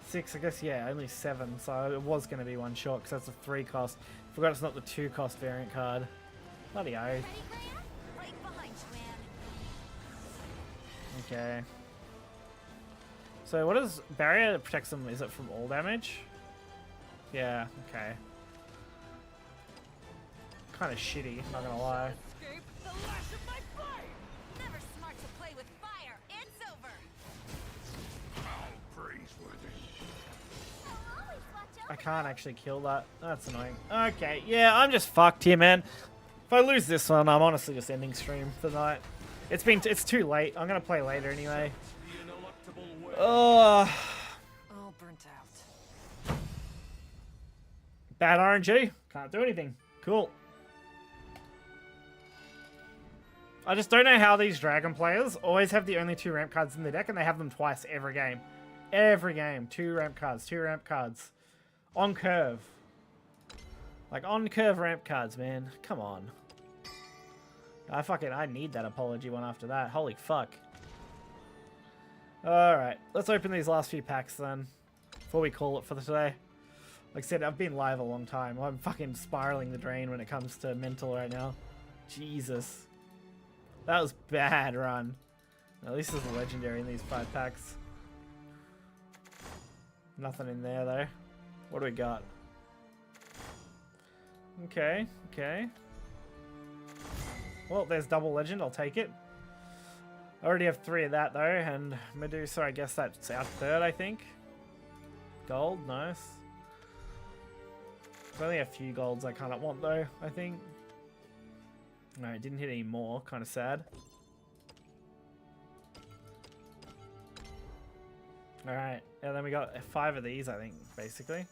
6, I guess, yeah, only 7, so it was going to be one shot, because that's a 3-cost. Forgot it's not the 2-cost variant card. Bloody oath. Okay. So what is barrier that protects them? Is it from all damage? Yeah, okay. Kind of shitty, not gonna lie. Never smart to play with fire. It's over. I can't actually kill that. That's annoying. Okay, yeah, I'm just fucked here, man. If I lose this one, I'm honestly just ending stream for the night. It's too late. I'm gonna play later anyway. All burnt out. Bad RNG. Can't do anything. Cool. I just don't know how these dragon players always have the only 2 ramp cards in the deck, and they have them twice every game. Every game. 2 ramp cards. 2 ramp cards. On curve. Like, on curve ramp cards, man. Come on. I need that apology one after that. Holy fuck. Alright. Let's open these last few packs then. Before we call it for today. Like I said, I've been live a long time. I'm fucking spiraling the drain when it comes to mental right now. Jesus. That was bad run. At least there's a legendary in these 5 packs. Nothing in there though. What do we got? Okay, okay. Well, there's double legend. I'll take it. I already have 3 of that though, and Medusa, I guess that's our 3rd, I think. Gold, nice. There's only a few golds I kind of want though, I think. No, it didn't hit any more. Kind of sad. Alright, and then we got 5 of these, I think, basically.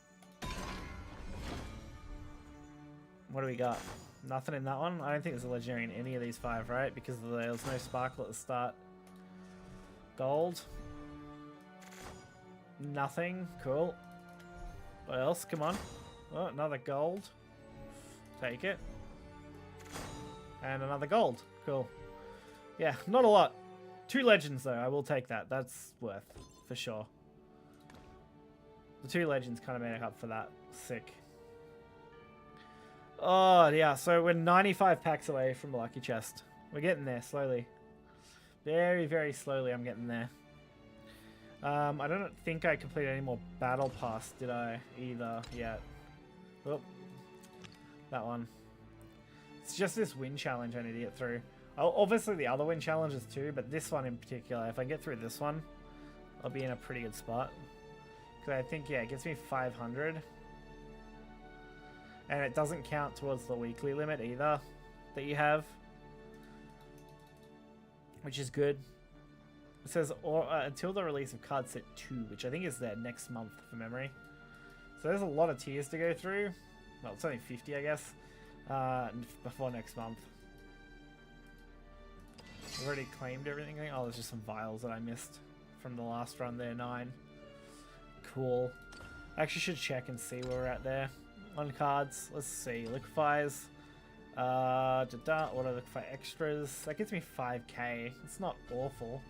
What do we got? Nothing in that one? I don't think there's a legendary in any of these 5, right? Because there was no sparkle at the start. Gold. Nothing. Cool. What else? Come on. Oh, another gold. Take it. And another gold. Cool. Yeah, not a lot. 2 legends, though. I will take that. That's worth, for sure. The 2 legends kind of made up for that. Sick. Oh, yeah. So we're 95 packs away from the lucky chest. We're getting there, slowly. Very, very slowly I'm getting there. I don't think I completed any more battle pass, did I? Either, yet. Oh. That one. It's just this win challenge I need to get through. Obviously the other win challenges too, but this one in particular, if I get through this one, I'll be in a pretty good spot. Because I think, yeah, it gets me 500. And it doesn't count towards the weekly limit either that you have. which is good. It says until the release of card set 2, which I think is there next month from memory. So there's a lot of tiers to go through. Well, it's only 50, I guess, before next month. I've already claimed everything. Oh, there's just some vials that I missed from the last run there, 9. Cool. I actually should check and see where we're at there on cards. Let's see. Liquefies. What do I liquefy extras? That gives me 5k. It's not awful.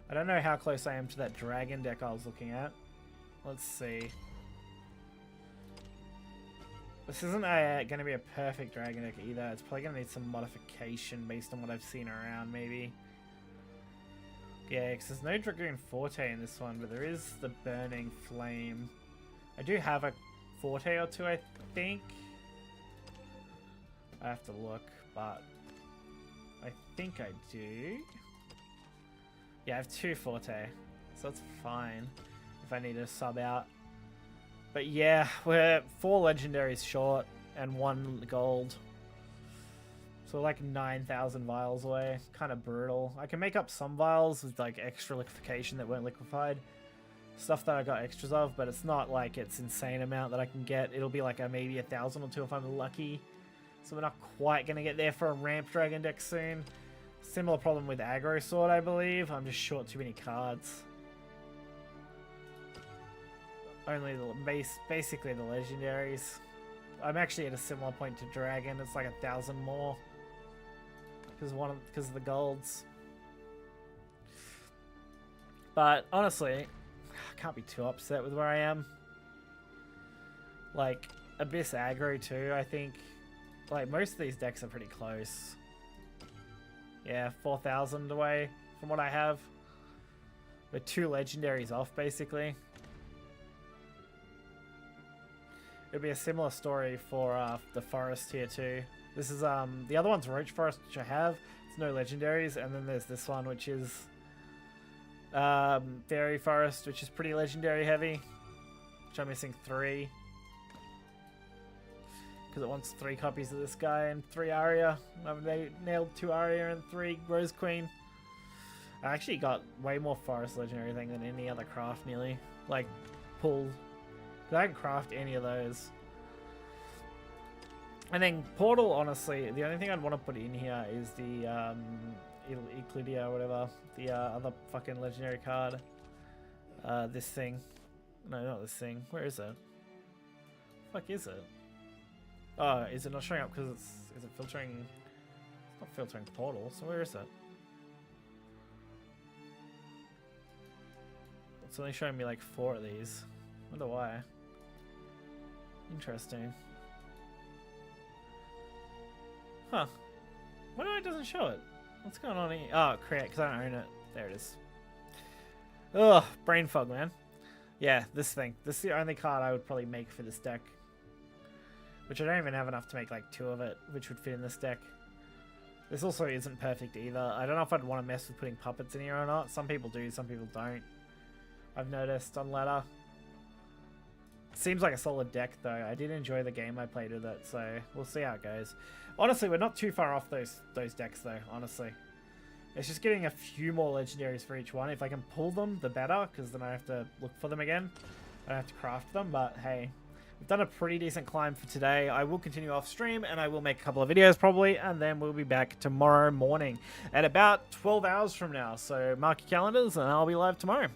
I don't know how close I am to that dragon deck I was looking at. Let's see. This isn't going to be a perfect dragon deck either. It's probably going to need some modification based on what I've seen around, maybe. Yeah, because there's no Dragoon Forte in this one, but there is the Burning Flame. I do have a Forte or two, I think. I have to look, but I think I do. Yeah, I have 2 Forte, so that's fine if I need to sub out. But yeah, we're 4 legendaries short and 1 gold. So we're like 9,000 vials away. Kind of brutal. I can make up some vials with like extra liquefaction that weren't liquefied. Stuff that I got extras of, but it's not like it's insane amount that I can get. It'll be like maybe 1,000 or 2 if I'm lucky. So we're not quite going to get there for a ramp dragon deck soon. Similar problem with aggro sword, I believe. I'm just short too many cards. Only basically the legendaries. I'm actually at a similar point to dragon. It's like 1,000 more because of the golds. But honestly, I can't be too upset with where I am. Like Abyss aggro too. I think like most of these decks are pretty close. Yeah, 4,000 away from what I have. We're 2 legendaries off basically. It'll be a similar story for the forest here too. This is the other one's Roach Forest, which I have. It's no legendaries, and then there's this one, which is Fairy Forest, which is pretty legendary heavy. Which I'm missing 3 because it wants 3 copies of this guy and 3 Aria. I've nailed 2 Aria and 3 Rose Queen. I actually got way more forest legendary thing than any other craft nearly. Like pulled. I can craft any of those. And then Portal, honestly, the only thing I'd want to put in here is the Eclidia or whatever. The other fucking legendary card. This thing. No, not this thing. Where is it? Fuck is it? Oh, is it not showing up because is it filtering? It's not filtering Portal, so where is it? It's only showing me like 4 of these. Wonder why. Interesting. Huh. Why it doesn't show it? What's going on here? Oh, create, because I don't own it. There it is. Ugh, brain fog, man. Yeah, this thing. This is the only card I would probably make for this deck. Which I don't even have enough to make like 2 of it, which would fit in this deck. This also isn't perfect either. I don't know if I'd want to mess with putting puppets in here or not. Some people do, some people don't. I've noticed on ladder. Seems like a solid deck though. I did enjoy the game I played with it, so we'll see how it goes. Honestly, we're not too far off those decks though, honestly. It's just getting a few more legendaries for each one. If I can pull them, the better, because then I have to look for them again. I don't have to craft them, but hey. We've done a pretty decent climb for today. I will continue off stream and I will make a couple of videos probably, and then we'll be back tomorrow morning at about 12 hours from now. So mark your calendars and I'll be live tomorrow.